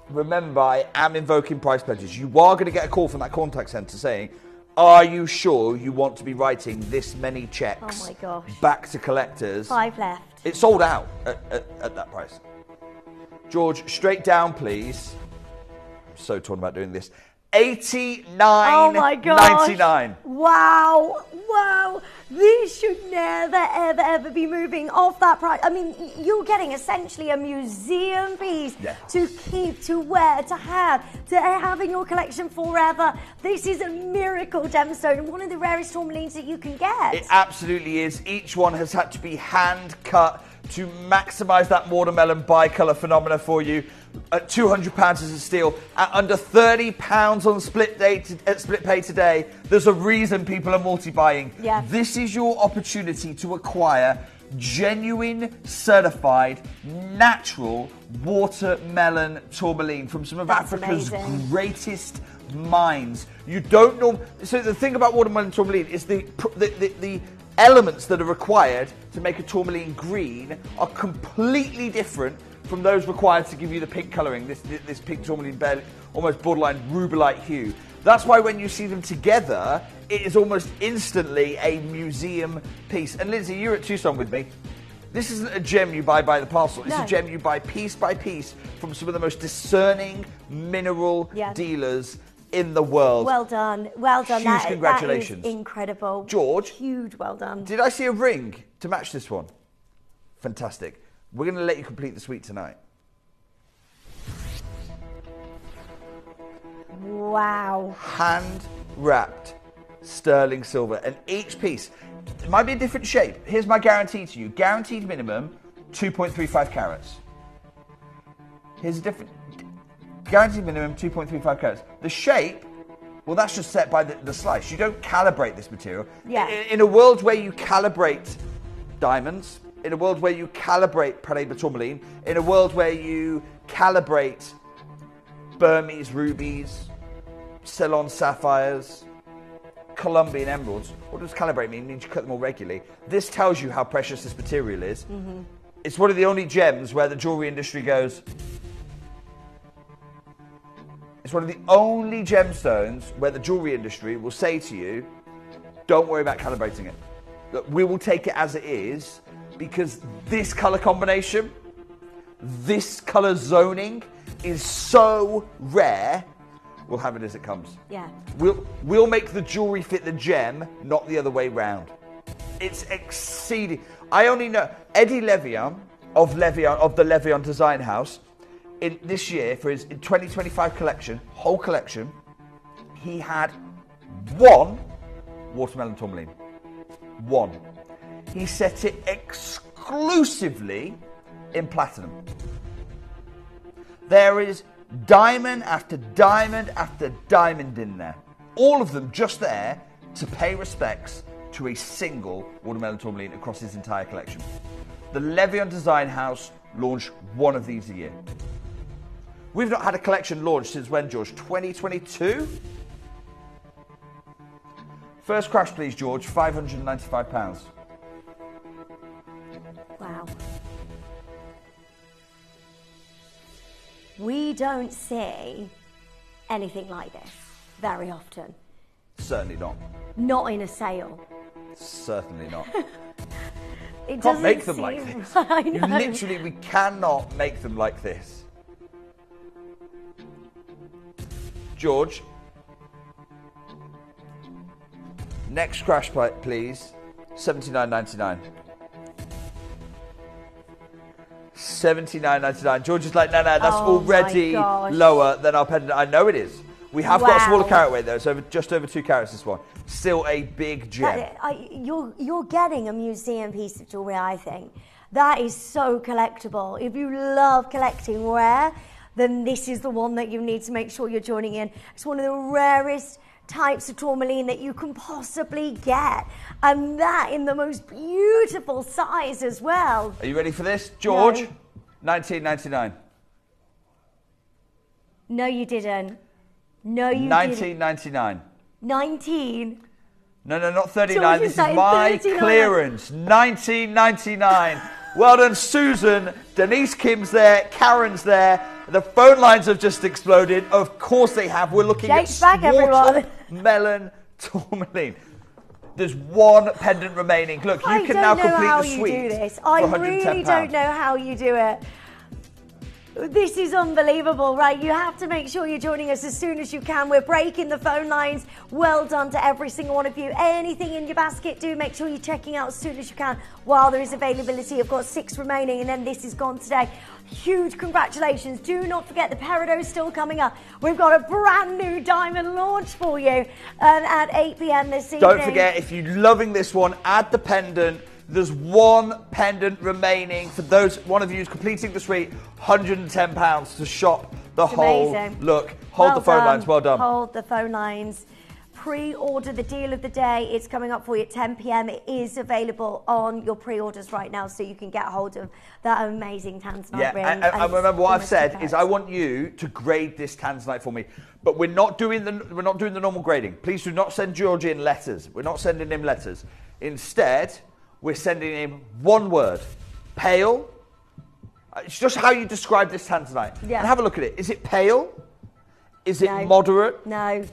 remember I am invoking price pledges. You are going to get a call from that contact centre saying, are you sure you want to be writing this many checks back to collectors? 5 left. It's sold out at that price. George, straight down, please. so torn about doing this. $89.99. Oh my gosh. Wow. This should never, ever be moving off that price. I mean, you're getting essentially a museum piece to keep, to wear, to have in your collection forever. This is a miracle gemstone, one of the rarest tourmalines that you can get. It absolutely is. Each one has had to be hand cut to maximise that watermelon bicolour phenomena for you. At £200 as a steal, at under £30 on split pay today. There's a reason people are multi-buying. Yeah. This is your opportunity to acquire genuine, certified, natural watermelon tourmaline from some of Africa's greatest minds. You don't know. So the thing about watermelon tourmaline is the elements that are required to make a tourmaline green are completely different from those required to give you the pink colouring, this pink tourmaline, almost borderline rubellite hue. That's why when you see them together, it is almost instantly a museum piece. And Lindsay, you're at Tucson with me. This isn't a gem you buy by the parcel. It's a gem you buy piece by piece from some of the most discerning mineral dealers in the world. Well done. Huge congratulations. That is incredible. George. Huge well done. Did I see a ring to match this one? Fantastic. We're going to let you complete the suite tonight. Wow. Hand-wrapped sterling silver. And each piece, it might be a different shape. Here's my guarantee to you. Guaranteed minimum, 2.35 carats. Here's a different... Guaranteed minimum, 2.35 carats. The shape, well, that's just set by the slice. You don't calibrate this material. Yeah. In a world where you calibrate diamonds, in a world where you calibrate Primal tourmaline, in a world where you calibrate Burmese rubies, Ceylon sapphires, Colombian emeralds, what does calibrate mean? It means you cut them all regularly. This tells you how precious this material is. Mm-hmm. It's one of the only gems where the jewellery industry goes... It's one of the only gemstones where the jewellery industry will say to you, don't worry about calibrating it. Look, we will take it as it is, because this colour combination, this colour zoning is so rare, we'll have it as it comes. Yeah. We'll make the jewellery fit the gem, not the other way round. It's exceeding. I only know Eddie Levion of the Levion Design House, in this year, for his 2025 collection, whole collection, he had one watermelon tourmaline. One. He set it exclusively in platinum. There is diamond after diamond after diamond in there. All of them just there to pay respects to a single watermelon tourmaline across his entire collection. The Levion Design House launched one of these a year. We've not had a collection launched since when, George? 2022? First crash, please, George. £595. Wow. We don't see anything like this very often. Certainly not. Not in a sale. Certainly not. It Can't make them like this. I know. Literally, we cannot make them like this. George, next crash, please. $79.99. $79.99. George is like, no, that's already lower than our pendant. I know it is. We have got a smaller carat weight though, so just over 2 carats this one. Still a big gem. You're getting a museum piece of jewellery, I think. That is so collectible. If you love collecting rare, then this is the one that you need to make sure you're joining in. It's one of the rarest types of tourmaline that you can possibly get. And that in the most beautiful size as well. Are you ready for this? George, $19.99. No, you didn't. No, you didn't. $19.99. 19. No, not 39. This is my 39. Clearance. $19.99. Well done, Susan. Denise Kim's there. Karen's there. The phone lines have just exploded. Of course they have. We're looking at watermelon tourmaline. There's one pendant remaining. Look, you can now complete the suite. I really don't know how you do it. This is unbelievable, right? You have to make sure you're joining us as soon as you can. We're breaking the phone lines. Well done to every single one of you. Anything in your basket, do make sure you're checking out as soon as you can while there is availability. I've got 6 remaining, and then this is gone today. Huge congratulations. Do not forget the peridot is still coming up. We've got a brand new diamond launch for you at 8 p.m. this evening. Don't forget, if you're loving this one, add the pendant. There's 1 pendant remaining for those one of you who's completing the suite. £110 to shop the whole look. Hold the phone lines. Well done. Hold the phone lines. Pre-order the deal of the day. It's coming up for you at 10 p.m. It is available on your pre-orders right now, so you can get hold of that amazing Tanzanite ring. And remember what I've said is I want you to grade this Tanzanite for me, but we're not doing the normal grading. Please do not send George in letters. We're not sending him letters. Instead, we're sending him one word: pale. It's just how you describe this Tanzanite. Yeah. And have a look at it. Is it pale? Is it moderate? No.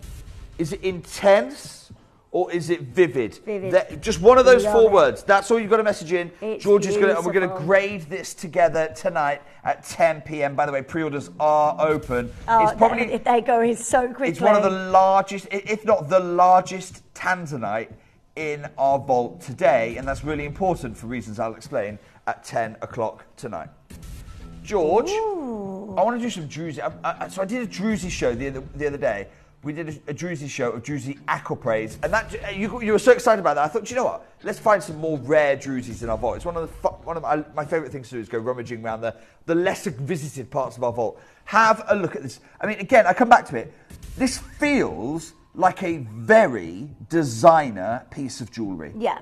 Is it intense? Or is it vivid? Vivid. Just one of those 4 words. That's all you've got to message in. It's George is going to, and we're going to grade this together tonight at 10 p.m. By the way, pre-orders are open. Oh, it's probably, they go in so quickly. It's one of the largest, if not the largest Tanzanite in our vault today, and that's really important for reasons I'll explain at 10 o'clock tonight. George, I want to do some druzy. So I did a druzy show the other day. We did a druzy show of druzy aquapraise, and that you were so excited about that. I thought, you know what? Let's find some more rare druzys in our vault. It's one of my favourite things to do is go rummaging around the lesser visited parts of our vault. Have a look at this. I mean, again, I come back to it. This feels like a very designer piece of jewellery. Yeah.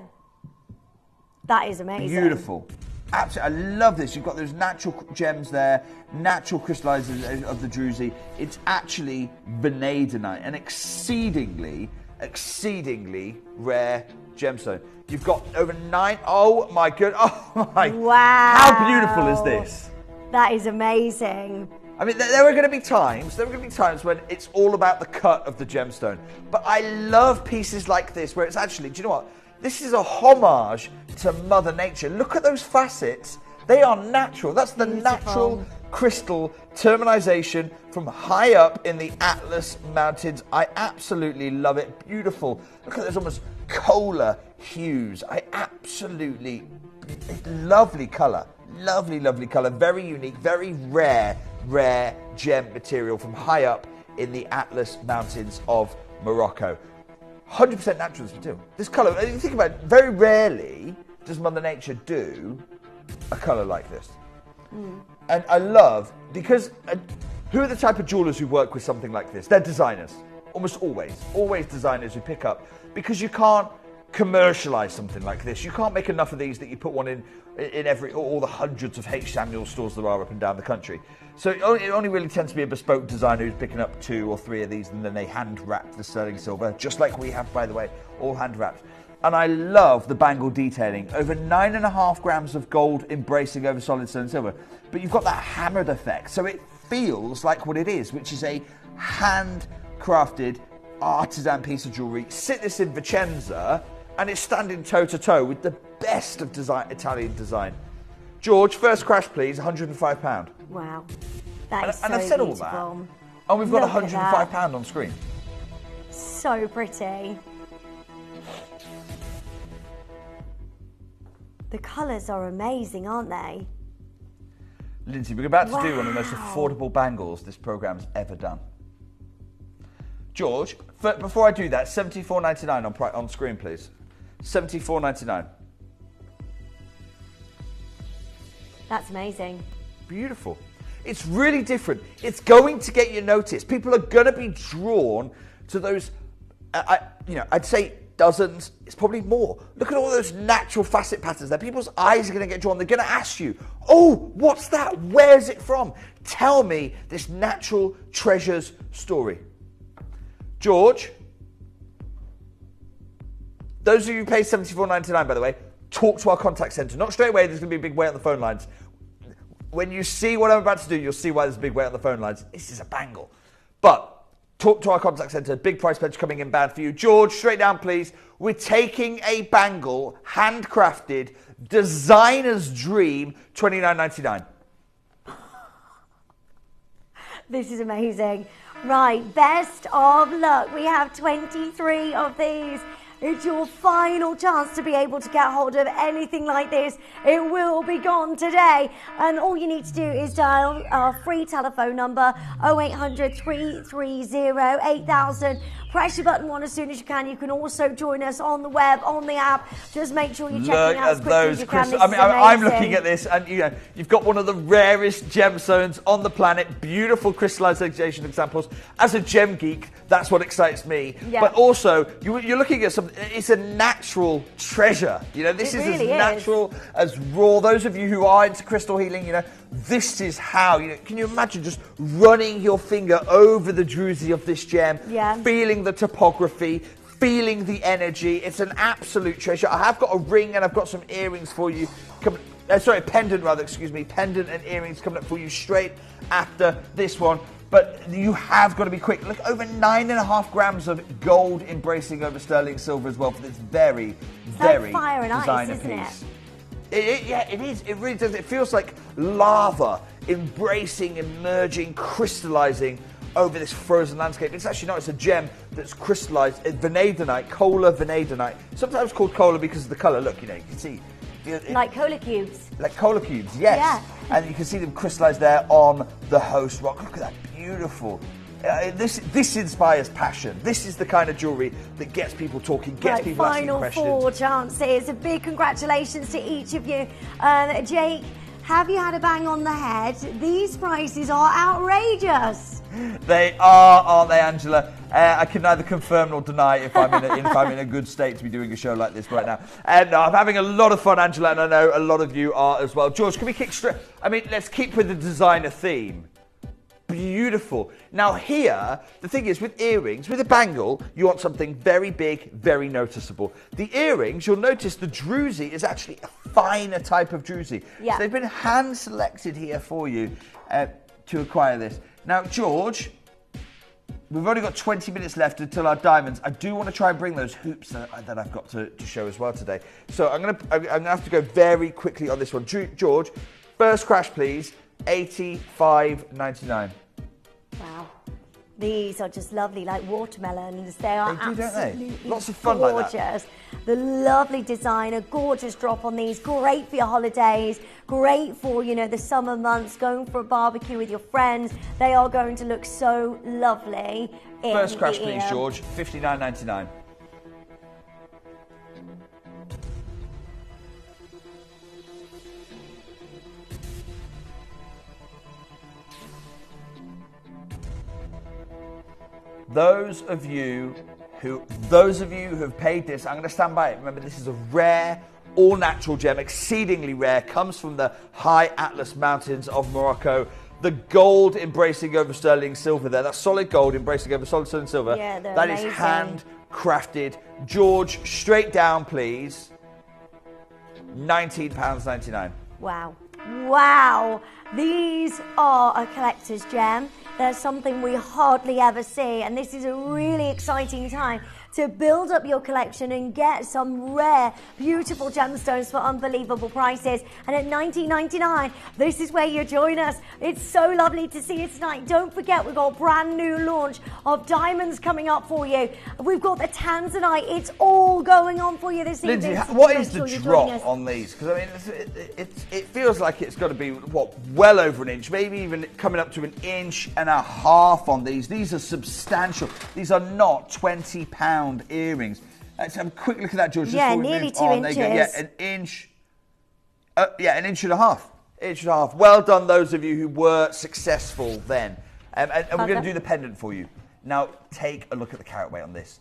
That is amazing. Beautiful. Absolutely. I love this. You've got those natural gems there, natural crystallizers of the druzy. It's actually vanadinite, an exceedingly rare gemstone. You've got over 9. Oh my god. Oh my. Wow. How beautiful is this? That is amazing. I mean, there are going to be times when it's all about the cut of the gemstone. But I love pieces like this where it's actually, do you know what? This is a homage to Mother Nature. Look at those facets. They are natural. That's the natural crystal terminization from high up in the Atlas Mountains. I absolutely love it. Beautiful. Look at those almost cola hues. Lovely colour. Lovely colour. Very unique, very rare gem material from high up in the Atlas Mountains of Morocco. 100% natural, this material. This colour, you think about it, very rarely does Mother Nature do a colour like this. And I love, because who are the type of jewellers who work with something like this? They're designers, almost always designers who pick up, because you can't commercialise something like this. You can't make enough of these that you put one in all the hundreds of H. Samuel stores there are up and down the country. So it only really tends to be a bespoke designer who's picking up 2 or 3 of these, and then they hand wrap the sterling silver, just like we have, by the way, all hand wrapped. And I love the bangle detailing. Over 9.5 grams of gold embracing over solid sterling silver. But you've got that hammered effect, so it feels like what it is, which is a handcrafted artisan piece of jewellery. Sit this in Vicenza, and it's standing toe-to-toe with the best of Italian design. George, first crash, please, £105. Wow. That is so and I've said beautiful. all that. And we've got £105 on screen. So pretty. The colours are amazing, aren't they? Lindsay, we're about to do one of the most affordable bangles this programme's ever done. George, before I do that, $74.99 on screen, please. $74.99. That's amazing. Beautiful. It's really different. It's going to get you noticed. People are going to be drawn to those, I'd say dozens, it's probably more. Look at all those natural facet patterns there. People's eyes are going to get drawn. They're going to ask you, oh, what's that? Where's it from? Tell me this natural treasures story. George, those of you who pay $74.99, by the way, talk to our contact centre. Not straight away, there's going to be a big wait on the phone lines. When you see what I'm about to do, you'll see why there's a big wait on the phone lines. This is a bangle. But talk to our contact centre. Big price pledge coming in bad for you. George, straight down, please. We're taking a bangle, handcrafted, designer's dream, $29.99. This is amazing. Right, best of luck. We have 23 of these. It's your final chance to be able to get hold of anything like this. It will be gone today. And all you need to do is dial our free telephone number 0800 330 8000. Press your button one as soon as you can. You can also join us on the web, on the app. Just make sure you're checking out as quickly as you can. I mean, I'm looking at this, and you've got one of the rarest gemstones on the planet. Beautiful crystallization examples. As a gem geek, that's what excites me. Yeah. But also, you're looking at something. It's a natural treasure. This is really as natural as raw. Those of you who are into crystal healing, this is how. Can you imagine just running your finger over the druzy of this gem, feeling the topography, feeling the energy? It's an absolute treasure. I have got a ring and I've got some earrings for you. Pendant rather, excuse me. Pendant and earrings coming up for you straight after this one. But you have got to be quick. Look, over 9.5 grams of gold embracing over sterling silver as well for this very, very fire and designer ice, isn't piece. It is. It really does. It feels like lava embracing, emerging, crystallizing over this frozen landscape. It's actually not. It's a gem that's crystallized. Vanadonite, cola vanadonite. Sometimes called cola because of the color. Look, you can see. Like cola cubes. Like cola cubes, yes. Yeah. And you can see them crystallized there on the host rock. Look at that, beautiful. This inspires passion. This is the kind of jewellery that gets people talking, gets people asking questions. Final 4 chances. A big congratulations to each of you. Jake, have you had a bang on the head? These prices are outrageous. They are, aren't they, Angela? I can neither confirm nor deny if I'm in a good state to be doing a show like this right now. And I'm having a lot of fun, Angela, and I know a lot of you are as well. George, can we kick straight? I mean, let's keep with the designer theme. Beautiful. Now here, the thing is with earrings, with a bangle, you want something very big, very noticeable. The earrings, you'll notice the druzy is actually a finer type of druzy. Yeah. So they've been hand selected here for you to acquire this. Now, George, we've only got 20 minutes left until our diamonds. I do want to try and bring those hoops that I've got to show as well today. So I'm gonna have to go very quickly on this one. George, first crash, please. $85.99. Wow. These are just lovely, like watermelons. They are absolutely don't they? Lots of fun gorgeous. Like that. The lovely design, a gorgeous drop on these. Great for your holidays. Great for, the summer months, going for a barbecue with your friends. They are going to look so lovely. First crash, please, George. $59.99. Those of you who have paid this, I'm going to stand by it. Remember, this is a rare, all-natural gem, exceedingly rare, comes from the high Atlas Mountains of Morocco. The gold embracing over sterling silver there, that's solid gold embracing over solid sterling silver. Yeah, they're that amazing. Is handcrafted. George, straight down, please. £19.99. Wow. Wow. These are a collector's gem. There's something we hardly ever see, and this is a really exciting time to build up your collection and get some rare, beautiful gemstones for unbelievable prices. And at $19.99, this is where you join us. It's so lovely to see you tonight. Don't forget, we've got a brand new launch of diamonds coming up for you. We've got the Tanzanite. It's all going on for you this evening. Lindsay, what is the drop on these? Because I mean, it feels like it's got to be well over an inch, maybe even coming up to 1.5 inches on these. These are substantial. These are not £20 earrings. Let's have a quick look at that, George. Yeah, nearly 2 inches. Yeah, 1 inch. 1.5 inches. 1.5 inches. Well done, those of you who were successful then. And we're going to do the pendant for you. Now, take a look at the carat weight on this.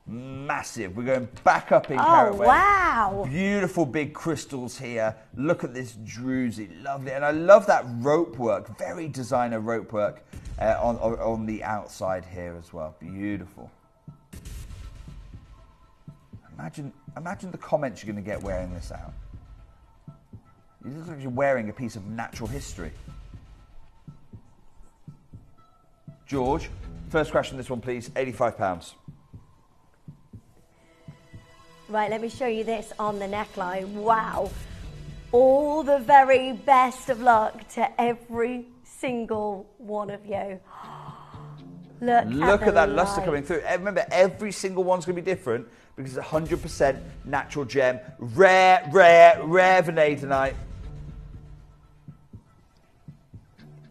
Massive. We're going back up in carat weight. Wow. Beautiful big crystals here. Look at this druzy. Lovely. And I love that rope work. Very designer rope work on the outside here as well. Beautiful. Imagine the comments you're going to get wearing this out. You look like you're wearing a piece of natural history. George, first crash on this one, please. £85. Right, let me show you this on the neckline. Wow. All the very best of luck to every single one of you. Look at that luster light. coming through. Remember, every single one's going to be different because it's 100% natural gem. Rare vanadinite.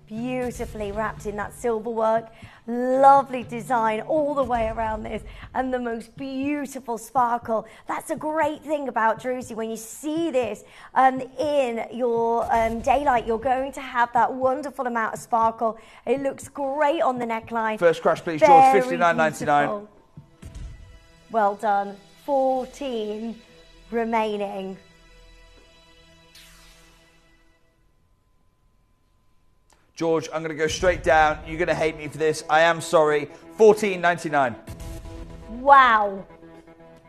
Beautifully wrapped in that silver work. Lovely design all the way around this, and the most beautiful sparkle. That's a great thing about Druzy. When you see this in your daylight, you're going to have that wonderful amount of sparkle. It looks great on the neckline. First crash, please, George. $59.99. Well done. 14 remaining. George, I'm going to go straight down. You're going to hate me for this. I am sorry. $14.99. Wow.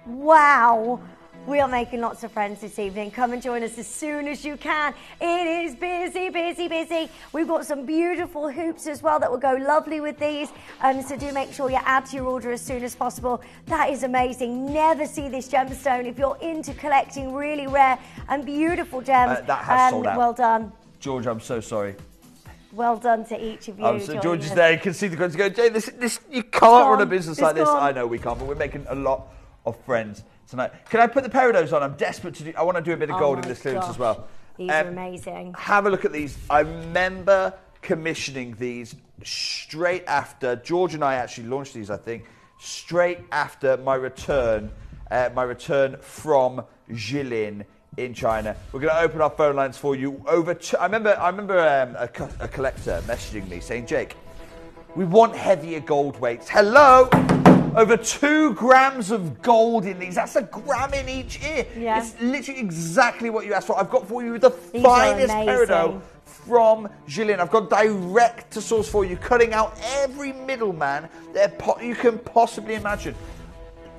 Wow. We are making lots of friends this evening. Come and join us as soon as you can. It is busy, busy, busy. We've got some beautiful hoops as well that will go lovely with these. So do make sure you add to your order as soon as possible. That is amazing. Never see this gemstone. If you're into collecting really rare and beautiful gems, that has sold out. Well done. George, I'm so sorry. Well done to each of you. So George is there. You can see the guys go, Jay, this you can't run a business like this. I know we can't, but we're making a lot of friends tonight. Can I put the peridots on? I'm desperate to do. I want to do a bit of gold in this clearance as well. These are amazing. Have a look at these. I remember commissioning these straight after George and I actually launched these. I think straight after my return from Jilin in China. We're going to open our phone lines for you. I remember a collector messaging me saying, Jake, we want heavier gold weights. Hello? Over 2 grams of gold in these. That's a gram in each ear. Yeah. It's literally exactly what you asked for. I've got for you the finest peridot from Jilin. I've got direct to source for you, cutting out every middleman that you can possibly imagine.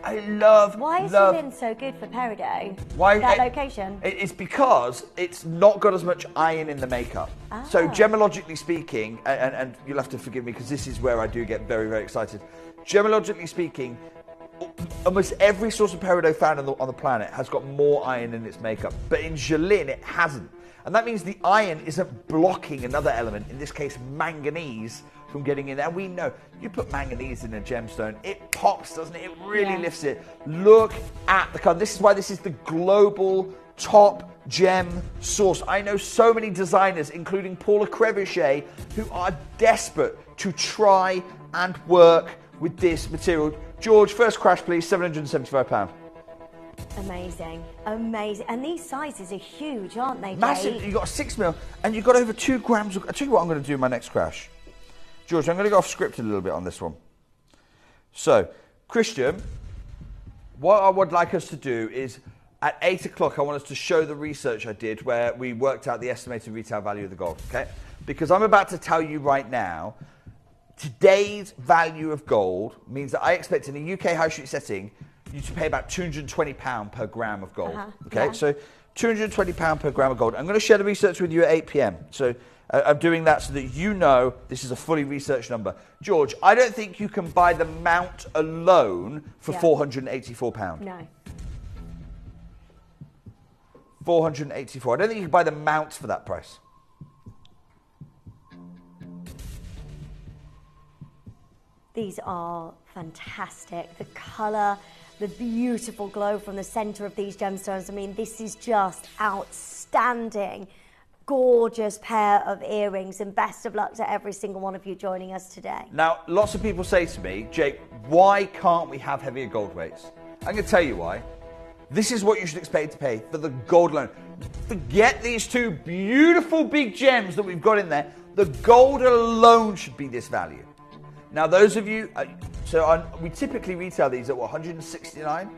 Why is Jilin so good for peridot? That location? It's because it's not got as much iron in the makeup. So gemologically speaking, and you'll have to forgive me because this is where I do get very, very excited. Gemologically speaking, almost every source of peridot found on the planet has got more iron in its makeup. But in Jilin, it hasn't. And that means the iron isn't blocking another element, in this case manganese, from getting in there. We know you put manganese in a gemstone, it pops, doesn't it? It really lifts it. Look at the color. This is why this is the global top gem source. I know so many designers, including Paula Crevichet, who are desperate to try and work with this material. George, first crash, please. £775. Amazing, amazing. And these sizes are huge, aren't they, Jake? Massive. You've got a 6mm and you've got over 2 grams. I'll tell you what I'm going to do in my next crash. George, I'm going to go off script a little bit on this one. So, Christian, what I would like us to do is at 8 o'clock, I want us to show the research I did where we worked out the estimated retail value of the gold, okay? Because I'm about to tell you right now, today's value of gold means that I expect in a UK high street setting, you to pay about £220 per gram of gold, okay? So, £220 per gram of gold. I'm going to share the research with you at 8 p.m. So, I'm doing that so that you know this is a fully researched number. George, I don't think you can buy the mount alone for £484. No. 484. I don't think you can buy the mount for that price. These are fantastic. The colour, the beautiful glow from the centre of these gemstones. I mean, this is just outstanding. Gorgeous pair of earrings, and best of luck to every single one of you joining us today. Now, lots of people say to me, Jake, why can't we have heavier gold weights? I'm going to tell you why. This is what you should expect to pay for the gold alone. Forget these 2 beautiful big gems that we've got in there. The gold alone should be this value. Now, those of you, we typically retail these at what, 169?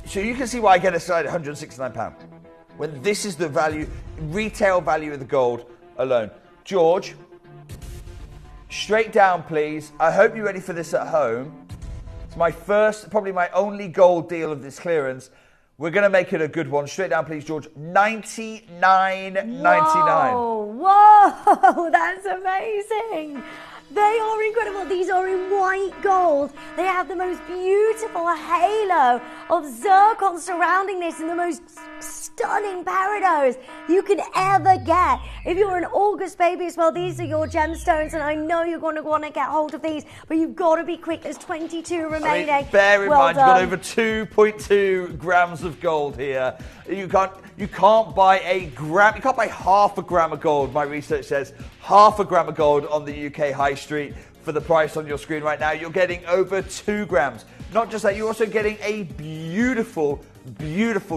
So you can see why I get excited at £169. When this is the value, retail value of the gold alone. George, straight down, please. I hope you're ready for this at home. It's my first, probably my only gold deal of this clearance. We're going to make it a good one. Straight down, please, George. $99.99. Whoa, that's amazing. They are incredible. These are in white gold. They have the most beautiful halo of zircon surrounding this and the most stunning peridos you can ever get. If you're an August baby as well, these are your gemstones, and I know you're going to want to get hold of these, but you've got to be quick. There's 22 remaining. I mean, bear in mind, you've got over 2.2 grams of gold here. You can't buy a gram, you can't buy half a gram of gold. My research says half a gram of gold on the UK high street for the price on your screen right now. You're getting over 2 grams. Not just that, you're also getting a beautiful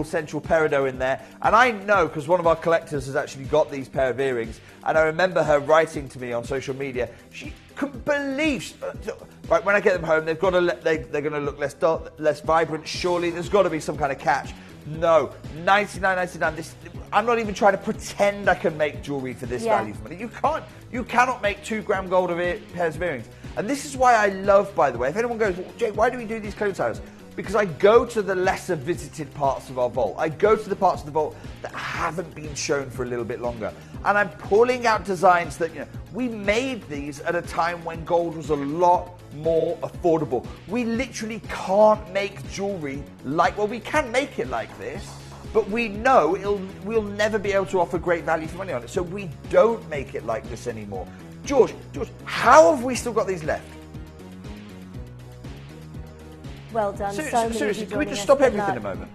central peridot in there. And I know, because one of our collectors has actually got these pair of earrings, and I remember her writing to me on social media. She couldn't believe, right, when I get them home, they're going to look less vibrant. Surely there's got to be some kind of catch. No, $99.99. I'm not even trying to pretend I can make jewelry for this value for money. You can't. You cannot make 2 gram gold of pairs of earrings. And this is why I love, by the way, if anyone goes, well, Jake, why do we do these code sales? Because I go to the lesser visited parts of our vault. I go to the parts of the vault that haven't been shown for a little bit longer. And I'm pulling out designs that, we made these at a time when gold was a lot more affordable. We literally can't make jewelry we can make it like this, but we know we'll never be able to offer great value for money on it. So we don't make it like this anymore. George, how have we still got these left? Well done. Seriously, can we just stop everything a moment?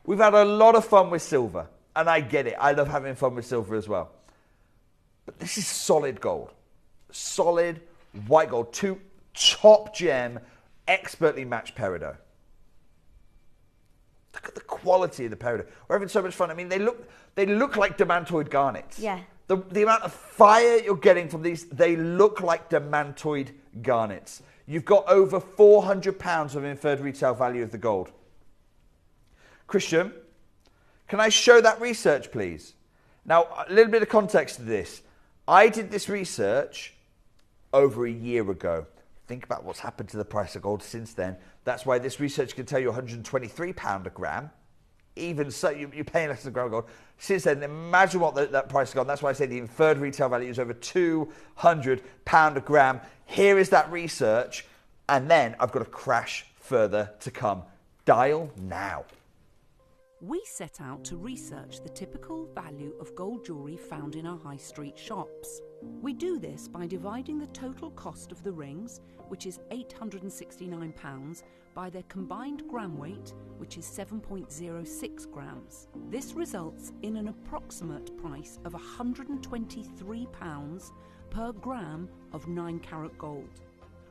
We've had a lot of fun with silver, and I get it. I love having fun with silver as well. But this is solid gold. Solid white gold. 2 top gem, expertly matched peridot. Look at the quality of the peridot. We're having so much fun. I mean, they look like demantoid garnets. Yeah. The amount of fire you're getting from these, they look like demantoid garnets. You've got over £400 of inferred retail value of the gold. Christian, can I show that research, please? Now, a little bit of context to this. I did this research over a year ago. Think about what's happened to the price of gold since then. That's why this research can tell you £123 a gram. Even so, you're paying less than a gram of gold. Since then, imagine what that price has gone. That's why I say the inferred retail value is over £200 a gram. Here is that research, and then I've got a crash further to come. Dial now. We set out to research the typical value of gold jewellery found in our high street shops. We do this by dividing the total cost of the rings, which is £869, by their combined gram weight, which is 7.06 grams. This results in an approximate price of £123 per gram of 9-carat gold.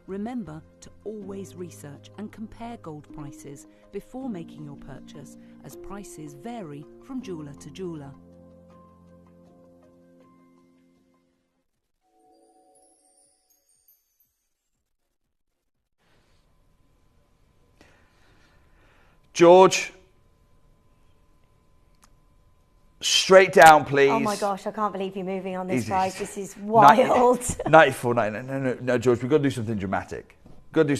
Remember to always research and compare gold prices before making your purchase, as prices vary from jeweller to jeweller. George, straight down, please. Oh my gosh, I can't believe you're moving on this price. This is wild. 94, no, George, we've got to do something dramatic. Put your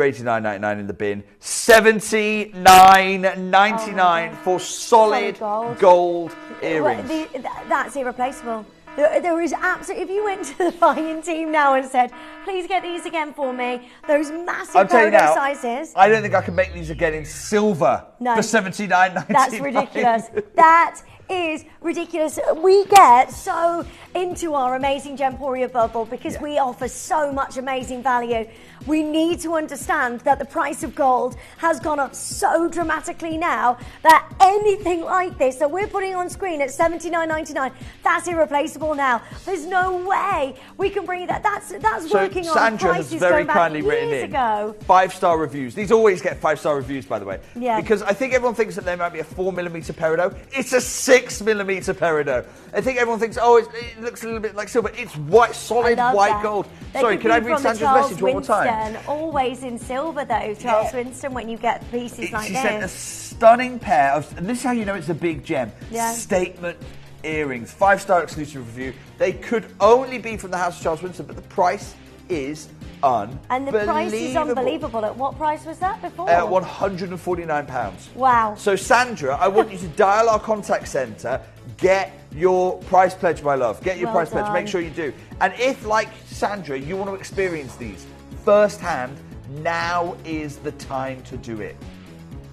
$89.99 in the bin. $79.99 for solid gold earrings. That's irreplaceable. There is absolutely, if you went to the buying team now and said, please get these again for me, those massive peridot sizes. I don't think I can make these again in silver for $79.99. That's ridiculous. That is ridiculous. We get so into our amazing Gemporia bubble because we offer so much amazing value. We need to understand that the price of gold has gone up so dramatically now that anything like this that we're putting on screen at $79.99, that's irreplaceable now. There's no way we can bring that. That's working on prices going back years ago. 5-star reviews. These always get 5-star reviews, by the way. Yeah. Because I think everyone thinks that there might be a 4mm peridot. It's a 6mm peridot. I think everyone thinks, it looks a little bit like silver. It's white, solid white gold. Sorry, can I read Sandra's message one more time? Always in silver though, Charles Winston, when you get pieces like this. She sent a stunning pair of, and this is how you know it's a big gem, statement earrings. 5-star exclusive review. They could only be from the House of Charles Winston, but the price is unbelievable. And the price is unbelievable. At what price was that before? £149. Wow. So Sandra, I want you to dial our contact centre, get your price pledge, my love. Get your price pledge, make sure you do. And if, like Sandra, you want to experience these firsthand, now is the time to do it.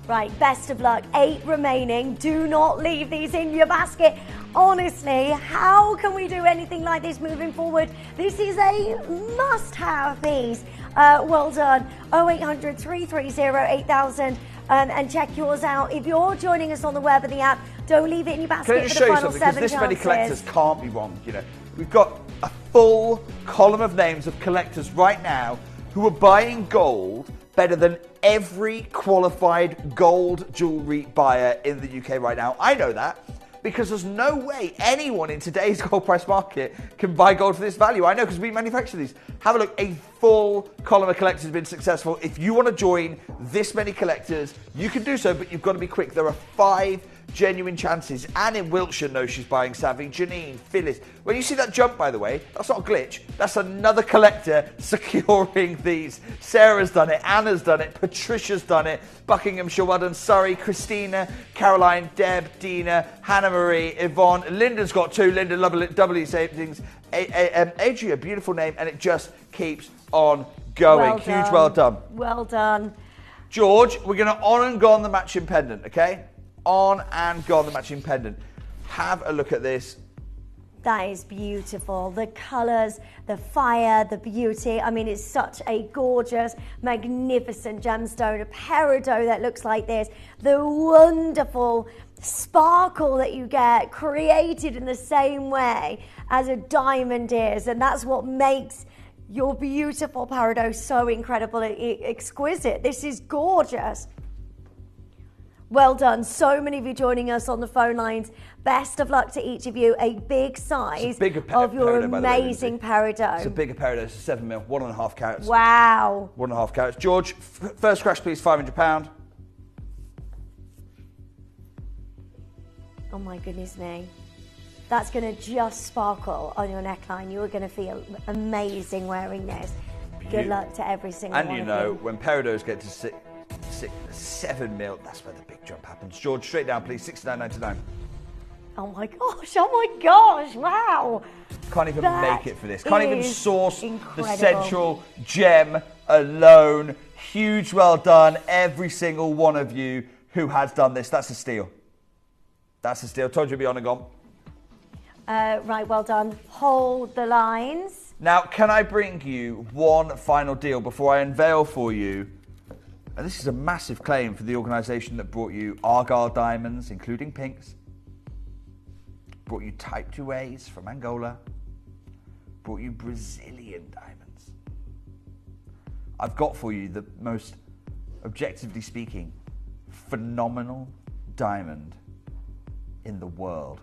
Right, best of luck. 8 remaining. Do not leave these in your basket. Honestly, how can we do anything like this moving forward? This is a must-have piece. Well done. 0800 330 8000 and check yours out. If you're joining us on the web and the app, don't leave it in your basket. Can I just show you something? Because this many collectors can't be wrong. You know, we've got a full column of names of collectors right now who are buying gold better than every qualified gold jewellery buyer in the UK right now. I know that because there's no way anyone in today's gold price market can buy gold for this value. I know because we manufacture these. Have a look. A full column of collectors has been successful. If you want to join this many collectors, you can do so, but you've got to be quick. There are 5 genuine chances. Anne in Wiltshire knows she's buying Savvy. Janine, Phyllis. When you see that jump, by the way, that's not a glitch. That's another collector securing these. Sarah's done it. Anna's done it. Patricia's done it. Buckinghamshire, well done. Surrey, Christina, Caroline, Deb, Dina, Hannah Marie, Yvonne. Lyndon's got 2. Lyndon, lovely savings. Adria, beautiful name, and it just keeps on going. Huge well done. Well done. George, we're going to on and go on the matching pendant, okay? On and go on the matching pendant. Have a look at this. That is beautiful. The colours, the fire, the beauty. I mean, it's such a gorgeous, magnificent gemstone. A peridot that looks like this. The wonderful sparkle that you get created in the same way as a diamond is. And that's what makes your beautiful peridot so incredible, exquisite. This is gorgeous. Well done. So many of you joining us on the phone lines. Best of luck to each of you. A big size of your amazing peridot. It's a bigger peridot. It's 7mm, 1.5 carats. Wow. 1.5 carats. George, first crash, please. £500. Oh my goodness me. That's going to just sparkle on your neckline. You are going to feel amazing wearing this. Good luck to every single one of you. And you know, when peridots get to 7mm, that's where the big jump happens. George, straight down, please. £69.99. Oh my gosh, oh my gosh, wow. Can't even make it for this. Can't even source incredible. The central gem alone. Huge well done, every single one of you who has done this. That's a steal. That's a steal. Told you it'd be on and gone. Right, well done. Hold the lines. Now, can I bring you one final deal before I unveil for you? And this is a massive claim for the organisation that brought you Argyle diamonds, including pinks. Brought you Type 2As from Angola. Brought you Brazilian diamonds. I've got for you the most, objectively speaking, phenomenal diamond in the world.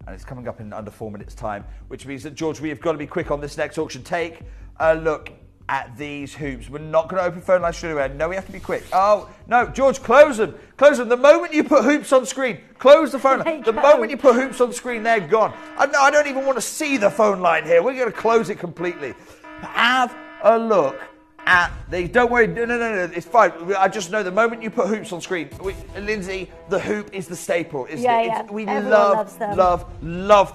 And it's coming up in under 4 minutes' time, which means that, George, we have got to be quick on this next auction. Take a look at these hoops. We're not going to open phone lines straight away. No, we have to be quick. Oh, no, George, close them. Close them. The moment you put hoops on screen, close the phone line. The moment you put hoops on screen, they're gone. I don't even want to see the phone line here. We're going to close it completely. Have a look at these. Don't worry. No, it's fine. I just know the moment you put hoops on screen, Lindsay, the hoop is the staple. We love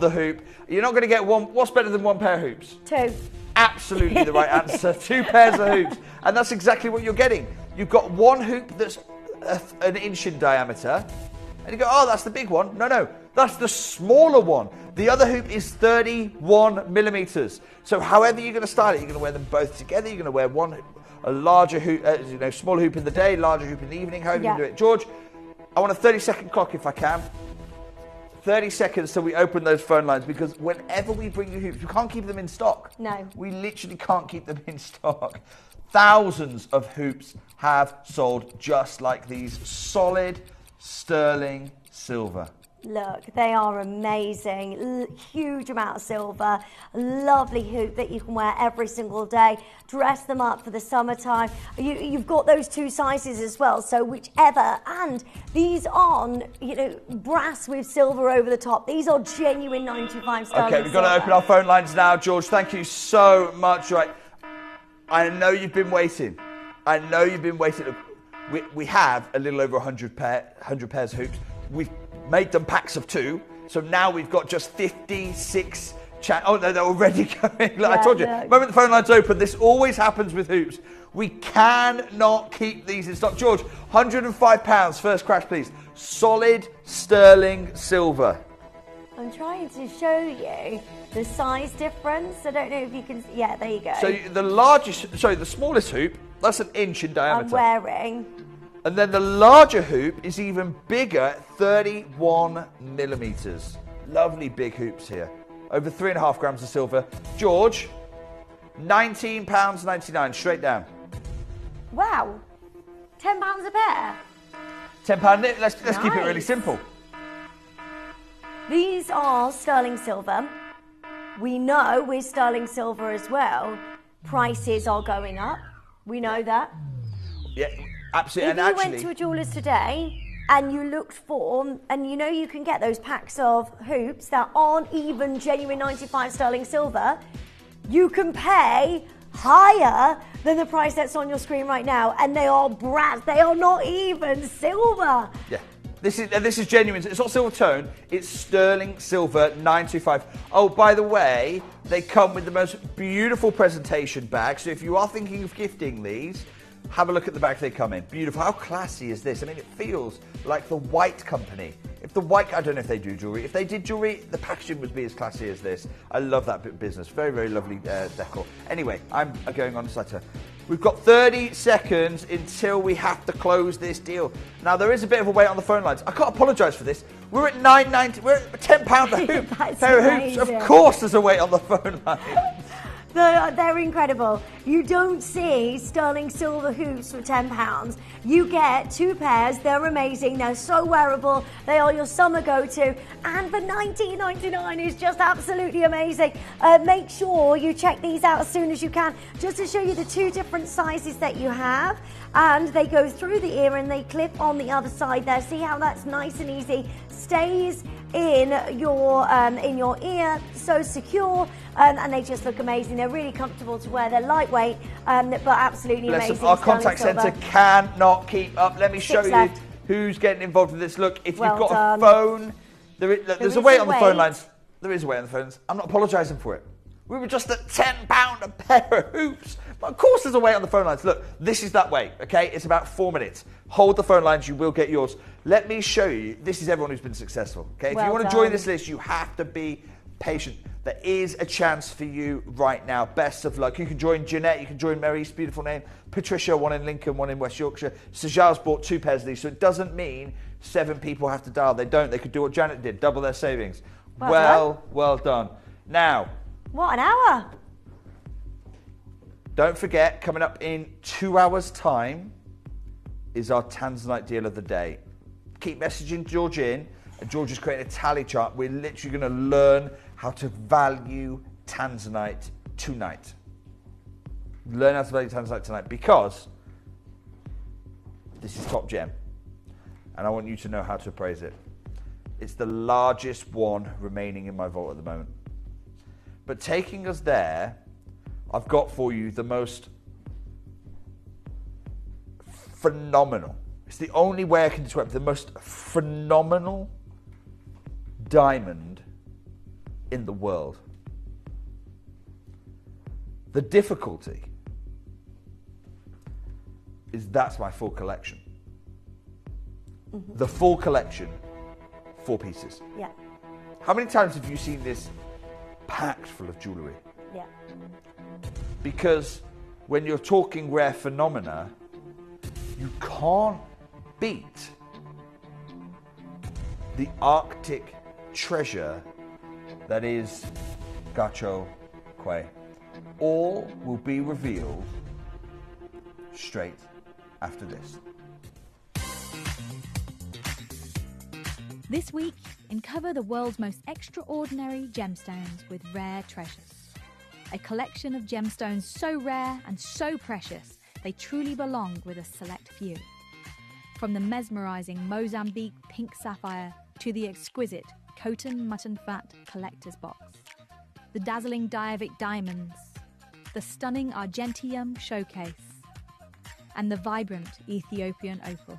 the hoop. You're not going to get one. What's better than one pair of hoops? 2. Absolutely the right answer. 2 pairs of hoops. And that's exactly what you're getting. You've got one hoop that's an inch in diameter. And you go, oh, that's the big one. No, that's the smaller one. The other hoop is 31 millimeters. So however you're going to style it, you're going to wear them both together. You're going to wear a larger hoop, smaller hoop in the day, larger hoop in the evening, however you do it. George, I want a 30-second clock if I can. 30 seconds till we open those phone lines, because whenever we bring you hoops, we can't keep them in stock. No. We literally can't keep them in stock. Thousands of hoops have sold just like these. Solid sterling silver. Look, they are amazing. Huge amount of silver. Lovely hoop that you can wear every single day. Dress them up for the summertime. You've got those 2 sizes as well, so whichever. And these aren't, brass with silver over the top. These are genuine 925 sterling. Okay, we've got to open our phone lines now, George. Thank you so much. Right. I know you've been waiting. Look, we have a little over 100 pairs of hoops. We've made them packs of 2, so now we've got just 56. Oh no, they're already going. Like I told you, the moment the phone line's open, this always happens with hoops. We cannot keep these in stock. George, £105. First crash, please. Solid sterling silver. I'm trying to show you the size difference. I don't know if you can. Yeah, there you go. So the smallest hoop, that's 1 inch in diameter. I'm wearing. And then the larger hoop is even bigger, 31 millimeters. Lovely big hoops here. Over 3.5 grams of silver. George, £19.99, straight down. Wow, £10 a pair. £10. Let's keep it really Nice. simple. These are sterling silver. We know with sterling silver as well, prices are going up. We know that. Yeah, absolutely. If And you actually, went to a jeweller's today and you looked for, and you know you can get those packs of hoops that aren't even genuine 95 sterling silver, you can pay higher than the price that's on your screen right now, and they are brass. They are not even silver. yeah. This is genuine. It's not silver tone. It's sterling silver 925. Oh, by the way, they come with the most beautiful presentation bag. So if you are thinking of gifting these, have a look at the bag they come in. Beautiful. How classy is this? I mean, it feels like the White Company. If the White, I don't know if they do jewellery. If they did jewellery, the packaging would be as classy as this. I love that bit of business. Very, very lovely decor. Anyway, I'm going on this letter. We've got 30 seconds until we have to close this deal. Now, there is a bit of a wait on the phone lines. I can't apologise for this. We're at £9.90. We're at £10 a hoop. Pair of hoops. Of course there's a wait on the phone line. They're incredible. You don't see sterling silver hoops for £10. You get 2 pairs. They're amazing. They're so wearable. They are your summer go-to. And for $19.99 is just absolutely amazing. Make sure you check these out as soon as you can, just to show you the 2 different sizes that you have. And they go through the ear and they clip on the other side there. See how that's nice and easy. Stays in your ear, so secure, and they just look amazing. They're really comfortable to wear. They're lightweight, but absolutely amazing. Our contact centre cannot keep up. Let me show you left. who's getting involved with this. Look, if Well you've got done. a phone, there's a is wait a on the phone wait. lines. There is a wait on the phones. I'm not apologising for it. We were just at £10 a pair of hoops. But of course there's a wait on the phone lines. Look, this is that wait, okay? It's about 4 minutes. Hold the phone lines, you will get yours. Let me show you. This is everyone who's been successful, okay? If you want to join this list, you have to be patient. There is a chance for you right now. Best of luck. You can join Jeanette, you can join Mary's beautiful name, Patricia, one in Lincoln, one in West Yorkshire. Sajal's bought 2 pairs of these, so it doesn't mean 7 people have to dial. They don't. They could do what Janet did, double their savings. Well done. Now, What, an hour? don't forget, coming up in 2 hours' time is our Tanzanite deal of the day. Keep messaging George in, and George is creating a tally chart. We're literally going to learn how to value Tanzanite tonight. Learn how to value Tanzanite tonight, because this is top gem, and I want you to know how to appraise it. It's the largest one remaining in my vault at the moment. But taking us there, I've got for you the most phenomenal, it's the only way I can describe it, the most phenomenal diamond in the world. The difficulty is that's my full collection. The full collection, 4 pieces. Yeah, How many times have you seen this packed full of jewellery? yeah. Because when you're talking rare phenomena, you can't beat the Arctic treasure that is Gahcho Kue. All will be revealed straight after this. This week, uncover the world's most extraordinary gemstones with rare treasures. A collection of gemstones so rare and so precious, they truly belong with a select few. From the mesmerizing Mozambique pink sapphire to the exquisite Coton mutton fat collector's box, the dazzling Diavic diamonds, the stunning Argentium showcase, and the vibrant Ethiopian opal.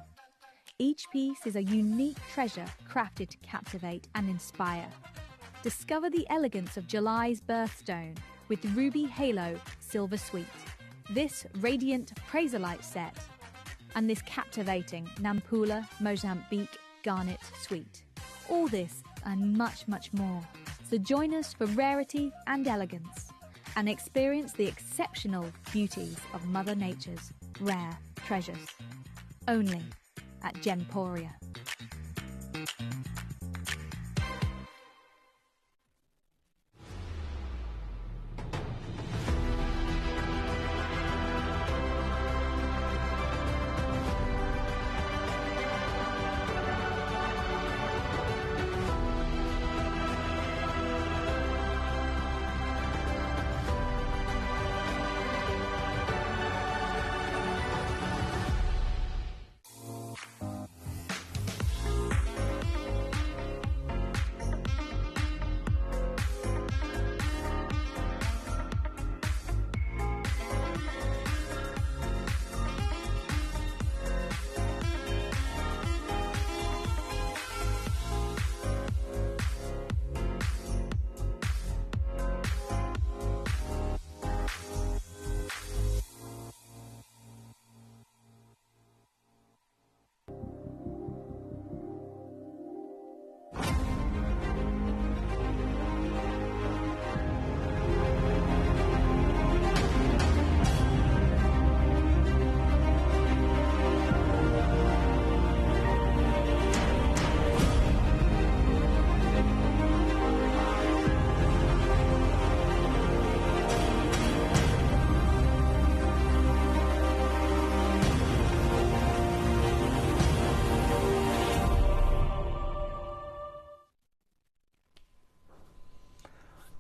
Each piece is a unique treasure crafted to captivate and inspire. Discover the elegance of July's birthstone with Ruby Halo Silver Suite, this radiant Praserite set, and this captivating Nampula Mozambique Garnet Suite. All this and much, much more. So join us for rarity and elegance and experience the exceptional beauties of Mother Nature's rare treasures. Only at Gemporia.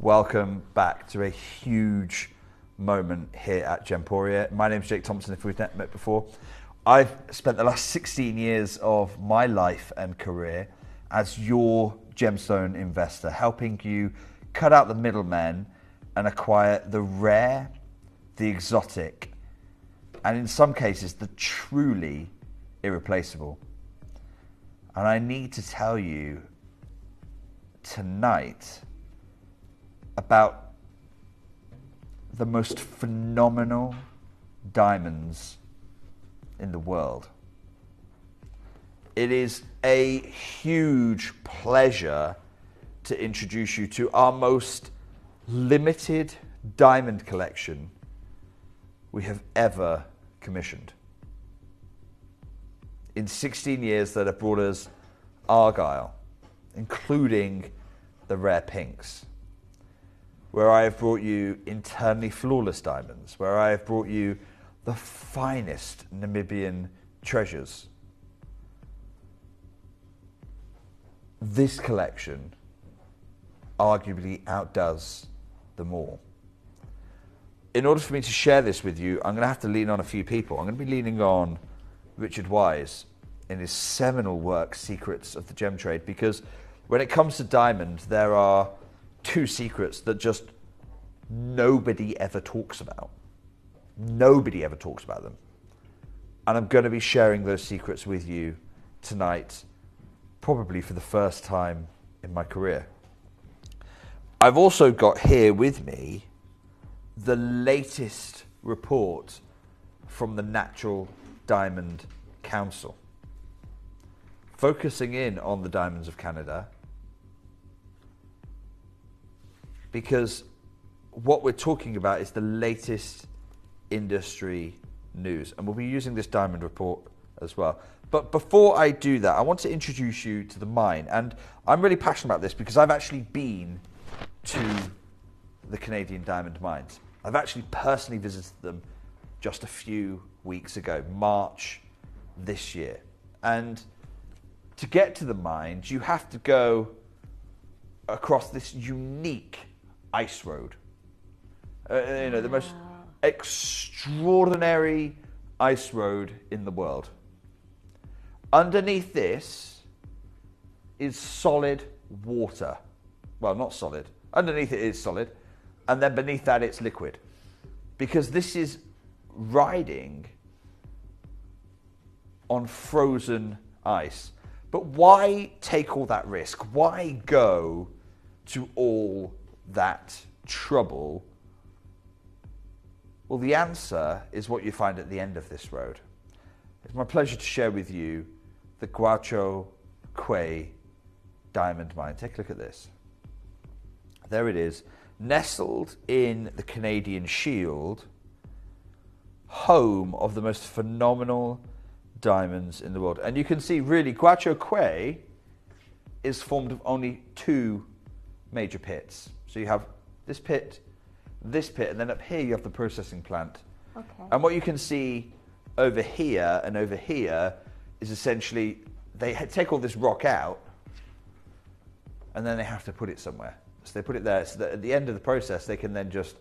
Welcome back to a huge moment here at Gemporia. My name's Jake Thompson, if we've not met before. I've spent the last 16 years of my life and career as your gemstone investor, helping you cut out the middlemen and acquire the rare, the exotic, and in some cases, the truly irreplaceable. And I need to tell you tonight about the most phenomenal diamonds in the world. It is a huge pleasure to introduce you to our most limited diamond collection we have ever commissioned. In 16 years that have brought us Argyle, including the rare pinks, where I have brought you internally flawless diamonds, where I have brought you the finest Namibian treasures. This collection arguably outdoes them all. In order for me to share this with you, I'm going to have to lean on a few people. I'm going to be leaning on Richard Wise in his seminal work, Secrets of the Gem Trade, because when it comes to diamond, there are two secrets that just nobody ever talks about. Nobody ever talks about them. And I'm going to be sharing those secrets with you tonight, probably for the first time in my career. I've also got here with me the latest report from the Natural Diamond Council, focusing in on the diamonds of Canada, because what we're talking about is the latest industry news, and we'll be using this diamond report as well. But before I do that, I want to introduce you to the mine, and I'm really passionate about this because I've actually been to the Canadian diamond mines. I've actually personally visited them just a few weeks ago, March this year. And to get to the mines, you have to go across this unique ice road. The most extraordinary ice road in the world. Underneath this is solid water. Well, not solid. Underneath it is solid. And then beneath that it's liquid. because this is riding on frozen ice. But why take all that risk? Why go to all that trouble? Well, the answer is what you find at the end of this road. It's my pleasure to share with you the Gahcho Kue diamond mine. Take a look at this. There it is, nestled in the Canadian Shield, home of the most phenomenal diamonds in the world. And you can see really Gahcho Kue is formed of only 2 major pits. So you have this pit, and then up here you have the processing plant. Okay. And what you can see over here and over here is essentially they take all this rock out and then they have to put it somewhere. So they put it there so that at the end of the process they can then just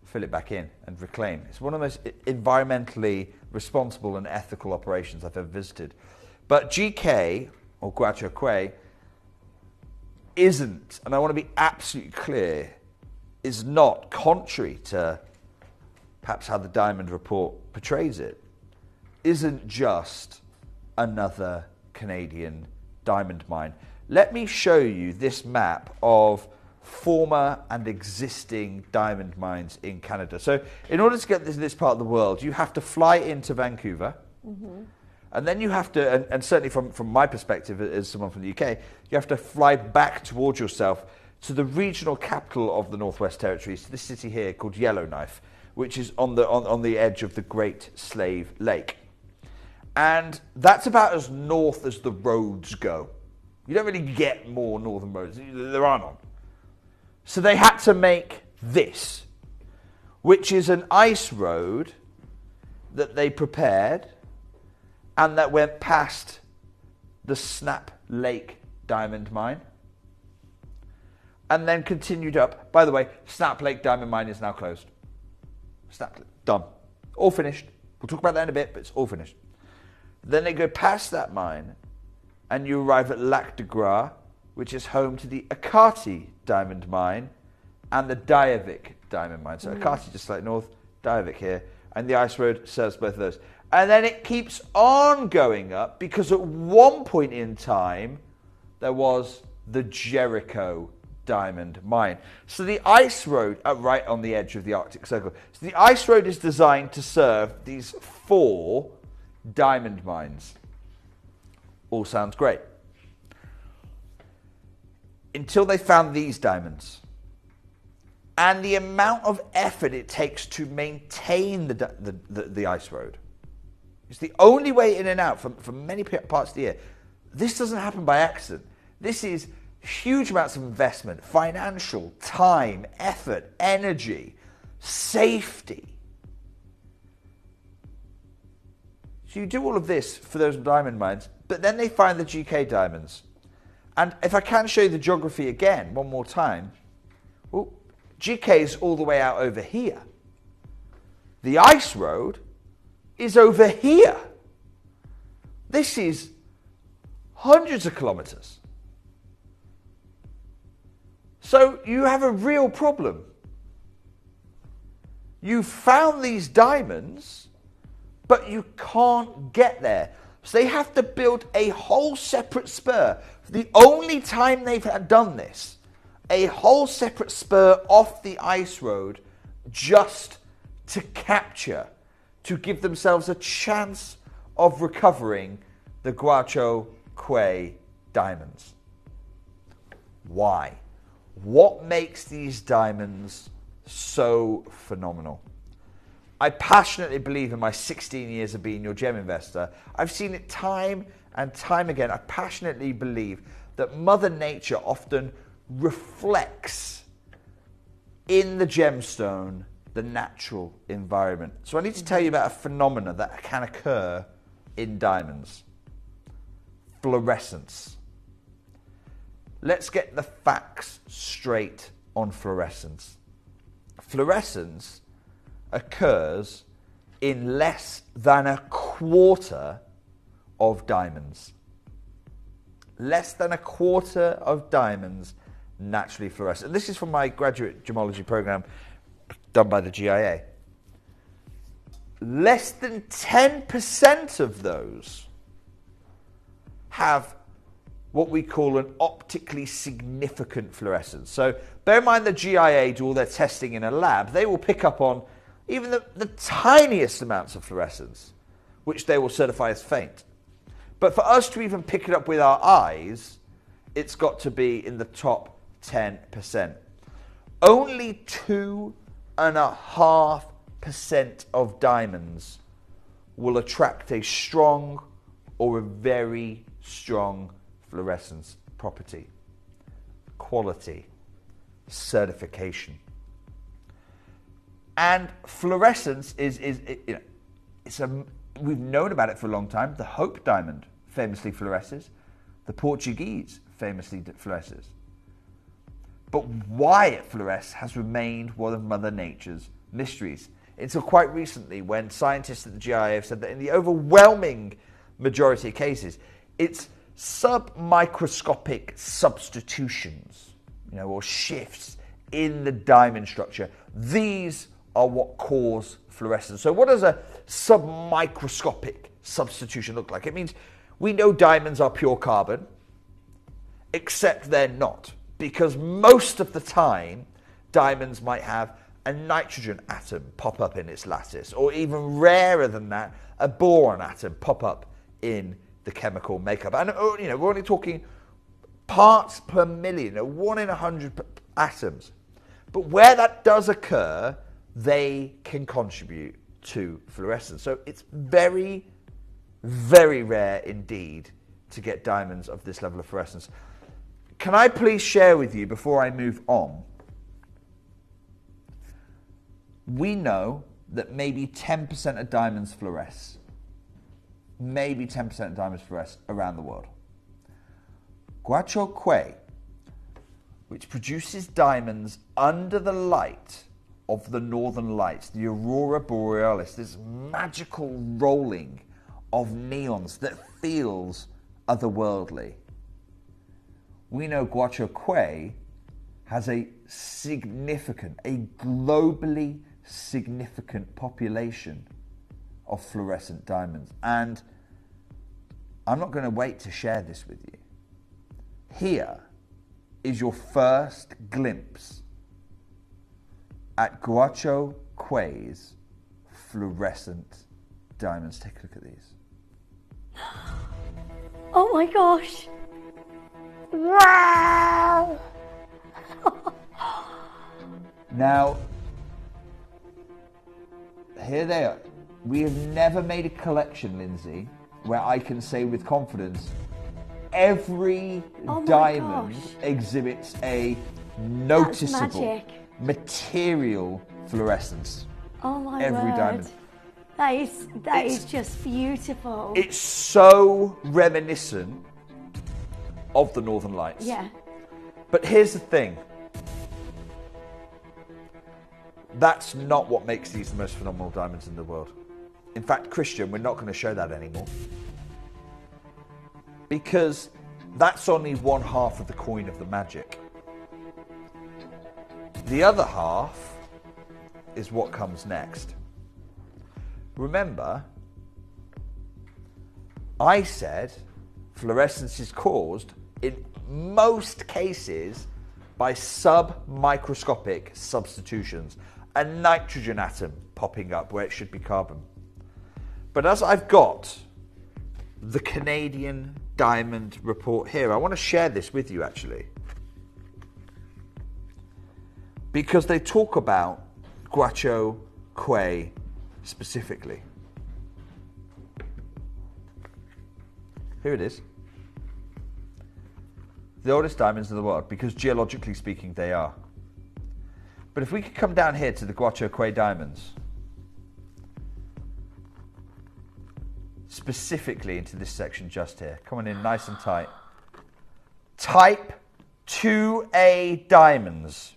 fill it back in and reclaim. It's one of the most environmentally responsible and ethical operations I've ever visited. But GK, or Gahcho Kue, isn't, and I want to be absolutely clear, is not, contrary to perhaps how the Diamond Report portrays it, isn't just another Canadian diamond mine. Let me show you this map of former and existing diamond mines in Canada. So in order to get this part of the world, you have to fly into Vancouver, and then you have to, and certainly from my perspective as someone from the UK, you have to fly back towards yourself to the regional capital of the Northwest Territories, to this city here called Yellowknife, which is on the edge of the Great Slave Lake. And that's about as north as the roads go. You don't really get more northern roads. There are none. So they had to make this, which is an ice road that they prepared and that went past the Snap Lake diamond mine and then continued up. By the way, Snap Lake diamond mine is now closed. Snap, done. All finished. We'll talk about that in a bit, but it's all finished. Then they go past that mine and you arrive at Lac de Gras, which is home to the Akati diamond mine and the Diavik diamond mine. So Akati just slightly north, Diavik here, and the ice road serves both of those. And then it keeps on going up because at one point in time there was the Jericho diamond mine. So the ice road, right on the edge of the Arctic Circle, so the ice road is designed to serve these 4 diamond mines. All sounds great. Until they found these diamonds. And the amount of effort it takes to maintain the ice road. It's the only way in and out from many parts of the year. This doesn't happen by accident. This is huge amounts of investment, financial, time, effort, energy, safety. So you do all of this for those diamond mines, but then they find the GK diamonds. And if I can show you the geography again, one more time. Well, GK is all the way out over here. The ice road is over here. This is hundreds of kilometers. So you have a real problem. You found these diamonds, but you can't get there. So they have to build a whole separate spur. The only time they've done this, a whole separate spur off the ice road just to capture, to give themselves a chance of recovering the Gahcho Kue diamonds. Why? What makes these diamonds so phenomenal? I passionately believe in my 16 years of being your gem investor. I've seen it time and time again. I passionately believe that Mother Nature often reflects in the gemstone the natural environment. So I need to tell you about a phenomena that can occur in diamonds. Fluorescence. Let's get the facts straight on fluorescence. Fluorescence occurs in less than a quarter of diamonds. Less than a quarter of diamonds naturally fluoresce. And this is from my graduate gemology program done by the GIA. less than 10% of those have what we call an optically significant fluorescence. So bear in mind the GIA do all their testing in a lab. They will pick up on even the tiniest amounts of fluorescence, which they will certify as faint. But for us to even pick it up with our eyes, it's got to be in the top 10%. Only 2.5% of diamonds will attract a strong or a very strong fluorescence property, quality, certification. And fluorescence we've known about it for a long time. The Hope diamond famously fluoresces. The Portuguese famously fluoresces. But why it fluoresces has remained one of Mother Nature's mysteries. Until quite recently, when scientists at the GIA have said that in the overwhelming majority of cases, it's submicroscopic substitutions, or shifts in the diamond structure. These are what cause fluorescence. So what does a submicroscopic substitution look like? It means we know diamonds are pure carbon, except they're not, because most of the time diamonds might have a nitrogen atom pop up in its lattice, or even rarer than that, a boron atom pop up in the chemical makeup. And we're only talking parts per million, 1 in 100 atoms. But where that does occur, they can contribute to fluorescence. So it's very, very rare indeed to get diamonds of this level of fluorescence. Can I please share with you, before I move on, we know that maybe 10% of diamonds fluoresce. Maybe 10% of diamonds fluoresce around the world. Gahcho Kue, which produces diamonds under the light of the northern lights, the aurora borealis, this magical rolling of neons that feels otherworldly. We know Gahcho Kue has a globally significant population of fluorescent diamonds. And I'm not going to wait to share this with you. Here is your first glimpse at Gahcho Kue's fluorescent diamonds. Take a look at these. Oh my gosh. Wow. Now, here they are. We have never made a collection, Lindsay, where I can say with confidence every diamond exhibits a noticeable material fluorescence. Oh my every word. Diamond. That is just beautiful. It's so reminiscent of the Northern Lights. Yeah. But here's the thing. That's not what makes these the most phenomenal diamonds in the world. In fact, Christian, we're not going to show that anymore. Because that's only one half of the coin of the magic. The other half is what comes next. Remember, I said fluorescence is caused in most cases by submicroscopic substitutions. A nitrogen atom popping up where it should be carbon. But as I've got the Canadian Diamond Report here, I want to share this with you actually. Because they talk about Gahcho Kue specifically. Here it is. The oldest diamonds in the world, because geologically speaking they are. But if we could come down here to the Gahcho Kue diamonds, specifically into this section just here, coming in nice and tight. Type 2A diamonds,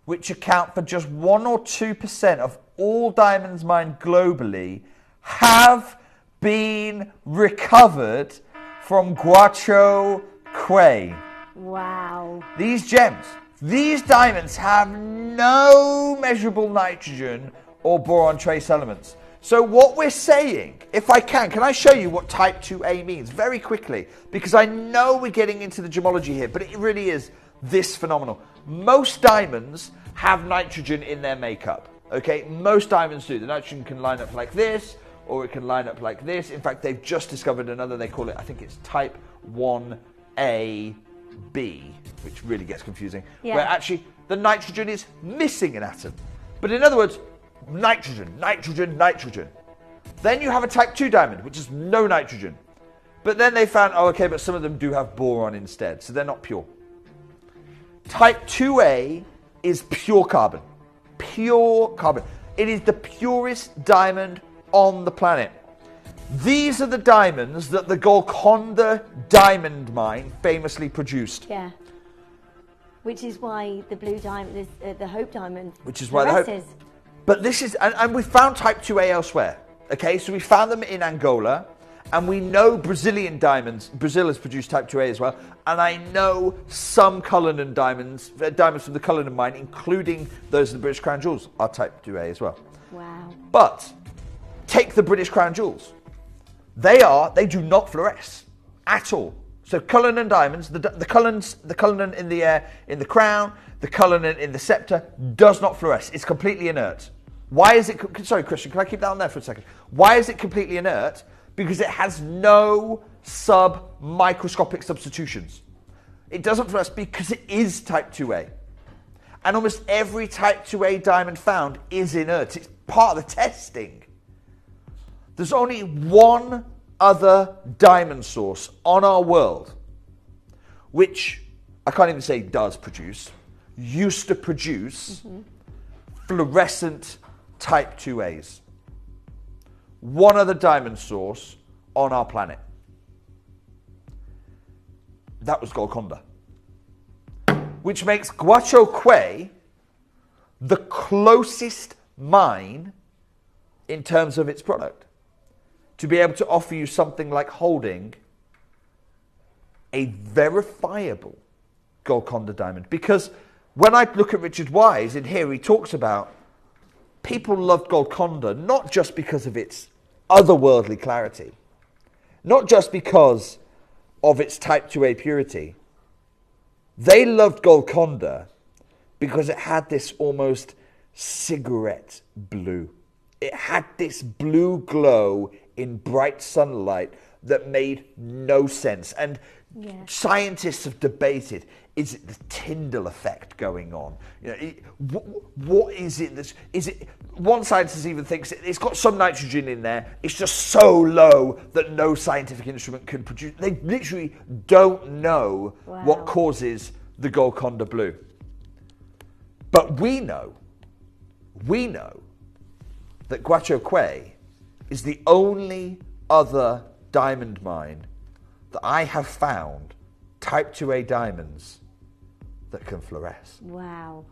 which account for just 1 or 2% of all diamonds mined globally, have been recovered from Gahcho Kue. Wow. These gems, these diamonds have no measurable nitrogen or boron trace elements. So what we're saying, if I can I show you what type 2A means very quickly? Because I know we're getting into the gemology here, but it really is this phenomenal. Most diamonds have nitrogen in their makeup, okay? Most diamonds do. The nitrogen can line up like this, or it can line up like this. In fact, they've just discovered another, they call it, I think it's type 1AB, which really gets confusing, where actually the nitrogen is missing an atom. But in other words, nitrogen, nitrogen, nitrogen. Then you have a type 2 diamond, which is no nitrogen. But then they found, oh, okay, but some of them do have boron instead, so they're not pure. Type 2A is pure carbon. Pure carbon. It is the purest diamond on the planet. These are the diamonds that the Golconda diamond mine famously produced. Yeah. Which is why the blue diamond is the Hope diamond. Which is why the Hope is. But this is, and we found type 2A elsewhere. Okay, so we found them in Angola, and we know Brazilian diamonds. Brazil has produced type 2A as well, and I know some Cullinan diamonds from the Cullinan mine, including those in the British Crown Jewels, are type 2A as well. Wow. But take the British Crown Jewels. They do not fluoresce at all. So Cullinan diamonds, the Cullinan in the crown, the Cullinan in the scepter does not fluoresce. It's completely inert. Why is it? Sorry, Christian, can I keep that on there for a second? Why is it completely inert? Because it has no sub-microscopic substitutions. It doesn't fluoresce because it is type 2A. And almost every type 2A diamond found is inert. It's part of the testing. There's only one other diamond source on our world, which I can't even say does produce, used to produce fluorescent type 2As. One other diamond source on our planet. That was Golconda. Which makes Gahcho Kue the closest mine in terms of its product to be able to offer you something like holding a verifiable Golconda diamond. Because when I look at Richard Wise in here, he talks about people loved Golconda not just because of its otherworldly clarity, not just because of its type 2A purity. They loved Golconda because it had this almost cigarette blue. It had this blue glow in bright sunlight that made no sense. And scientists have debated, is it the Tyndall effect going on? You know, what is it? One scientist even thinks it's got some nitrogen in there. It's just so low that no scientific instrument can produce. They literally don't know what causes the Golconda blue. But we know that Gahcho Kue is the only other diamond mine that I have found type 2A diamonds that can fluoresce. Wow.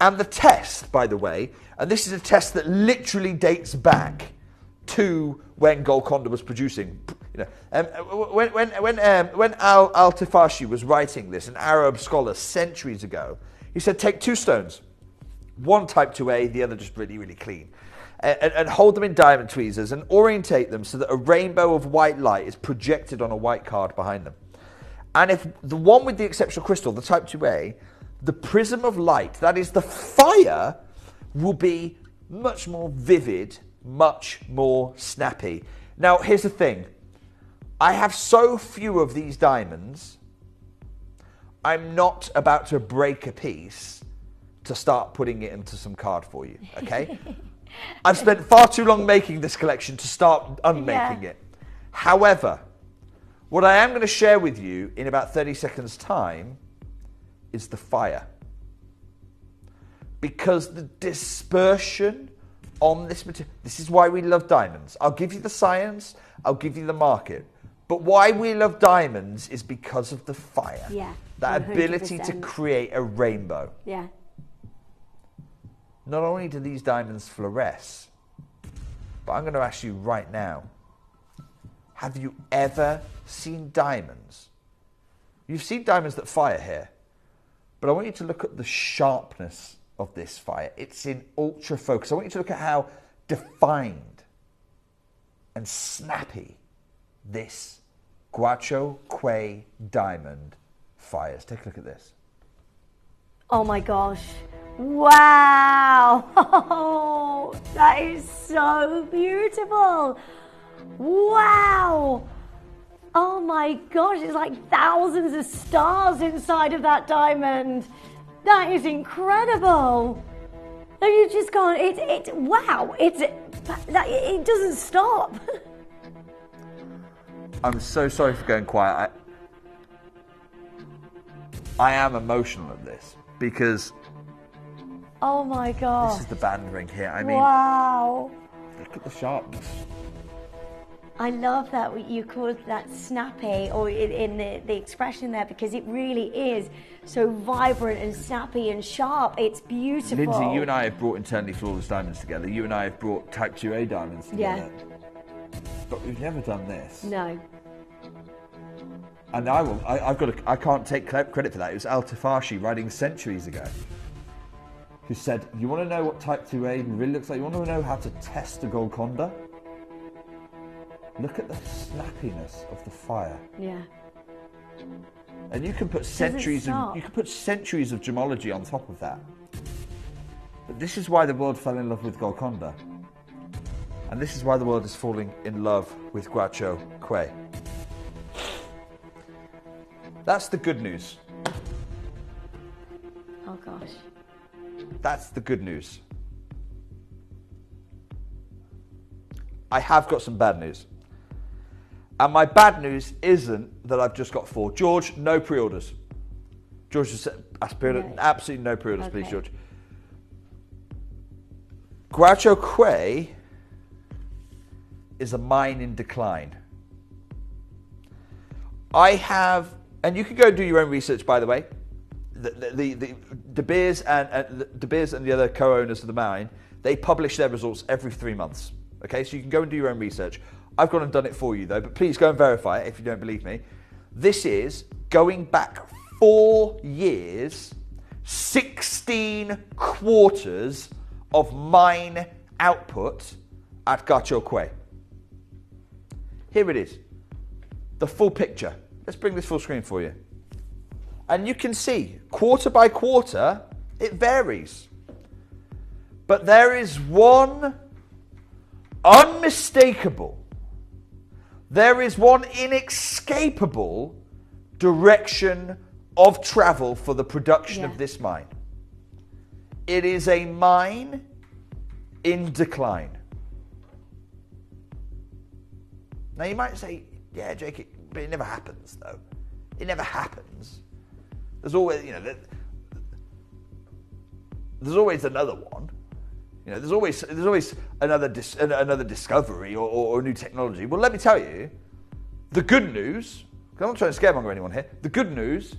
And the test, by the way, and this is a test that literally dates back to when Golconda was producing. You know, when Al-Tifashi was writing this, an Arab scholar centuries ago, he said, take two stones, one type 2A, the other just really, really clean, and hold them in diamond tweezers and orientate them so that a rainbow of white light is projected on a white card behind them. And if the one with the exceptional crystal, the type 2A, the prism of light, that is the fire, will be much more vivid, much more snappy. Now, here's the thing. I have so few of these diamonds, I'm not about to break a piece to start putting it into some card for you, okay? I've spent far too long making this collection to start unmaking it. However, what I am going to share with you in about 30 seconds' time is the fire. Because the dispersion on this material, this is why we love diamonds. I'll give you the science, I'll give you the market. But why we love diamonds is because of the fire. Yeah. That 100%. ability to create a rainbow. Yeah. Not only do these diamonds fluoresce, but I'm going to ask you right now, have you ever seen diamonds? You've seen diamonds that fire here, but I want you to look at the sharpness of this fire. It's in ultra focus. I want you to look at how defined and snappy this Gahcho Kue diamond fires. Take a look at this. Oh my gosh. Wow. Oh, that is so beautiful. Wow. Oh my gosh, it's like thousands of stars inside of that diamond. That is incredible. And you just can't, wow, it doesn't stop. I'm so sorry for going quiet. I am emotional at this because oh my gosh. This is the band ring here. I mean, wow. Look at the sharpness. I love that you called that snappy, or in the expression there, because it really is so vibrant and snappy and sharp. It's beautiful. Lindsay, you and I have brought internally flawless diamonds together. You and I have brought Type 2A diamonds together. Yeah. But we've never done this. No. And I can't take credit for that. It was Al Tafashi writing centuries ago who said, you want to know what Type 2A really looks like? You want to know how to test a Golconda? Look at the snappiness of the fire. Yeah. And you can put centuries of gemology on top of that. But this is why the world fell in love with Golconda. And this is why the world is falling in love with Gahcho Kue. That's the good news. Oh gosh. That's the good news. I have got some bad news. And my bad news isn't that I've just got 4. George, no pre-orders. George just said, absolutely no pre-orders, please, George. Gahcho Kue is a mine in decline. I have, and you can go and do your own research, by the way. The De Beers and the other co-owners of the mine, they publish their results every 3 months. Okay, so you can go and do your own research. I've gone and done it for you though, but please go and verify it if you don't believe me. This is going back 4 years, 16 quarters of mine output at Gahcho Kue. Here it is, the full picture. Let's bring this full screen for you. And you can see, quarter by quarter, it varies. But there is one unmistakable, there is one inescapable direction of travel for the production of this mine. It is a mine in decline. Now you might say, yeah, Jake, but it never happens though. It never happens. There's always, there's always another one. There's always another discovery or new technology. Well, let me tell you, the good news, because I'm not trying to scaremonger anyone here, the good news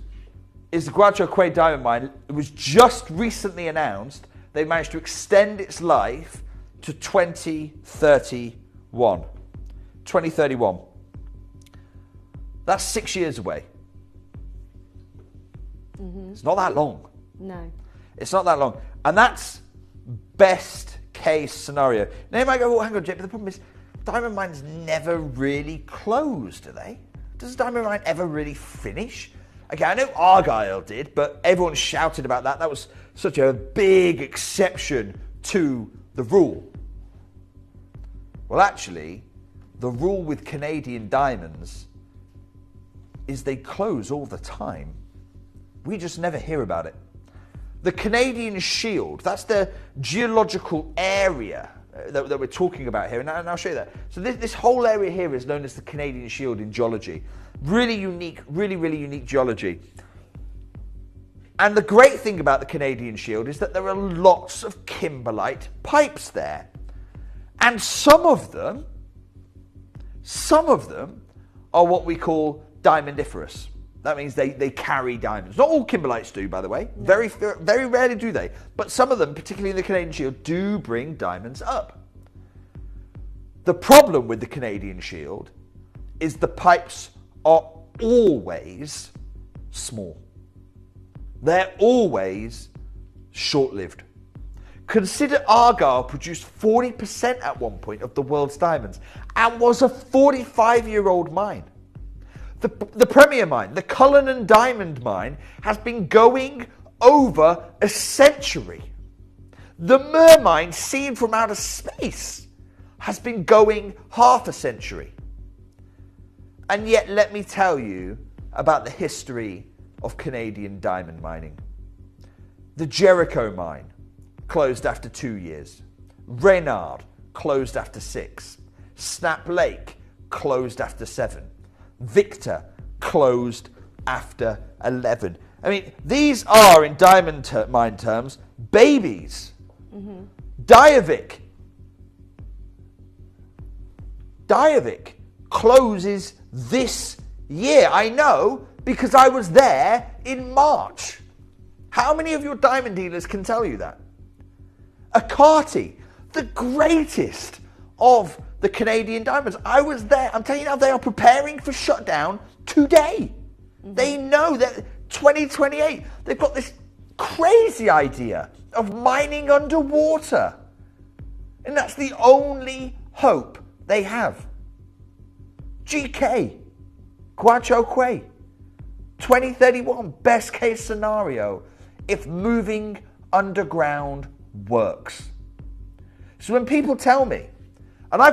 is the Gahcho Kue diamond mine, it was just recently announced, they managed to extend its life to 2031. 2031. That's 6 years away. Mm-hmm. It's not that long. No. It's not that long. And that's best case scenario. Now you might go, well, hang on, Jake, but the problem is diamond mines never really close, do they? Does a diamond mine ever really finish? Okay, I know Argyle did, but everyone shouted about that. That was such a big exception to the rule. Well, actually, the rule with Canadian diamonds is they close all the time. We just never hear about it. The Canadian Shield, that's the geological area that we're talking about here, and I'll show you that. So this whole area here is known as the Canadian Shield in geology. Really unique, really unique geology. And the great thing about the Canadian Shield is that there are lots of kimberlite pipes there. And some of them are what we call diamondiferous. That means they carry diamonds. Not all kimberlites do, by the way. Very rarely do they. But some of them, particularly in the Canadian Shield, do bring diamonds up. The problem with the Canadian Shield is the pipes are always small. They're always short-lived. Consider Argyle produced 40% at one point of the world's diamonds and was a 45-year-old mine. The Premier Mine, the Cullinan Diamond Mine, has been going over a century. The Mer Mine, seen from outer space, has been going half a century. And yet, let me tell you about the history of Canadian diamond mining. The Jericho Mine closed after 2 years. Reynard closed after 6. Snap Lake closed after 7. Victor closed after 11. I mean, these are, in diamond mine terms, babies. Diavik closes this year. I know because I was there in March. How many of your diamond dealers can tell you that? Akati, the greatest of the Canadian diamonds. I was there. I'm telling you now, they are preparing for shutdown today. They know that 2028, they've got this crazy idea of mining underwater. And that's the only hope they have. GK, Gahcho Kue, 2031, best case scenario, if moving underground works. So when people tell me, and I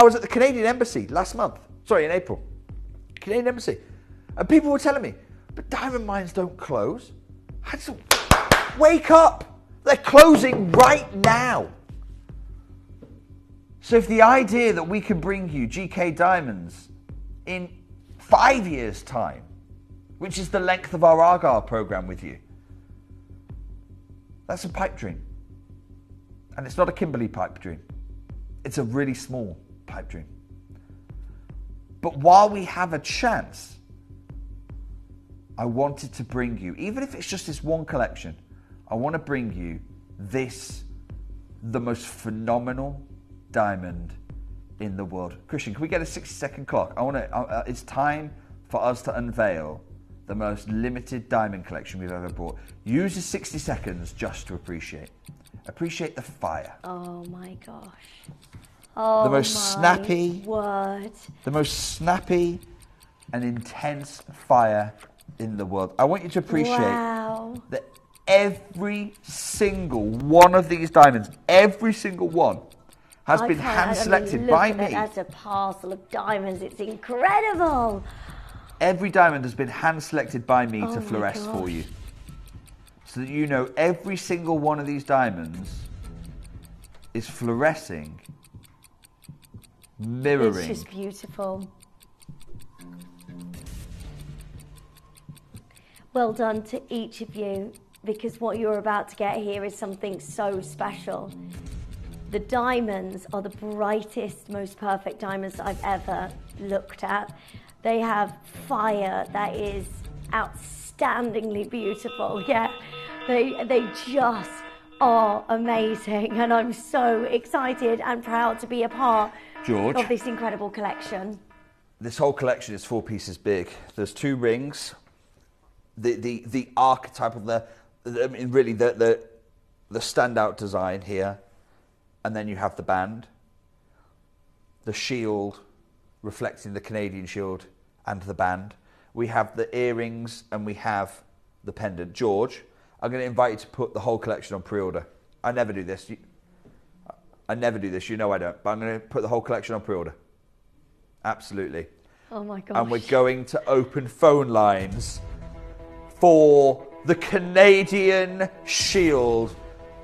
was at the Canadian Embassy last month, in April, Canadian Embassy, and people were telling me, but diamond mines don't close. I said, wake up, they're closing right now. So if the idea that we can bring you GK diamonds in 5 years' time, which is the length of our Argyle program with you, that's a pipe dream. And it's not a Kimberley pipe dream. It's a really small pipe dream. But while we have a chance, I wanted to bring you, even if it's just this one collection, I want to bring you this, the most phenomenal diamond in the world. Christian, can we get a 60-second clock? It's time for us to unveil the most limited diamond collection we've ever brought. Use the 60 seconds just to appreciate the fire. Oh my gosh. Oh, the most snappy, word. The most snappy and intense fire in the world. I want you to appreciate that every single one of these diamonds, every single one, has been hand-selected by me. That's a parcel of diamonds. It's incredible. Every diamond has been hand-selected by me to fluoresce for you. So that you know every single one of these diamonds is fluorescing, mirroring. It's just beautiful. Well done to each of you, because what you're about to get here is something so special. The diamonds are the brightest, most perfect diamonds I've ever looked at. They have fire that is outstandingly beautiful. Yeah, they just are amazing, and I'm so excited and proud to be a part of this incredible collection. This whole collection is 4 pieces big. There's 2 rings. The archetype of the standout design here, and then you have the band, the shield reflecting the Canadian shield and the band. We have the earrings and we have the pendant. George, I'm going to invite you to put the whole collection on pre-order. I never do this. You know I don't. But I'm going to put the whole collection on pre-order. Absolutely. Oh my gosh. And we're going to open phone lines for the Canadian shield.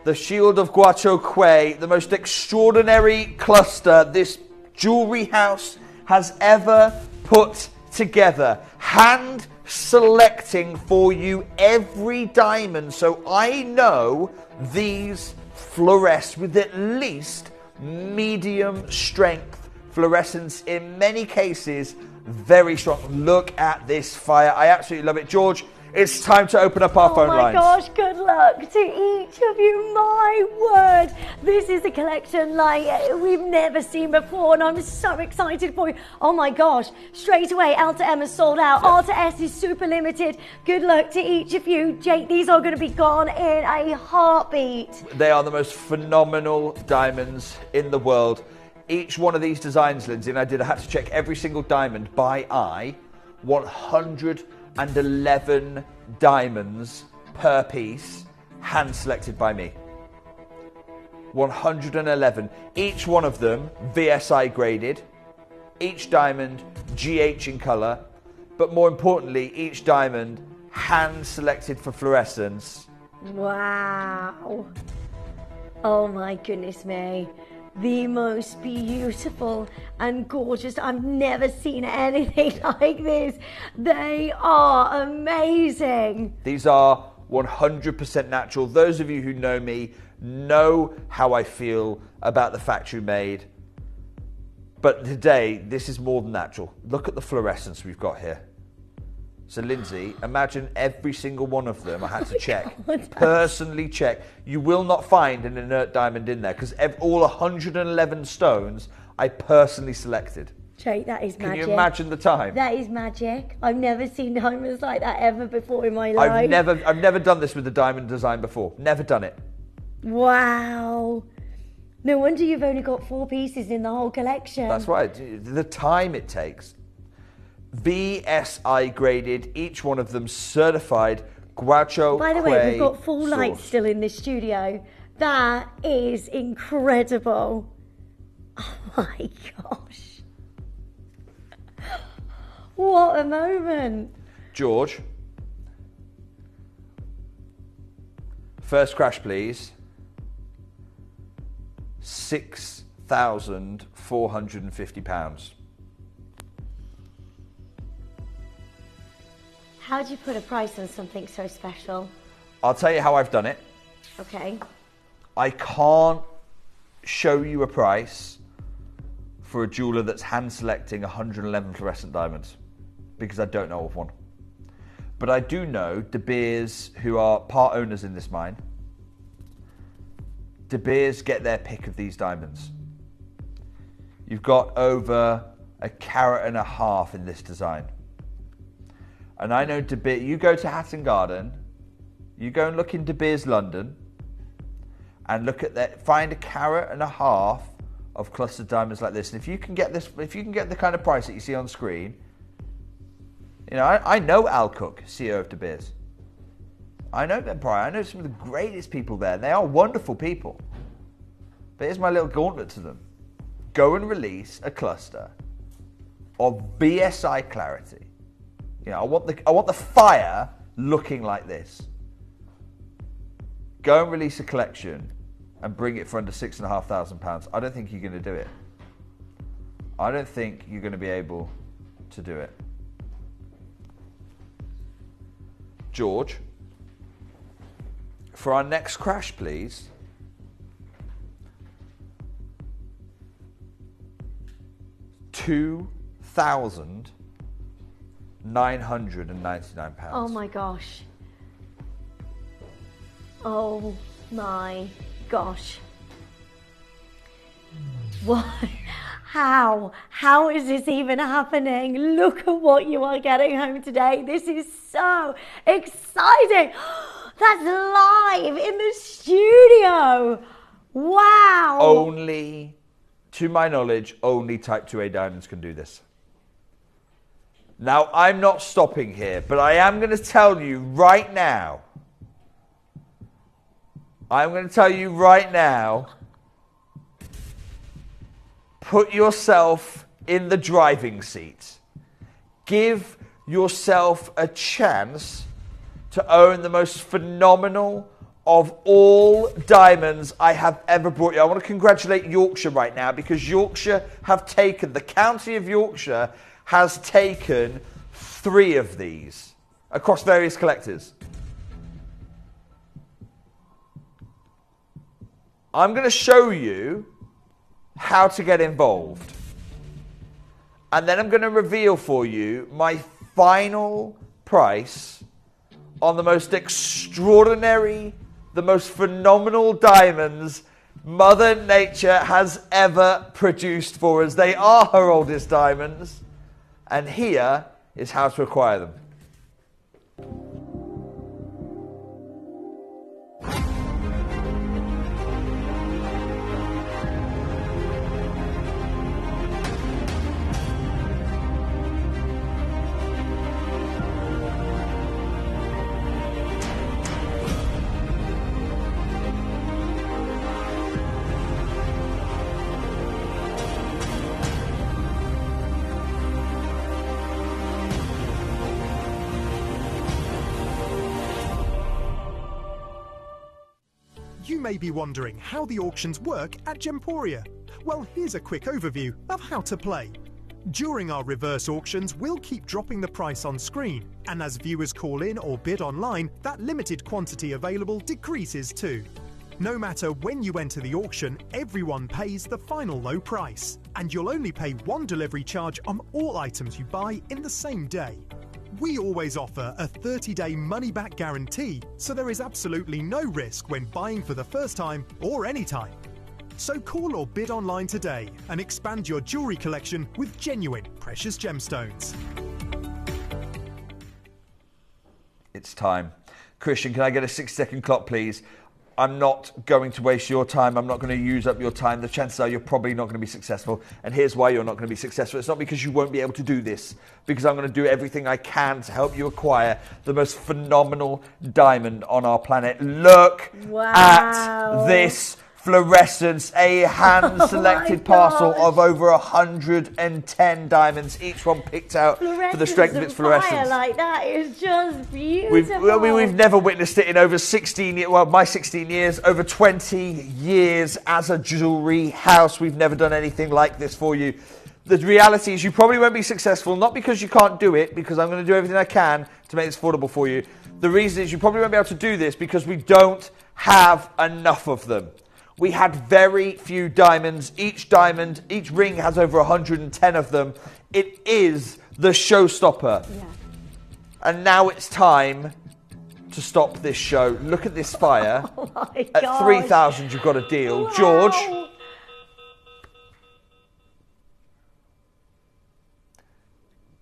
The shield of Gahcho Kue, the most extraordinary cluster this jewellery house has ever put together. Hand selecting for you every diamond, so I know these fluoresce with at least medium strength fluorescence. In many cases, Very strong. Look at this fire. I absolutely love it. George, it's time to open up our phone lines. Oh my gosh, good luck to each of you. My word. This is a collection like we've never seen before, and I'm so excited for you. Oh my gosh. Straight away, Alta M is sold out. Alta S is super limited. Good luck to each of you. Jake, these are going to be gone in a heartbeat. They are the most phenomenal diamonds in the world. Each one of these designs, Lindsay, and I had to check every single diamond by eye. 111 diamonds per piece, hand selected by me. 111. Each one of them VSI graded. Each diamond GH in colour. But more importantly, each diamond hand selected for fluorescence. Wow. Oh my goodness me. The most beautiful and gorgeous. I've never seen anything like this. They are amazing. These are 100% natural. Those of you who know me know how I feel about the factory made. But today, this is more than natural. Look at the fluorescence we've got here. So Lindsay, imagine every single one of them I had to check, personally check. You will not find an inert diamond in there because all 111 stones I personally selected. Jake, that is magic. Can you imagine the time? That is magic. I've never seen diamonds like that ever before in my life. I've never done this with a diamond design before. Never done it. Wow. No wonder you've only got 4 pieces in the whole collection. That's right. The time it takes. VSI graded, each one of them certified Gahcho Kue. By the way, we've got full source. lights still in this studio. That is incredible. Oh my gosh. What a moment. George, first crash please. £6,450. How do you put a price on something so special? I'll tell you how I've done it. Okay. I can't show you a price for a jeweler that's hand selecting 111 fluorescent diamonds because I don't know of one. But I do know De Beers, who are part owners in this mine. De Beers get their pick of these diamonds. You've got over 1.5 carats in this design. And I know De Beers, you go to Hatton Garden, you go and look in De Beers London, and look at that, find 1.5 carats of clustered diamonds like this. And if you can get this, if you can get the kind of price that you see on screen, you know, I know Al Cook, CEO of De Beers. I know Gemporia. I know some of the greatest people there. They are wonderful people. But here's my little gauntlet to them. Go and release a cluster of BSI clarity. You know, I want the fire looking like this. Go and release a collection and bring it for under £6,500. I don't think you're going to do it. I don't think you're going to be able to do it. George, for our next crash, please. £2,999. Oh my gosh. Oh my gosh. What? How? How is this even happening? Look at what you are getting home today. This is so exciting. That's live in the studio. Wow. Only, to my knowledge, only Type 2A diamonds can do this. Now, I'm not stopping here, but I am going to tell you right now. Put yourself in the driving seat. Give yourself a chance to own the most phenomenal of all diamonds I have ever brought you. I want to congratulate Yorkshire right now because Yorkshire have taken, the county of Yorkshire has taken 3 of these across various collectors. I'm going to show you how to get involved. And then I'm going to reveal for you my final price on the most extraordinary, the most phenomenal diamonds Mother Nature has ever produced for us. They are her oldest diamonds. And here is how to acquire them. You may be wondering how the auctions work at Gemporia. Well, here's a quick overview of how to play. During our reverse auctions, we'll keep dropping the price on screen, and as viewers call in or bid online, that limited quantity available decreases too. No matter when you enter the auction, everyone pays the final low price, and you'll only pay one delivery charge on all items you buy in the same day. We always offer a 30-day money-back guarantee, so there is absolutely no risk when buying for the first time or any time. So call or bid online today and expand your jewellery collection with genuine precious gemstones. It's time. Christian, can I get a 6-second clock, please? I'm not going to waste your time. I'm not going to use up your time. The chances are you're probably not going to be successful. And here's why you're not going to be successful. It's not because you won't be able to do this. Because I'm going to do everything I can to help you acquire the most phenomenal diamond on our planet. Look at this fluorescence, a hand-selected parcel of over 110 diamonds, each one picked out for the strength of its fluorescence. Fire like that is just beautiful. We've never witnessed it in over 16 years, well, my 16 years, over 20 years as a jewellery house. We've never done anything like this for you. The reality is you probably won't be successful, not because you can't do it, because I'm going to do everything I can to make this affordable for you. The reason is you probably won't be able to do this because we don't have enough of them. We had very few diamonds. Each ring has over 110 of them. It is the showstopper. Yeah. And now it's time to stop this show. Look at this fire. Oh my At gosh. 3,000, you've got a deal. Wow. George.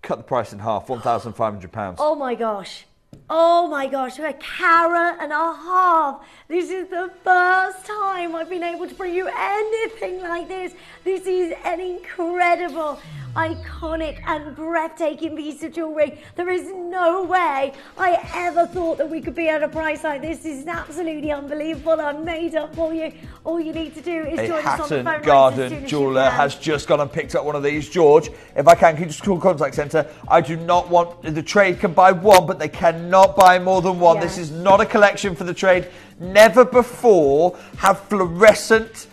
Cut the price in half, £1,500. Oh my gosh. Oh my gosh, a carat and a half. This is the first time I've been able to bring you anything like this. This is an incredible, iconic and breathtaking piece of jewellery. There is no way I ever thought that we could be at a price like this. This is absolutely unbelievable. I'm made up for you. All you need to do is join us on the phone Hatton lines Garden as soon as jeweller you can. has just gone and picked up one of these. George, if I can you just call contact centre? I do not want, the trade can buy one, but they cannot buy more than one. Yeah. This is not a collection for the trade. Never before have fluorescent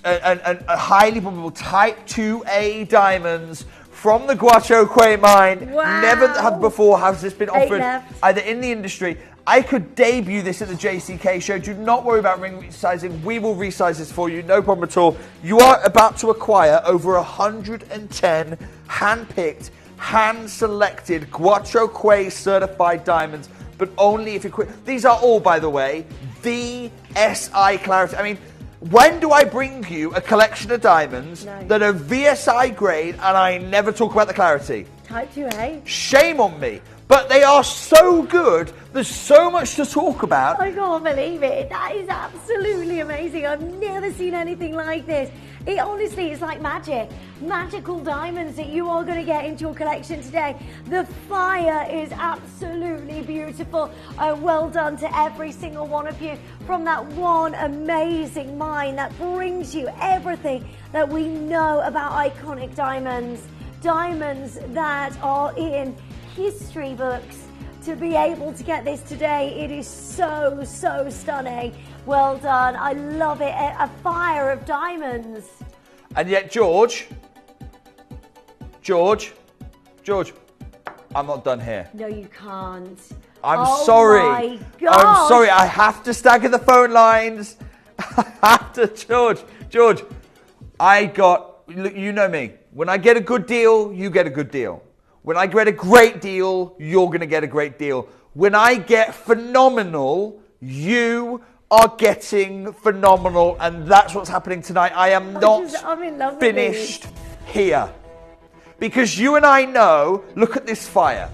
and highly probable type 2A diamonds from the Gahcho Kue mine. Wow. Never have before has this been offered left. either in the industry. I could debut this at the JCK show. Do not worry about ring resizing. We will resize this for you, no problem at all. You are about to acquire over 110 hand-picked, hand-selected Gahcho Kue certified diamonds, but only if you quit. These are all, by the way, VSI clarity. I mean, when do I bring you a collection of diamonds that are VSI grade and I never talk about the clarity? Type 2A. Shame on me. But they are so good. There's so much to talk about. I can't believe it. That is absolutely amazing. I've never seen anything like this. It honestly is like magic. Magical diamonds that you are going to get into your collection today. The fire is absolutely beautiful. Well done to every single one of you from that one amazing mine that brings you everything that we know about iconic diamonds. Diamonds that are in history books. To be able to get this today, it is so stunning. Well done. I love it. A fire of diamonds. And yet, George, I'm not done here. No, you can't. I'm sorry. My gosh. I'm sorry. I have to stagger the phone lines. I have to, George. I got, look, you know me. When I get a good deal, you get a good deal. When I get a great deal, you're going to get a great deal. When I get phenomenal, you are getting phenomenal. And that's what's happening tonight. I am not finished here. Because you and I know, look at this fire.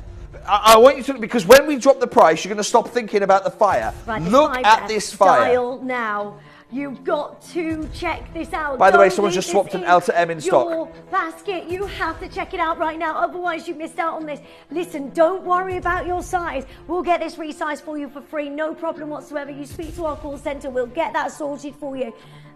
I want you to, because when we drop the price, you're going to stop thinking about the fire. Right, look at this fire. Dial now. You've got to check this out. By the way, someone's just swapped an L to M in stock. Your basket, you have to check it out right now. Otherwise, you missed out on this. Listen, don't worry about your size. We'll get this resized for you for free. No problem whatsoever. You speak to our call centre. We'll get that sorted for you.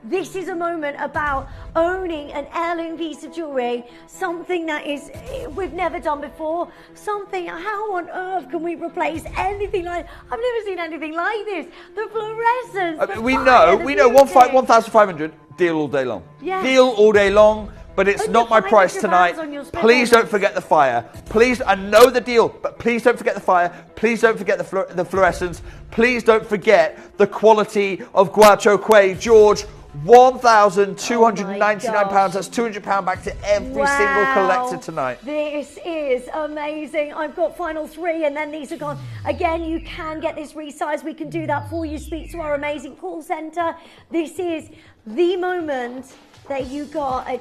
This is a moment about owning an heirloom piece of jewellery, something that is we've never done before. Something, how on earth can we replace anything like? I've never seen anything like this. The fluorescence. We know 1,500. Deal all day long. Yes. Deal all day long. But it's not my price tonight. Please don't forget the fire. Please, I know the deal, but please don't forget the fire. Please don't forget the fluorescence. Please don't forget the quality of Gahcho Kue. George, £1,299. That's £200 back to every single collector tonight. This is amazing. I've got final 3 and then these are gone. Again, you can get this resized. We can do that for you. Speak to our amazing call centre. This is the moment that you got a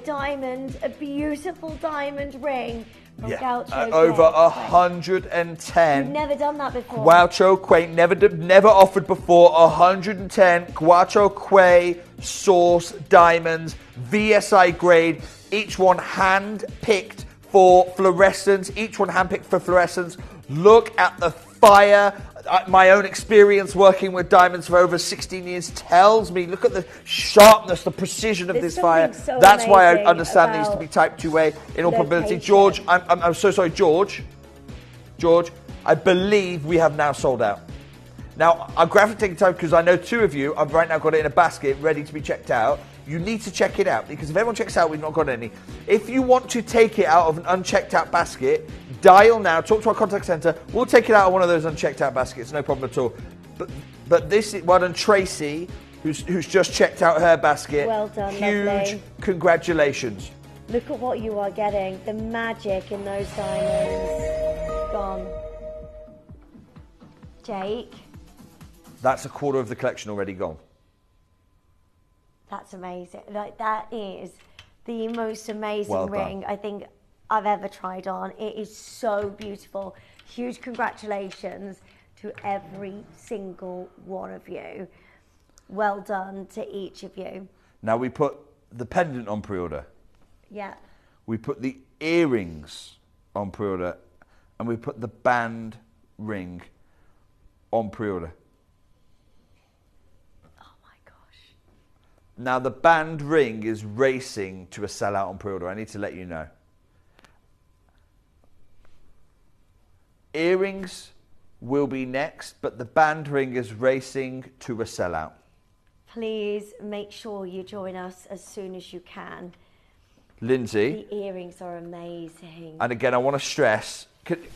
beautiful diamond ring from Gahcho Kue. Over 110. You've never done that before. Gahcho Kue, never offered before. 110 Gahcho Kue source diamonds, VSI grade, each one hand-picked for fluorescence. Look at the fire. My own experience working with diamonds for over 16 years tells me, look at the sharpness, the precision of this fire. So that's why I understand these to be type 2A in all probability. George, I'm so sorry, George, I believe we have now sold out. Now, I'm graphically taking time because I know 2 of you have right now got it in a basket ready to be checked out. You need to check it out because if everyone checks out, we've not got any. If you want to take it out of an unchecked out basket, dial now, talk to our contact centre. We'll take it out of one of those unchecked out baskets, no problem at all. But this is, well done, Tracy, who's just checked out her basket. Well done, huge lovely. Congratulations. Look at what you are getting. The magic in those diamonds. Gone. Jake. That's a quarter of the collection already gone. That's amazing. Like, that is the most amazing ring I think I've ever tried on. It is so beautiful. Huge congratulations to every single one of you. Well done to each of you. Now we put the pendant on pre-order. Yeah. We put the earrings on pre-order, and we put the band ring on pre-order. Now, the band ring is racing to a sellout on pre-order. I need to let you know. Earrings will be next, but the band ring is racing to a sellout. Please make sure you join us as soon as you can. Lindsay. The earrings are amazing. And again, I want to stress...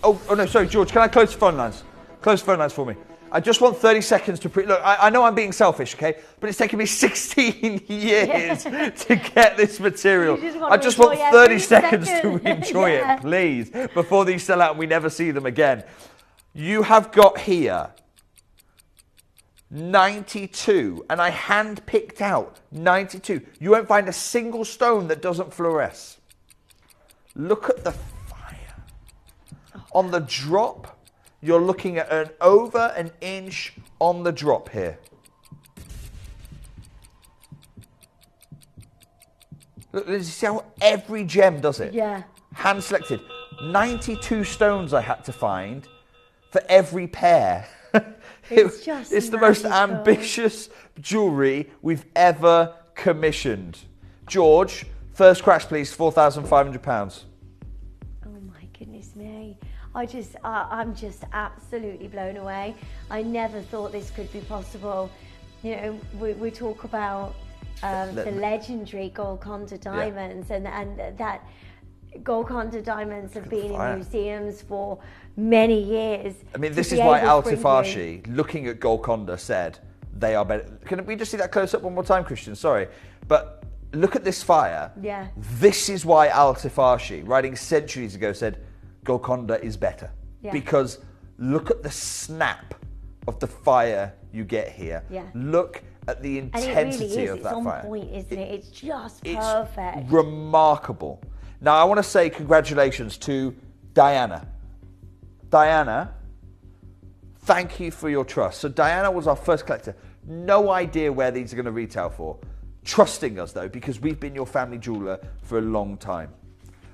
Oh, no, sorry, George, can I close the phone lines? Close the phone lines for me. I just want 30 seconds to... Look, I know I'm being selfish, okay? But it's taken me 16 years to get this material. I just want 30 seconds to enjoy it, please, before these sell out and we never see them again. You have got here 92, and I hand-picked out 92. You won't find a single stone that doesn't fluoresce. Look at the fire. On the drop... You're looking at over an inch on the drop here. Look, you see how every gem does it? Yeah. Hand selected. 92 stones I had to find for every pair. It's the most ambitious jewellery we've ever commissioned. George, first crash please, £4,500. Oh my goodness me. I'm just absolutely blown away. I never thought this could be possible. You know, we talk about the legendary Golconda diamonds, and that Golconda diamonds have been in museums for many years. I mean, this is why Al-Tifashi, looking at Golconda, said they are better. Can we just see that close up one more time, Christian? Sorry. But look at this fire. Yeah. This is why Al-Tifashi, writing centuries ago, said Golconda is better. Yeah. Because look at the snap of the fire you get here. Yeah. Look at the intensity of that fire. It's on point, isn't it? It's just perfect. It's remarkable. Now, I want to say congratulations to Diana. Diana, thank you for your trust. So Diana was our first collector. No idea where these are going to retail for. Trusting us, though, because we've been your family jeweller for a long time.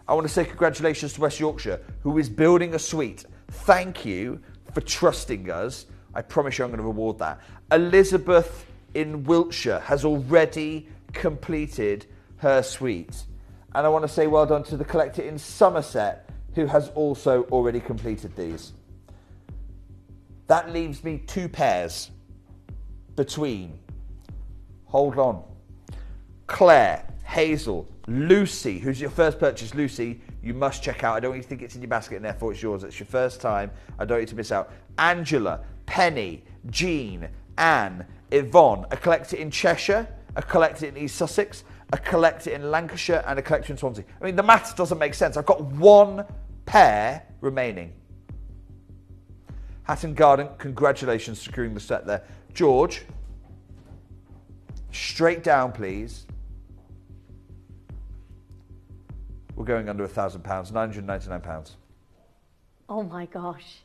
I want to say congratulations to West Yorkshire, who is building a suite. Thank you for trusting us. I promise you I'm going to reward that. Elizabeth in Wiltshire has already completed her suite. And I want to say well done to the collector in Somerset, who has also already completed these. That leaves me 2 pairs between, hold on, Claire, Hazel, Lucy, who's your first purchase. Lucy, you must check out. I don't want you to think it's in your basket and therefore it's yours. It's your first time. I don't want you to miss out. Angela, Penny, Jean, Anne, Yvonne, a collector in Cheshire, a collector in East Sussex, a collector in Lancashire, and a collector in Swansea. I mean, the maths doesn't make sense. I've got 1 pair remaining. Hatton Garden, congratulations securing the set there. George, straight down, please. We're going under £1,000, £999. Oh my gosh.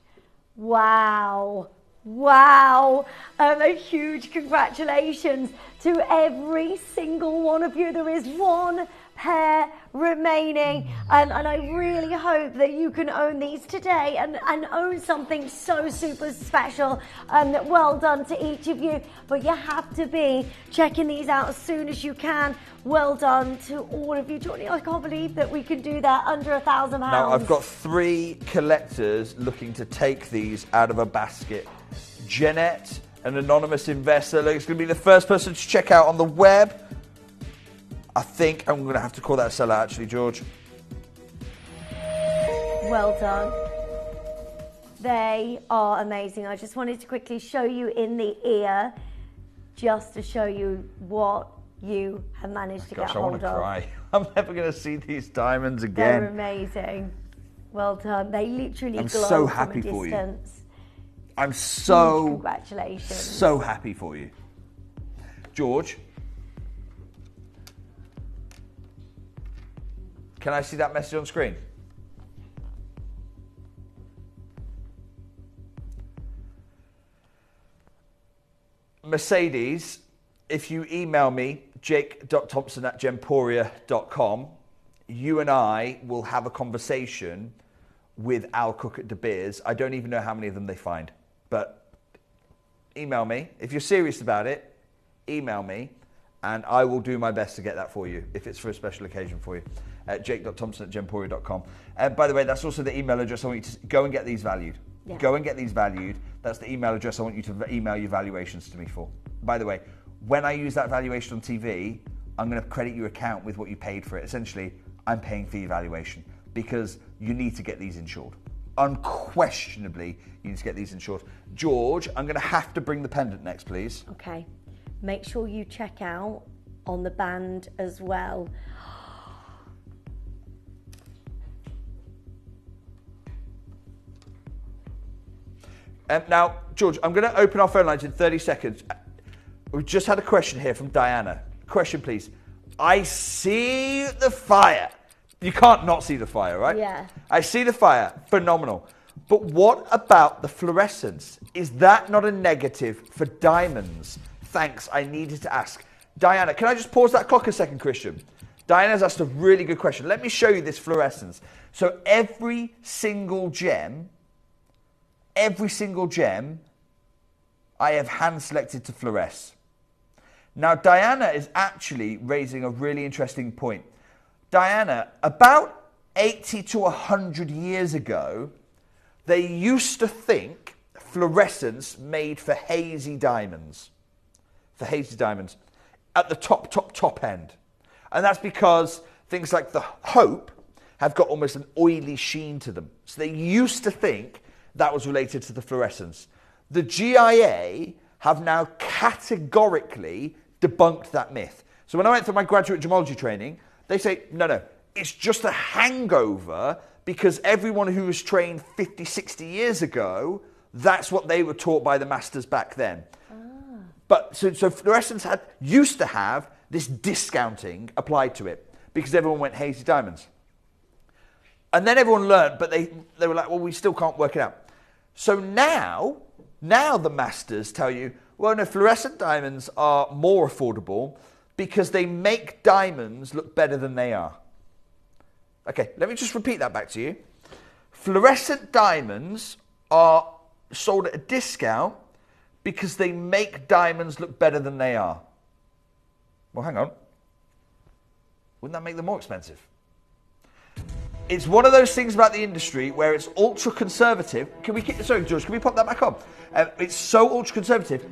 Wow. Wow. A huge congratulations to every single one of you. There is 1 pair remaining, and I really hope that you can own these today and own something so super special. Well done to each of you, but you have to be checking these out as soon as you can. Well done to all of you. Johnny, I can't believe that we can do that under £1,000. Now I've got 3 collectors looking to take these out of a basket. Jeanette, an anonymous investor, looks going to be the first person to check out on the web. I think I'm going to have to call that a sellout, actually, George. Well done. They are amazing. I just wanted to quickly show you in the ear, just to show you what you have managed to get hold of. I want to cry. I'm never going to see these diamonds again. They're amazing. Well done. They literally glow so happy from a for you. distance. I'm so, congratulations. So happy for you. George, can I see that message on screen? Mercedes, if you email me, jake.thompson@gemporia.com, you and I will have a conversation with Al Cook at De Beers. I don't even know how many of them they find, but email me. If you're serious about it, email me, and I will do my best to get that for you, if it's for a special occasion for you. Jake.thompson@gemporia.com. And by the way, that's also the email address I want you to go and get these valued. Yeah. Go and get these valued. That's the email address I want you to email your valuations to me for. By the way, when I use that valuation on TV, I'm going to credit your account with what you paid for it. Essentially, I'm paying for your valuation because you need to get these insured. Unquestionably, you need to get these insured. George, I'm going to have to bring the pendant next, please. Okay. Make sure you check out on the band as well. Now, George, I'm going to open our phone lines in 30 seconds. We've just had a question here from Diana. Question, please. I see the fire. You can't not see the fire, right? Yeah. I see the fire. Phenomenal. But what about the fluorescence? Is that not a negative for diamonds? Thanks, I needed to ask. Diana, can I just pause that clock a second, Christian? Diana's asked a really good question. Let me show you this fluorescence. So every single gem I have hand selected to fluoresce. Now, Diana is actually raising a really interesting point. Diana, about 80 to 100 years ago, they used to think fluorescence made for hazy diamonds. For hazy diamonds at the top end. And that's because things like the Hope have got almost an oily sheen to them. So they used to think that was related to the fluorescence. The GIA have now categorically debunked that myth. So when I went through my graduate gemology training, they say, no, it's just a hangover because everyone who was trained 50, 60 years ago, that's what they were taught by the masters back then. But so fluorescence used to have this discounting applied to it because everyone went hazy diamonds. And then everyone learned, but they were like, well, we still can't work it out. So now the masters tell you, well, no, fluorescent diamonds are more affordable because they make diamonds look better than they are. Okay, let me just repeat that back to you. Fluorescent diamonds are sold at a discount because they make diamonds look better than they are. Well, hang on. Wouldn't that make them more expensive? It's one of those things about the industry where it's ultra conservative. Sorry, George, can we pop that back on? It's so ultra conservative,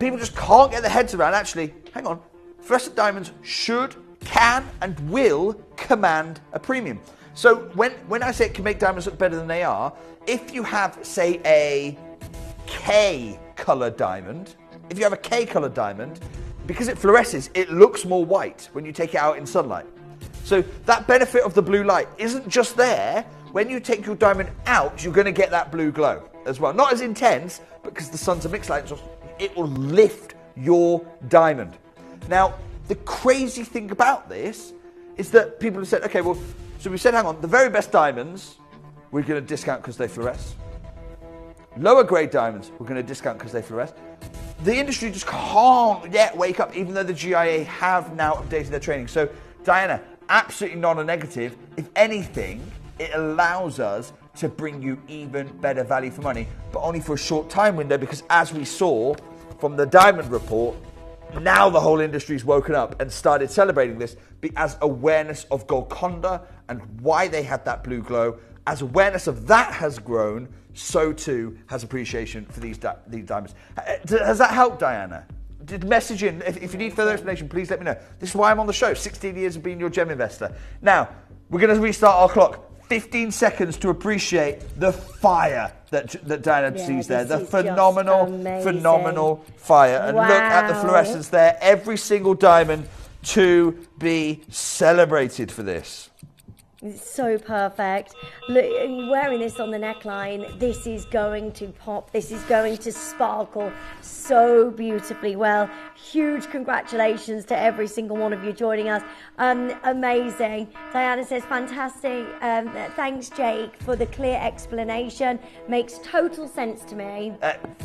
people just can't get their heads around. Actually, hang on, fluorescent diamonds should, can, and will command a premium. So when I say it can make diamonds look better than they are, if you have, say, a K-coloured diamond, because it fluoresces, it looks more white when you take it out in sunlight. So that benefit of the blue light isn't just there. When you take your diamond out, you're going to get that blue glow as well. Not as intense, because the sun's a mixed light, so it will lift your diamond. Now, the crazy thing about this is that people have said, okay, well, so we said, hang on, the very best diamonds, we're going to discount because they fluoresce. Lower grade diamonds, we're going to discount because they fluoresce. The industry just can't yet wake up, even though the GIA have now updated their training. So, Diana, absolutely not a negative. If anything, it allows us to bring you even better value for money, but only for a short time window, because as we saw from the Diamond Report, now the whole industry's woken up and started celebrating this as awareness of Golconda and why they had that blue glow. As awareness of that has grown, so too has appreciation for these diamonds. Has that helped, Diana? Message in. If you need further explanation, please let me know. This is why I'm on the show. 16 years of being your gem investor. Now, we're going to restart our clock. 15 seconds to appreciate the fire that Diana sees there. The phenomenal fire. And look at the fluorescence there. Every single diamond to be celebrated for this. It's so perfect. Look, wearing this on the neckline, this is going to pop. This is going to sparkle so beautifully well. Huge congratulations to every single one of you joining us. Amazing. Diana says, fantastic. Thanks, Jake, for the clear explanation. Makes total sense to me.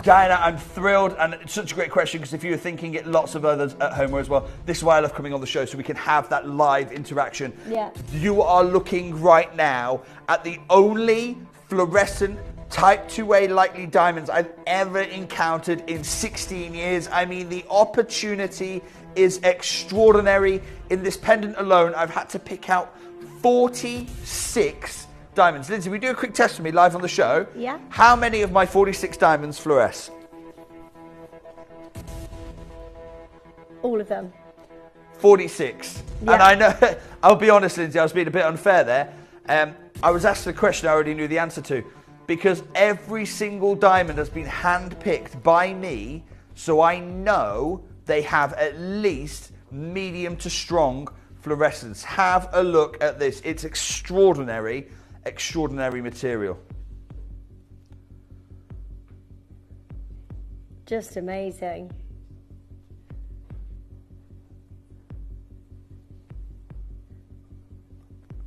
Diana, I'm thrilled, and it's such a great question, because if you were thinking it, lots of others at home were as well. This is why I love coming on the show, so we can have that live interaction. Yeah. You are looking right now at the only fluorescent Type 2A likely diamonds I've ever encountered in 16 years. I mean, the opportunity is extraordinary. In this pendant alone, I've had to pick out 46 diamonds. Lindsay, will you do a quick test for me live on the show? Yeah. How many of my 46 diamonds fluoresce? All of them. 46. Yeah. And I know, I'll be honest, Lindsay, I was being a bit unfair there. I was asked a question I already knew the answer to, because every single diamond has been hand-picked by me, so I know they have at least medium to strong fluorescence. Have a look at this. It's extraordinary, extraordinary material. Just amazing.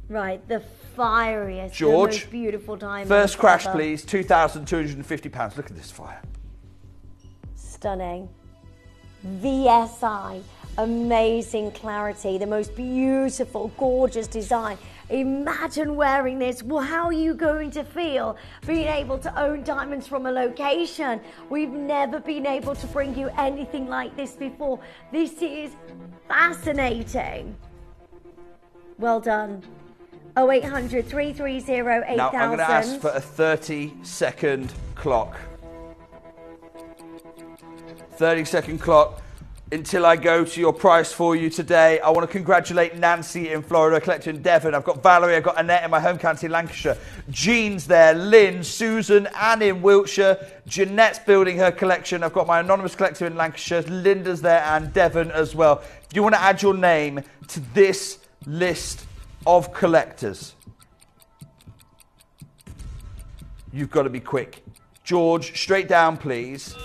Right, the fieriest, George, the most beautiful diamond. First crash, please. £2,250. Look at this fire. Stunning. VSI, amazing clarity, the most beautiful, gorgeous design. Imagine wearing this. Well, how are you going to feel being able to own diamonds from a location? We've never been able to bring you anything like this before. This is fascinating. Well done. 0800 330 8000. Now, I'm going to ask for a 30-second clock. 30-second clock. until I go to your price for you today. I want to congratulate Nancy in Florida, collector in Devon. I've got Valerie, I've got Annette in my home county, Lancashire. Jean's there, Lynn, Susan, Anne in Wiltshire. Jeanette's building her collection. I've got my anonymous collector in Lancashire. Linda's there and Devon as well. If you want to add your name to this list of collectors, you've got to be quick. George, straight down, please.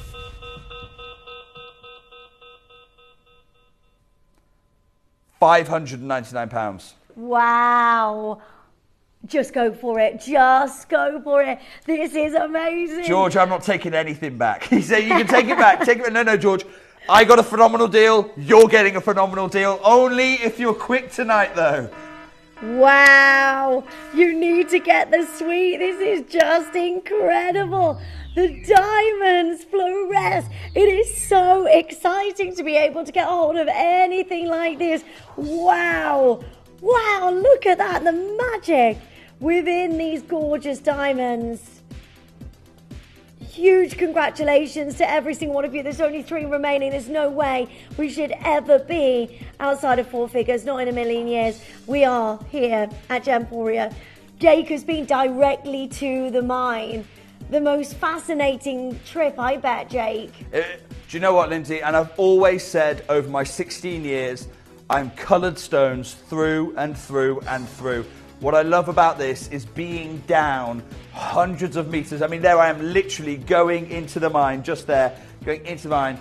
£599. Wow. Just go for it. Just go for it. This is amazing. George, I'm not taking anything back. He said you can take it back. Take it. No, George. I got a phenomenal deal. You're getting a phenomenal deal. Only if you're quick tonight, though. Wow. You need to get the suite. This is just incredible. The diamonds fluoresce. It is so exciting to be able to get a hold of anything like this. Wow. Wow, look at that. The magic within these gorgeous diamonds. Huge congratulations to every single one of you. There's only 3 remaining. There's no way we should ever be outside of 4 figures, not in a million years. We are here at Gemporia. Jake has been directly to the mine. The most fascinating trip, I bet, Jake. Do you know what, Lindsay? And I've always said over my 16 years, I'm coloured stones through and through and through. What I love about this is being down hundreds of meters. I mean, there I am literally going into the mine, just there, going into the mine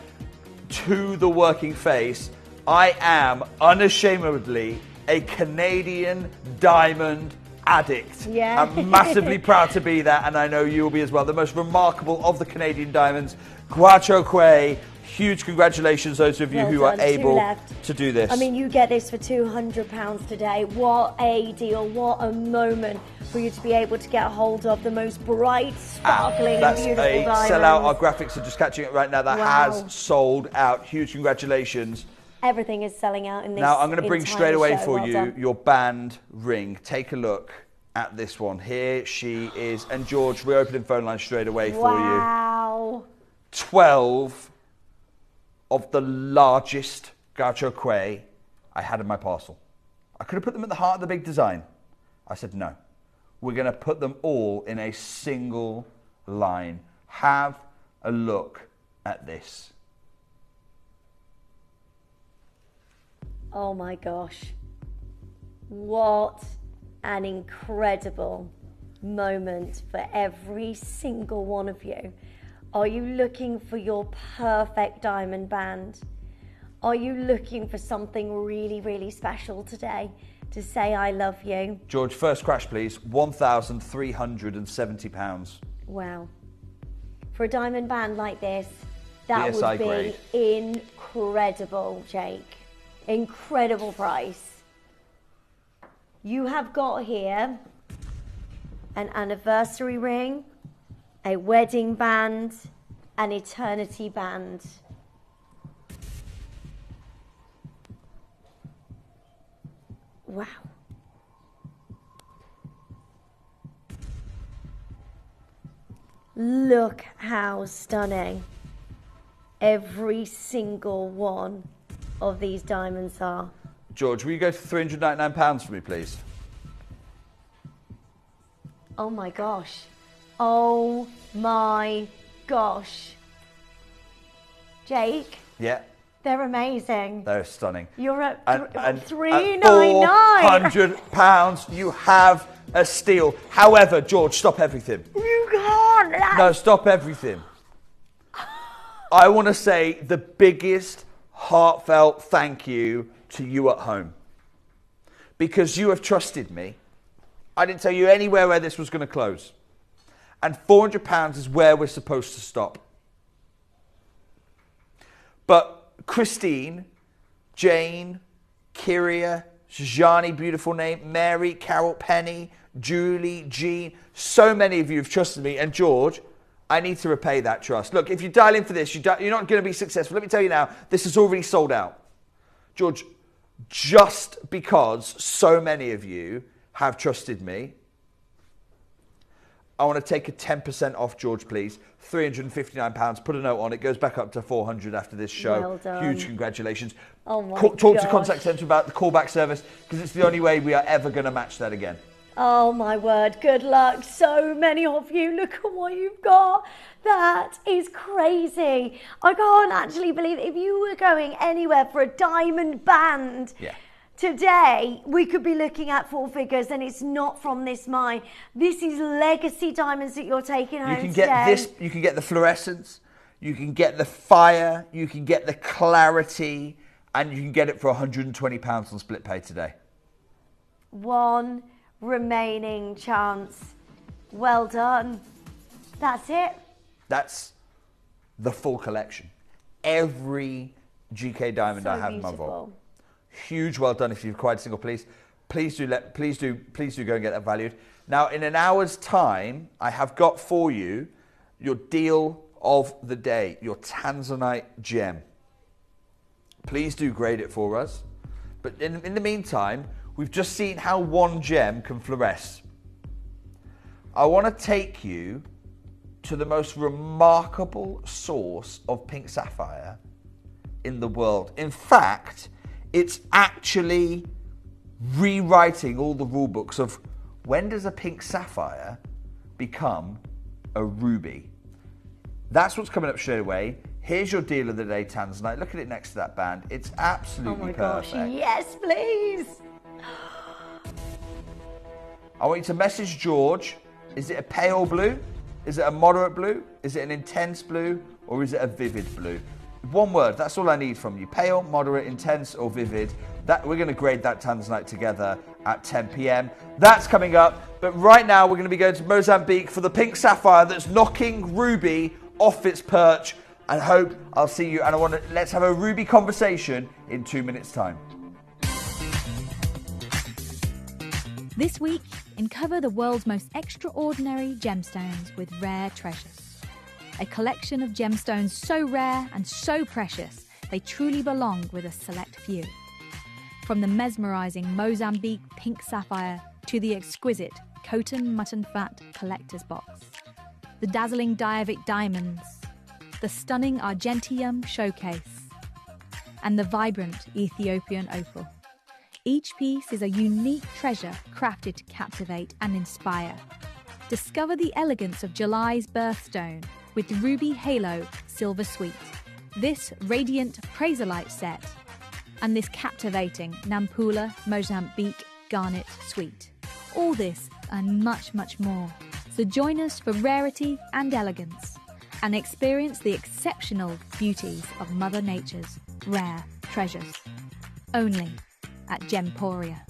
to the working face. I am unashamedly a Canadian diamond addict. Yeah. I'm massively proud to be that, and I know you will be as well. The most remarkable of the Canadian diamonds, Gahcho Kue. Huge congratulations, those of you who are able to do this. I mean, you get this for £200 today. What a deal. What a moment for you to be able to get a hold of the most bright, sparkling, and beautiful diamonds. That's a sellout. Our graphics are just catching it right now. That has sold out. Huge congratulations. Everything is selling out in this. Now, I'm going to bring straight away for you done. your band ring. Take a look at this one. Here she is. And George, we're opening phone lines straight away for you. Wow. 12 of the largest Gahcho Kue I had in my parcel. I could have put them at the heart of the big design. I said, no. We're going to put them all in a single line. Have a look at this. Oh my gosh. What an incredible moment for every single one of you. Are you looking for your perfect diamond band? Are you looking for something really, really special today to say I love you? George, first crash please. £1,370. Wow. For a diamond band like this, that BSI would be grade. Incredible, Jake. Incredible price. You have got here an anniversary ring, a wedding band, an eternity band. Wow. Look how stunning every single one of these diamonds are. George, will you go to £399 for me, please? Oh my gosh. Oh my gosh. Jake? Yeah. They're amazing. They're stunning. You're at £399. £399. You have a steal. However, George, stop everything. You can't. No, stop everything. I want to say the biggest heartfelt thank you to you at home. Because you have trusted me. I didn't tell you anywhere where this was going to close. And £400 is where we're supposed to stop. But Christine, Jane, Kyria, Jani, beautiful name, Mary, Carol, Penny, Julie, Jean, so many of you have trusted me. And George, I need to repay that trust. Look, if you dial in for this, you're not going to be successful. Let me tell you now, this is already sold out. George, just because so many of you have trusted me, I want to take a 10% off, George, please. £359. Put a note on. It goes back up to 400 after this show. Well done. Huge congratulations. Oh my Talk gosh. to Contact Centre about the callback service, because it's the only way we are ever going to match that again. Oh my word, good luck. So many of you. Look at what you've got. That is crazy. I can't actually believe if you were going anywhere for a diamond band. Yeah. Today, we could be looking at 4 figures, and it's not from this mine. This is legacy diamonds that you're taking home You can today. get this, you can get the fluorescence, you can get the fire, you can get the clarity, and you can get it for £120 on split pay today. One remaining chance. Well done. That's it. That's the full collection. Every GK diamond I have in my vault. Huge well done. If you've acquired a single piece, please do go and get that valued. Now, in an hour's time, I have got for you your deal of the day, your Tanzanite gem. Please do grade it for us. But in the meantime, we've just seen how one gem can fluoresce. I want to take you to the most remarkable source of pink sapphire in the world. In fact, it's actually rewriting all the rule books of when does a pink sapphire become a ruby. That's what's coming up straight away. Here's your deal of the day, Tanzanite. Look at it next to that band. It's absolutely perfect. Oh my gosh, yes, please. I want you to message George. Is it a pale blue? Is it a moderate blue? Is it an intense blue? Or is it a vivid blue? One word, that's all I need from you. Pale, moderate, intense, or vivid. We're going to grade that Tanzanite together at 10 p.m. That's coming up. But right now, we're going to be going to Mozambique for the pink sapphire that's knocking ruby off its perch. I hope I'll see you. And let's have a ruby conversation in 2 minutes' time. This week, uncover the world's most extraordinary gemstones with rare treasures. A collection of gemstones so rare and so precious, they truly belong with a select few. From the mesmerising Mozambique pink sapphire to the exquisite Coton mutton fat collector's box, the dazzling Diavic diamonds, the stunning Argentium showcase, and the vibrant Ethiopian opal. Each piece is a unique treasure crafted to captivate and inspire. Discover the elegance of July's birthstone with Ruby Halo Silver Suite, this radiant Praserite set, and this captivating Nampula Mozambique Garnet Suite. All this and much, much more. So join us for rarity and elegance and experience the exceptional beauties of Mother Nature's rare treasures. Only at Gemporia.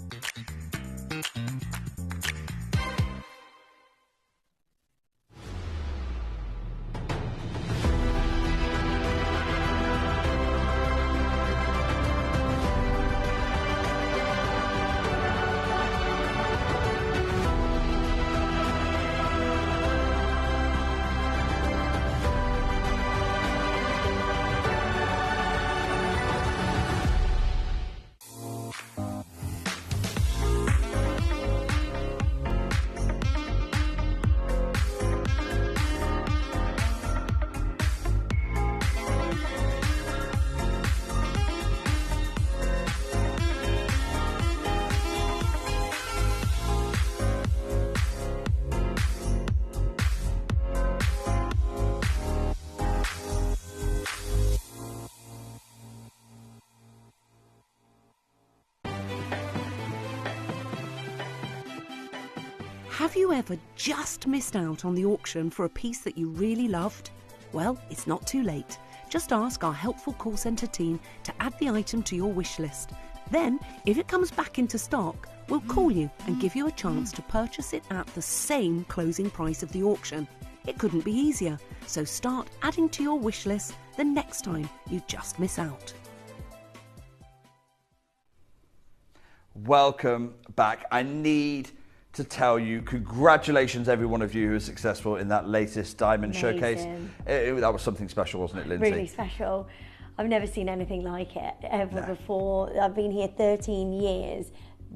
Have you ever just missed out on the auction for a piece that you really loved? Well, it's not too late. Just ask our helpful call centre team to add the item to your wish list. Then, if it comes back into stock, we'll call you and give you a chance to purchase it at the same closing price of the auction. It couldn't be easier, so start adding to your wish list the next time you just miss out. Welcome back. I need to tell you, congratulations every one of you who was successful in that latest diamond showcase. That was something special, wasn't it, Lindsay? Really special. I've never seen anything like it ever before. I've been here 13 years.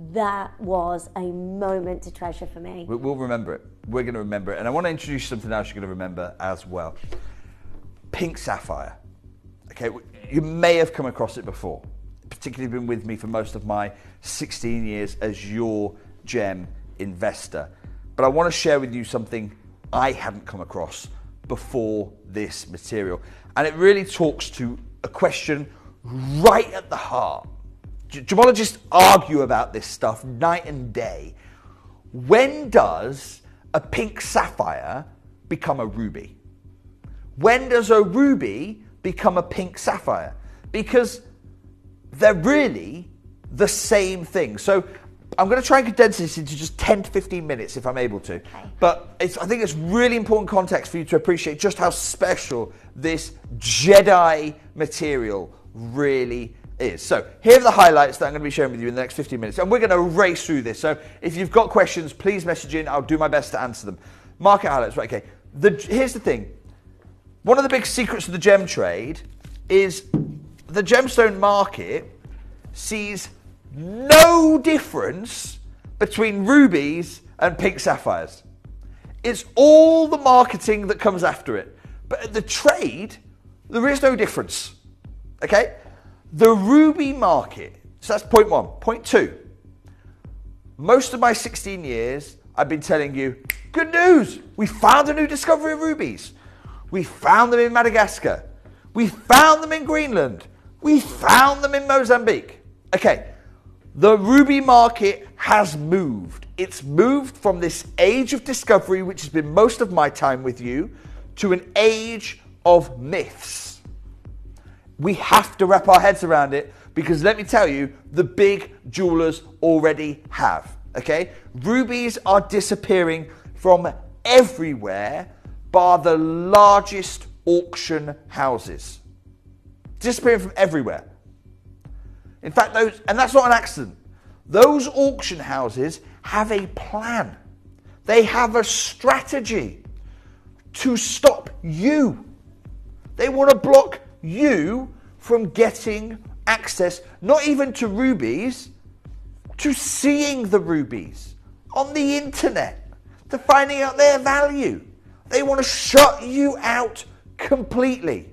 That was a moment to treasure for me. We'll remember it. We're going to remember it. And I want to introduce something else you're going to remember as well. Pink sapphire. Okay, you may have come across it before. Particularly been with me for most of my 16 years as your gem investor. But I want to share with you something I hadn't come across before this material. And it really talks to a question right at the heart. Gemologists argue about this stuff night and day. When does a pink sapphire become a ruby? When does a ruby become a pink sapphire? Because they're really the same thing. So I'm going to try and condense this into just 10 to 15 minutes if I'm able to. Okay. But I think it's really important context for you to appreciate just how special this Jedi material really is. So here are the highlights that I'm going to be sharing with you in the next 15 minutes. And we're going to race through this. So if you've got questions, please message in. I'll do my best to answer them. Market highlights. Right, okay. Here's the thing. One of the big secrets of the gem trade is the gemstone market sees no difference between rubies and pink sapphires. It's all the marketing that comes after it. But at the trade, there is no difference. Okay? The ruby market, so that's point one. Point two, most of my 16 years, I've been telling you, good news, we found a new discovery of rubies. We found them in Madagascar. We found them in Greenland. We found them in Mozambique. Okay, the ruby market has moved. It's moved from this age of discovery, which has been most of my time with you, to an age of myths. We have to wrap our heads around it because let me tell you, the big jewelers already have, okay? Rubies are disappearing from everywhere bar the largest auction houses. Disappearing from everywhere. In fact, and that's not an accident. Those auction houses have a plan. They have a strategy to stop you. They want to block you from getting access, not even to rubies, to seeing the rubies on the internet, to finding out their value. They want to shut you out completely.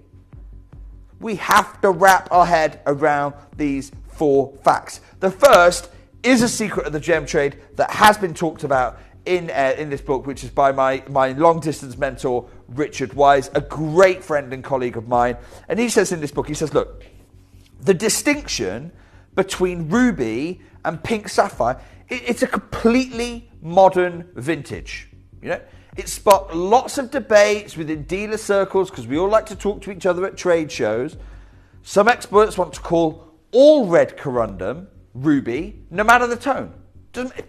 We have to wrap our head around these 4 facts. The first is a secret of the gem trade that has been talked about in this book, which is by my long-distance mentor, Richard Wise, a great friend and colleague of mine. And he says in this book, he says, look, the distinction between ruby and pink sapphire, it's a completely modern vintage. You know, it sparked lots of debates within dealer circles because we all like to talk to each other at trade shows. Some experts want to call all red corundum ruby, no matter the tone.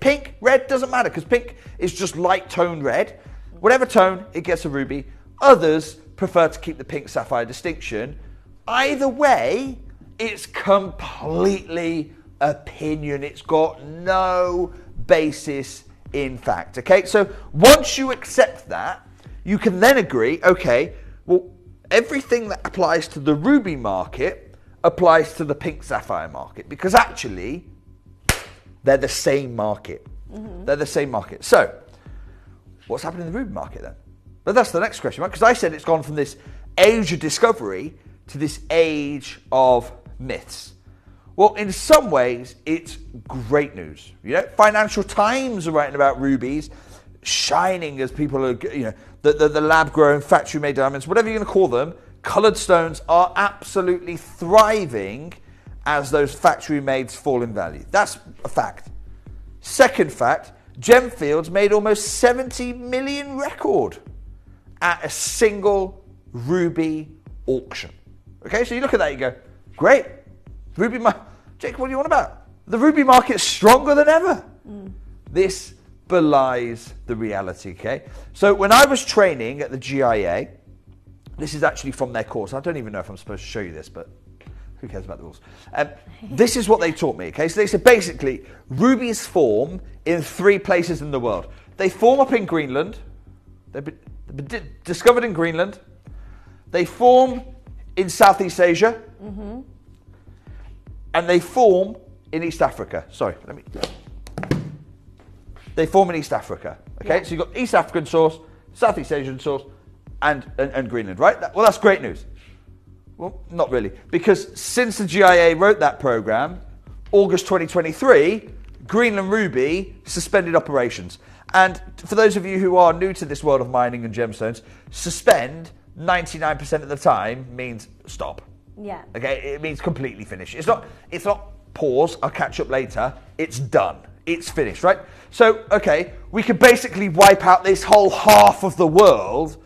Pink, red, doesn't matter because pink is just light tone red. Whatever tone, it gets a ruby. Others prefer to keep the pink sapphire distinction. Either way, it's completely opinion. It's got no basis in fact. Okay, so once you accept that, you can then agree, okay, well, everything that applies to the ruby market applies to the pink sapphire market because actually, they're the same market. Mm-hmm. They're the same market. So, what's happening in the ruby market then? But that's the next question, right? Because I said it's gone from this age of discovery to this age of myths. Well, in some ways, it's great news. You know, Financial Times are writing about rubies shining as people are, you know, the lab-grown, factory-made diamonds, whatever you're going to call them, coloured stones are absolutely thriving as those factory mades fall in value. That's a fact. Second fact, Gemfields made almost 70 million record at a single ruby auction. Okay, so you look at that, you go, great. Ruby Jake, what do you want about? The ruby market's stronger than ever. This belies the reality, okay? So when I was training at the GIA, this is actually from their course. I don't even know if I'm supposed to show you this, but who cares about the rules? This is what they taught me, okay? So they said basically, rubies form in 3 places in the world. They form up in Greenland. They've been discovered in Greenland. They form in Southeast Asia. Mm-hmm. And they form in East Africa. Sorry, let me they form in East Africa. Okay, so you've got East African source, Southeast Asian source, and Greenland, right? Well, that's great news. Well, not really, because since the GIA wrote that program, August 2023, Greenland Ruby suspended operations. And for those of you who are new to this world of mining and gemstones, suspend 99% of the time means stop. Yeah. Okay, it means completely finish. It's not pause, I'll catch up later. It's done. It's finished, right? So, okay, we could basically wipe out this whole half of the world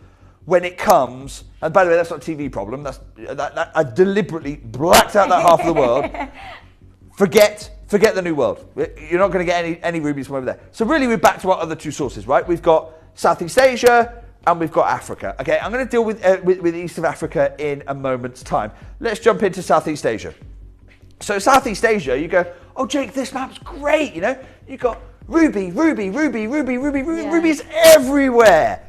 when it comes, and by the way, that's not a TV problem. That I deliberately blacked out that half of the world. Forget the new world. You're not going to get any rubies from over there. So really, we're back to our other two sources, right? We've got Southeast Asia and we've got Africa. Okay, I'm going to deal with East of Africa in a moment's time. Let's jump into Southeast Asia. So Southeast Asia, you go, oh Jake, this map's great. You know, you got rubies everywhere.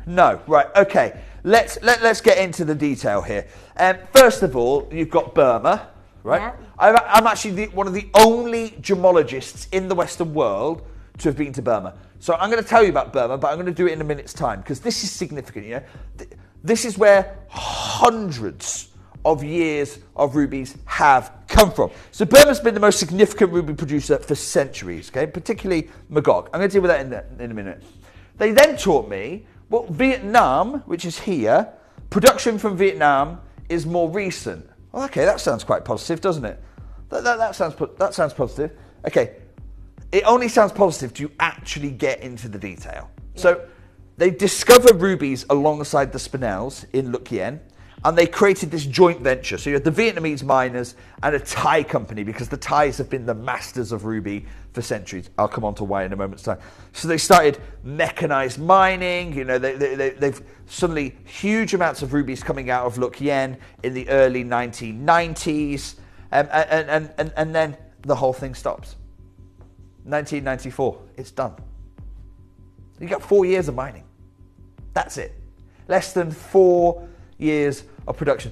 No, right? Okay, let's get into the detail here. First of all, you've got Burma. Right? Yeah. I'm actually one of the only gemologists in the Western world to have been to Burma. So I'm going to tell you about Burma, but I'm going to do it in a minute's time because this is significant. You know, this is where hundreds of years of rubies have come from. So Burma's been the most significant ruby producer for centuries. Okay, particularly Magog. I'm going to deal with that in a minute. They then taught me, well, Vietnam, which is here, production from Vietnam is more recent. Well, okay, that sounds quite positive, doesn't it? That sounds positive. Okay, it only sounds positive to actually get into the detail. Yeah. So they discovered rubies alongside the Spinels in Luc Yen, and they created this joint venture. So you had the Vietnamese miners and a Thai company, because the Thais have been the masters of ruby for centuries. I'll come on to why in a moment's time. So they started mechanized mining. You know, they've suddenly huge amounts of rubies coming out of Luc Yen in the early 1990s, and then the whole thing stops. 1994, it's done. You got 4 years of mining. That's it. Less than 4 years of production.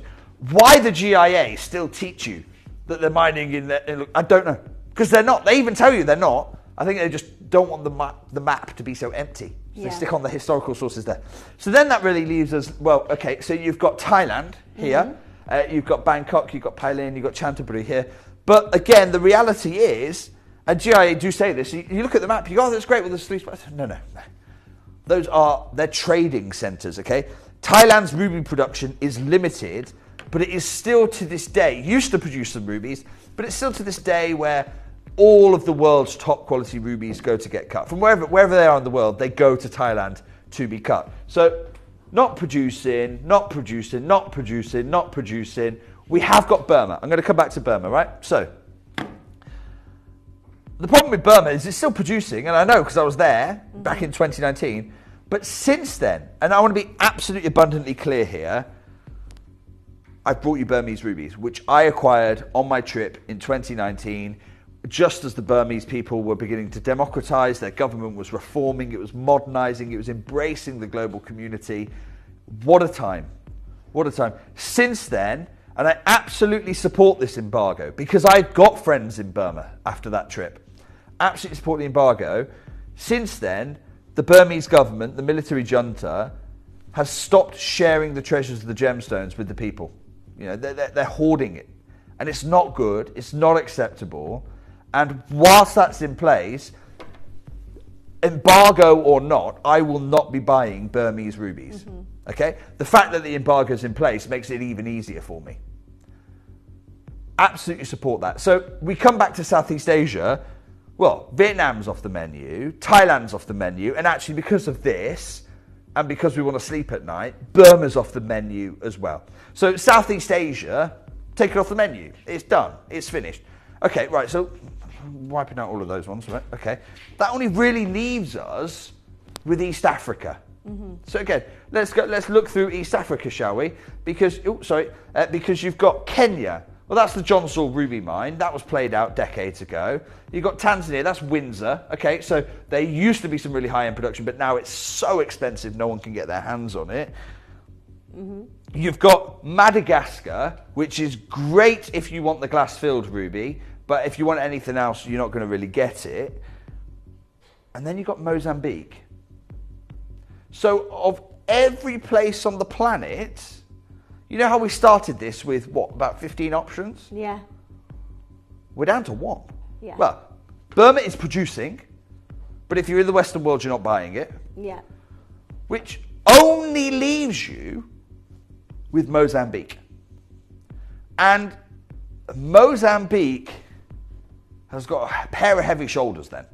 Why the GIA still teach you that they're mining in I don't know. Because they're not. They even tell you they're not. I think they just don't want the map to be so empty. So they stick on the historical sources there. So then that really leaves us, well, okay, so you've got Thailand here. You've got Bangkok, you've got Pailin, you've got Chantaburi here. But again, the reality is, and GIA do say this, you look at the map, you go, oh, that's great with those 3 spots. No. They're trading centres, okay? Thailand's ruby production is limited, but it is still to this day, used to produce some rubies, but it's still to this day where all of the world's top quality rubies go to get cut. From wherever they are in the world, they go to Thailand to be cut. So not producing. We have got Burma. I'm going to come back to Burma, right? So the problem with Burma is it's still producing, and I know because I was there back in 2019. But since then, and I want to be absolutely abundantly clear here, I've brought you Burmese rubies, which I acquired on my trip in 2019, just as the Burmese people were beginning to democratize, their government was reforming, it was modernizing, it was embracing the global community. What a time. What a time. Since then, and I absolutely support this embargo, because I've got friends in Burma after that trip. Absolutely support the embargo. Since then, the Burmese government, the military junta, has stopped sharing the treasures of the gemstones with the people. You know, they're hoarding it. And it's not good, it's not acceptable. And whilst that's in place, embargo or not, I will not be buying Burmese rubies. Okay? The fact that the embargo is in place makes it even easier for me. Absolutely support that. So we come back to Southeast Asia. Well, Vietnam's off the menu, Thailand's off the menu, and actually because of this, and because we want to sleep at night, Burma's off the menu as well. So Southeast Asia, take it off the menu. It's done. It's finished. Okay, right, so wiping out all of those ones, right? Okay. That only really leaves us with East Africa. So again, let's look through East Africa, shall we? Because you've got Kenya. Well, that's the John Saul ruby mine. That was played out decades ago. You've got Tanzania, that's Windsor. Okay, so there used to be some really high-end production, but now it's so expensive no one can get their hands on it. You've got Madagascar, which is great if you want the glass-filled ruby, but if you want anything else, you're not going to really get it. And then you've got Mozambique. So of every place on the planet, you know how we started this with, what, about 15 options? Yeah. We're down to one. Yeah. Well, Burma is producing, but if you're in the Western world, you're not buying it. Yeah. Which only leaves you with Mozambique. And Mozambique has got a pair of heavy shoulders then,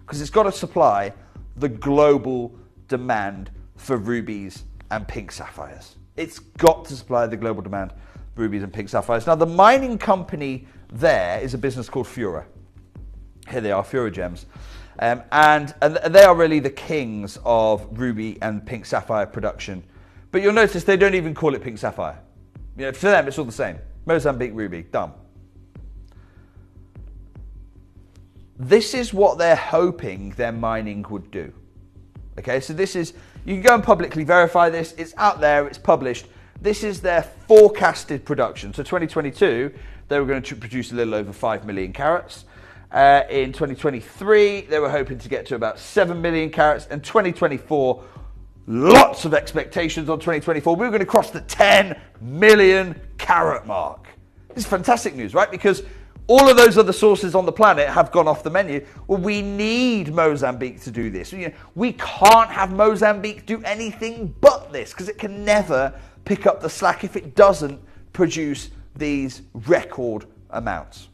because it's got to supply the global demand for rubies and pink sapphires. It's got to supply the global demand for rubies and pink sapphires. Now, the mining company there is a business called Fura. Here they are, Fura Gems. And they are really the kings of ruby and pink sapphire production. But you'll notice they don't even call it pink sapphire. You know, for them, it's all the same. Mozambique ruby, done. This is what they're hoping their mining would do. Okay, so this is, you can go and publicly verify this. It's out there, it's published. This is their forecasted production. So 2022, they were going to produce a little over 5 million carats. In 2023, they were hoping to get to about 7 million carats. And 2024, lots of expectations on 2024. We were going to cross the 10 million carat mark. This is fantastic news, right? Because all of those other sources on the planet have gone off the menu. Well, we need Mozambique to do this. You know, we can't have Mozambique do anything but this, because it can never pick up the slack if it doesn't produce these record amounts.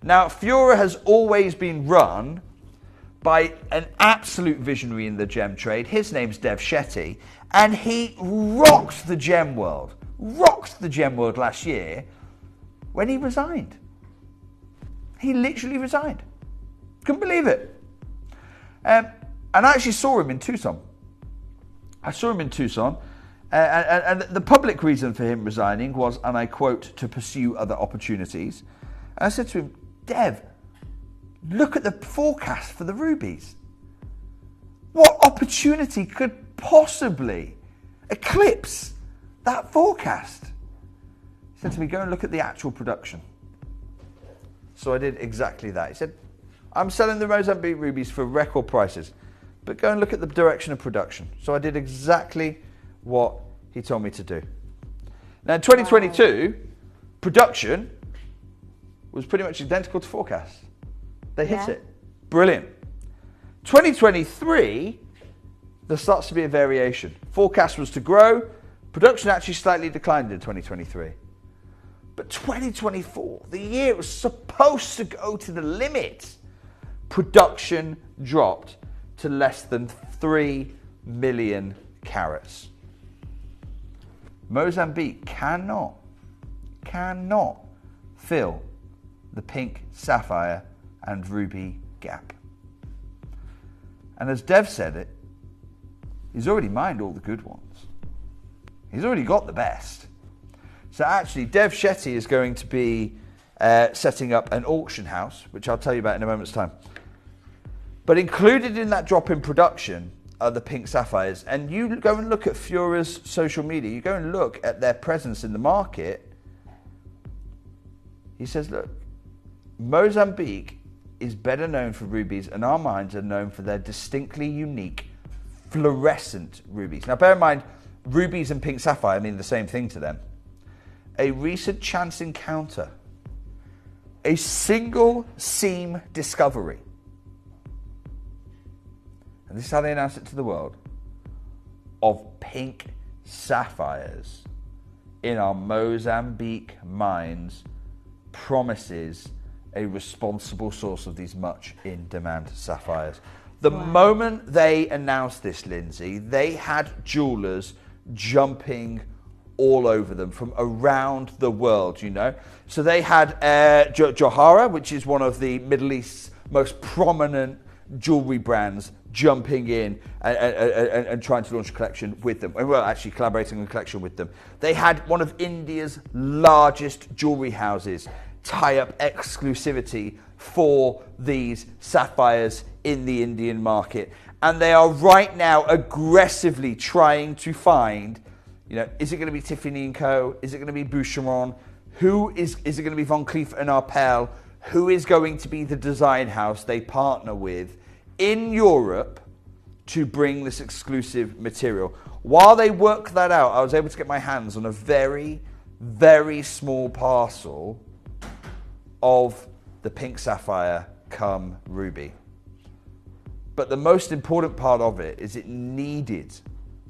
Now, Fura has always been run by an absolute visionary in the gem trade. His name's Dev Shetty, and he rocked the gem world last year when he resigned. He literally resigned. Couldn't believe it. And I actually saw him in Tucson. And the public reason for him resigning was, and I quote, to pursue other opportunities. And I said to him, Dev, look at the forecast for the rubies. What opportunity could possibly eclipse that forecast? He said to me, go and look at the actual production. So I did exactly that. He said, I'm selling the Mozambique rubies for record prices, but go and look at the direction of production. So I did exactly what he told me to do. Now in 2022, production was pretty much identical to forecast. They hit it. Brilliant. 2023, there starts to be a variation. Forecast was to grow. Production actually slightly declined in 2023. But 2024, the year it was supposed to go to the limit, production dropped to less than 3 million carats. Mozambique cannot fill the pink sapphire and ruby gap. And as Dev said it, he's already mined all the good ones. He's already got the best. So actually, Dev Shetty is going to be setting up an auction house, which I'll tell you about in a moment's time. But included in that drop in production are the pink sapphires. And you go and look at Fura's social media, you go and look at their presence in the market. He says, look, Mozambique is better known for rubies, and our mines are known for their distinctly unique fluorescent rubies. Now, bear in mind, rubies and pink sapphire mean the same thing to them. A recent chance encounter, a single seam discovery, and this is how they announced it to the world, of pink sapphires in our Mozambique mines promises a responsible source of these much in demand sapphires. The moment they announced this, Lindsay, they had jewelers jumping all over them from around the world, you know. So they had Johara, which is one of the Middle East's most prominent jewelry brands, jumping in and trying to launch a collection with them. Well, actually collaborating on a collection with them. They had one of India's largest jewelry houses tie up exclusivity for these sapphires in the Indian market. And they are right now aggressively trying to find, you know, is it going to be Tiffany & Co? Is it going to be Boucheron? Is it going to be Van Cleef & Arpels? Who is going to be the design house they partner with in Europe to bring this exclusive material. While they work that out, I was able to get my hands on a very, very small parcel of the pink sapphire come ruby. But the most important part of it is it needed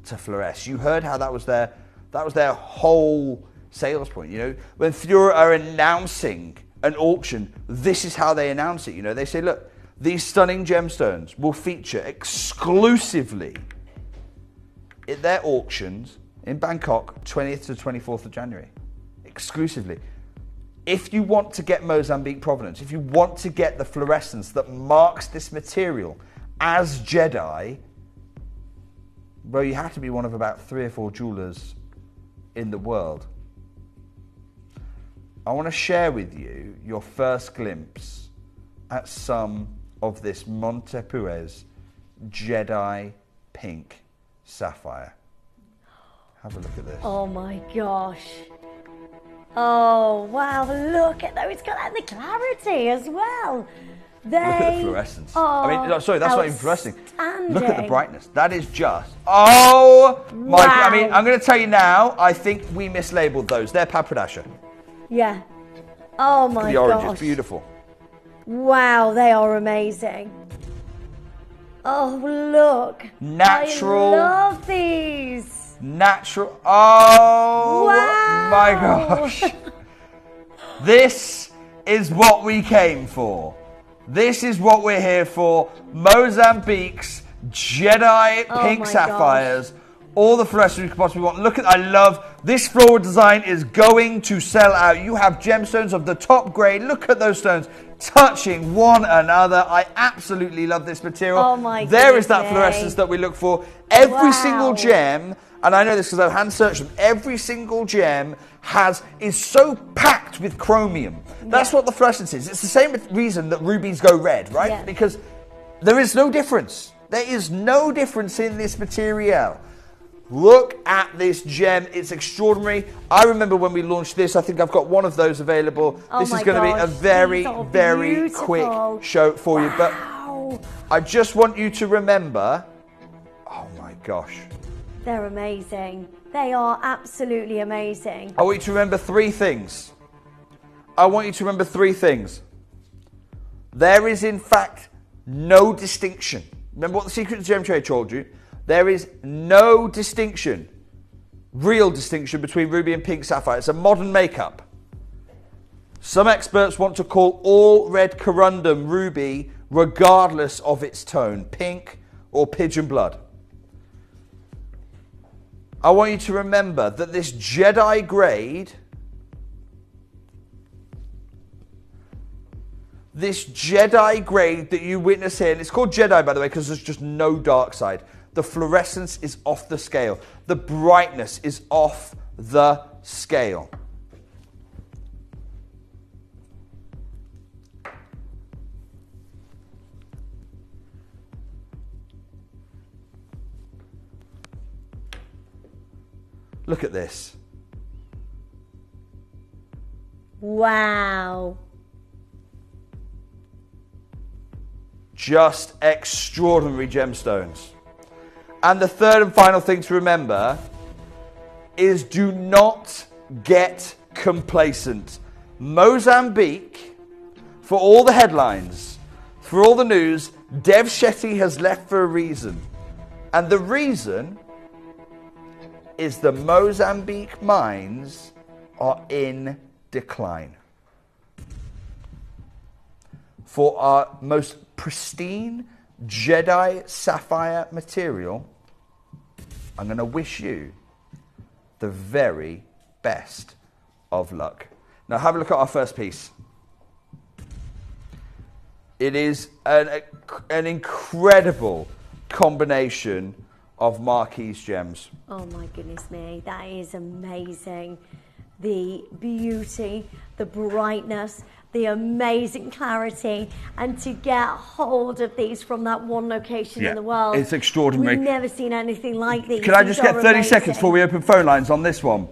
to fluoresce. You heard how that was their whole sales point. You know, when Fura are announcing an auction, this is how they announce it. You know, they say, look, these stunning gemstones will feature exclusively at their auctions in Bangkok, 20th to 24th of January. Exclusively. If you want to get Mozambique provenance, if you want to get the fluorescence that marks this material as Jedi, well, you have to be one of about 3 or 4 jewelers in the world. I want to share with you your first glimpse at some of this Montepuez Jedi pink sapphire. Have a look at this. Oh my gosh. Oh wow, look at those, and the clarity as well. Look at the fluorescence. I mean, sorry, that's not even fluorescing. Look at the brightness. That is just, oh my, wow. I mean, I'm going to tell you now, I think we mislabeled those. They're Papradasha. Yeah. Oh my gosh. The orange is beautiful. Wow, they are amazing. Oh, look. Natural. I love these. Natural. Oh wow. My gosh. This is what we came for. This is what we're here for. Mozambique's Jedi pink sapphires. Gosh. All the fluorescence you could possibly want. Look at, I love, this floral design is going to sell out. You have gemstones of the top grade. Look at those stones touching one another. I absolutely love this material. Oh my goodness. There is that fluorescence that we look for. Every single gem, and I know this because I've hand searched them, every single gem is so packed with chromium. That's what the fluorescence is. It's the same reason that rubies go red, right? Yeah. Because there is no difference. There is no difference in this material. Look at this gem. It's extraordinary. I remember when we launched this, I think I've got one of those available. This is going to be a very, very quick show for you. But I just want you to remember, oh my gosh. They're amazing. They are absolutely amazing. I want you to remember 3 things. I want you to remember 3 things. There is, in fact, no distinction. Remember what the secret of the gem trade told you? There is no distinction, real distinction, between ruby and pink sapphire. It's a modern makeup. Some experts want to call all red corundum ruby regardless of its tone, pink or pigeon blood. I want you to remember that this Jedi grade, that you witness here, and it's called Jedi, by the way, because there's just no dark side. The fluorescence is off the scale. The brightness is off the scale. Look at this. Wow. Just extraordinary gemstones. And the third and final thing to remember is do not get complacent. Mozambique, for all the headlines, for all the news, Dev Shetty has left for a reason. And the reason is the Mozambique mines are in decline. For our most pristine Jedi sapphire material, I'm going to wish you the very best of luck. Now have a look at our first piece. It is an incredible combination of Marquise gems. Oh my goodness me, that is amazing. The beauty, the brightness, the amazing clarity, and to get hold of these from that one location in the world. It's extraordinary. We've never seen anything like these. Can I just get 30 seconds before we open phone lines on this one?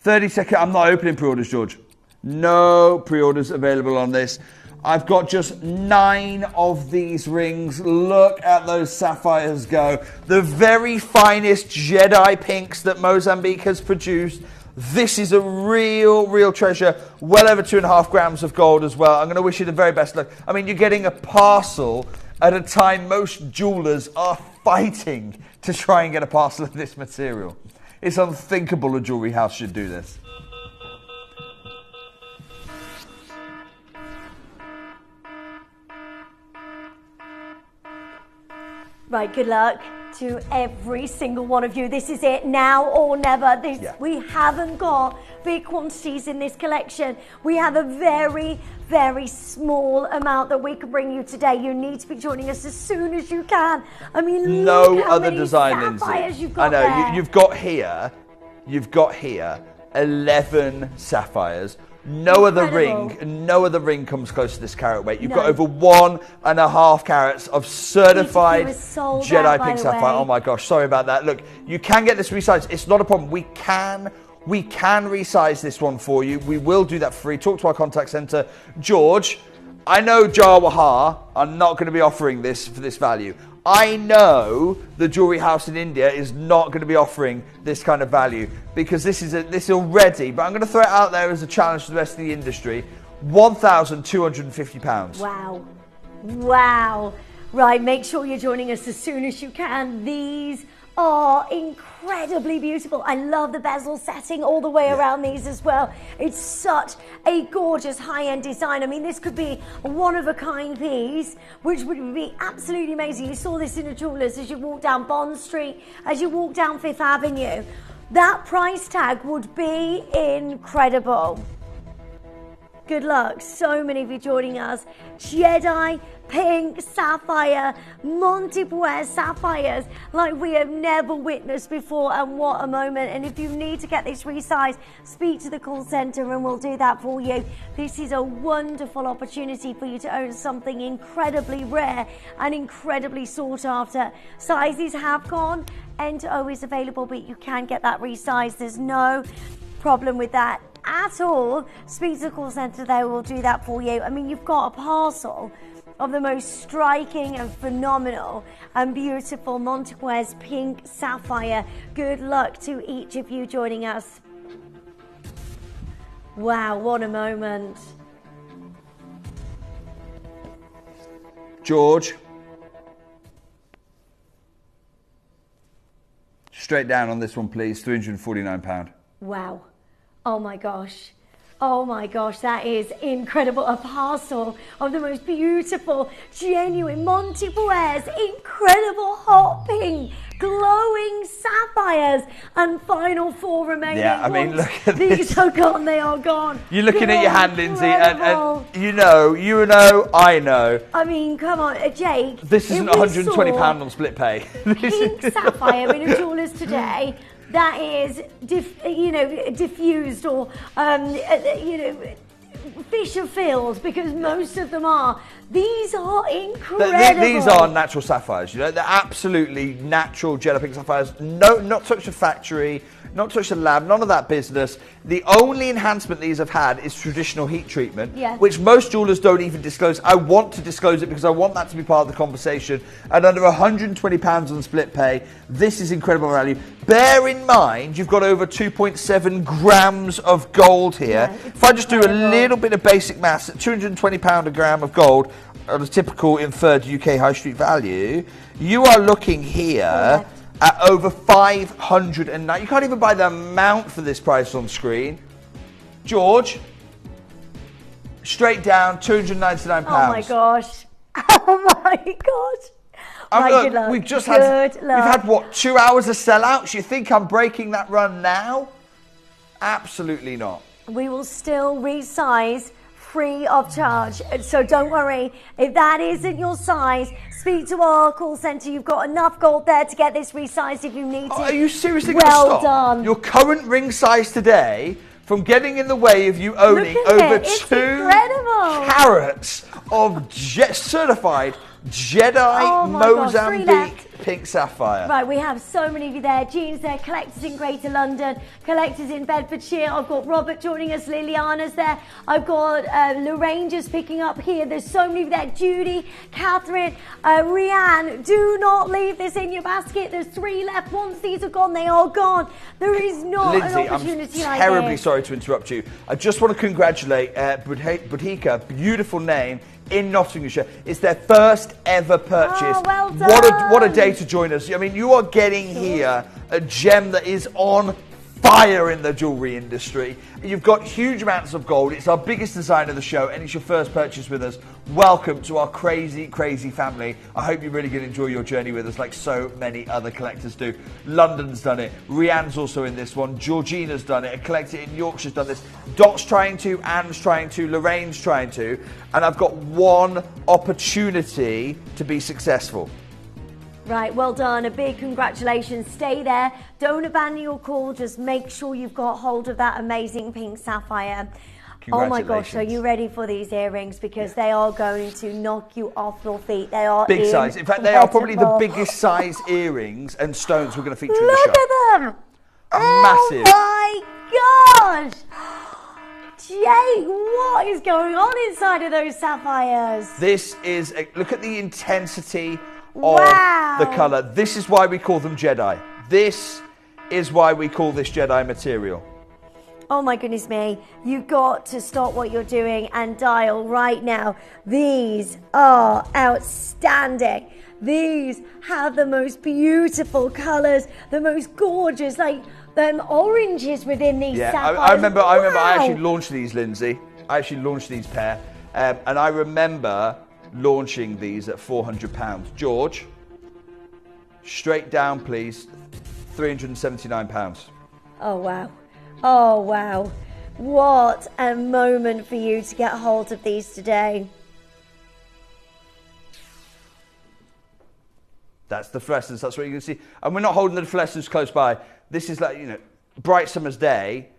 30 seconds. I'm not opening pre-orders, George. No pre-orders available on this. I've got just 9 of these rings. Look at those sapphires go. The very finest Jedi pinks that Mozambique has produced. This is a real treasure. Well over 2.5 grams of gold as well. I'm going to wish you the very best luck. I mean, you're getting a parcel at a time most jewelers are fighting to try and get a parcel of this material. It's unthinkable a jewellery house should do this. Right, good luck to every single one of you. This is it, now or never. We haven't got big quantities in this collection. We have a very small amount that we can bring you today. You need to be joining us as soon as you can. I mean, no look how other many design, sapphires Lindsay. you've got I know, there. you've got here 11 sapphires. No other ring comes close to this carat weight. You've got over 1.5 carats of certified Jedi pink sapphire. Oh my gosh, sorry about that. Look, you can get this resized. It's not a problem. We can resize this one for you. We will do that for free. Talk to our contact centre. George, I know Jawahar are not going to be offering this for this value. I know the jewellery house in India is not going to be offering this kind of value because this already, but I'm going to throw it out there as a challenge to the rest of the industry, £1,250. Wow. Right, make sure you're joining us as soon as you can. These are incredibly beautiful. I love the bezel setting all the way around these as well. It's such a gorgeous high-end design. I mean, this could be a one-of-a-kind piece, which would be absolutely amazing. You saw this in a jeweller's as you walk down Bond Street, as you walk down Fifth Avenue. That price tag would be incredible. Good luck. So many of you joining us. Jedi pink sapphire, Montepuez sapphires like we have never witnessed before, and what a moment. And if you need to get this resized, speak to the call centre and we'll do that for you. This is a wonderful opportunity for you to own something incredibly rare and incredibly sought after. Sizes have gone, N to O is available, but you can get that resized. There's no problem with that at all. Speak to the call centre, they will do that for you. I mean, you've got a parcel of the most striking and phenomenal and beautiful Montepuez pink sapphire. Good luck to each of you joining us. Wow, what a moment. George, straight down on this one, please. £349. Wow. Oh my gosh. Oh my gosh, that is incredible. A parcel of the most beautiful, genuine Montepuez, incredible hot pink, glowing sapphires, and final 4 remaining. Yeah, I mean, look at these this. are gone, they are gone. You're looking at your hand, Lindsay, incredible. and you know, I know. I mean, come on, Jake. This isn't £120 on split pay. Pink sapphire in a jeweller's today. That is, diffused or, Fisher filled, because most of them are. These are incredible. These are natural sapphires, you know. They're absolutely natural Jedi pink sapphires. No, not touched a factory, not touched a lab, none of that business. The only enhancement these have had is traditional heat treatment, which most jewellers don't even disclose. I want to disclose it because I want that to be part of the conversation. And under £120 on split pay, this is incredible value. Bear in mind, you've got over 2.7 grams of gold here. If I just do a little bit of basic maths, at £220 a gram of gold, on a typical inferred UK high street value, you are looking here at over 509. You can't even buy the amount for this price on screen. George, straight down, £299. Oh my gosh. Oh my gosh. We've just had what, 2 hours of sellouts? You think I'm breaking that run now? Absolutely not. We will still resize free of charge, so don't worry if that isn't your size. Speak to our call centre. You've got enough gold there to get this resized if you need to. Are you seriously going to stop? Done. Your current ring size today from getting in the way of you owning over 2 carats of certified Jedi my gosh, 3 left. Mozambique pink sapphire. Right, we have so many of you there. Jean's there, collectors in Greater London, collectors in Bedfordshire. I've got Robert joining us, Liliana's there. I've got Lorraine just picking up here. There's so many of you there. Judy, Catherine, Rianne. Do not leave this in your basket. There's 3 left. Once these are gone, they are gone. There is not Lindsay, an opportunity I'm like terribly this. sorry to interrupt you. I just want to congratulate Budhika, beautiful name, in Nottinghamshire. It's their first ever purchase. Oh, well done. What a day to join us. I mean, you are getting here a gem that is on fire in the jewellery industry. You've got huge amounts of gold. It's our biggest design of the show, and it's your first purchase with us. Welcome to our crazy, crazy family. I hope you're really going to enjoy your journey with us like so many other collectors do. London's done it. Rianne's also in this one. Georgina's done it. A collector in Yorkshire's done this. Dot's trying to. Anne's trying to. Lorraine's trying to. And I've got one opportunity to be successful. Right, well done. A big congratulations. Stay there. Don't abandon your call. Just make sure you've got hold of that amazing pink sapphire. Oh my gosh, are you ready for these earrings? Because they are going to knock you off your feet. They are big size. In fact, they are probably the biggest size earrings and stones we're going to feature in the show. Look at them. Massive. Oh my gosh. Jake, what is going on inside of those sapphires? This is, look at the intensity of Wow. the colour. This is why we call them Jedi. This is why we call this Jedi material. Oh my goodness me. You've got to stop what you're doing and dial right now. These are outstanding. These have the most beautiful colours, the most gorgeous, like oranges within these sapphires. I remember I Wow. actually launched these, Lindsay. I actually launched these pair. And I remember launching these at £400. George, straight down please, £379. Oh wow. Oh wow. What a moment for you to get hold of these today. That's the fluorescence, that's what you can see. And we're not holding the fluorescence close by. This is like, bright summer's day.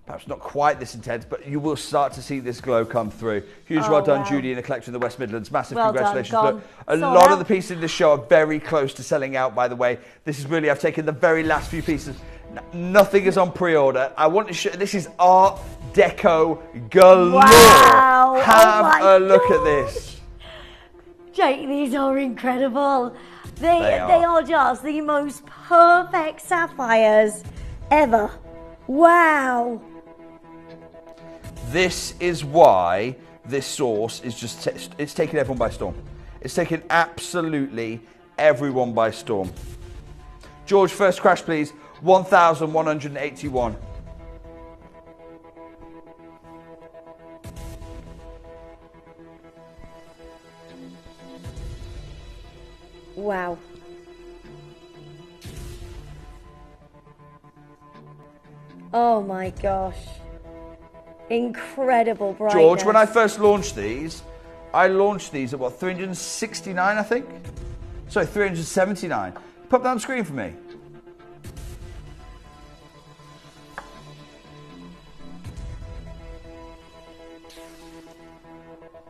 Perhaps not quite this intense, but you will start to see this glow come through. Huge well done, Judy, in the collection in the West Midlands. Massive congratulations. Look, a lot of the pieces in this show are very close to selling out, by the way. This is really, I've taken the very last few pieces. Nothing is on pre-order. I want to show, this is Art Deco galore. Wow. Have a look at this. Jake, these are incredible. They are just the most perfect sapphires ever. Wow. This is why this source is just, it's taken everyone by storm. It's taken absolutely everyone by storm. George, first crash please, 1,181. Wow. Oh my gosh. Incredible brightness. George, when I first launched these, I launched these at what, 369 I think? Sorry, 379. Pop that on screen for me.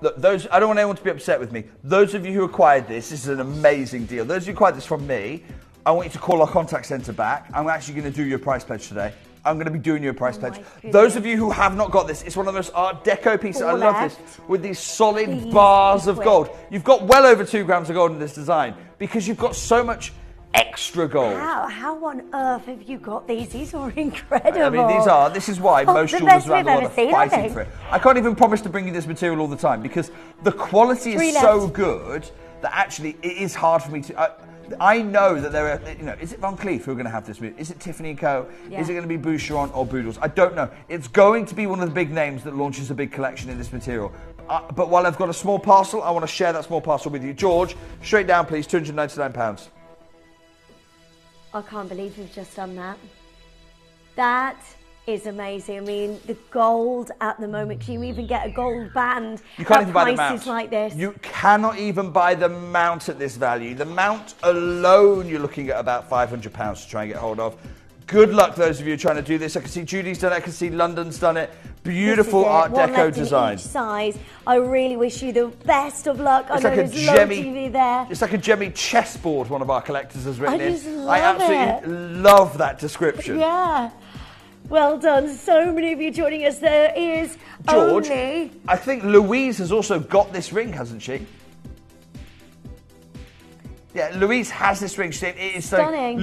Look, those, I don't want anyone to be upset with me. Those of you who acquired this is an amazing deal. Those who acquired this from me, I want you to call our contact centre back. I'm actually going to do your price pledge today. I'm going to be doing your price pledge. Those of you who have not got this, it's one of the most Art Deco pieces. I love this. With these solid bars of gold. You've got well over 2 grams of gold in this design because you've got so much extra gold. How on earth have you got these? These are incredible. I mean, this is why most jewelers around the world are fighting for it. I can't even promise to bring you this material all the time because the quality is so good that actually it is hard for me to... I know that there are, is it Van Cleef who are going to have this? Is it Tiffany & Co? Yeah. Is it going to be Boucheron or Boodles? I don't know. It's going to be one of the big names that launches a big collection in this material. But while I've got a small parcel, I want to share that small parcel with you. George, straight down please, £299. I can't believe you've just done that. That is amazing. I mean, the gold at the moment, can you even get a gold band? You can't even buy the mount. Like this? You cannot even buy the mount at this value. The mount alone, you're looking at about £500 to try and get hold of. Good luck, those of you trying to do this. I can see Judy's done it. I can see London's done it. Beautiful Art Deco design. Each size. I really wish you the best of luck. It's I know like a there's low TV there. It's like a gemmy chessboard, one of our collectors has written I just in. love I absolutely love that description. Yeah. Well done. So many of you joining us. There is George, only... I think Louise has also got this ring, hasn't she? Yeah, Louise has this ring. It is stunning.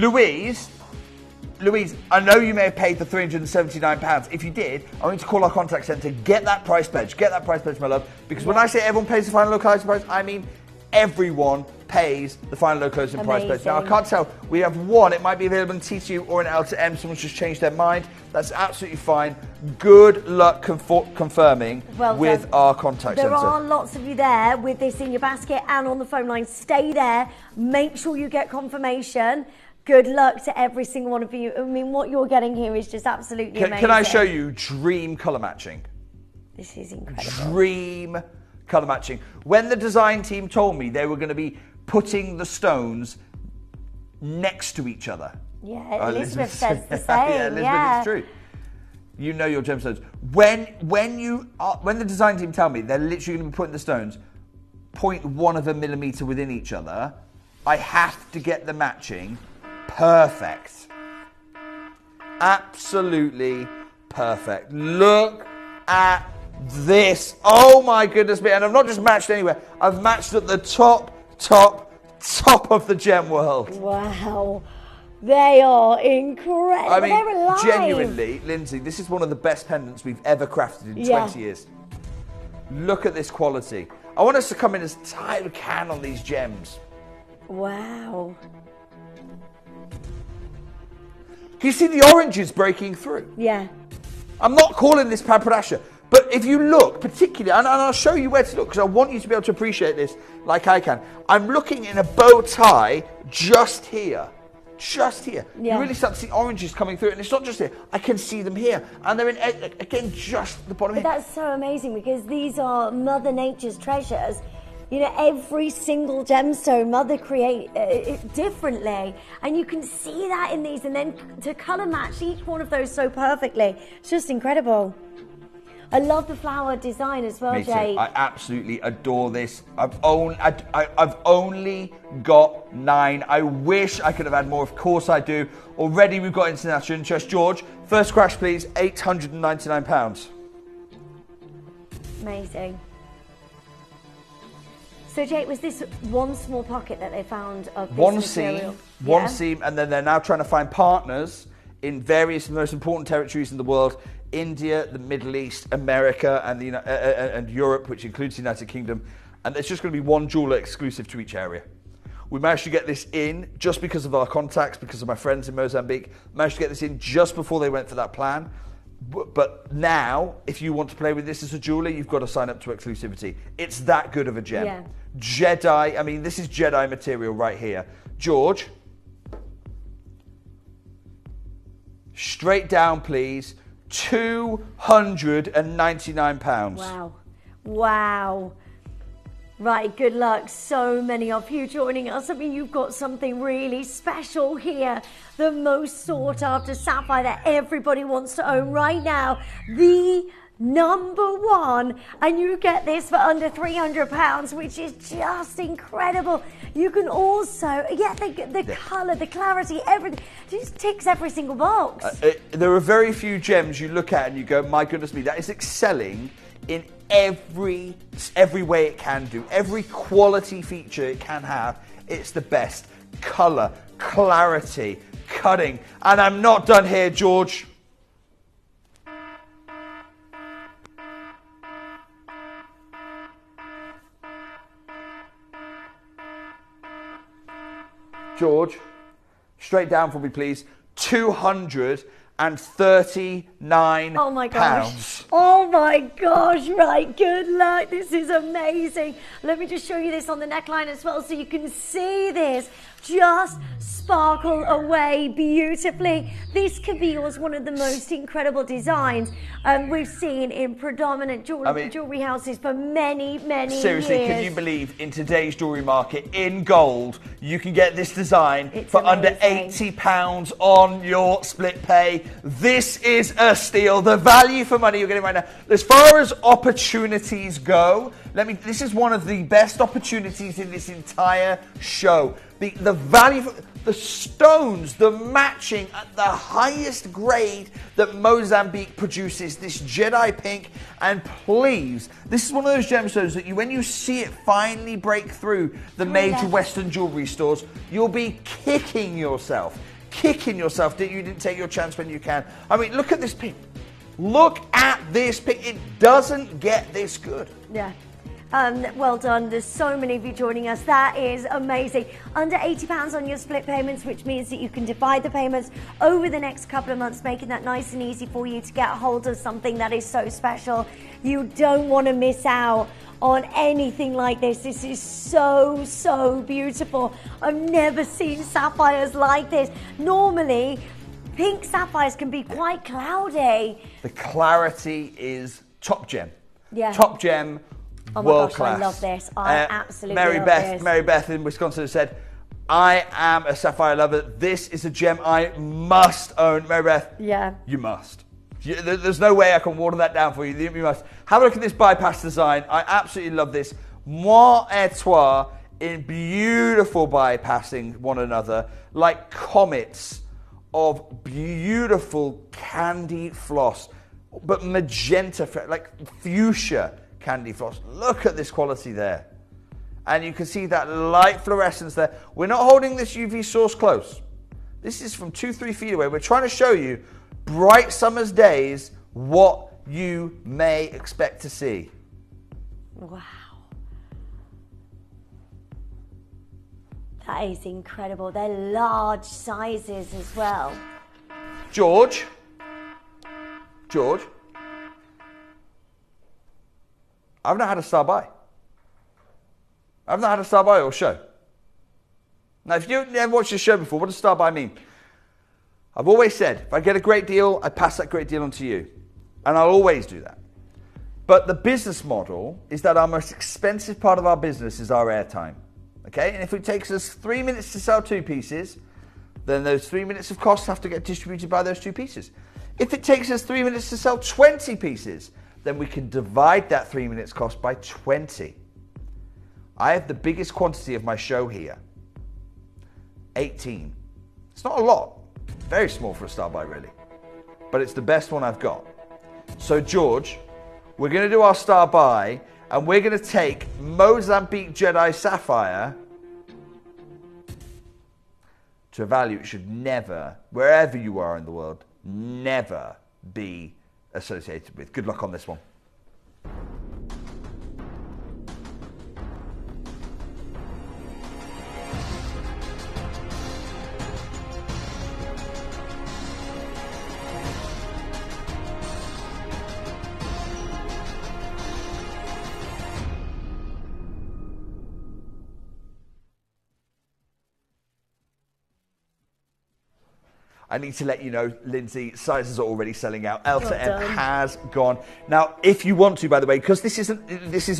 Louise, I know you may have paid the £379. If you did, I want you to call our contact centre, get that price pledge. Get that price pledge, my love. Because when I say everyone pays the final low closing price, I mean everyone pays the final low closing price pledge. Now, I can't tell. We have one. It might be available in T2 or in L to M. Someone's just changed their mind. That's absolutely fine. Good luck confirming with our contact centre. There are lots of you there with this in your basket and on the phone line. Stay there. Make sure you get confirmation. Good luck to every single one of you. I mean, what you're getting here is just absolutely amazing. Can I show you dream colour matching? This is incredible. Dream colour matching. When the design team told me they were going to be putting the stones next to each other. Yeah, Elizabeth says the same. Yeah, Elizabeth, it's true. You know your gemstones. When the design team tell me they're literally going to be putting the stones 0.1 of a millimetre within each other, I have to get the matching perfect. Absolutely perfect. Look at this. Oh my goodness me. And I've not just matched anywhere. I've matched at the top of the gem world. Wow. They are incredible. I mean, they're alive. Genuinely, Lindsay, this is one of the best pendants we've ever crafted in 20 years. Look at this quality. I want us to come in as tight as we can on these gems. Wow. Can you see the oranges breaking through? Yeah. I'm not calling this paprasha, but if you look particularly, and I'll show you where to look because I want you to be able to appreciate this like I can. I'm looking in a bow tie just here. Just here. Yeah. You really start to see oranges coming through, and it's not just here. I can see them here, and they're in, again, just the bottom here. But that's so amazing because these are Mother Nature's treasures. You know, every single gemstone Mother create it differently, and you can see that in these, and then to colour match each one of those so perfectly. It's just incredible. I love the flower design as well, Jake. I absolutely adore this. I've only got 9. I wish I could have had more. Of course I do. Already we've got international interest. George, first crash please, £899. Amazing. So Jake, was this one small pocket that they found of this material? One seam, and then they're now trying to find partners in various most important territories in the world. India, the Middle East, America, and and Europe, which includes the United Kingdom. And there's just going to be one jeweler exclusive to each area. We managed to get this in just because of our contacts, because of my friends in Mozambique. Managed to get this in just before they went for that plan. But now, if you want to play with this as a jeweler, you've got to sign up to exclusivity. It's that good of a gem. Yeah. Jedi, I mean, this is Jedi material right here. George, straight down, please. £299. Wow. Wow. Right, good luck. So many of you joining us. I mean, you've got something really special here. The most sought after sapphire that everybody wants to own right now. The #1. And you get this for under £300, which is just incredible. You can also, the colour, the clarity, everything. It just ticks every single box. There are very few gems you look at and you go, my goodness me, that is excelling in every way it can do. Every quality feature it can have, it's the best. Colour, clarity, cutting. And I'm not done here, George. George, straight down for me, please. £239. Oh my gosh. Oh my gosh, right. Good luck. This is amazing. Let me just show you this on the neckline as well so you can see this. just sparkle away beautifully. This could be yours, one of the most incredible designs we've seen in predominant jewelry houses for many seriously, years. can you believe in today's jewelry market in gold you can get this design for under £80 on your split pay? This is a steal. The value for money you're getting right now. As far as opportunities go, this is one of the best opportunities in this entire show. The value for the stones, the matching at the highest grade that Mozambique produces, this Jedi pink. And please, this is one of those gemstones that when you see it finally break through the major Western jewelry stores, you'll be kicking yourself that you didn't take your chance when you can. I mean, look at this pink. Look at this pink. It doesn't get this good. Yeah. Well done. There's so many of you joining us. That is amazing. Under £80 on your split payments, which means that you can divide the payments over the next couple of months, making that nice and easy for you to get a hold of something that is so special. You don't want to miss out on anything like this. This is so beautiful. I've never seen sapphires like this. Normally, pink sapphires can be quite cloudy. The clarity is top gem. Yeah. Top gem. Oh my world gosh, class. I love this. I absolutely love this. Mary Beth in Wisconsin said, I am a sapphire lover. This is a gem I must own. Mary Beth, yeah, you must. There's no way I can water that down for you. You must. Have a look at this bypass design. I absolutely love this. Moire et trois in beautiful bypassing one another like comets of beautiful candy floss, but magenta, like fuchsia candy floss. Look at this quality there. And you can see that light fluorescence there. We're not holding this UV source close. This is from 2-3 feet away. We're trying to show you bright summer's days what you may expect to see. Wow. That is incredible. They're large sizes as well. George. I've not had a star buy. I've not had a star buy or show. Now, if you've never watched this show before, what does star buy mean? I've always said, if I get a great deal, I pass that great deal on to you. And I'll always do that. But the business model is that our most expensive part of our business is our airtime. Okay? And if it takes us 3 minutes to sell 2 pieces, then those 3 minutes of costs have to get distributed by those 2 pieces. If it takes us 3 minutes to sell 20 pieces, then we can divide that 3 minutes cost by 20. I have the biggest quantity of my show here. 18. It's not a lot. Very small for a star buy, really. But it's the best one I've got. So, George, we're going to do our star buy, and we're going to take Mozambique Jedi Sapphire to a value it should never, wherever you are in the world, never be associated with. Good luck on this one. I need to let you know, Lindsay, sizes are already selling out. L to M has gone. Now, if you want to, by the way, because this is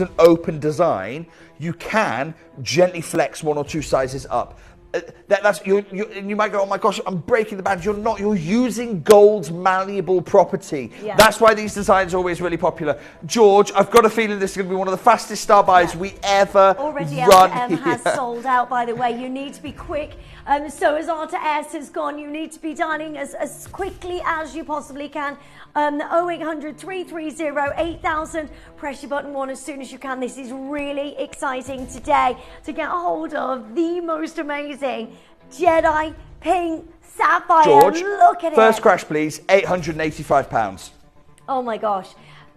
an open design, you can gently flex 1 or 2 sizes up. You might go, oh my gosh, I'm breaking the bank. You're not. You're using gold's malleable property. Yeah. That's why these designs are always really popular. George, I've got a feeling this is going to be one of the fastest star buys we ever already run L to M has sold out, by the way. You need to be quick. So as R to S has gone, you need to be dialing as quickly as you possibly can. 0800 330 8000. Press your button 1 as soon as you can. This is really exciting today to get a hold of the most amazing Jedi pink sapphire. George, look at first it. crash, please. £885. Oh my gosh.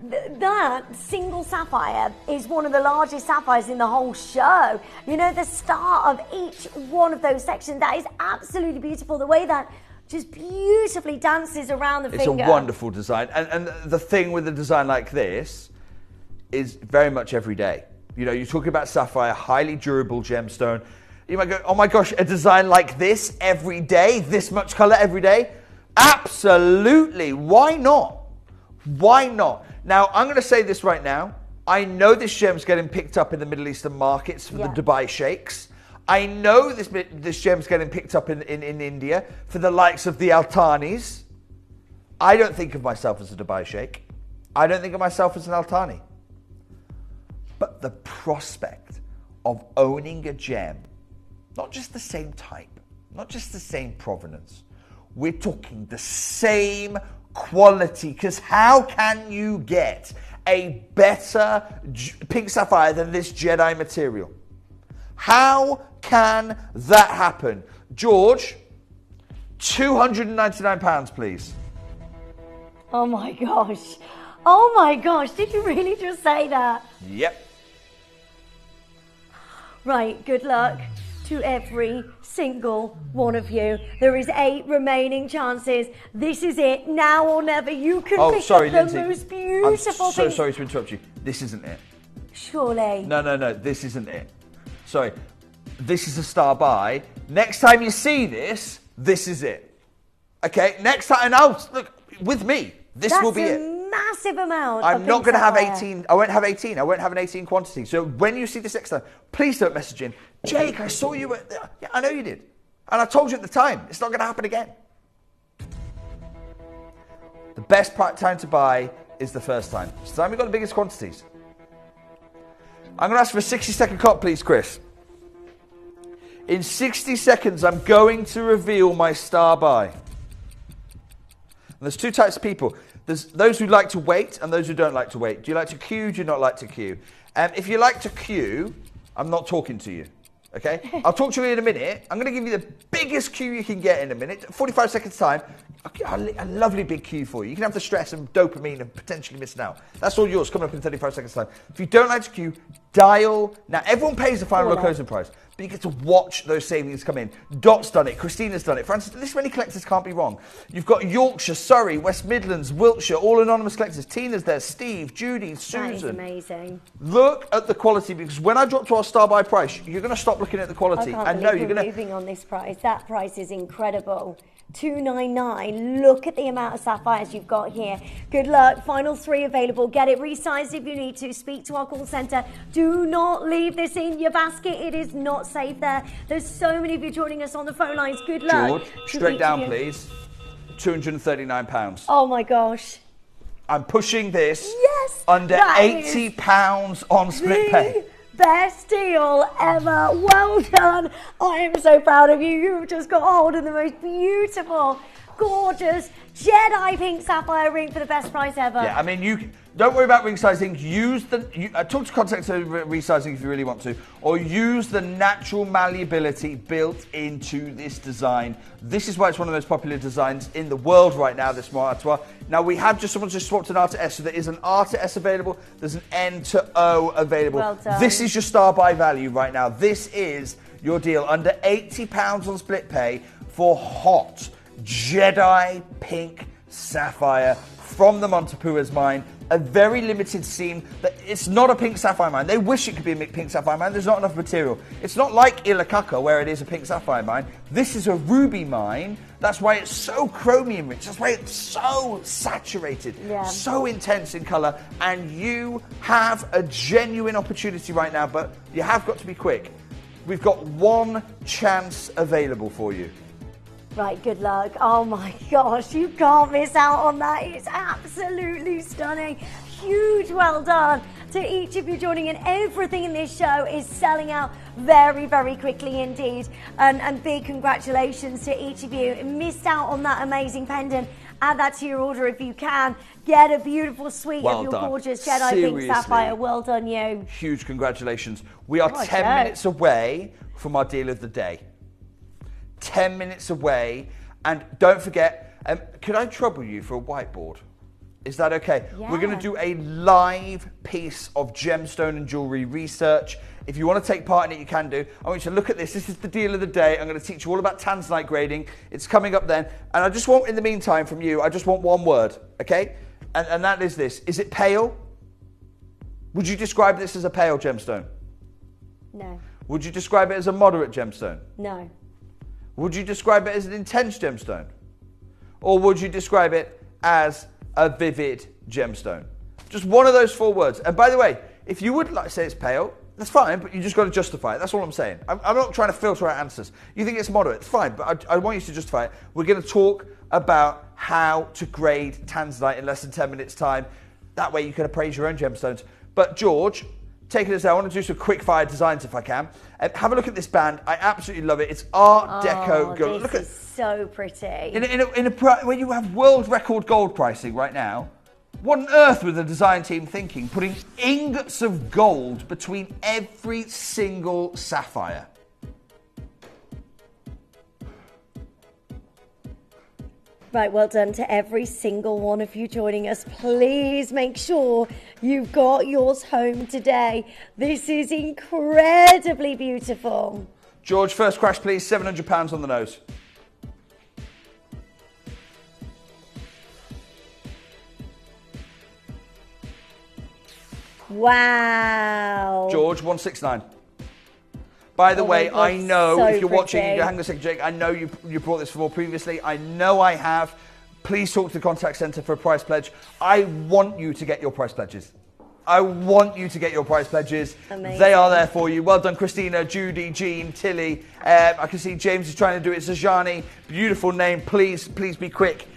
That single sapphire is one of the largest sapphires in the whole show. You know, the start of each one of those sections, that is absolutely beautiful. The way that just beautifully dances around the finger. It's a wonderful design. And the thing with a design like this is very much every day. You know, you're talking about sapphire, highly durable gemstone. You might go, oh my gosh, a design like this every day, this much color every day? Absolutely. Why not? Why not? Now, I'm going to say this right now. I know this gem's getting picked up in the Middle Eastern markets for the Dubai sheikhs. I know this gem's getting picked up in India for the likes of the Altanis. I don't think of myself as a Dubai sheikh. I don't think of myself as an Altani. But the prospect of owning a gem, not just the same type, not just the same provenance, we're talking the same quality, because how can you get a better pink sapphire than this Jedi material? How can that happen? George, £299, please. Oh my gosh. Oh my gosh, did you really just say that? Yep. Right, good luck to every single one of you. There is 8 remaining chances. This is it, now or never. You can pick up the Lindsay. most beautiful I'm so things. sorry to interrupt you. This isn't it. Surely. No, this isn't it. Sorry. This is a star buy. Next time you see this, this is it. Okay, next time, and look, with me, this will be it. Massive amount. I'm not going to have sapphire. 18. I won't have 18. I won't have an 18 quantity. So when you see this next time, please don't message in. Jake, I saw you. Yeah, I know you did. And I told you at the time, it's not going to happen again. The best time to buy is the first time. It's the time we've got the biggest quantities. I'm going to ask for a 60-second clock, please, Chris. In 60 seconds, I'm going to reveal my star buy. And there's 2 types of people. There's those who like to wait and those who don't like to wait. Do you like to queue? Do you not like to queue? If you like to queue, I'm not talking to you. Okay? I'll talk to you in a minute. I'm going to give you the biggest queue you can get in a minute. 45 seconds time. A lovely big queue for you. You can have the stress and dopamine of potentially missing out. That's all yours coming up in 35 seconds time. If you don't like to queue, dial. Now, everyone pays the final closing price, but you get to watch those savings come in. Dot's done it. Christina's done it. Francis, this many collectors can't be wrong. You've got Yorkshire, Surrey, West Midlands, Wiltshire, all anonymous collectors. Tina's there, Steve, Judy, Susan. That is amazing. Look at the quality, because when I drop to our star buy price, you're going to stop looking at the quality. I can't believe you're moving on this price. That price is incredible. $299. Look at the amount of sapphires you've got here. Good luck. Final 3 available. Get it resized if you need to. Speak to our call centre. Do not leave this in your basket. It is not safe there. There's so many of you joining us on the phone lines. Good luck. George, straight down, please. £239. Oh my gosh. I'm pushing this Yes. under £80 on split pay. Best deal ever. Well done. I am so proud of you. You've just got hold of the most beautiful, gorgeous Jedi pink sapphire ring for the best price ever. Yeah, I mean, you don't worry about ring sizing. Use the talk to contact resizing if you really want to, or use the natural malleability built into this design. This is why it's one of the most popular designs in the world right now, this Moatua. Now we have someone's just swapped an R to S, so there is an R to S available, there's an N to O available. Well done. This is your star buy value right now. This is your deal under £80 on split pay for hot Jedi pink sapphire from the Montepuez mine. A very limited seam. That it's not a pink sapphire mine. They wish it could be a pink sapphire mine. There's not enough material. It's not like Ilakaka where it is a pink sapphire mine. This is a ruby mine. That's why it's so chromium rich. That's why it's so saturated, so intense in colour. And you have a genuine opportunity right now, but you have got to be quick. We've got 1 chance available for you. Right, good luck. Oh my gosh, you can't miss out on that. It's absolutely stunning. Huge well done to each of you joining in. Everything in this show is selling out very, very quickly indeed. And big congratulations to each of you. Missed out on that amazing pendant. Add that to your order if you can. Get a beautiful suite of your gorgeous Jedi pink sapphire. Well done, you. Huge congratulations. We are 10 minutes away from our deal of the day. 10 minutes away. And don't forget, could I trouble you for a whiteboard? Is that okay? Yeah. We're going to do a live piece of gemstone and jewellery research. If you want to take part in it, you can do. I want you to look at this. This is the deal of the day. I'm going to teach you all about Tanzanite grading. It's coming up then. And I just want, in the meantime, from you, I just want one word, okay? And that is this. Is it pale? Would you describe this as a pale gemstone? No. Would you describe it as a moderate gemstone? No. Would you describe it as an intense gemstone? Or would you describe it as a vivid gemstone? Just one of those 4 words. And by the way, if you would like to say it's pale, that's fine, but you just got to justify it. That's all I'm saying. I'm not trying to filter out answers. You think it's moderate, it's fine, but I want you to justify it. We're going to talk about how to grade Tanzanite in less than 10 minutes' time. That way you can appraise your own gemstones. But George, take it as I want to do some quick fire designs if I can. Have a look at this band. I absolutely love it. It's Art Deco gold. This is so pretty. When you have world record gold pricing right now, what on earth were the design team thinking, putting ingots of gold between every single sapphire? Right, well done to every single one of you joining us. Please make sure you've got yours home today. This is incredibly beautiful. George, first crash please, £700 on the nose. Wow. George, 169. By the way, I know so if you're watching, pretty. you go, hang on a second, Jake, I know you brought this before previously. I know I have. Please talk to the contact centre for a price pledge. I want you to get your price pledges. I want you to get your price pledges. Amazing. They are there for you. Well done, Christina, Judy, Jean, Tilly. I can see James is trying to do it. Zajani, beautiful name. Please be quick.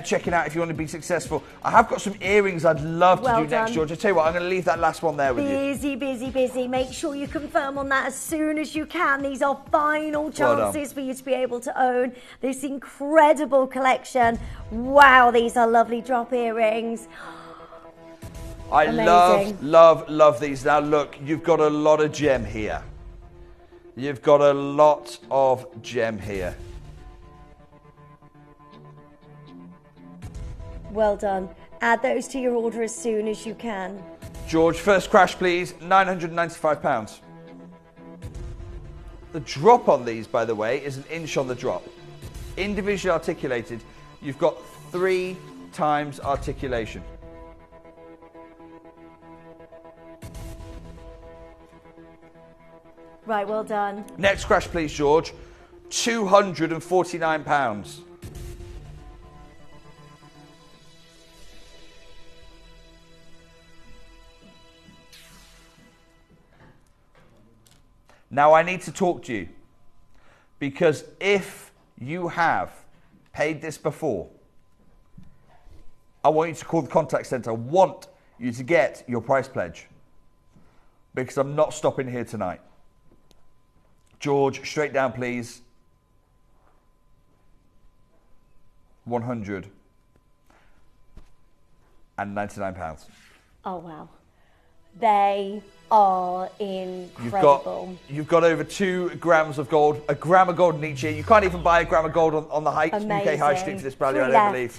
Check it out if you want to be successful. I have got some earrings I'd love to do next, George. I tell you what, I'm going to leave that last one there with you. Busy. Make sure you confirm on that as soon as you can. These are final chances for you to be able to own this incredible collection. Wow, these are lovely drop earrings. I Amazing. love these. Now look, you've got a lot of gem here. You've got a lot of gem here. Well done. Add those to your order as soon as you can. George, first crash please, £995. The drop on these, by the way, is an inch on the drop. Individually articulated, you've got 3 times articulation. Right, well done. Next crash please, George, £249. Now I need to talk to you, because if you have paid this before, I want you to call the contact centre. I want you to get your price pledge, because I'm not stopping here tonight. George, straight down please. £199. Oh, wow. They are incredible. You've got over 2 grams of gold, a gram of gold in each ear. You can't even buy a gram of gold on the UK High Street for this value, I don't believe.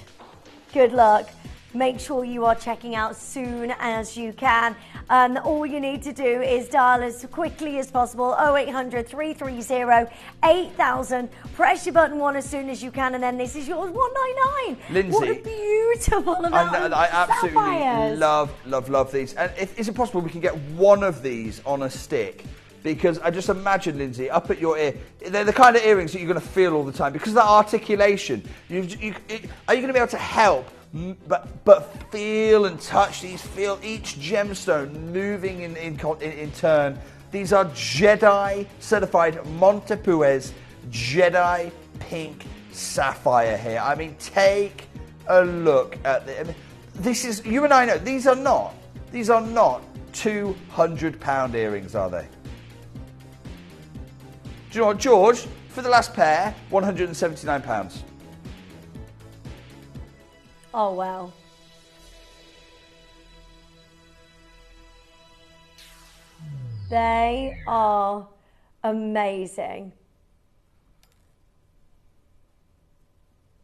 Good luck. Make sure you are checking out soon as you can. All you need to do is dial as quickly as possible, 0800 330 8000. Press your button 1 as soon as you can, and then this is yours, $199. Lindsay, what a beautiful amount I absolutely sapphires. love these. And is it possible we can get one of these on a stick? Because I just imagine, Lindsay, up at your ear, they're the kind of earrings that you're going to feel all the time. Because of that articulation, are you going to be able to help but feel and touch these, feel each gemstone moving in turn? These are Jedi certified Montepuez Jedi pink sapphire here. I mean, take a look at this. I mean, this is, you and I know, these are not £200 earrings, are they? Do you know what, George? For the last pair, £179. Oh, wow. They are amazing.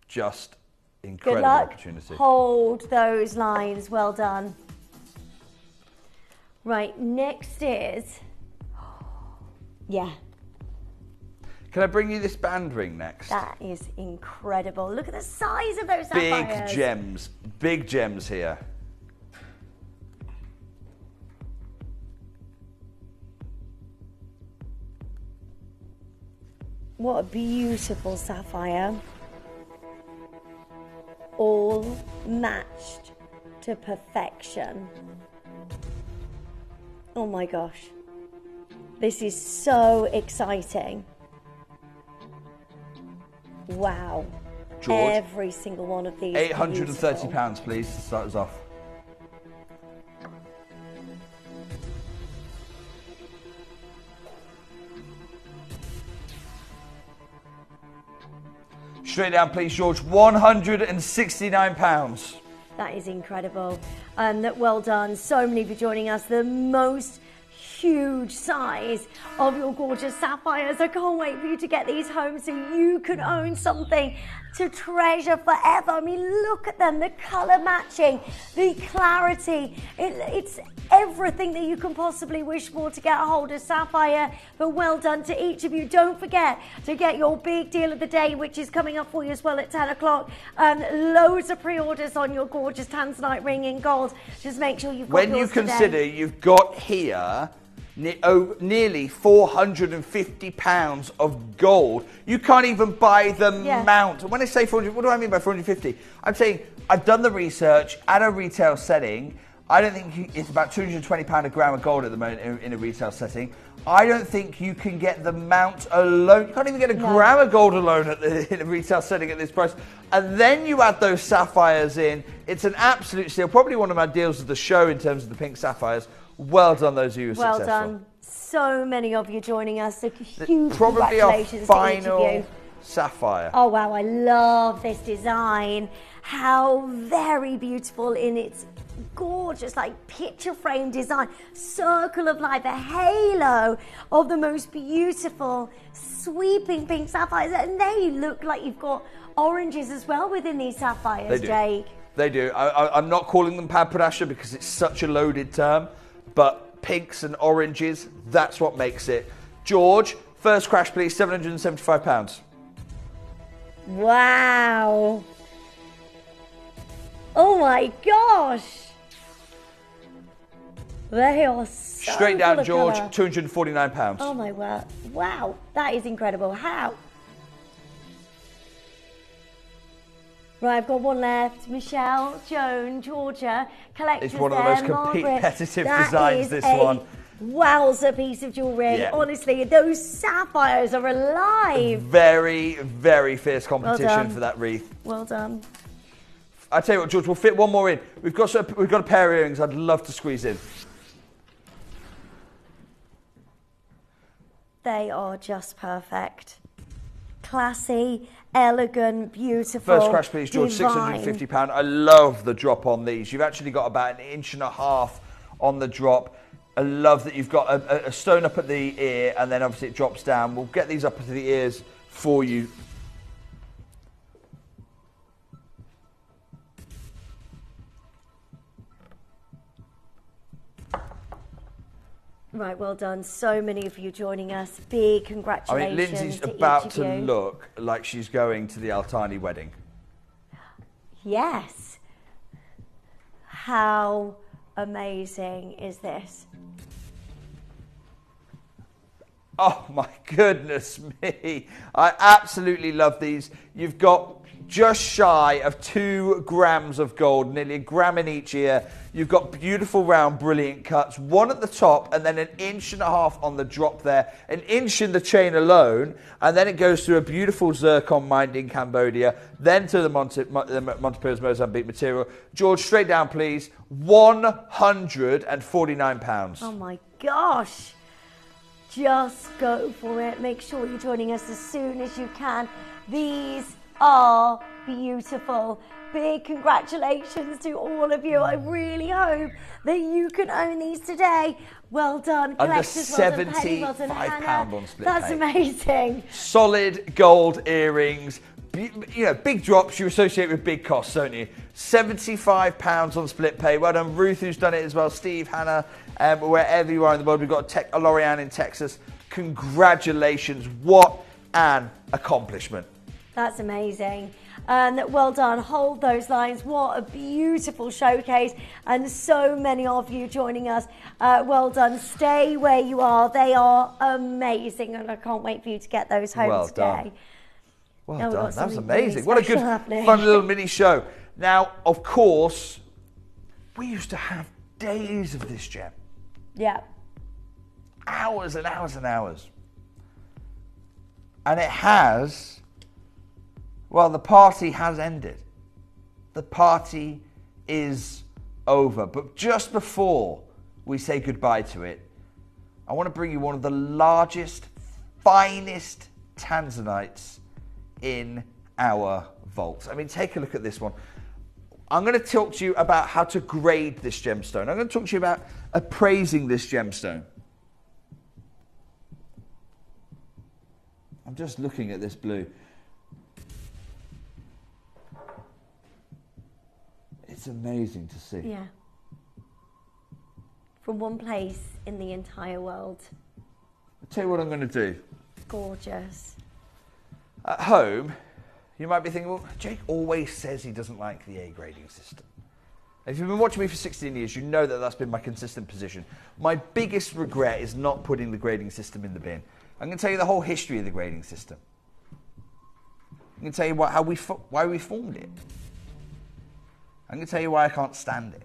Just incredible Good luck. opportunity. Hold those lines. Well done. Right, next is... Yeah. Can I bring you this band ring next? That is incredible. Look at the size of those sapphires. Big gems here. What a beautiful sapphire. All matched to perfection. Oh my gosh. This is so exciting. Wow. George, every single one of these. £830, please, to start us off. Straight down, please, George. £169. That is incredible. Well done. So many for joining us. The most huge size of your gorgeous sapphires. I can't wait for you to get these home so you can own something to treasure forever. I mean, look at them, the colour matching, the clarity. It's everything that you can possibly wish for to get a hold of sapphire. But well done to each of you. Don't forget to get your big deal of the day, which is coming up for you as well at 10 o'clock. Loads of pre-orders on your gorgeous Tanzanite ring in gold. Just make sure you've got when yours you consider today. You've got here nearly £450 of gold. You can't even buy the mount. When I say 400, what do I mean by 450? I'm saying I've done the research at a retail setting. I don't think it's about £220 a gram of gold at the moment in a retail setting. I don't think you can get the mount alone. You can't even get a gram of gold alone in a retail setting at this price. And then you add those sapphires in. It's an absolute steal. Probably one of my deals of the show in terms of the pink sapphires. Well done, those of you who are successful. Well done. So many of you joining us. So huge probably our congratulations final to each of you. sapphire. Oh, wow. I love this design. How very beautiful in its gorgeous, like, picture frame design. Circle of light, the halo of the most beautiful, sweeping pink sapphires. And they look like you've got oranges as well within these sapphires, Jake. They do. I'm not calling them paprasha because it's such a loaded term, but pinks and oranges, that's what makes it. George, first crash, please, £775. Wow. Oh my gosh. They are so straight down, George, colour. £249. Oh my word. Wow. That is incredible. How? Right, I've got one left. Michelle, Joan, Georgia, collectors. It's one of the most competitive designs, this one. Wowzer piece of jewellery. Yeah. Honestly, those sapphires are alive. Very, very fierce competition for that wreath. Well done. I tell you what, George, we'll fit one more in. We've got a pair of earrings I'd love to squeeze in. They are just perfect. Classy, elegant, beautiful. First crash, please, George, £650. I love the drop on these. You've actually got about 1.5 inches on the drop. I love that you've got a stone up at the ear and then obviously it drops down. We'll get these up to the ears for you. Right, well done. So many of you joining us. Big congratulations. I mean, Lindsay's to about each of to you. look like she's going to the Altani wedding. Yes. How amazing is this? Oh my goodness me. I absolutely love these. You've got just shy of 2 grams of gold, nearly a gram in each ear. You've got beautiful round brilliant cuts, one at the top and then 1.5 inches on the drop there, 1 inch in the chain alone, and then it goes through a beautiful zircon mined in Cambodia, then to the Montepil's Mozambique material. George, straight down please, £149. Oh my gosh. Just go for it. Make sure you're joining us as soon as you can. These are beautiful. Big congratulations to all of you. I really hope that you can own these today. Well done, collectors. Under £75 on split That's pay. Amazing. Solid gold earrings. You know, big drops you associate with big costs, don't you? £75 on split pay. Well done, Ruth, who's done it as well. Steve, Hannah, wherever you are in the world. We've got a Lorianne in Texas. Congratulations. What an accomplishment. That's amazing. And well done. Hold those lines. What a beautiful showcase. And so many of you joining us. Well done. Stay where you are. They are amazing. And I can't wait for you to get those home today. Done. Well now done. That was amazing. Really What a good, fun little mini show. Now, of course, we used to have days of this gem. Yeah. Hours and hours and hours. And it has, well, the party has ended. The party is over. But just before we say goodbye to it, I want to bring you one of the largest, finest Tanzanites in our vault. I mean, take a look at this one. I'm going to talk to you about how to grade this gemstone. I'm going to talk to you about appraising this gemstone. I'm just looking at this blue. It's amazing to see. Yeah. From one place in the entire world. I'll tell you what I'm going to do. Gorgeous. At home, you might be thinking, well, Jake always says he doesn't like the A grading system. If you've been watching me for 16 years, you know that that's been my consistent position. My biggest regret is not putting the grading system in the bin. I'm going to tell you the whole history of the grading system. I'm going to tell you why we formed it. I'm going to tell you why I can't stand it.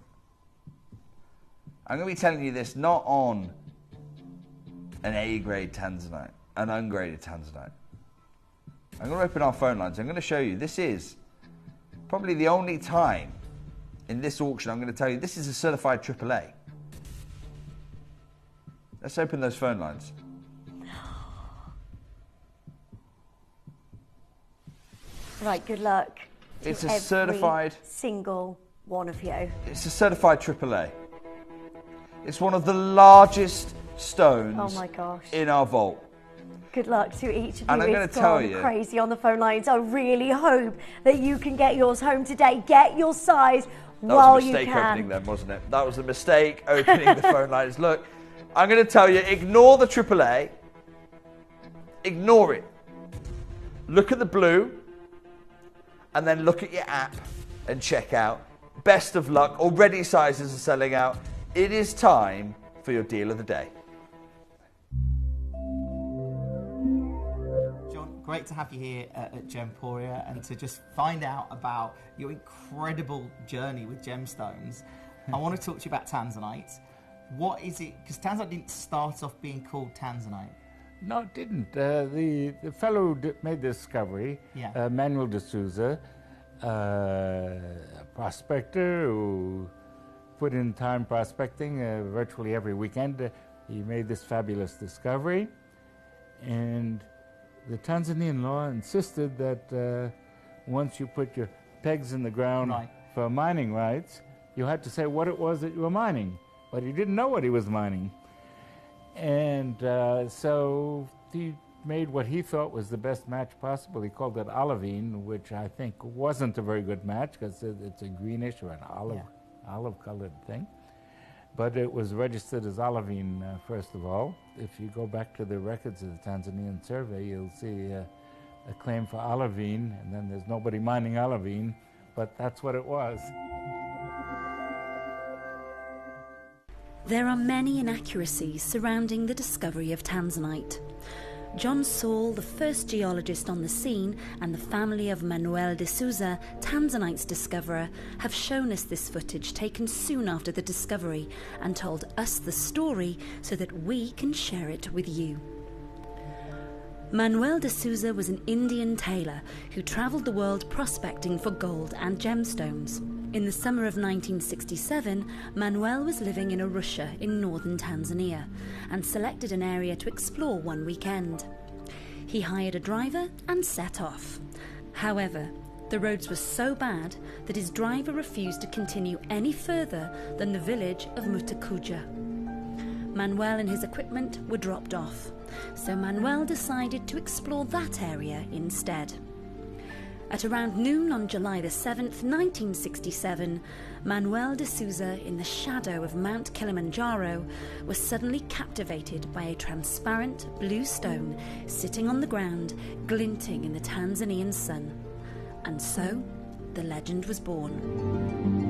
I'm going to be telling you this not on an A-grade Tanzanite, an ungraded Tanzanite. I'm going to open our phone lines. I'm going to show you. This is probably the only time in this auction I'm going to tell you this is a certified AAA. Let's open those phone lines. Right, good luck. It's a certified single one of you. It's a certified AAA. It's one of the largest stones in our vault. Good luck to each of you. And I'm going to tell you, crazy on the phone lines. I really hope that you can get yours home today. Get your size while you can. That was a mistake opening them, wasn't it? That was a mistake opening the phone lines. Look, I'm going to tell you, ignore the AAA. Ignore it. Look at the blue. And then look at your app and check out. Best of luck. Already sizes are selling out. It is time for your deal of the day. John, great to have you here at Gemporia and to just find out about your incredible journey with gemstones. I want to talk to you about Tanzanite. What is it? Because Tanzanite didn't start off being called Tanzanite. No, it didn't. The fellow who made the discovery, Manuel de Souza, a prospector who put in time prospecting virtually every weekend, he made this fabulous discovery. And the Tanzanian law insisted that once you put your pegs in the ground for mining rights, you had to say what it was that you were mining. But he didn't know what he was mining. And so he made what he thought was the best match possible. He called it olivine, which I think wasn't a very good match because it's a greenish or an olive-colored thing. But it was registered as olivine, first of all. If you go back to the records of the Tanzanian survey, you'll see a claim for olivine, and then there's nobody mining olivine, but that's what it was. There are many inaccuracies surrounding the discovery of Tanzanite. John Saul, the first geologist on the scene, and the family of Manuel de Souza, Tanzanite's discoverer, have shown us this footage taken soon after the discovery and told us the story so that we can share it with you. Manuel de Souza was an Indian tailor who travelled the world prospecting for gold and gemstones. In the summer of 1967, Manuel was living in Arusha in northern Tanzania and selected an area to explore one weekend. He hired a driver and set off. However, the roads were so bad that his driver refused to continue any further than the village of Mutuca. Manuel and his equipment were dropped off, so Manuel decided to explore that area instead. At around noon on July the 7th, 1967, Manuel de Souza, in the shadow of Mount Kilimanjaro, was suddenly captivated by a transparent blue stone sitting on the ground, glinting in the Tanzanian sun. And so, the legend was born.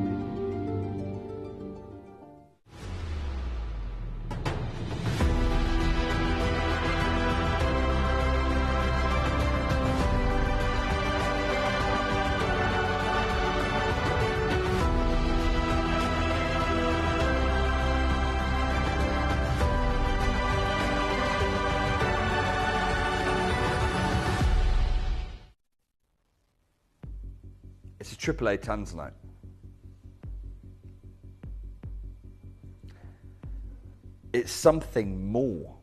It's a AAA Tanzanite. It's something more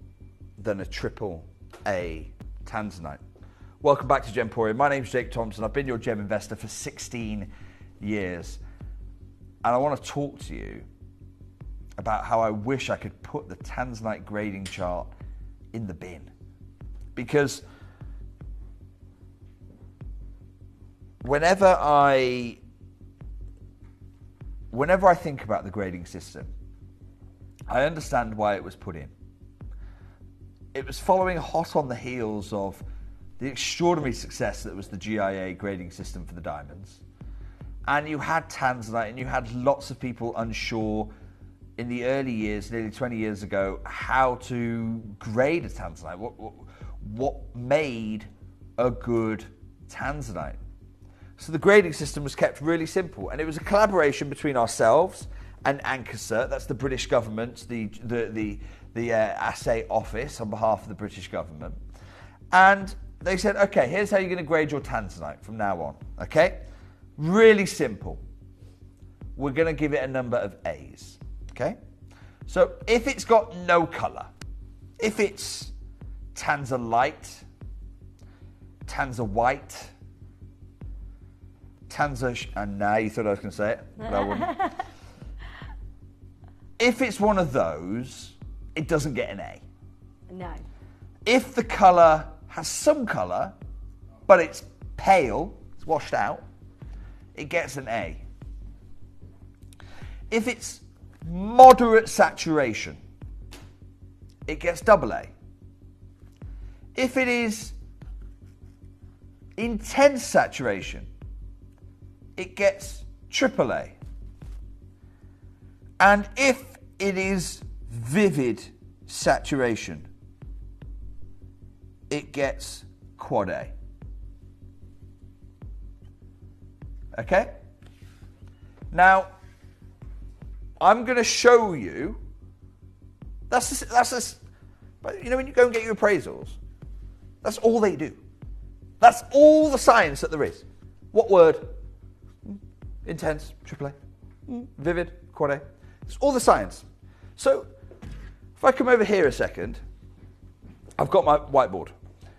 than a AAA Tanzanite. Welcome back to Gemporia. My name's Jake Thompson. I've been your gem investor for 16 years. And I want to talk to you about how I wish I could put the Tanzanite grading chart in the bin. Because whenever I think about the grading system, I understand why it was put in. It was following hot on the heels of the extraordinary success that was the GIA grading system for the diamonds. And you had Tanzanite, and you had lots of people unsure in the early years, nearly 20 years ago, how to grade a Tanzanite. What made a good Tanzanite? So the grading system was kept really simple, and it was a collaboration between ourselves and ANCASERT, that's the British government, the assay office on behalf of the British government. And they said, okay, here's how you're going to grade your Tanzanite from now on, okay? Really simple. We're going to give it a number of A's, okay? So if it's got no colour, if it's Tanzanite, Tanzanite, and now you thought I was going to say it, but I wouldn't. If it's one of those, it doesn't get an A. No. If the colour has some colour, but it's pale, it's washed out, it gets an A. If it's moderate saturation, it gets double A. If it is intense saturation, it gets triple A. And if it is vivid saturation, it gets quad A. Okay? Now, I'm going to show you, but you know when you go and get your appraisals, that's all they do. That's all the science that there is. What word? Intense, triple A. Vivid, quad A. It's all the science. So, if I come over here a second, I've got my whiteboard.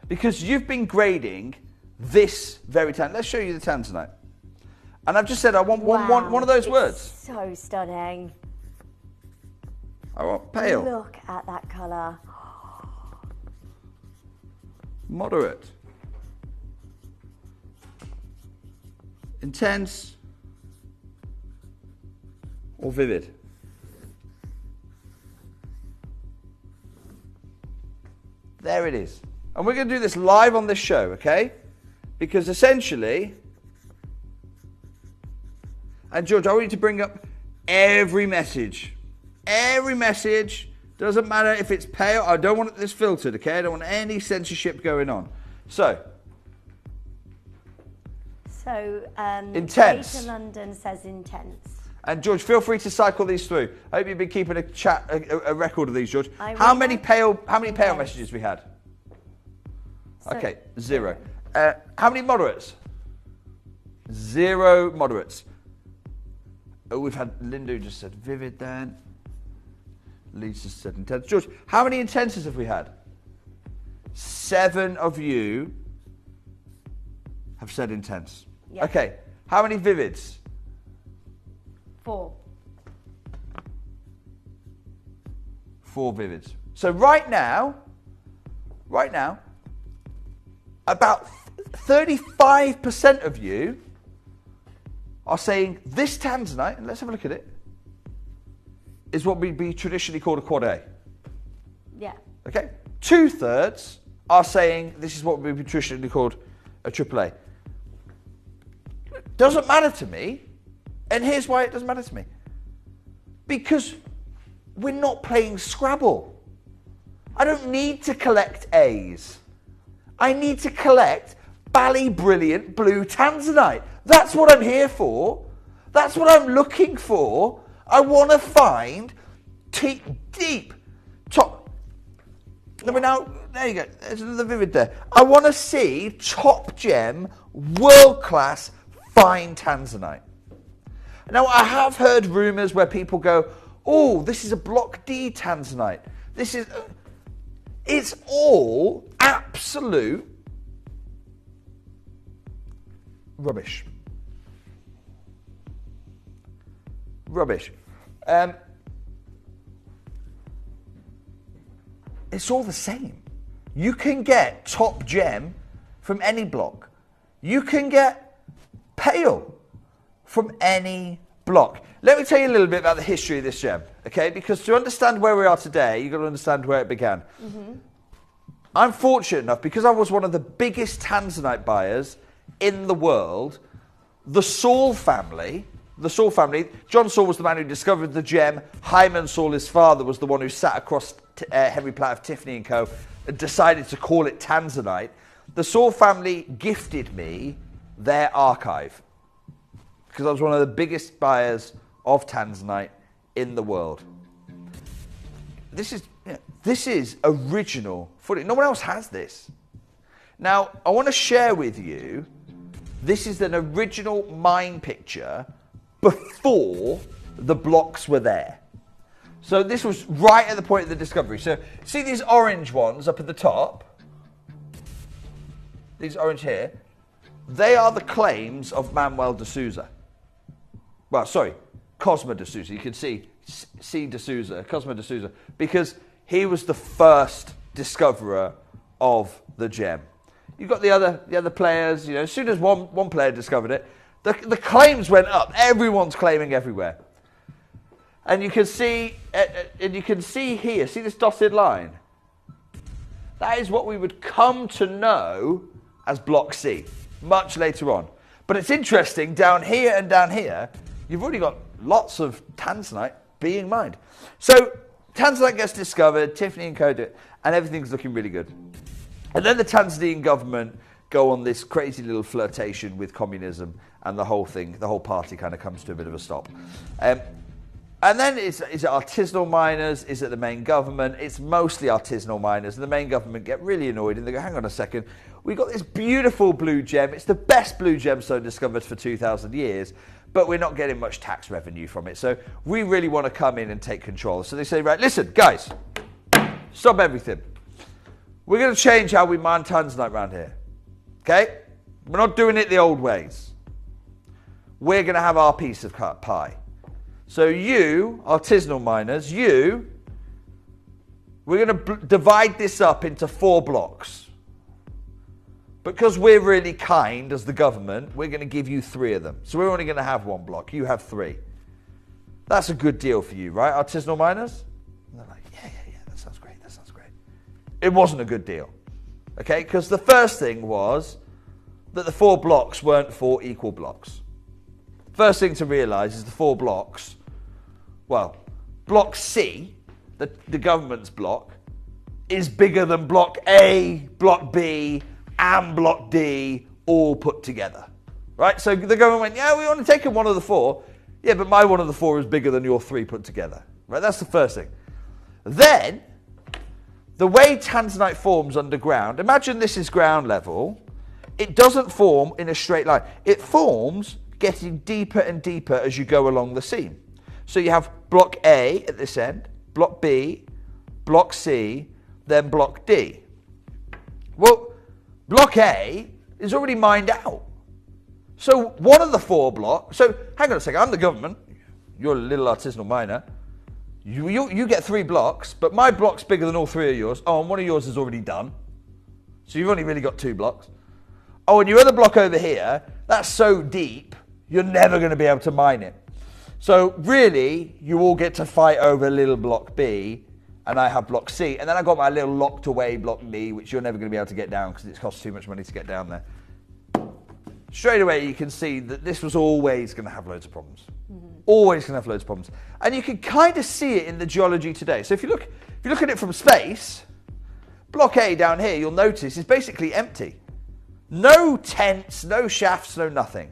Because you've been grading this very Tanzanite. Let's show you the Tanzanite. And I've just said I want one of those words. So stunning. I want pale. Look at that colour. Moderate. Intense. Or vivid. There it is. And we're going to do this live on this show, okay? Because essentially, and George, I want you to bring up every message. Every message, doesn't matter if it's pale, I don't want this filtered, okay? I don't want any censorship going on. So, intense. Greater London says intense. And George, feel free to cycle these through. I hope you've been keeping a record of these, George. How many pale messages we had? Okay, 0. How many moderates? 0 moderates. Oh, we've had Linda who just said vivid then. Lisa said intense. George, how many intenses have we had? 7 of you have said intense. Yep. Okay, how many vivids? 4. 4 vivids. So right now, about 35% of you are saying this Tanzanite, and let's have a look at it, is what would be traditionally called a quad A. Yeah. Okay? 2/3 are saying this is what would be traditionally called a triple A. Doesn't matter to me, and here's why it doesn't matter to me. Because we're not playing Scrabble. I don't need to collect A's. I need to collect bally brilliant blue Tanzanite. That's what I'm here for. That's what I'm looking for. I want to find deep top. Now, there you go. There's another vivid there. I want to see top gem, world class, fine Tanzanite. Now, I have heard rumours where people go, oh, this is a block D Tanzanite. It's all absolute rubbish. Rubbish. It's all the same. You can get top gem from any block. You can get pale from any block. Let me tell you a little bit about the history of this gem, okay? Because to understand where we are today, you've got to understand where it began. Mm-hmm. I'm fortunate enough, because I was one of the biggest Tanzanite buyers in the world, the Saul family, John Saul was the man who discovered the gem. Hyman Saul, his father, was the one who sat across Henry Platt of Tiffany & Co. and decided to call it Tanzanite. The Saul family gifted me their archive because I was one of the biggest buyers of Tanzanite in the world. This is original footage. No one else has this. Now, I want to share with you, this is an original mine picture before the blocks were there. So this was right at the point of the discovery. So see these orange ones up at the top? These orange here. They are the claims of Manuel de Souza. Well, sorry, Cosme de Souza. You can see C. de Souza, Cosme de Souza, because he was the first discoverer of the gem. You've got the other players. You know, as soon as one player discovered it, the claims went up. Everyone's claiming everywhere. And you can see here, see this dotted line? That is what we would come to know as Block C, much later on. But it's interesting, down here and down here, you've already got lots of Tanzanite being mined. So Tanzanite gets discovered, Tiffany & Co. do it, and everything's looking really good. And then the Tanzanian government go on this crazy little flirtation with communism, and the whole party kind of comes to a bit of a stop. And then is it artisanal miners? Is it the main government? It's mostly artisanal miners. And the main government get really annoyed and they go, hang on a second, we've got this beautiful blue gem. It's the best blue gemstone discovered for 2,000 years, but we're not getting much tax revenue from it. So we really want to come in and take control. So they say, right, listen, guys, stop everything. We're going to change how we mine Tanzanite around here. Okay? We're not doing it the old ways. We're going to have our piece of pie. So you, artisanal miners, we're going to divide this up into 4 blocks. Because we're really kind as the government, we're going to give you 3 of them. So we're only going to have 1 block. You have 3. That's a good deal for you, right, artisanal miners? And they're like, yeah, that sounds great, It wasn't a good deal, okay? Because the first thing was that the 4 blocks weren't 4 equal blocks. First thing to realise is the 4 blocks, well, Block C, the government's block, is bigger than Block A, Block B, and Block D all put together. Right? So the government went, yeah, we want to take one of the 4. Yeah, but my one of the 4 is bigger than your 3 put together. Right? That's the first thing. Then, the way Tanzanite forms underground, imagine this is ground level. It doesn't form in a straight line. It forms getting deeper and deeper as you go along the seam. So you have Block A at this end, Block B, Block C, then Block D. Well, Block A is already mined out. So one of the 4 blocks, so hang on a second, I'm the government, you're a little artisanal miner, you get 3 blocks, but my block's bigger than all 3 of yours. Oh, and one of yours is already done. So you've only really got 2 blocks. Oh, and your other block over here, that's so deep, you're never going to be able to mine it. So really, you all get to fight over little block B, and I have block C. And then I got my little locked away block D, which you're never going to be able to get down because it costs too much money to get down there. Straight away, you can see that this was always going to have loads of problems. Always going to have loads of problems. And you can kind of see it in the geology today. So if you look at it from space, block A down here, you'll notice is basically empty. No tents, no shafts, no nothing.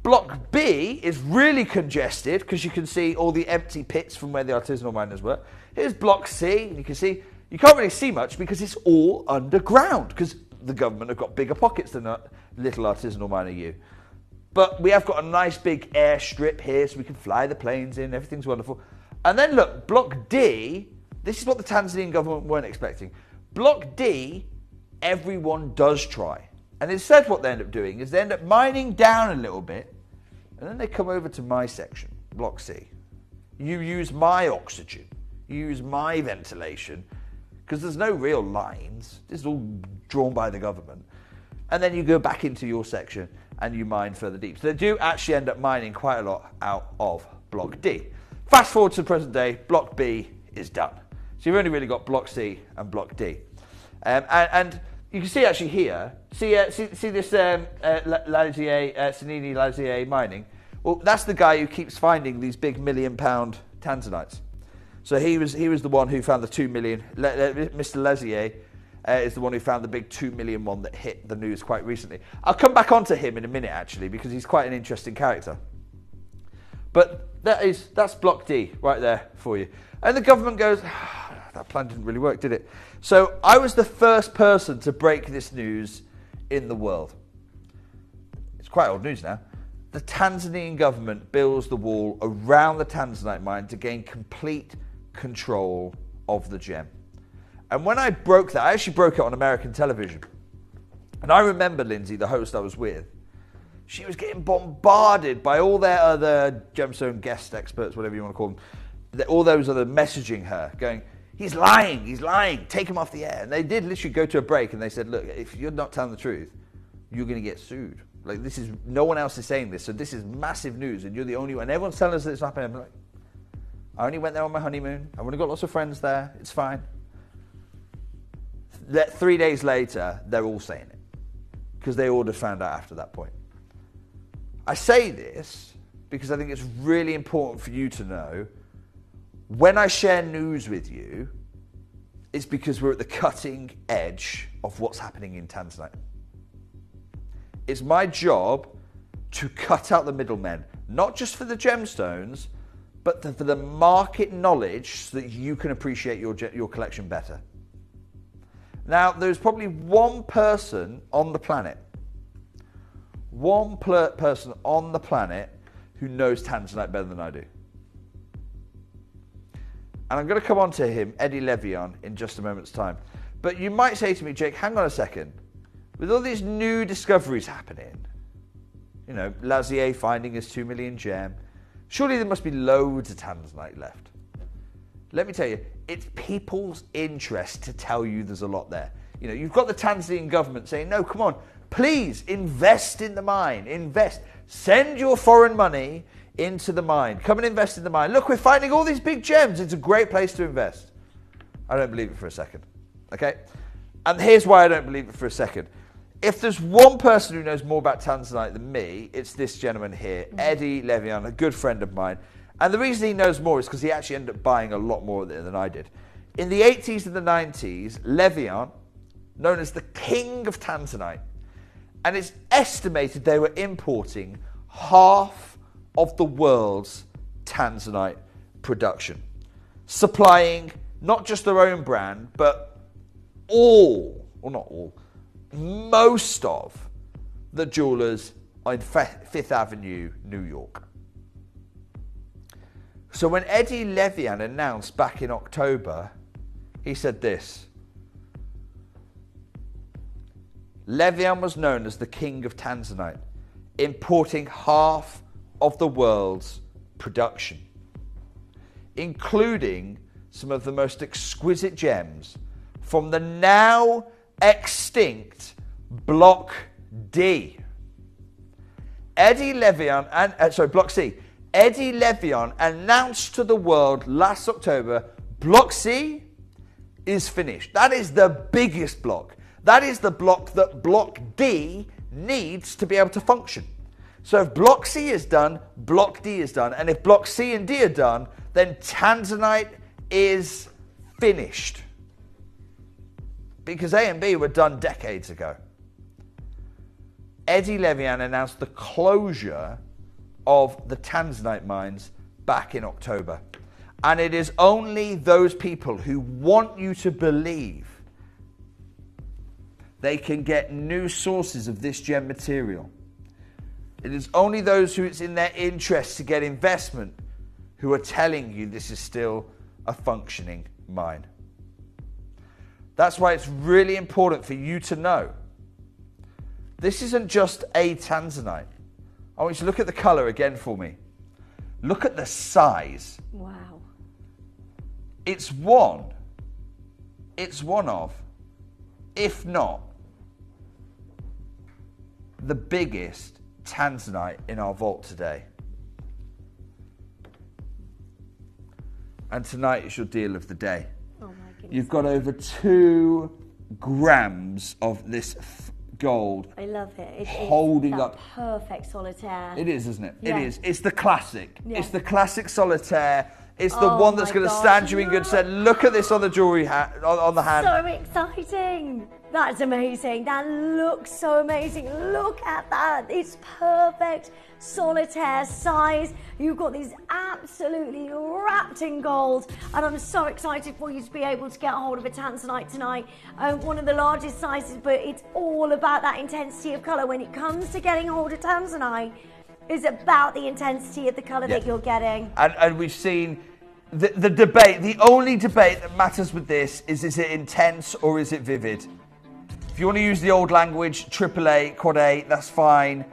Block B is really congested because you can see all the empty pits from where the artisanal miners were. Here's block C, and you can see, you can't really see much because it's all underground because the government have got bigger pockets than a little artisanal miner U. But we have got a nice big airstrip here so we can fly the planes in, everything's wonderful. And then look, block D, this is what the Tanzanian government weren't expecting. Block D, everyone does try. And instead what they end up doing is they end up mining down a little bit, and then they come over to my section, block C. You use my oxygen, you use my ventilation, because there's no real lines. This is all drawn by the government. And then you go back into your section and you mine further deep. So they do actually end up mining quite a lot out of block D. Fast forward to the present day, block B is done. So you've only really got block C and block D. And you can see actually here, see this Sanini Lazier mining? Well, that's the guy who keeps finding these big £1 million Tanzanites. So he was the one who found the 2 million. Mr. Lazier is the one who found the big 2 million one that hit the news quite recently. I'll come back onto him in a minute actually because he's quite an interesting character. But that's block D right there for you. And the government goes, that plan didn't really work, did it? So I was the first person to break this news in the world. It's quite old news now. The Tanzanian government builds the wall around the Tanzanite mine to gain complete control of the gem. And when I broke that, I actually broke it on American television. And I remember Lindsay, the host I was with, she was getting bombarded by all their other gemstone guest experts, whatever you want to call them, all those other messaging her, going, he's lying, take him off the air. And they did literally go to a break and they said, look, if you're not telling the truth, you're going to get sued. Like, this is, no one else is saying this, so this is massive news, and you're the only one. And everyone's telling us that it's happening. I'm like, I only went there on my honeymoon. I've only got lots of friends there. It's fine. 3 days later, they're all saying it because they all had found out after that point. I say this because I think it's really important for you to know when I share news with you, it's because we're at the cutting edge of what's happening in Tanzanite. It's my job to cut out the middlemen, not just for the gemstones, but for the market knowledge so that you can appreciate your collection better. Now, there's probably one person on the planet, person on the planet who knows Tanzanite better than I do. And I'm going to come on to him, Eddie Levion, in just a moment's time. But you might say to me, Jake, hang on a second. With all these new discoveries happening, you know, Lazier finding his 2 million gem, surely there must be loads of Tanzanite left. Let me tell you, it's people's interest to tell you there's a lot there. You know, you've got the Tanzanian government saying, no, come on, please invest in the mine, invest. Send your foreign money into the mine. Come and invest in the mine. Look, we're finding all these big gems. It's a great place to invest. I don't believe it for a second, okay? And here's why I don't believe it for a second. If there's one person who knows more about Tanzanite than me, it's this gentleman here, Eddie Levion, a good friend of mine. And the reason he knows more is because he actually ended up buying a lot more than I did. In the 80s and the 90s, Levion, known as the king of Tanzanite, and it's estimated they were importing half of the world's Tanzanite production, supplying not just their own brand, but all, or not all, most of the jewelers on Fifth Avenue, New York. So when Eddie Levion announced back in October, he said this: Levion was known as the king of Tanzanite, importing half of the world's production, including some of the most exquisite gems from the now extinct Block D. Block C. Eddie Levion announced to the world last October, Block C is finished. That is the biggest block. That is the block that Block D needs to be able to function. So if Block C is done, Block D is done. And if Block C and D are done, then Tanzanite is finished. Because A and B were done decades ago. Eddie Levian announced the closure of the Tanzanite mines back in October. And it is only those people who want you to believe they can get new sources of this gem material. It is only those who it's in their interest to get investment who are telling you this is still a functioning mine. That's why it's really important for you to know this isn't just a Tanzanite. I want you to look at the colour again for me. Look at the size. Wow. It's one of, if not the biggest Tanzanite in our vault today. And tonight is your deal of the day. Oh my goodness. You've got over 2 grams of this gold. I love it. It's holding up. Perfect solitaire. It is, isn't it? Yeah. It is. It's the classic. Yeah. It's the classic solitaire. It's the one that's going to stand you in good stead. Look at this on the jewelry on the hand. So exciting. That's amazing. That looks so amazing. Look at that. It's perfect solitaire size. You've got these absolutely wrapped in gold. And I'm so excited for you to be able to get a hold of a Tanzanite tonight. One of the largest sizes, but it's all about that intensity of colour. When it comes to getting a hold of Tanzanite, it's about the intensity of the colour that you're getting. And we've seen the debate. The only debate that matters with this is it intense or is it vivid? If you want to use the old language, AAA, Quad A, that's fine.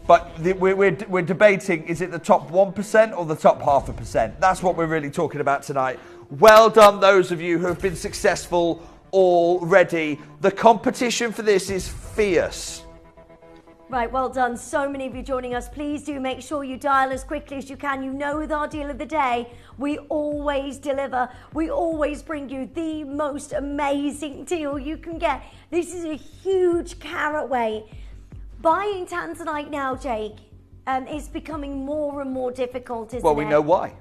But we're debating, is it the top 1% or the top 0.5%? That's what we're really talking about tonight. Well done, those of you who have been successful already. The competition for this is fierce. Right, well done. So many of you joining us. Please do make sure you dial as quickly as you can. You know, with our deal of the day, we always deliver. We always bring you the most amazing deal you can get. This is a huge carat weight. Buying Tanzanite now, Jake, is becoming more and more difficult, isn't it? Well, we know why.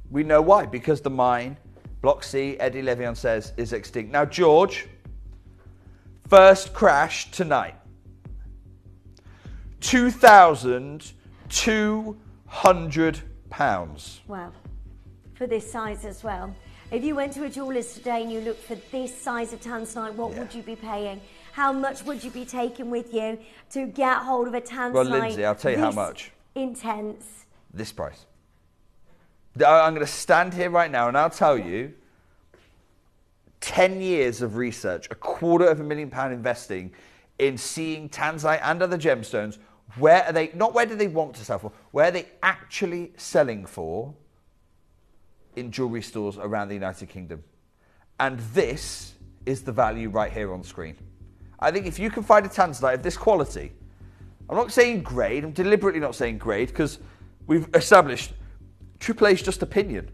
We know why. Because the mine, Block C, Eddie Levian says, is extinct. Now, George, first crash tonight. £2,200. Wow. For this size as well. If you went to a jeweller's today and you looked for this size of Tanzanite, what would you be paying? How much would you be taking with you to get hold of a Tanzanite? Well, Lindsay, I'll tell you how much. Intense. This price. I'm going to stand here right now and I'll tell you 10 years of research, £250,000 investing in seeing Tanzanite and other gemstones. Where are they, not where do they want to sell for, where are they actually selling for in jewellery stores around the United Kingdom? And this is the value right here on screen. I think if you can find a Tanzanite of this quality, I'm not saying grade, I'm deliberately not saying grade, because we've established AAA is just opinion.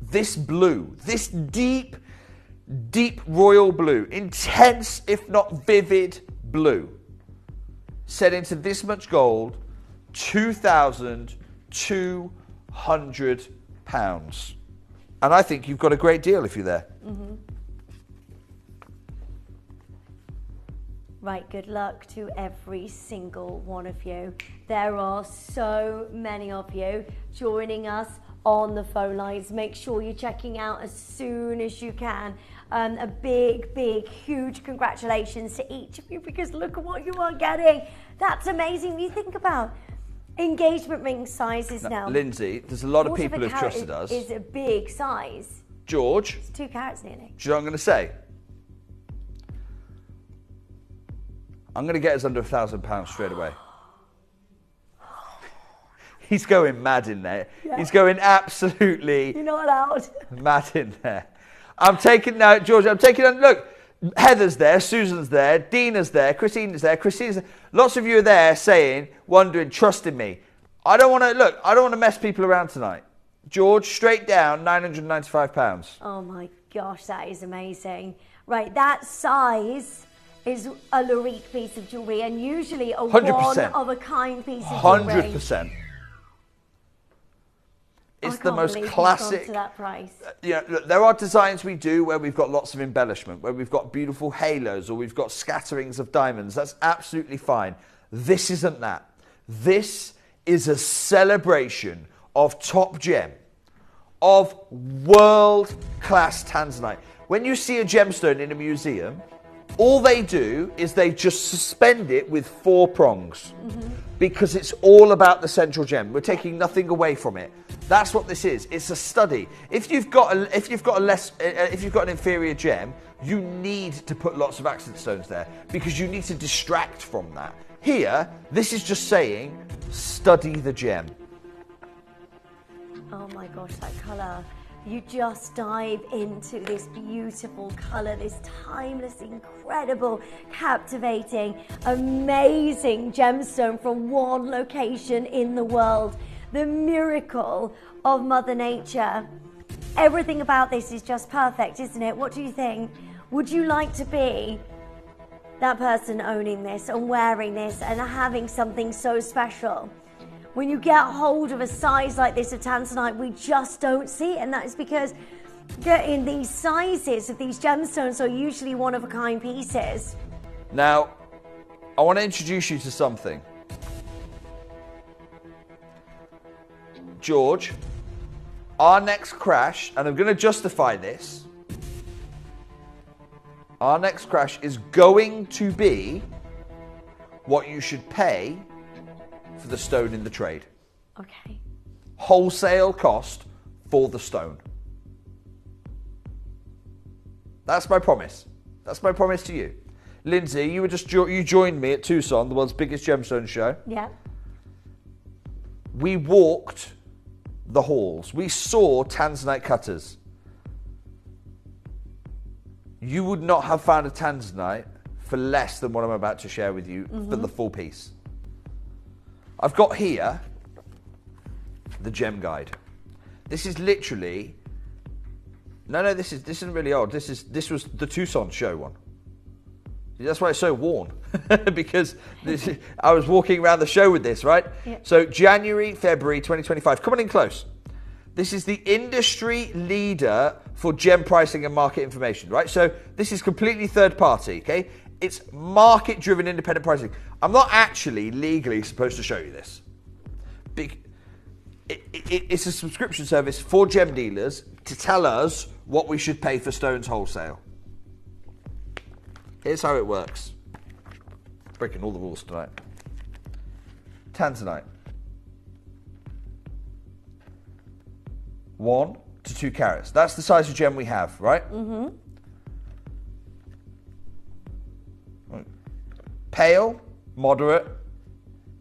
This blue, this deep, deep royal blue, intense if not vivid blue, set into this much gold, £2,200. And I think you've got a great deal if you're there. Mm-hmm. Right, good luck to every single one of you. There are so many of you joining us on the phone lines. Make sure you're checking out as soon as you can. A big, big, huge congratulations to each of you, because look at what you are getting. That's amazing. You think about engagement ring sizes now. Lindsay, there's a lot of people who've trusted us. Is a big size. George. It's 2 carats nearly. Do you know what I'm going to say? I'm going to get us under £1,000 straight away. He's going mad in there. Yeah. He's going absolutely You're not allowed. mad in there. I'm taking now, George, I'm taking, look, Heather's there, Susan's there, Dina's there, Christina's there, lots of you are there saying, wondering, trusting me. I don't want to mess people around tonight. George, straight down, £995. Oh my gosh, that is amazing. Right, that size is a Labradorite piece of jewellery, and usually a 100%. one of a kind piece of jewellery. 100%. It's I the can't most believe you've classic. gone to that price. Look, there are designs we do where we've got lots of embellishment, where we've got beautiful halos or we've got scatterings of diamonds. That's absolutely fine. This isn't that. This is a celebration of top gem, of world-class Tanzanite. When you see a gemstone in a museum, all they do is they just suspend it with 4 prongs because it's all about the central gem. We're taking nothing away from it. That's what this is. It's a study. If you've got an inferior gem, you need to put lots of accent stones there because you need to distract from that. Here, this is just saying, study the gem. Oh my gosh, that colour. You just dive into this beautiful colour, this timeless, incredible, captivating, amazing gemstone from one location in the world. The miracle of Mother Nature. Everything about this is just perfect, isn't it? What do you think? Would you like to be that person owning this and wearing this and having something so special? When you get hold of a size like this of Tanzanite, we just don't see it, and that is because in these sizes of these gemstones are usually one-of-a-kind pieces. Now, I want to introduce you to something. George, our next crash, and I'm going to justify this, our next crash is going to be what you should pay for the stone in the trade. Okay. Wholesale cost for the stone. That's my promise. That's my promise to you. Lindsay, you joined me at Tucson, the world's biggest gemstone show. Yeah. We walked the halls. We saw Tanzanite cutters. You would not have found a Tanzanite for less than what I'm about to share with you for the full piece. I've got here the gem guide. This is literally this isn't really old. This was the Tucson show one. That's why it's so worn because I was walking around the show with this, right? Yeah. So January, February 2025. Come on in close. This is the industry leader for gem pricing and market information, right? So this is completely third party, okay? It's market-driven independent pricing. I'm not actually legally supposed to show you this. It's a subscription service for gem dealers to tell us what we should pay for stones wholesale. Here's how it works. Breaking all the rules tonight. Tanzanite. 1 to 2 carats. That's the size of gem we have, right? Pale, moderate,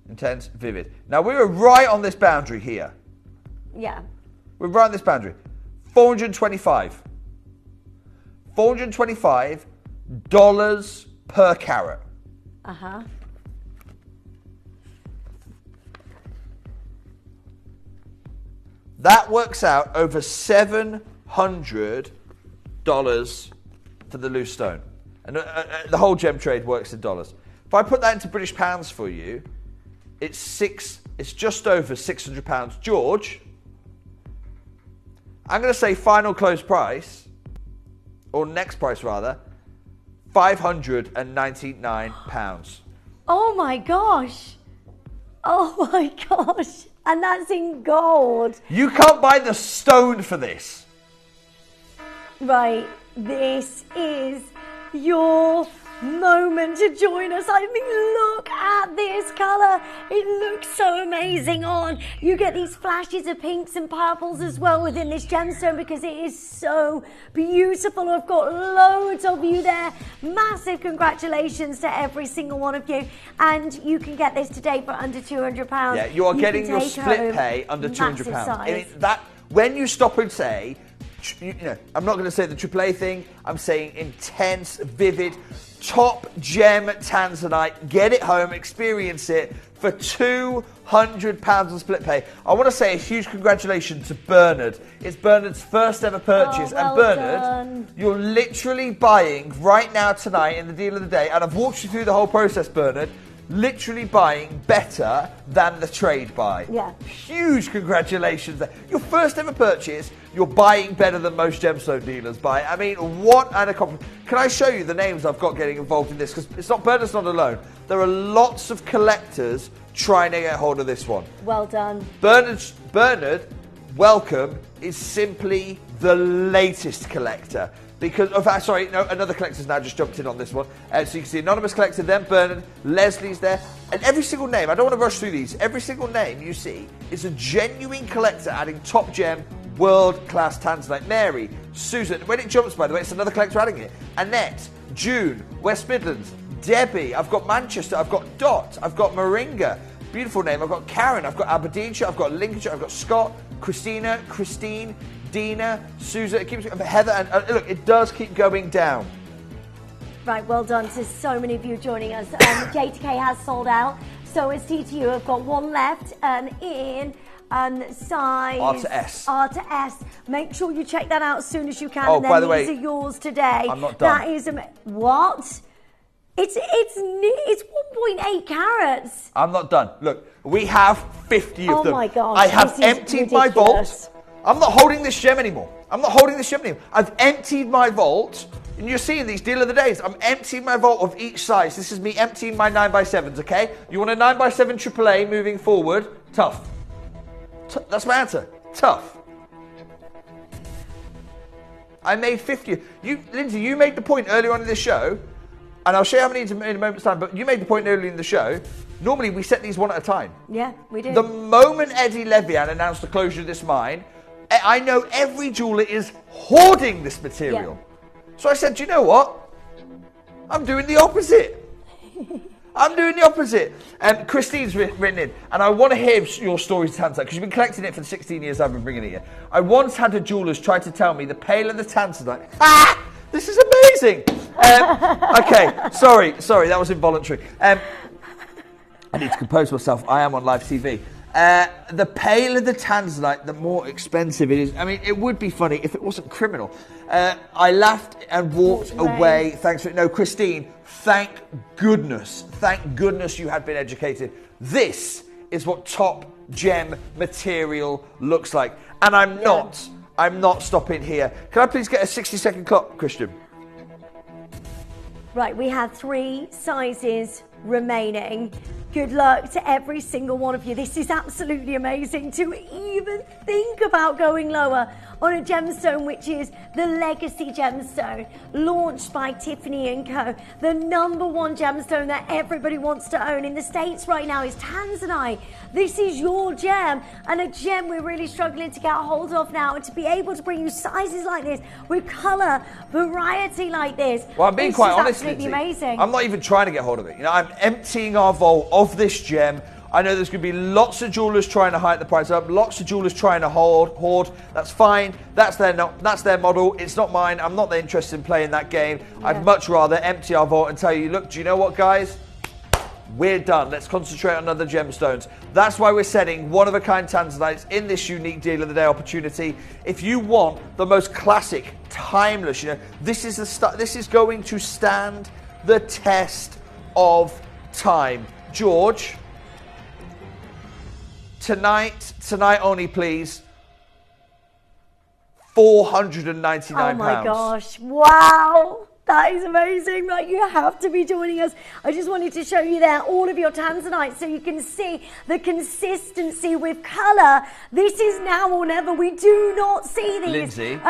intense, vivid. Now we were right on this boundary here. Yeah. We're right on this boundary. 425. $425 per carat. That works out over $700 for the loose stone. And the whole gem trade works in dollars. If I put that into British pounds for you, it's just over £600. George, I'm going to say final close price, or next price rather, £599. Oh my gosh. Oh my gosh. And that's in gold. You can't buy the stone for this. Right. This is your moment to join us. I mean, look at this colour. It looks so amazing on. You get these flashes of pinks and purples as well within this gemstone because it is so beautiful. I've got loads of you there. Massive congratulations to every single one of you. And you can get this today for under £200. Yeah, you are getting your split pay under £200. When you stop and say, I'm not going to say the AAA thing. I'm saying intense, vivid, top gem Tanzanite. Get it home, experience it for £200 on split pay. I want to say a huge congratulations to Bernard. It's Bernard's first ever purchase. Well and Bernard, done. you're literally buying right now tonight in the deal of the day, and I've walked you through the whole process, Bernard, literally buying better than the trade buy. Yeah. Huge congratulations there. Your first ever purchase, you're buying better than most gemstone dealers buy. I mean, what an accomplishment. Can I show you the names I've got getting involved in this? Because it's not, Bernard's not alone. There are lots of collectors trying to get hold of this one. Well done. Bernard, welcome, is simply the latest collector. Because, another collector's now just jumped in on this one. So you can see anonymous collector, then Bernard, Leslie's there. And every single name, I don't want to rush through these, every single name you see is a genuine collector adding top gem, world-class Tanzanite. Mary, Susan, when it jumps, by the way, it's another collector adding it. Annette, June, West Midlands, Debbie, I've got Manchester, I've got Dot, I've got Moringa, beautiful name, I've got Karen, I've got Aberdeenshire, I've got Lincolnshire, I've got Scott, Christina, Christine, Dina, Susan, it keeps Heather, and look, it does keep going down. Right, well done to so many of you joining us. J2K has sold out, so is TTU. I've got one left in size R to S. R to S. Make sure you check that out as soon as you can. Oh, and then by the way, these are yours today. I'm not done. That is what? It's 1.8 carats. I'm not done. Look, we have 50 of them. Oh my gosh, I have this is emptied my ridiculous. vault. I'm not holding this gem anymore. I've emptied my vault. And you're seeing these deal of the days. I'm emptying my vault of each size. This is me emptying my 9x7s, okay? You want a 9x7 AAA moving forward? Tough. That's my answer. Tough. I made 50. Lindsay, you made the point earlier on in this show, and I'll show you how many in a moment's time, but you made the point earlier in the show. Normally, we set these one at a time. Yeah, we do. The moment Eddie Levian announced the closure of this mine, I know every jeweller is hoarding this material. Yeah. So I said, do you know what? I'm doing the opposite. Christine's written in, and I want to hear your stories, Tanzanite, because you've been collecting it for the 16 years I've been bringing it here. I once had a jeweller try to tell me the paler the Tanzanite. This is amazing. Okay, sorry, that was involuntary. I need to compose myself. I am on live TV. The paler the Tanzanite, the more expensive it is. I mean, it would be funny if it wasn't criminal. I laughed and walked away. Thanks for Christine. Thank goodness you had been educated. This is what top gem material looks like, and I'm not stopping here. Can I please get a 60-second clock, Christian? Right, we have 3 sizes remaining. Good luck to every single one of you. This is absolutely amazing to even think about going lower on a gemstone, which is the Legacy gemstone, launched by Tiffany & Co. The #1 gemstone that everybody wants to own in the States right now is Tanzanite. This is your gem, and a gem we're really struggling to get a hold of now, and to be able to bring you sizes like this with colour variety like this. Well, I'm being quite honest, absolutely Lindsay. amazing. I'm not even trying to get hold of it. I'm emptying our vault of this gem. I know there's going to be lots of jewellers trying to hike the price up, lots of jewellers trying to hoard. That's fine. That's their model. It's not mine. I'm not interested in playing that game. Yeah. I'd much rather empty our vault and tell you, look, do you know what, guys? We're done. Let's concentrate on other gemstones. That's why we're setting one-of-a-kind Tanzanites in this unique deal of the day opportunity. If you want the most classic, timeless, this is going to stand the test of time. George, tonight only, please. £499. Oh my gosh! Wow, that is amazing. Right, you have to be joining us. I just wanted to show you there all of your Tanzanite so you can see the consistency with colour. This is now or never. We do not see these. Lindsay,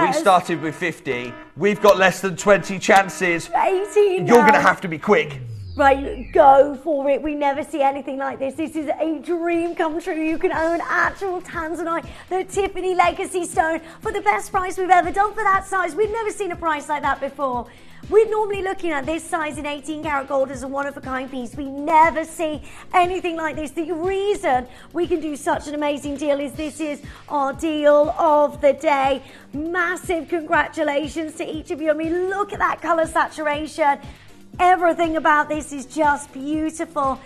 we started with 50. We've got less than 20 chances. 18. You're going to have to be quick. Right, go for it. We never see anything like this. This is a dream come true. You can own actual Tanzanite, the Tiffany Legacy Stone, for the best price we've ever done for that size. We've never seen a price like that before. We're normally looking at this size in 18 karat gold as a one-of-a-kind piece. We never see anything like this. The reason we can do such an amazing deal is this is our deal of the day. Massive congratulations to each of you. I mean, look at that color saturation. Everything about this is just beautiful.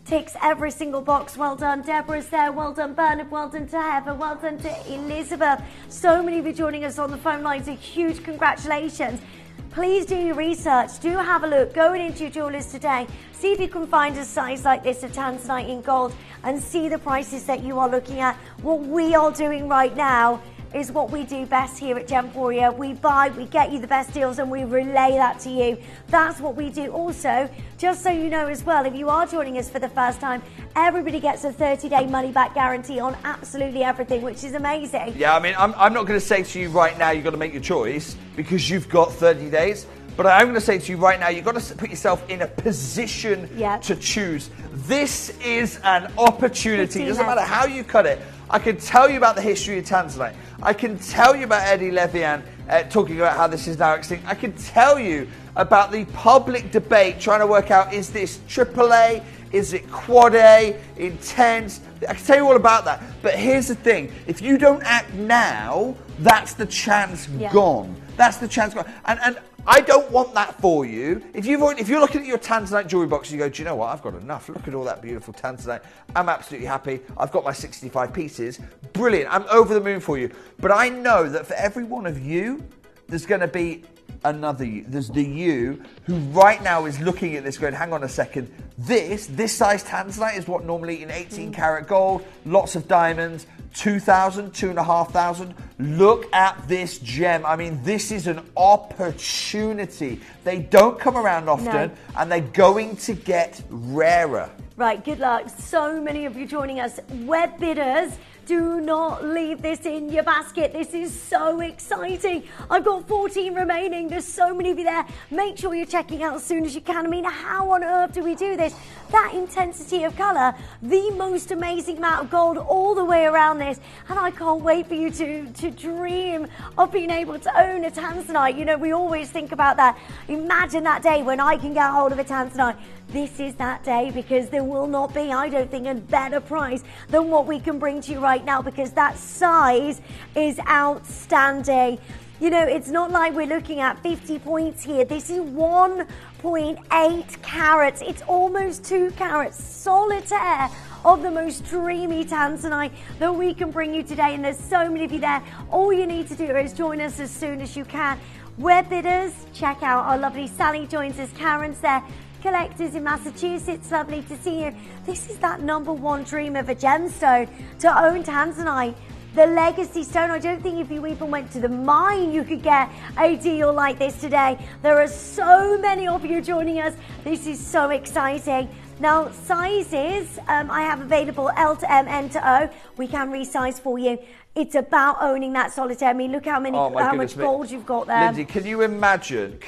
Ticks every single box. Well done, Deborah's there. Well done, Bernard. Well done to Heather. Well done to Elizabeth. So many of you joining us on the phone lines. A huge congratulations. Please do your research. Do have a look. Go into your jewelers today. See if you can find a size like this of Tanzanite in gold and see the prices that you are looking at. What we are doing right now is what we do best here at Gemporia. We buy, we get you the best deals, and we relay that to you. That's what we do. Also, just so you know as well, if you are joining us for the first time, everybody gets a 30-day money-back guarantee on absolutely everything, which is amazing. Yeah, I mean, I'm not going to say to you right now you've got to make your choice because you've got 30 days. But I'm going to say to you right now, you've got to put yourself in a position to choose. This is an opportunity. It doesn't matter how you cut it. I can tell you about the history of Tanzanite. I can tell you about Eddie Levian talking about how this is now extinct. I can tell you about the public debate trying to work out, is this AAA? Is it quad A? Intense? I can tell you all about that. But here's the thing. If you don't act now, that's the chance gone. That's the chance gone. And I don't want that for you. If you're looking at your Tanzanite jewellery box and you go, do you know what, I've got enough. Look at all that beautiful Tanzanite. I'm absolutely happy. I've got my 65 pieces. Brilliant. I'm over the moon for you. But I know that for every one of you, there's going to be another you. There's the you who right now is looking at this going, hang on a second. This size Tanzanite is what normally in 18 karat gold, lots of diamonds, 2,000, 2,500. Look at this gem. I mean, this is an opportunity. They don't come around often, and they're going to get rarer. Right, good luck. So many of you joining us. Web bidders, do not leave this in your basket. This is so exciting. I've got 14 remaining. There's so many of you there. Make sure you're checking out as soon as you can. I mean, how on earth do we do this? That intensity of colour, the most amazing amount of gold all the way around this. And I can't wait for you to dream of being able to own a Tanzanite. You know, we always think about that. Imagine that day when I can get hold of a Tanzanite. This is that day, because there will not be, I don't think, a better price than what we can bring to you right now, because that size is outstanding. You know, it's not like we're looking at 50 points here. This is 1.8 carats. It's almost 2 carats. Solitaire of the most dreamy Tanzanite that we can bring you today. And there's so many of you there. All you need to do is join us as soon as you can. Web bidders, check out our lovely Sally joins us. Karen's there. Collectors in Massachusetts, lovely to see you. This is that #1 dream of a gemstone, to own Tanzanite, the legacy stone. I don't think if you even went to the mine you could get a deal like this today. There are so many of you joining us. This is so exciting. Now, sizes, I have available L to M, N to O. We can resize for you. It's about owning that solitaire. I mean, look how much gold you've got there. Lindsay, can you imagine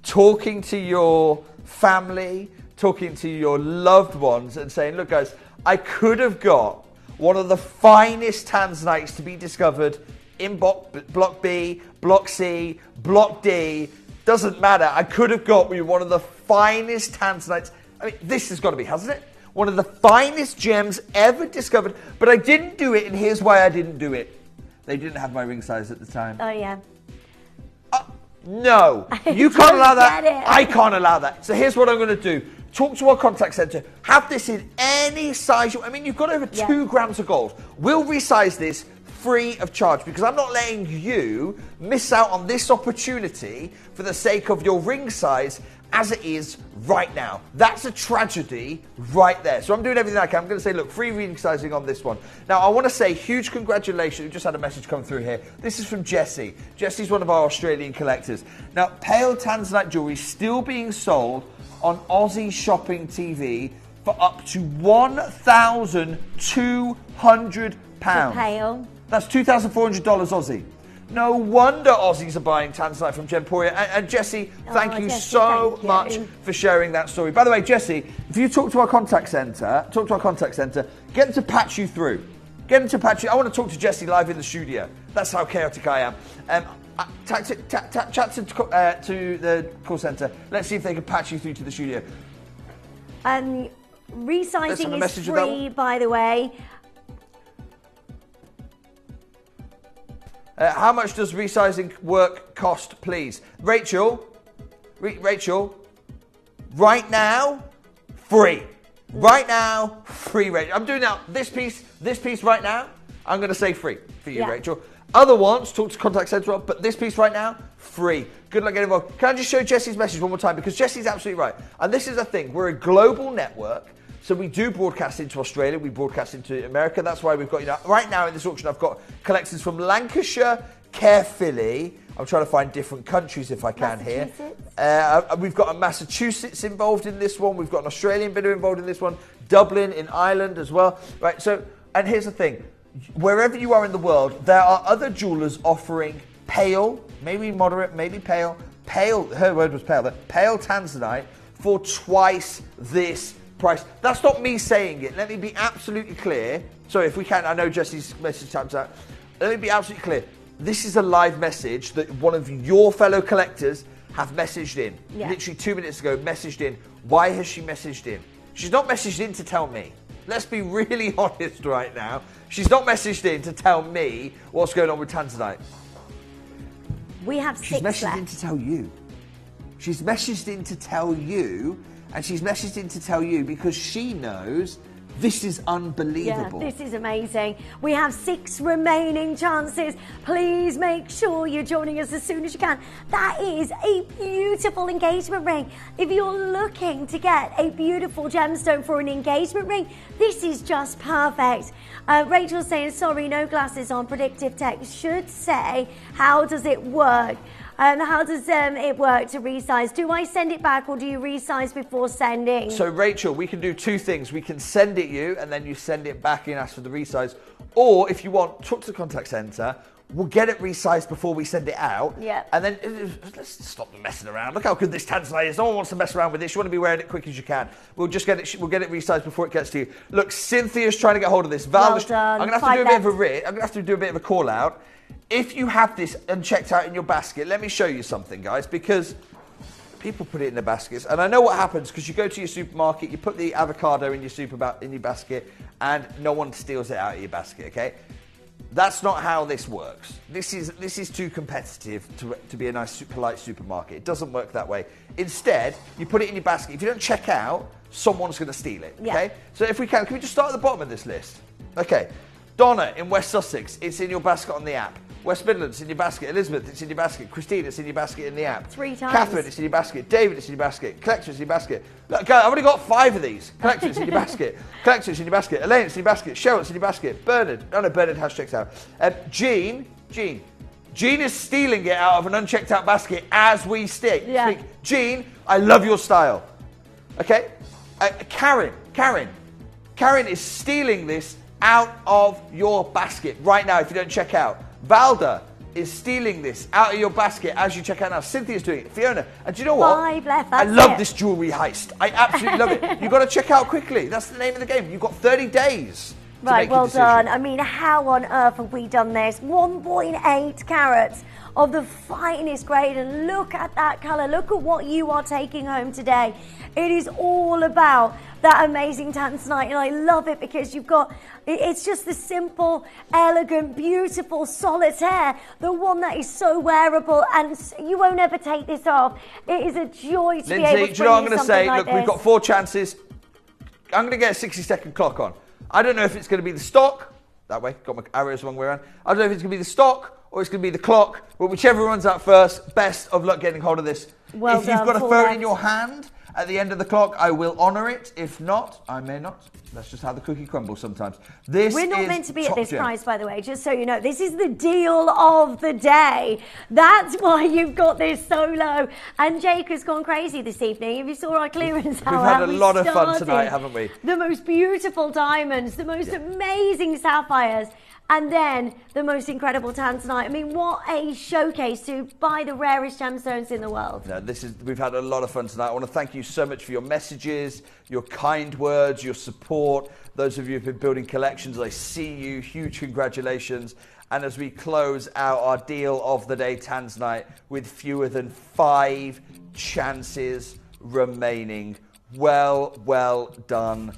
talking to your family, talking to your loved ones and saying, look guys, I could have got one of the finest Tanzanites to be discovered in Block B, Block C, Block D, doesn't matter. I could have got one of the finest Tanzanites. I mean, this has got to be, hasn't it? One of the finest gems ever discovered, but I didn't do it, and here's why I didn't do it. They didn't have my ring size at the time. Oh, yeah. No, you can't allow that. I can't allow that. So here's what I'm going to do. Talk to our contact centre. Have this in any size. I mean, you've got over 2 grams of gold. We'll resize this free of charge, because I'm not letting you miss out on this opportunity for the sake of your ring size as it is right now. That's a tragedy right there. So I'm doing everything I can. I'm going to say, look, free ring sizing on this one. Now, I want to say huge congratulations. We just had a message come through here. This is from Jessie. Jessie's one of our Australian collectors. Now, pale Tanzanite jewellery still being sold on Aussie Shopping TV for up to £1,200. For pale. That's $2,400 Aussie. No wonder Aussies are buying Tanzanite from Gemporia. And Jessie, thank you so much for sharing that story. By the way, Jessie, if you talk to our contact centre, get them to patch you through. Get them to patch you. I want to talk to Jessie live in the studio. That's how chaotic I am. Chat to the call centre. Let's see if they can patch you through to the studio. Resizing is free, by the way. How much does resizing work cost, please? Rachel, right now, free. Right now, free, Rachel. I'm doing now this piece right now, I'm going to say free for you, Rachel. Other ones, talk to contact centre, but this piece right now, free. Good luck getting involved. Can I just show Jessie's message one more time? Because Jessie's absolutely right. And this is the thing. We're a global network. So we do broadcast into Australia, we broadcast into America. That's why we've got, right now in this auction, I've got collectors from Lancashire, carefully. I'm trying to find different countries if I can here. We've got a Massachusetts involved in this one. We've got an Australian bidder involved in this one. Dublin in Ireland as well. Right. So, and here's the thing. Wherever you are in the world, there are other jewelers offering pale, maybe moderate, maybe pale, her word was pale, but pale Tanzanite for twice this price. That's not me saying it. Let me be absolutely clear. Sorry, if we can, I know Jessie's message times out. Let me be absolutely clear. This is a live message that one of your fellow collectors have messaged in. Literally 2 minutes ago, messaged in. Why has she messaged in? She's not messaged in to tell me. Let's be really honest right now. She's not messaged in to tell me what's going on with Tanzanite. We have 6 left. She's messaged in to tell you. She's messaged in to tell you. And she's messaged in to tell you because she knows this is unbelievable. Yeah, this is amazing. We have 6 remaining chances. Please make sure you're joining us as soon as you can. That is a beautiful engagement ring. If you're looking to get a beautiful gemstone for an engagement ring, this is just perfect. Rachel's saying, sorry, no glasses on. Predictive text should say, how does it work? How does it work to resize? Do I send it back or do you resize before sending? So Rachel, we can do 2 things. We can send it you and then you send it back and ask for the resize. Or if you want, talk to the contact centre. We'll get it resized before we send it out. Yeah. And then let's stop messing around. Look how good this Tanzanite is. No one wants to mess around with this. You want to be wearing it quick as you can. We'll just get it. We'll get it resized before it gets to you. Look, Cynthia's trying to get hold of this. Val, well done. I'm gonna have to do a bit of a I'm gonna have to do a bit of a call out. If you have this unchecked out in your basket, let me show you something, guys, because people put it in their baskets, and I know what happens because you go to your supermarket, you put the avocado in your basket, and no one steals it out of your basket. Okay, that's not how this works. This is too competitive to be a nice, polite supermarket. It doesn't work that way. Instead, you put it in your basket. If you don't check out, someone's going to steal it. Yeah. Okay, so if we can we just start at the bottom of this list? Okay, Donna in West Sussex, it's in your basket on the app. West Midlands, in your basket. Elizabeth, it's in your basket. Christine, it's in your basket in the app. 3 times. Catherine, it's in your basket. David, it's in your basket. Collector, it's in your basket. Look, guys, I've only got 5 of these. Collector, it's in your basket. Collector, it's in your basket. Elaine, it's in your basket. Cheryl, it's in your basket. Bernard, no, Bernard has checked out. Jean is stealing it out of an unchecked out basket as we speak. Jean, I love your style. Okay? Karen is stealing this out of your basket right now if you don't check out. Valda is stealing this out of your basket as you check out now. Cynthia's doing it. Fiona. And do you know what? 5 left, I love this jewellery heist. I absolutely love it. You've got to check out quickly. That's the name of the game. You've got 30 days to make well your decision. done. I mean, how on earth have we done this? 1.8 carats of the finest grade, and look at that colour. Look at what you are taking home today. It is all about that amazing Tanzanite, and I love it because you've got, it's just the simple, elegant, beautiful solitaire, the one that is so wearable, and you won't ever take this off. It is a joy to be able to bring you something like this. Lindsay, do you know what I'm going to say? Look, we've got 4 chances. I'm going to get a 60-second clock on. I don't know if it's going to be the stock, that way, got my arrows the wrong way around. I don't know if it's going to be the stock or it's going to be the clock, but whichever runs out first, best of luck getting hold of this. Well if you've done, got a phone in your hand at the end of the clock, I will honour it. If not, I may not. That's just how the cookie crumbles sometimes. We're not meant to be at this price, by the way, just so you know. This is the deal of the day. That's why you've got this so low. And Jake has gone crazy this evening. If you saw our clearance hour, we've had a lot of fun tonight, haven't we? The most beautiful diamonds, the most amazing sapphires. and then the most incredible Tanzanite. I mean, what a showcase to buy the rarest gemstones in the world. No, we've had a lot of fun tonight. I want to thank you so much for your messages, your kind words, your support. Those of you who've been building collections, I see you. Huge congratulations. And as we close out our deal of the day, Tanzanite, with fewer than 5 chances remaining. Well done,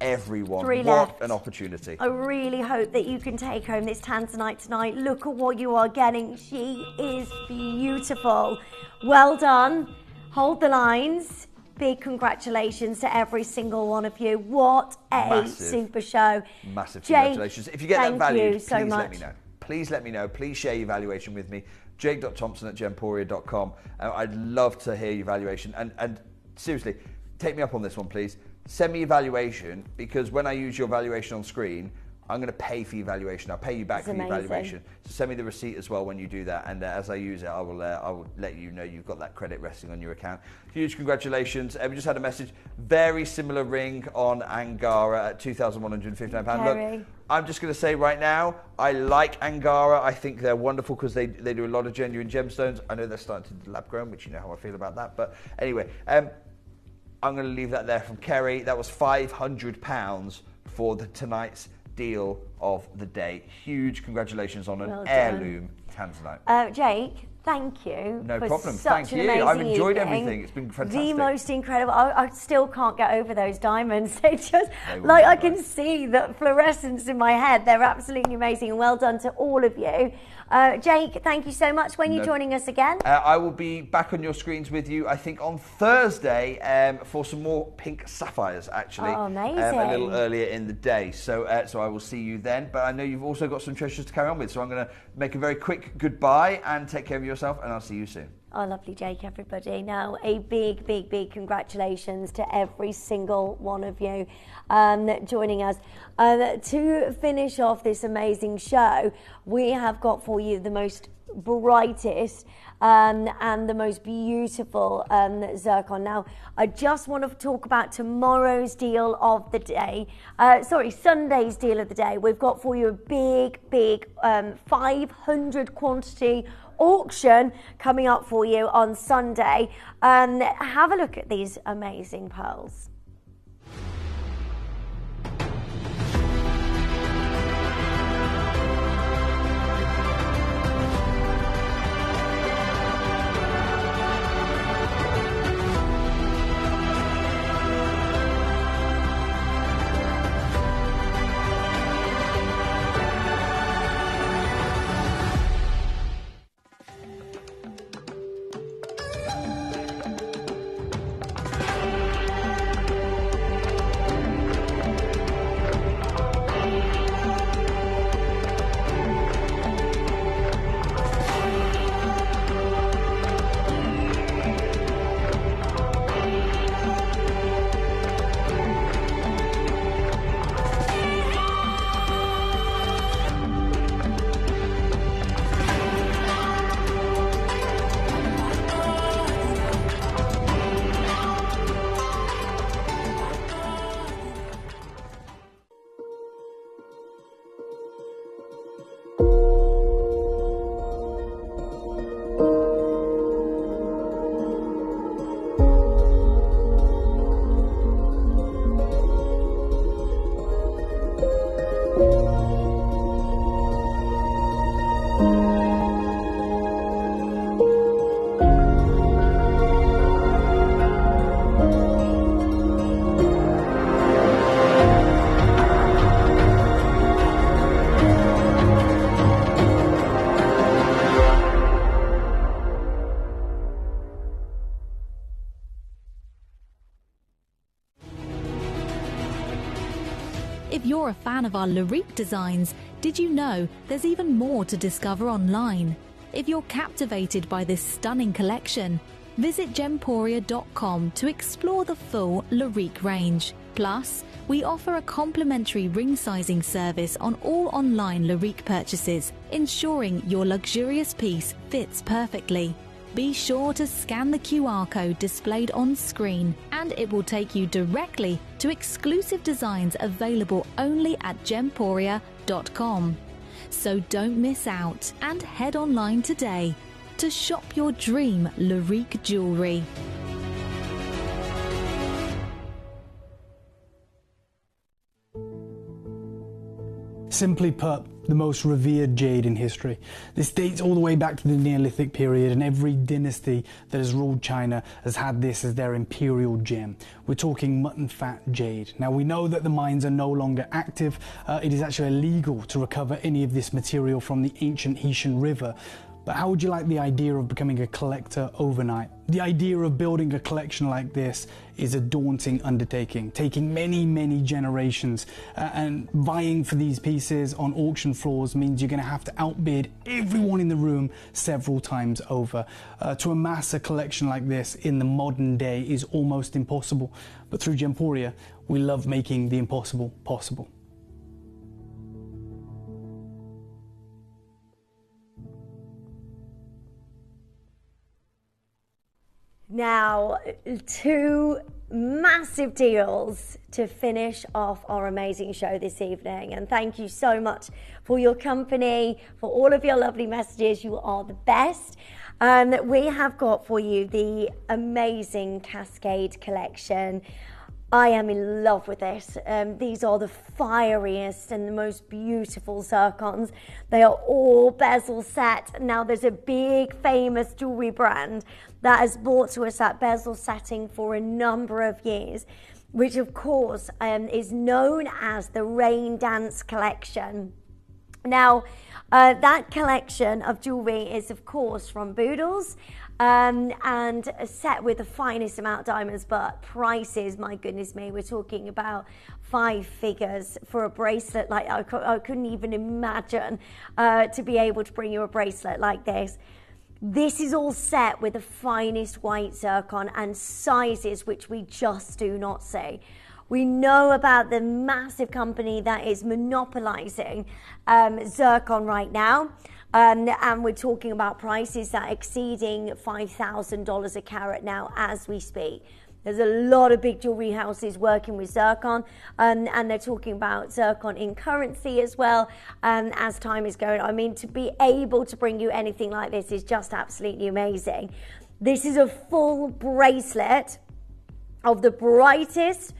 everyone. 3 what left. An opportunity. I really hope that you can take home this Tanzanite tonight. Look at what you are getting. She is beautiful. Well done. Hold the lines. Big congratulations to every single one of you. What a super show. Massive Jake, congratulations. If you get that valued, please so let me know. Please let me know. Please share your valuation with me. jake.thompson@gemporia.com. I'd love to hear your valuation. And seriously, take me up on this one, please. Send me your valuation, because when I use your valuation on screen, I'm going to pay for your valuation. I'll pay you back for your valuation. So send me the receipt as well when you do that. And as I use it, I will let you know you've got that credit resting on your account. Huge congratulations. We just had a message. Very similar ring on Angara at £2,159. Look, I'm just going to say right now, I like Angara. I think they're wonderful because they do a lot of genuine gemstones. I know they're starting to do lab grown, which you know how I feel about that. But anyway, I'm going to leave that there from Kerry. That was £500 for tonight's deal of the day. Huge congratulations on an heirloom Tanzanite. Jake, thank you. No for problem. Such Thank an you. amazing I've enjoyed evening. everything. It's been fantastic. The most incredible. I still can't get over those diamonds. They just, like, I can see the fluorescence in my head. They're absolutely amazing. And well done to all of you. Jake, thank you so much. When are you joining us again? I will be back on your screens with you, I think, on Thursday for some more pink sapphires, actually. Oh, amazing. A little earlier in the day. So I will see you then. But I know you've also got some treasures to carry on with. So I'm going to make a very quick goodbye and take care of yourself. And I'll see you soon. Oh, lovely, Jake, everybody. Now, a big congratulations to every single one of you joining us. To finish off this amazing show, we have got for you the most brightest and the most beautiful zircon. Now, I just want to talk about tomorrow's deal of the day. Sunday's deal of the day. We've got for you a big 500 quantity auction coming up for you on Sunday. Have a look at these amazing pearls. If you're a fan of our Larique designs, did you know there's even more to discover online? If you're captivated by this stunning collection, visit Gemporia.com to explore the full Larique range. Plus, we offer a complimentary ring sizing service on all online Larique purchases, ensuring your luxurious piece fits perfectly. Be sure to scan the QR code displayed on screen and it will take you directly to exclusive designs available only at Gemporia.com. So don't miss out and head online today to shop your dream Lyrique jewellery. Simply put, the most revered jade in history. This dates all the way back to the Neolithic period, and every dynasty that has ruled China has had this as their imperial gem. We're talking mutton fat jade. Now, we know that the mines are no longer active. It is actually illegal to recover any of this material from the ancient Hetian River. But how would you like the idea of becoming a collector overnight? The idea of building a collection like this is a daunting undertaking, taking many, many generations, and vying for these pieces on auction floors means you're going to have to outbid everyone in the room several times over. To amass a collection like this in the modern day is almost impossible, but through Gemporia, we love making the impossible possible. Now, two massive deals to finish off our amazing show this evening. And thank you so much for your company, for all of your lovely messages. You are the best. We have got for you the amazing Cascade collection. I am in love with this. These are the fieriest and the most beautiful zircons. They are all bezel set. Now, there's a big famous jewelry brand that has brought to us that bezel setting for a number of years, which of course is known as the Rain Dance collection. Now, that collection of jewelry is of course from Boodles, and set with the finest amount of diamonds, but prices, my goodness me, we're talking about 5 figures for a bracelet. Like I couldn't even imagine to be able to bring you a bracelet like this. This is all set with the finest white zircon and sizes which we just do not see. We know about the massive company that is monopolizing zircon right now. And we're talking about prices that are exceeding $5,000 a carat now as we speak. There's a lot of big jewelry houses working with zircon, and they're talking about zircon in currency as well as time is going. I mean, to be able to bring you anything like this is just absolutely amazing. This is a full bracelet of the brightest,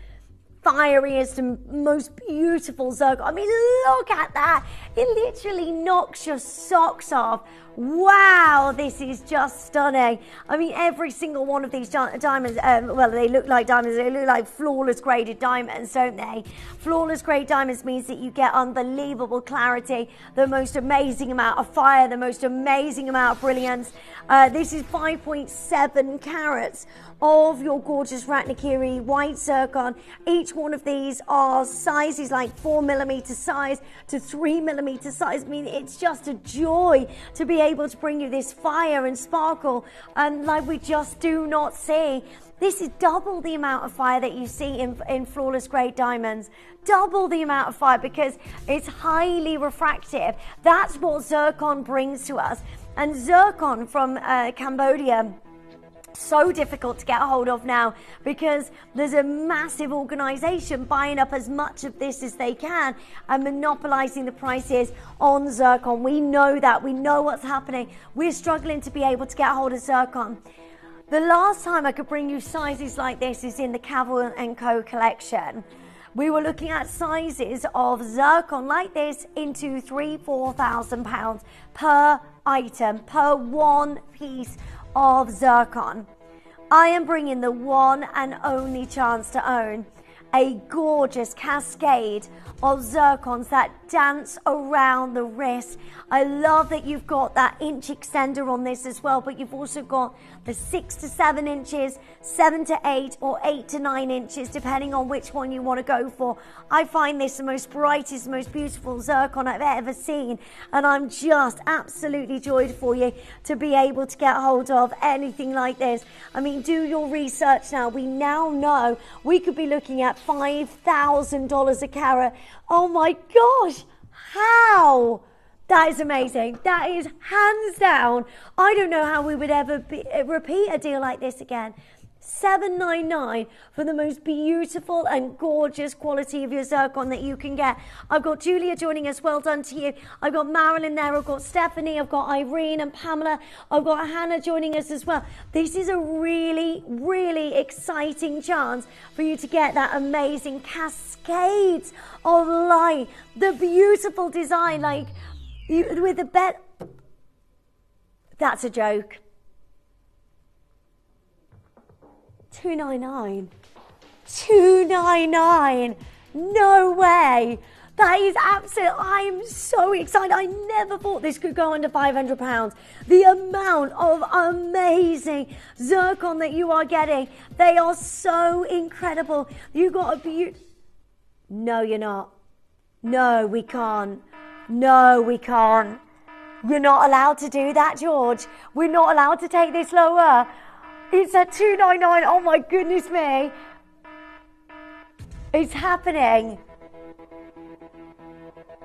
fieriest and most beautiful zircon. I mean, look at that. It literally knocks your socks off. Wow, this is just stunning. I mean, every single one of these diamonds, well, they look like diamonds. They look like flawless graded diamonds, don't they? Flawless grade diamonds means that you get unbelievable clarity, the most amazing amount of fire, the most amazing amount of brilliance. This is 5.7 carats of your gorgeous Ratnakiri white zircon. Each one of these are sizes like 4mm size to 3mm size. I mean, it's just a joy to be able to bring you this fire and sparkle, and like we just do not see. This is double the amount of fire that you see in flawless grade diamonds. Double the amount of fire because it's highly refractive. That's what zircon brings to us. And zircon from Cambodia, so difficult to get a hold of now because there's a massive organization buying up as much of this as they can and monopolizing the prices on zircon. We know that. We know what's happening. We're struggling to be able to get a hold of zircon. The last time I could bring you sizes like this is in the Cavell & Co collection. We were looking at sizes of zircon like this into £3,000-4,000 per item, per one piece of zircon. I am bringing the one and only chance to own a gorgeous cascade of zircons that dance around the wrist. I love that you've got that inch extender on this as well, but you've also got the 6 to 7 inches, 7 to 8, or 8 to 9 inches, depending on which one you want to go for. I find this the most brightest, most beautiful zircon I've ever seen, and I'm just absolutely joyed for you to be able to get hold of anything like this. I mean, do your research now. We now know we could be looking at $5,000 a carat. Oh my gosh, how? That is amazing. That is hands down. I don't know how we would ever repeat a deal like this again. $7.99 for the most beautiful and gorgeous quality of your zircon that you can get. I've got Julia joining us. Well done to you. I've got Marilyn there. I've got Stephanie. I've got Irene and Pamela. I've got Hannah joining us as well. This is a really, really exciting chance for you to get that amazing cascades of light. The beautiful design, like with the bed. That's a joke. $299. $299. No way. That is absolute. I am so excited. I never thought this could go under £500. The amount of amazing zircon that you are getting, they are so incredible. You got a beauty. No, you're not. No, we can't. No, we can't. You're not allowed to do that, George. We're not allowed to take this lower. It's at $299. Oh my goodness me. It's happening.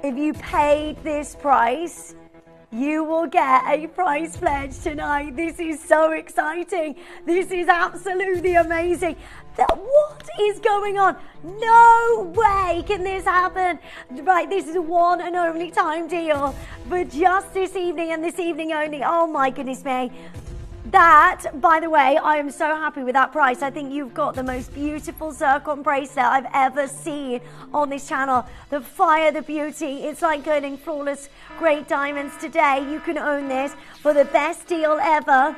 If you paid this price, you will get a price pledge tonight. This is so exciting. This is absolutely amazing. What is going on? No way can this happen. Right, this is a one and only time deal for just this evening and this evening only. Oh my goodness me. That, by the way, I am so happy with that price. I think you've got the most beautiful zircon bracelet I've ever seen on this channel. The fire, the beauty, it's like getting flawless great diamonds today. You can own this for the best deal ever.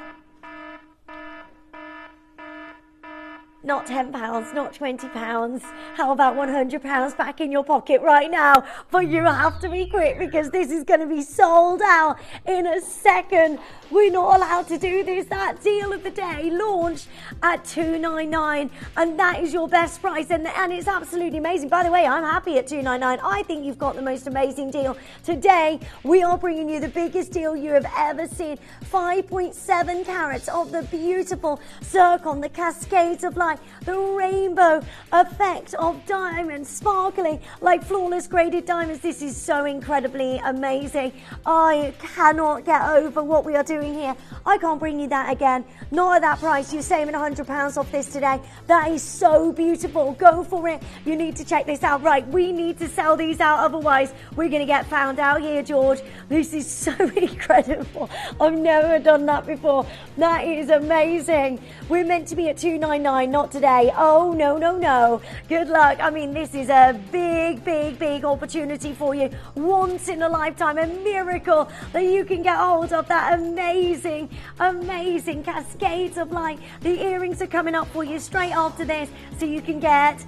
Not £10, not £20. How about £100 back in your pocket right now? But you have to be quick because this is going to be sold out in a second. We're not allowed to do this. That deal of the day launched at $299, and that is your best price, and it's absolutely amazing. By the way, I'm happy at $299. I think you've got the most amazing deal. Today, we are bringing you the biggest deal you have ever seen. 5.7 carats of the beautiful zircon, the cascades of light, the rainbow effect of diamonds sparkling like flawless graded diamonds. This is so incredibly amazing. I cannot get over what we are doing here. I can't bring you that again. Not at that price. You're saving £100 off this today. That is so beautiful. Go for it. You need to check this out. Right, we need to sell these out. Otherwise, we're going to get found out here, George. This is so incredible. I've never done that before. That is amazing. We're meant to be at $299, not today. Oh, no, no, no. Good luck. I mean, this is a big, big, big opportunity for you. Once in a lifetime, a miracle that you can get hold of that amazing, amazing cascades of light. The earrings are coming up for you straight after this, so you can get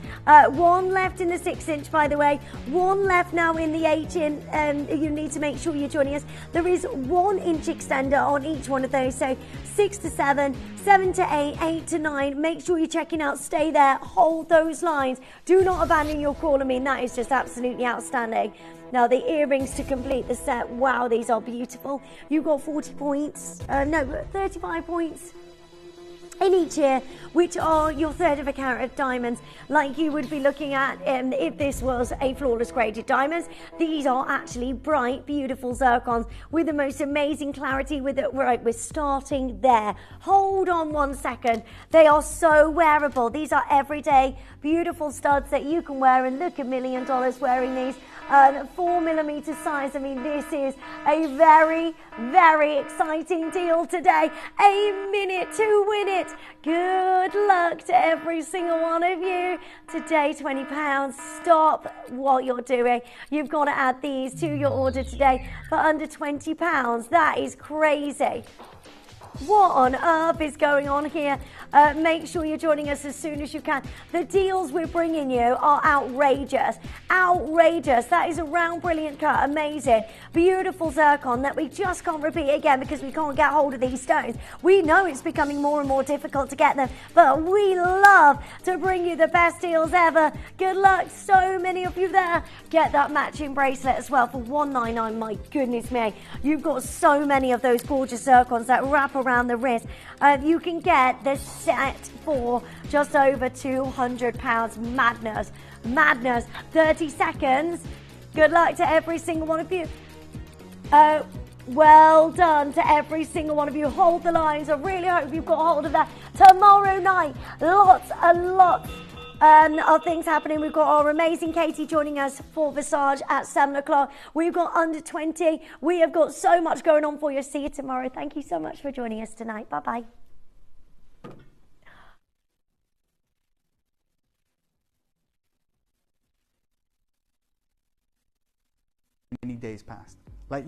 one left in the 6-inch, by the way, one left now in the 8-inch, and you need to make sure you're joining us. There is 1-inch extender on each one of those, so 6 to 7, 7 to 8, 8 to 9. Make sure you're checking out. Stay there. Hold those lines. Do not abandon your call. I mean, that is just absolutely outstanding. Now, the earrings to complete the set. Wow, these are beautiful. You've got 40 points. No, 35 points in each ear, which are your third of a carat of diamonds, like you would be looking at if this was a flawless graded diamonds. These are actually bright, beautiful zircons with the most amazing clarity with it. Right, we're starting there. Hold on 1 second. They are so wearable. These are everyday, beautiful studs that you can wear, and look, $1 million wearing these. 4mm size. I mean, this is a very, very exciting deal today. A minute to win it. Good luck to every single one of you. Today, £20. Stop what you're doing. You've got to add these to your order today for under £20. That is crazy. What on earth is going on here? Make sure you're joining us as soon as you can. The deals we're bringing you are outrageous. Outrageous. That is a round brilliant cut. Amazing. Beautiful zircon that we just can't repeat again because we can't get hold of these stones. We know it's becoming more and more difficult to get them, but we love to bring you the best deals ever. Good luck. So many of you there. Get that matching bracelet as well for $199. My goodness me. You've got so many of those gorgeous zircons that wrap around the wrist. You can get the set for just over £200. Madness. Madness. 30 seconds. Good luck to every single one of you. Well done to every single one of you. Hold the lines. I really hope you've got hold of that. Tomorrow night, lots and lots of things happening. We've got our amazing Katie joining us for Visage at 7 o'clock. We've got Under 20. We have got so much going on for you. See you tomorrow. Thank you so much for joining us tonight. Bye-bye. Many days past. Like